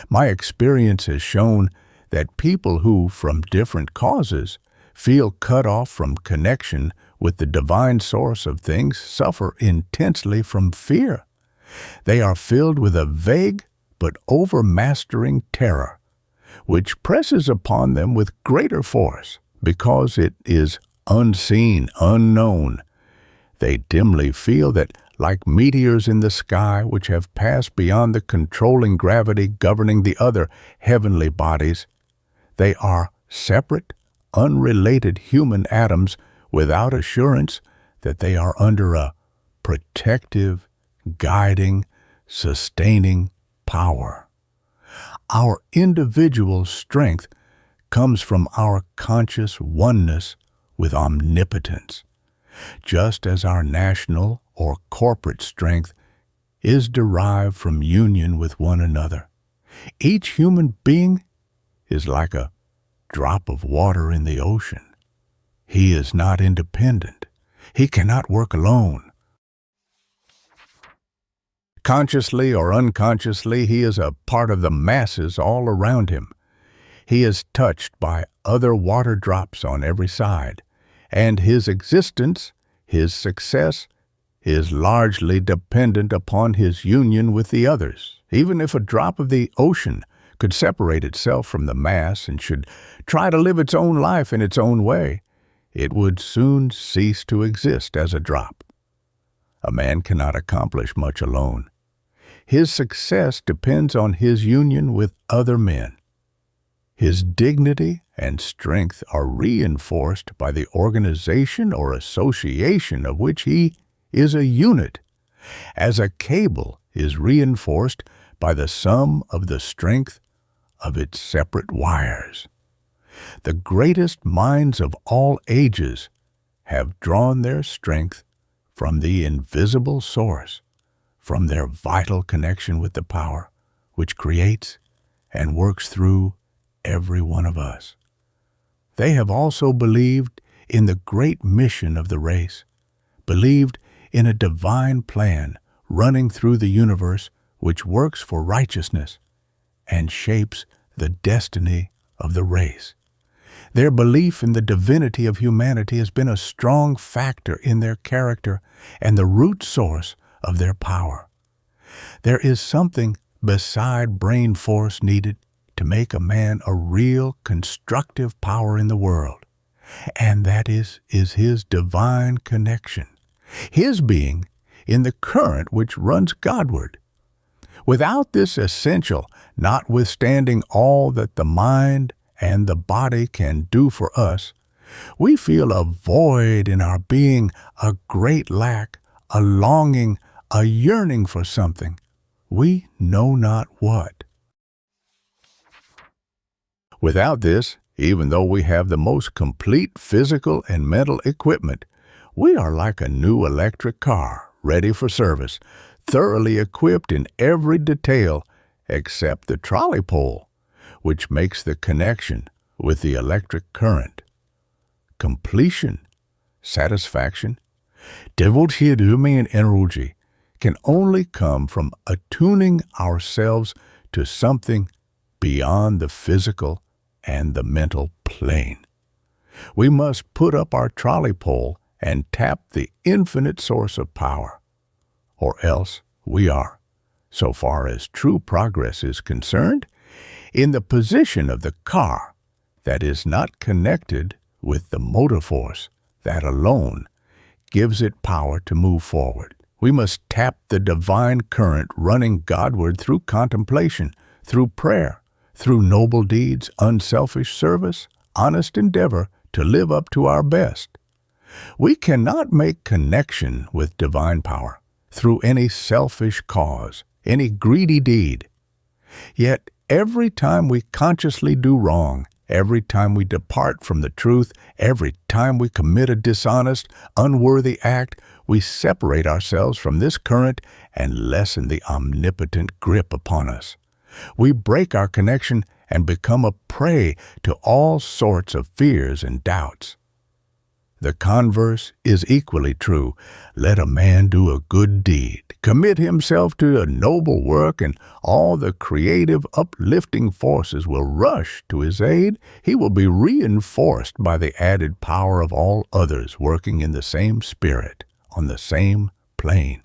My experience has shown that people who, from different causes, feel cut off from connection with the divine source of things suffer intensely from fear. They are filled with a vague but overmastering terror, which presses upon them with greater force because it is unseen, unknown. They dimly feel that, like meteors in the sky which have passed beyond the controlling gravity governing the other heavenly bodies, they are separate, unrelated human atoms without assurance that they are under a protective, guiding, sustaining power. Our individual strength comes from our conscious oneness with omnipotence, just as our national or corporate strength is derived from union with one another. Each human being is like a drop of water in the ocean. He is not independent. He cannot work alone. Consciously or unconsciously, he is a part of the masses all around him. He is touched by other water drops on every side, and his existence, his success, is largely dependent upon his union with the others. Even if a drop of the ocean could separate itself from the mass and should try to live its own life in its own way, it would soon cease to exist as a drop. A man cannot accomplish much alone. His success depends on his union with other men. His dignity and strength are reinforced by the organization or association of which he is a unit, as a cable is reinforced by the sum of the strength of its separate wires. The greatest minds of all ages have drawn their strength from the invisible source, from their vital connection with the power which creates and works through every one of us. They have also believed in the great mission of the race, believed in a divine plan running through the universe which works for righteousness and shapes the destiny of the race. Their belief in the divinity of humanity has been a strong factor in their character and the root source of their power. There is something beside brain force needed to make a man a real constructive power in the world, and that is his divine connection, his being in the current which runs Godward. Without this essential, notwithstanding all that the mind and the body can do for us, we feel a void in our being, a great lack, a longing, a yearning for something, we know not what. Without this, even though we have the most complete physical and mental equipment, we are like a new electric car, ready for service, thoroughly equipped in every detail except the trolley pole, which makes the connection with the electric current. Completion, satisfaction, devotieduming and energy can only come from attuning ourselves to something beyond the physical and the mental plane. We must put up our trolley pole and tap the infinite source of power, or else we are, so far as true progress is concerned, in the position of the car that is not connected with the motor force that alone gives it power to move forward. We must tap the divine current running Godward through contemplation, through prayer, through noble deeds, unselfish service, honest endeavor to live up to our best. We cannot make connection with divine power through any selfish cause, any greedy deed. Yet every time we consciously do wrong, every time we depart from the truth, every time we commit a dishonest, unworthy act, we separate ourselves from this current and lessen the omnipotent grip upon us. We break our connection and become a prey to all sorts of fears and doubts. The converse is equally true. Let a man do a good deed, commit himself to a noble work, and all the creative, uplifting forces will rush to his aid. He will be reinforced by the added power of all others working in the same spirit, on the same plane.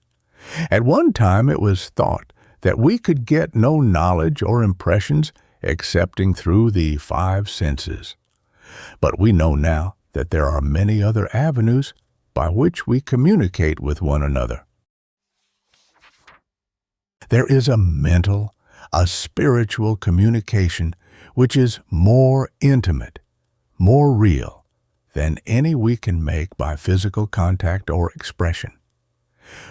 At one time it was thought that we could get no knowledge or impressions excepting through the five senses. But we know now that there are many other avenues by which we communicate with one another. There is a mental, a spiritual communication which is more intimate, more real than any we can make by physical contact or expression.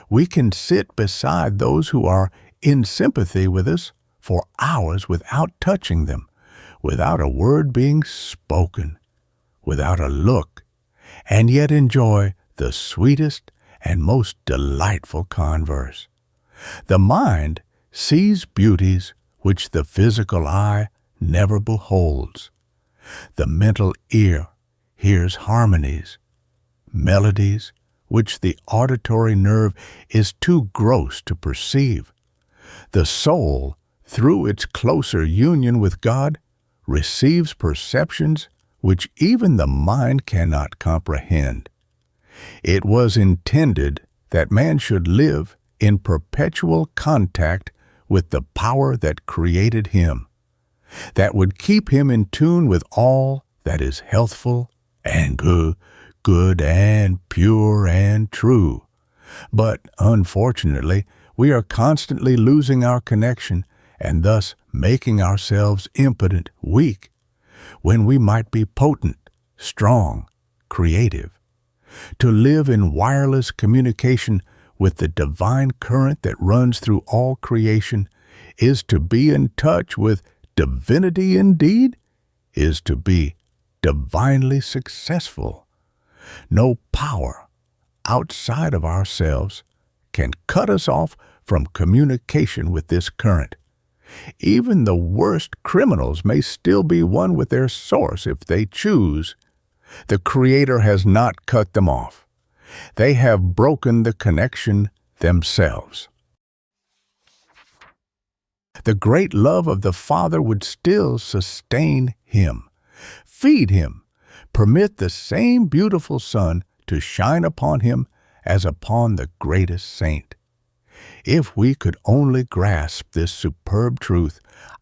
We can sit beside those who are in sympathy with us for hours without touching them, without a word being spoken, without a look, and yet enjoy the sweetest and most delightful converse. The mind sees beauties which the physical eye never beholds. The mental ear hears harmonies, melodies which the auditory nerve is too gross to perceive. The soul, through its closer union with God, receives perceptions which even the mind cannot comprehend. It was intended that man should live in perpetual contact with the power that created him, that would keep him in tune with all that is healthful and good and pure and true. But unfortunately, we are constantly losing our connection and thus making ourselves impotent, weak, when we might be potent, strong, creative. To live in wireless communication with the divine current that runs through all creation is to be in touch with divinity indeed, is to be divinely successful. No power outside of ourselves can cut us off from communication with this current. Even the worst criminals may still be one with their source if they choose. The Creator has not cut them off. They have broken the connection themselves. The great love of the Father would still sustain him, feed him, permit the same beautiful sun to shine upon him as upon the greatest saint. If we could only grasp this superb truth,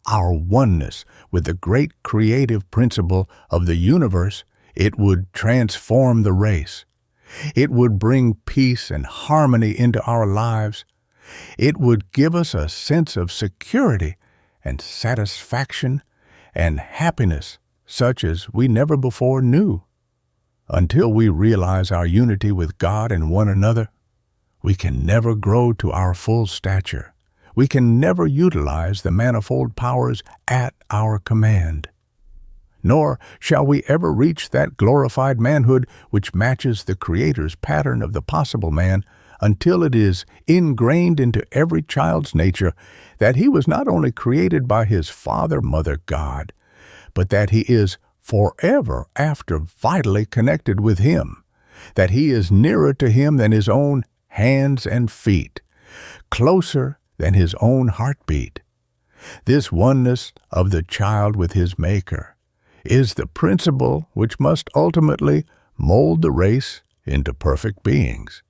our oneness with the great creative principle of the universe, it would transform the race. It would bring peace and harmony into our lives. It would give us a sense of security and satisfaction and happiness such as we never before knew. Until we realize our unity with God and one another, we can never grow to our full stature. We can never utilize the manifold powers at our command. Nor shall we ever reach that glorified manhood which matches the Creator's pattern of the possible man until it is ingrained into every child's nature that he was not only created by his Father, Mother, God, but that he is forever after vitally connected with him, that he is nearer to him than his own hands and feet, closer than his own heartbeat. This oneness of the child with his Maker is the principle which must ultimately mold the race into perfect beings.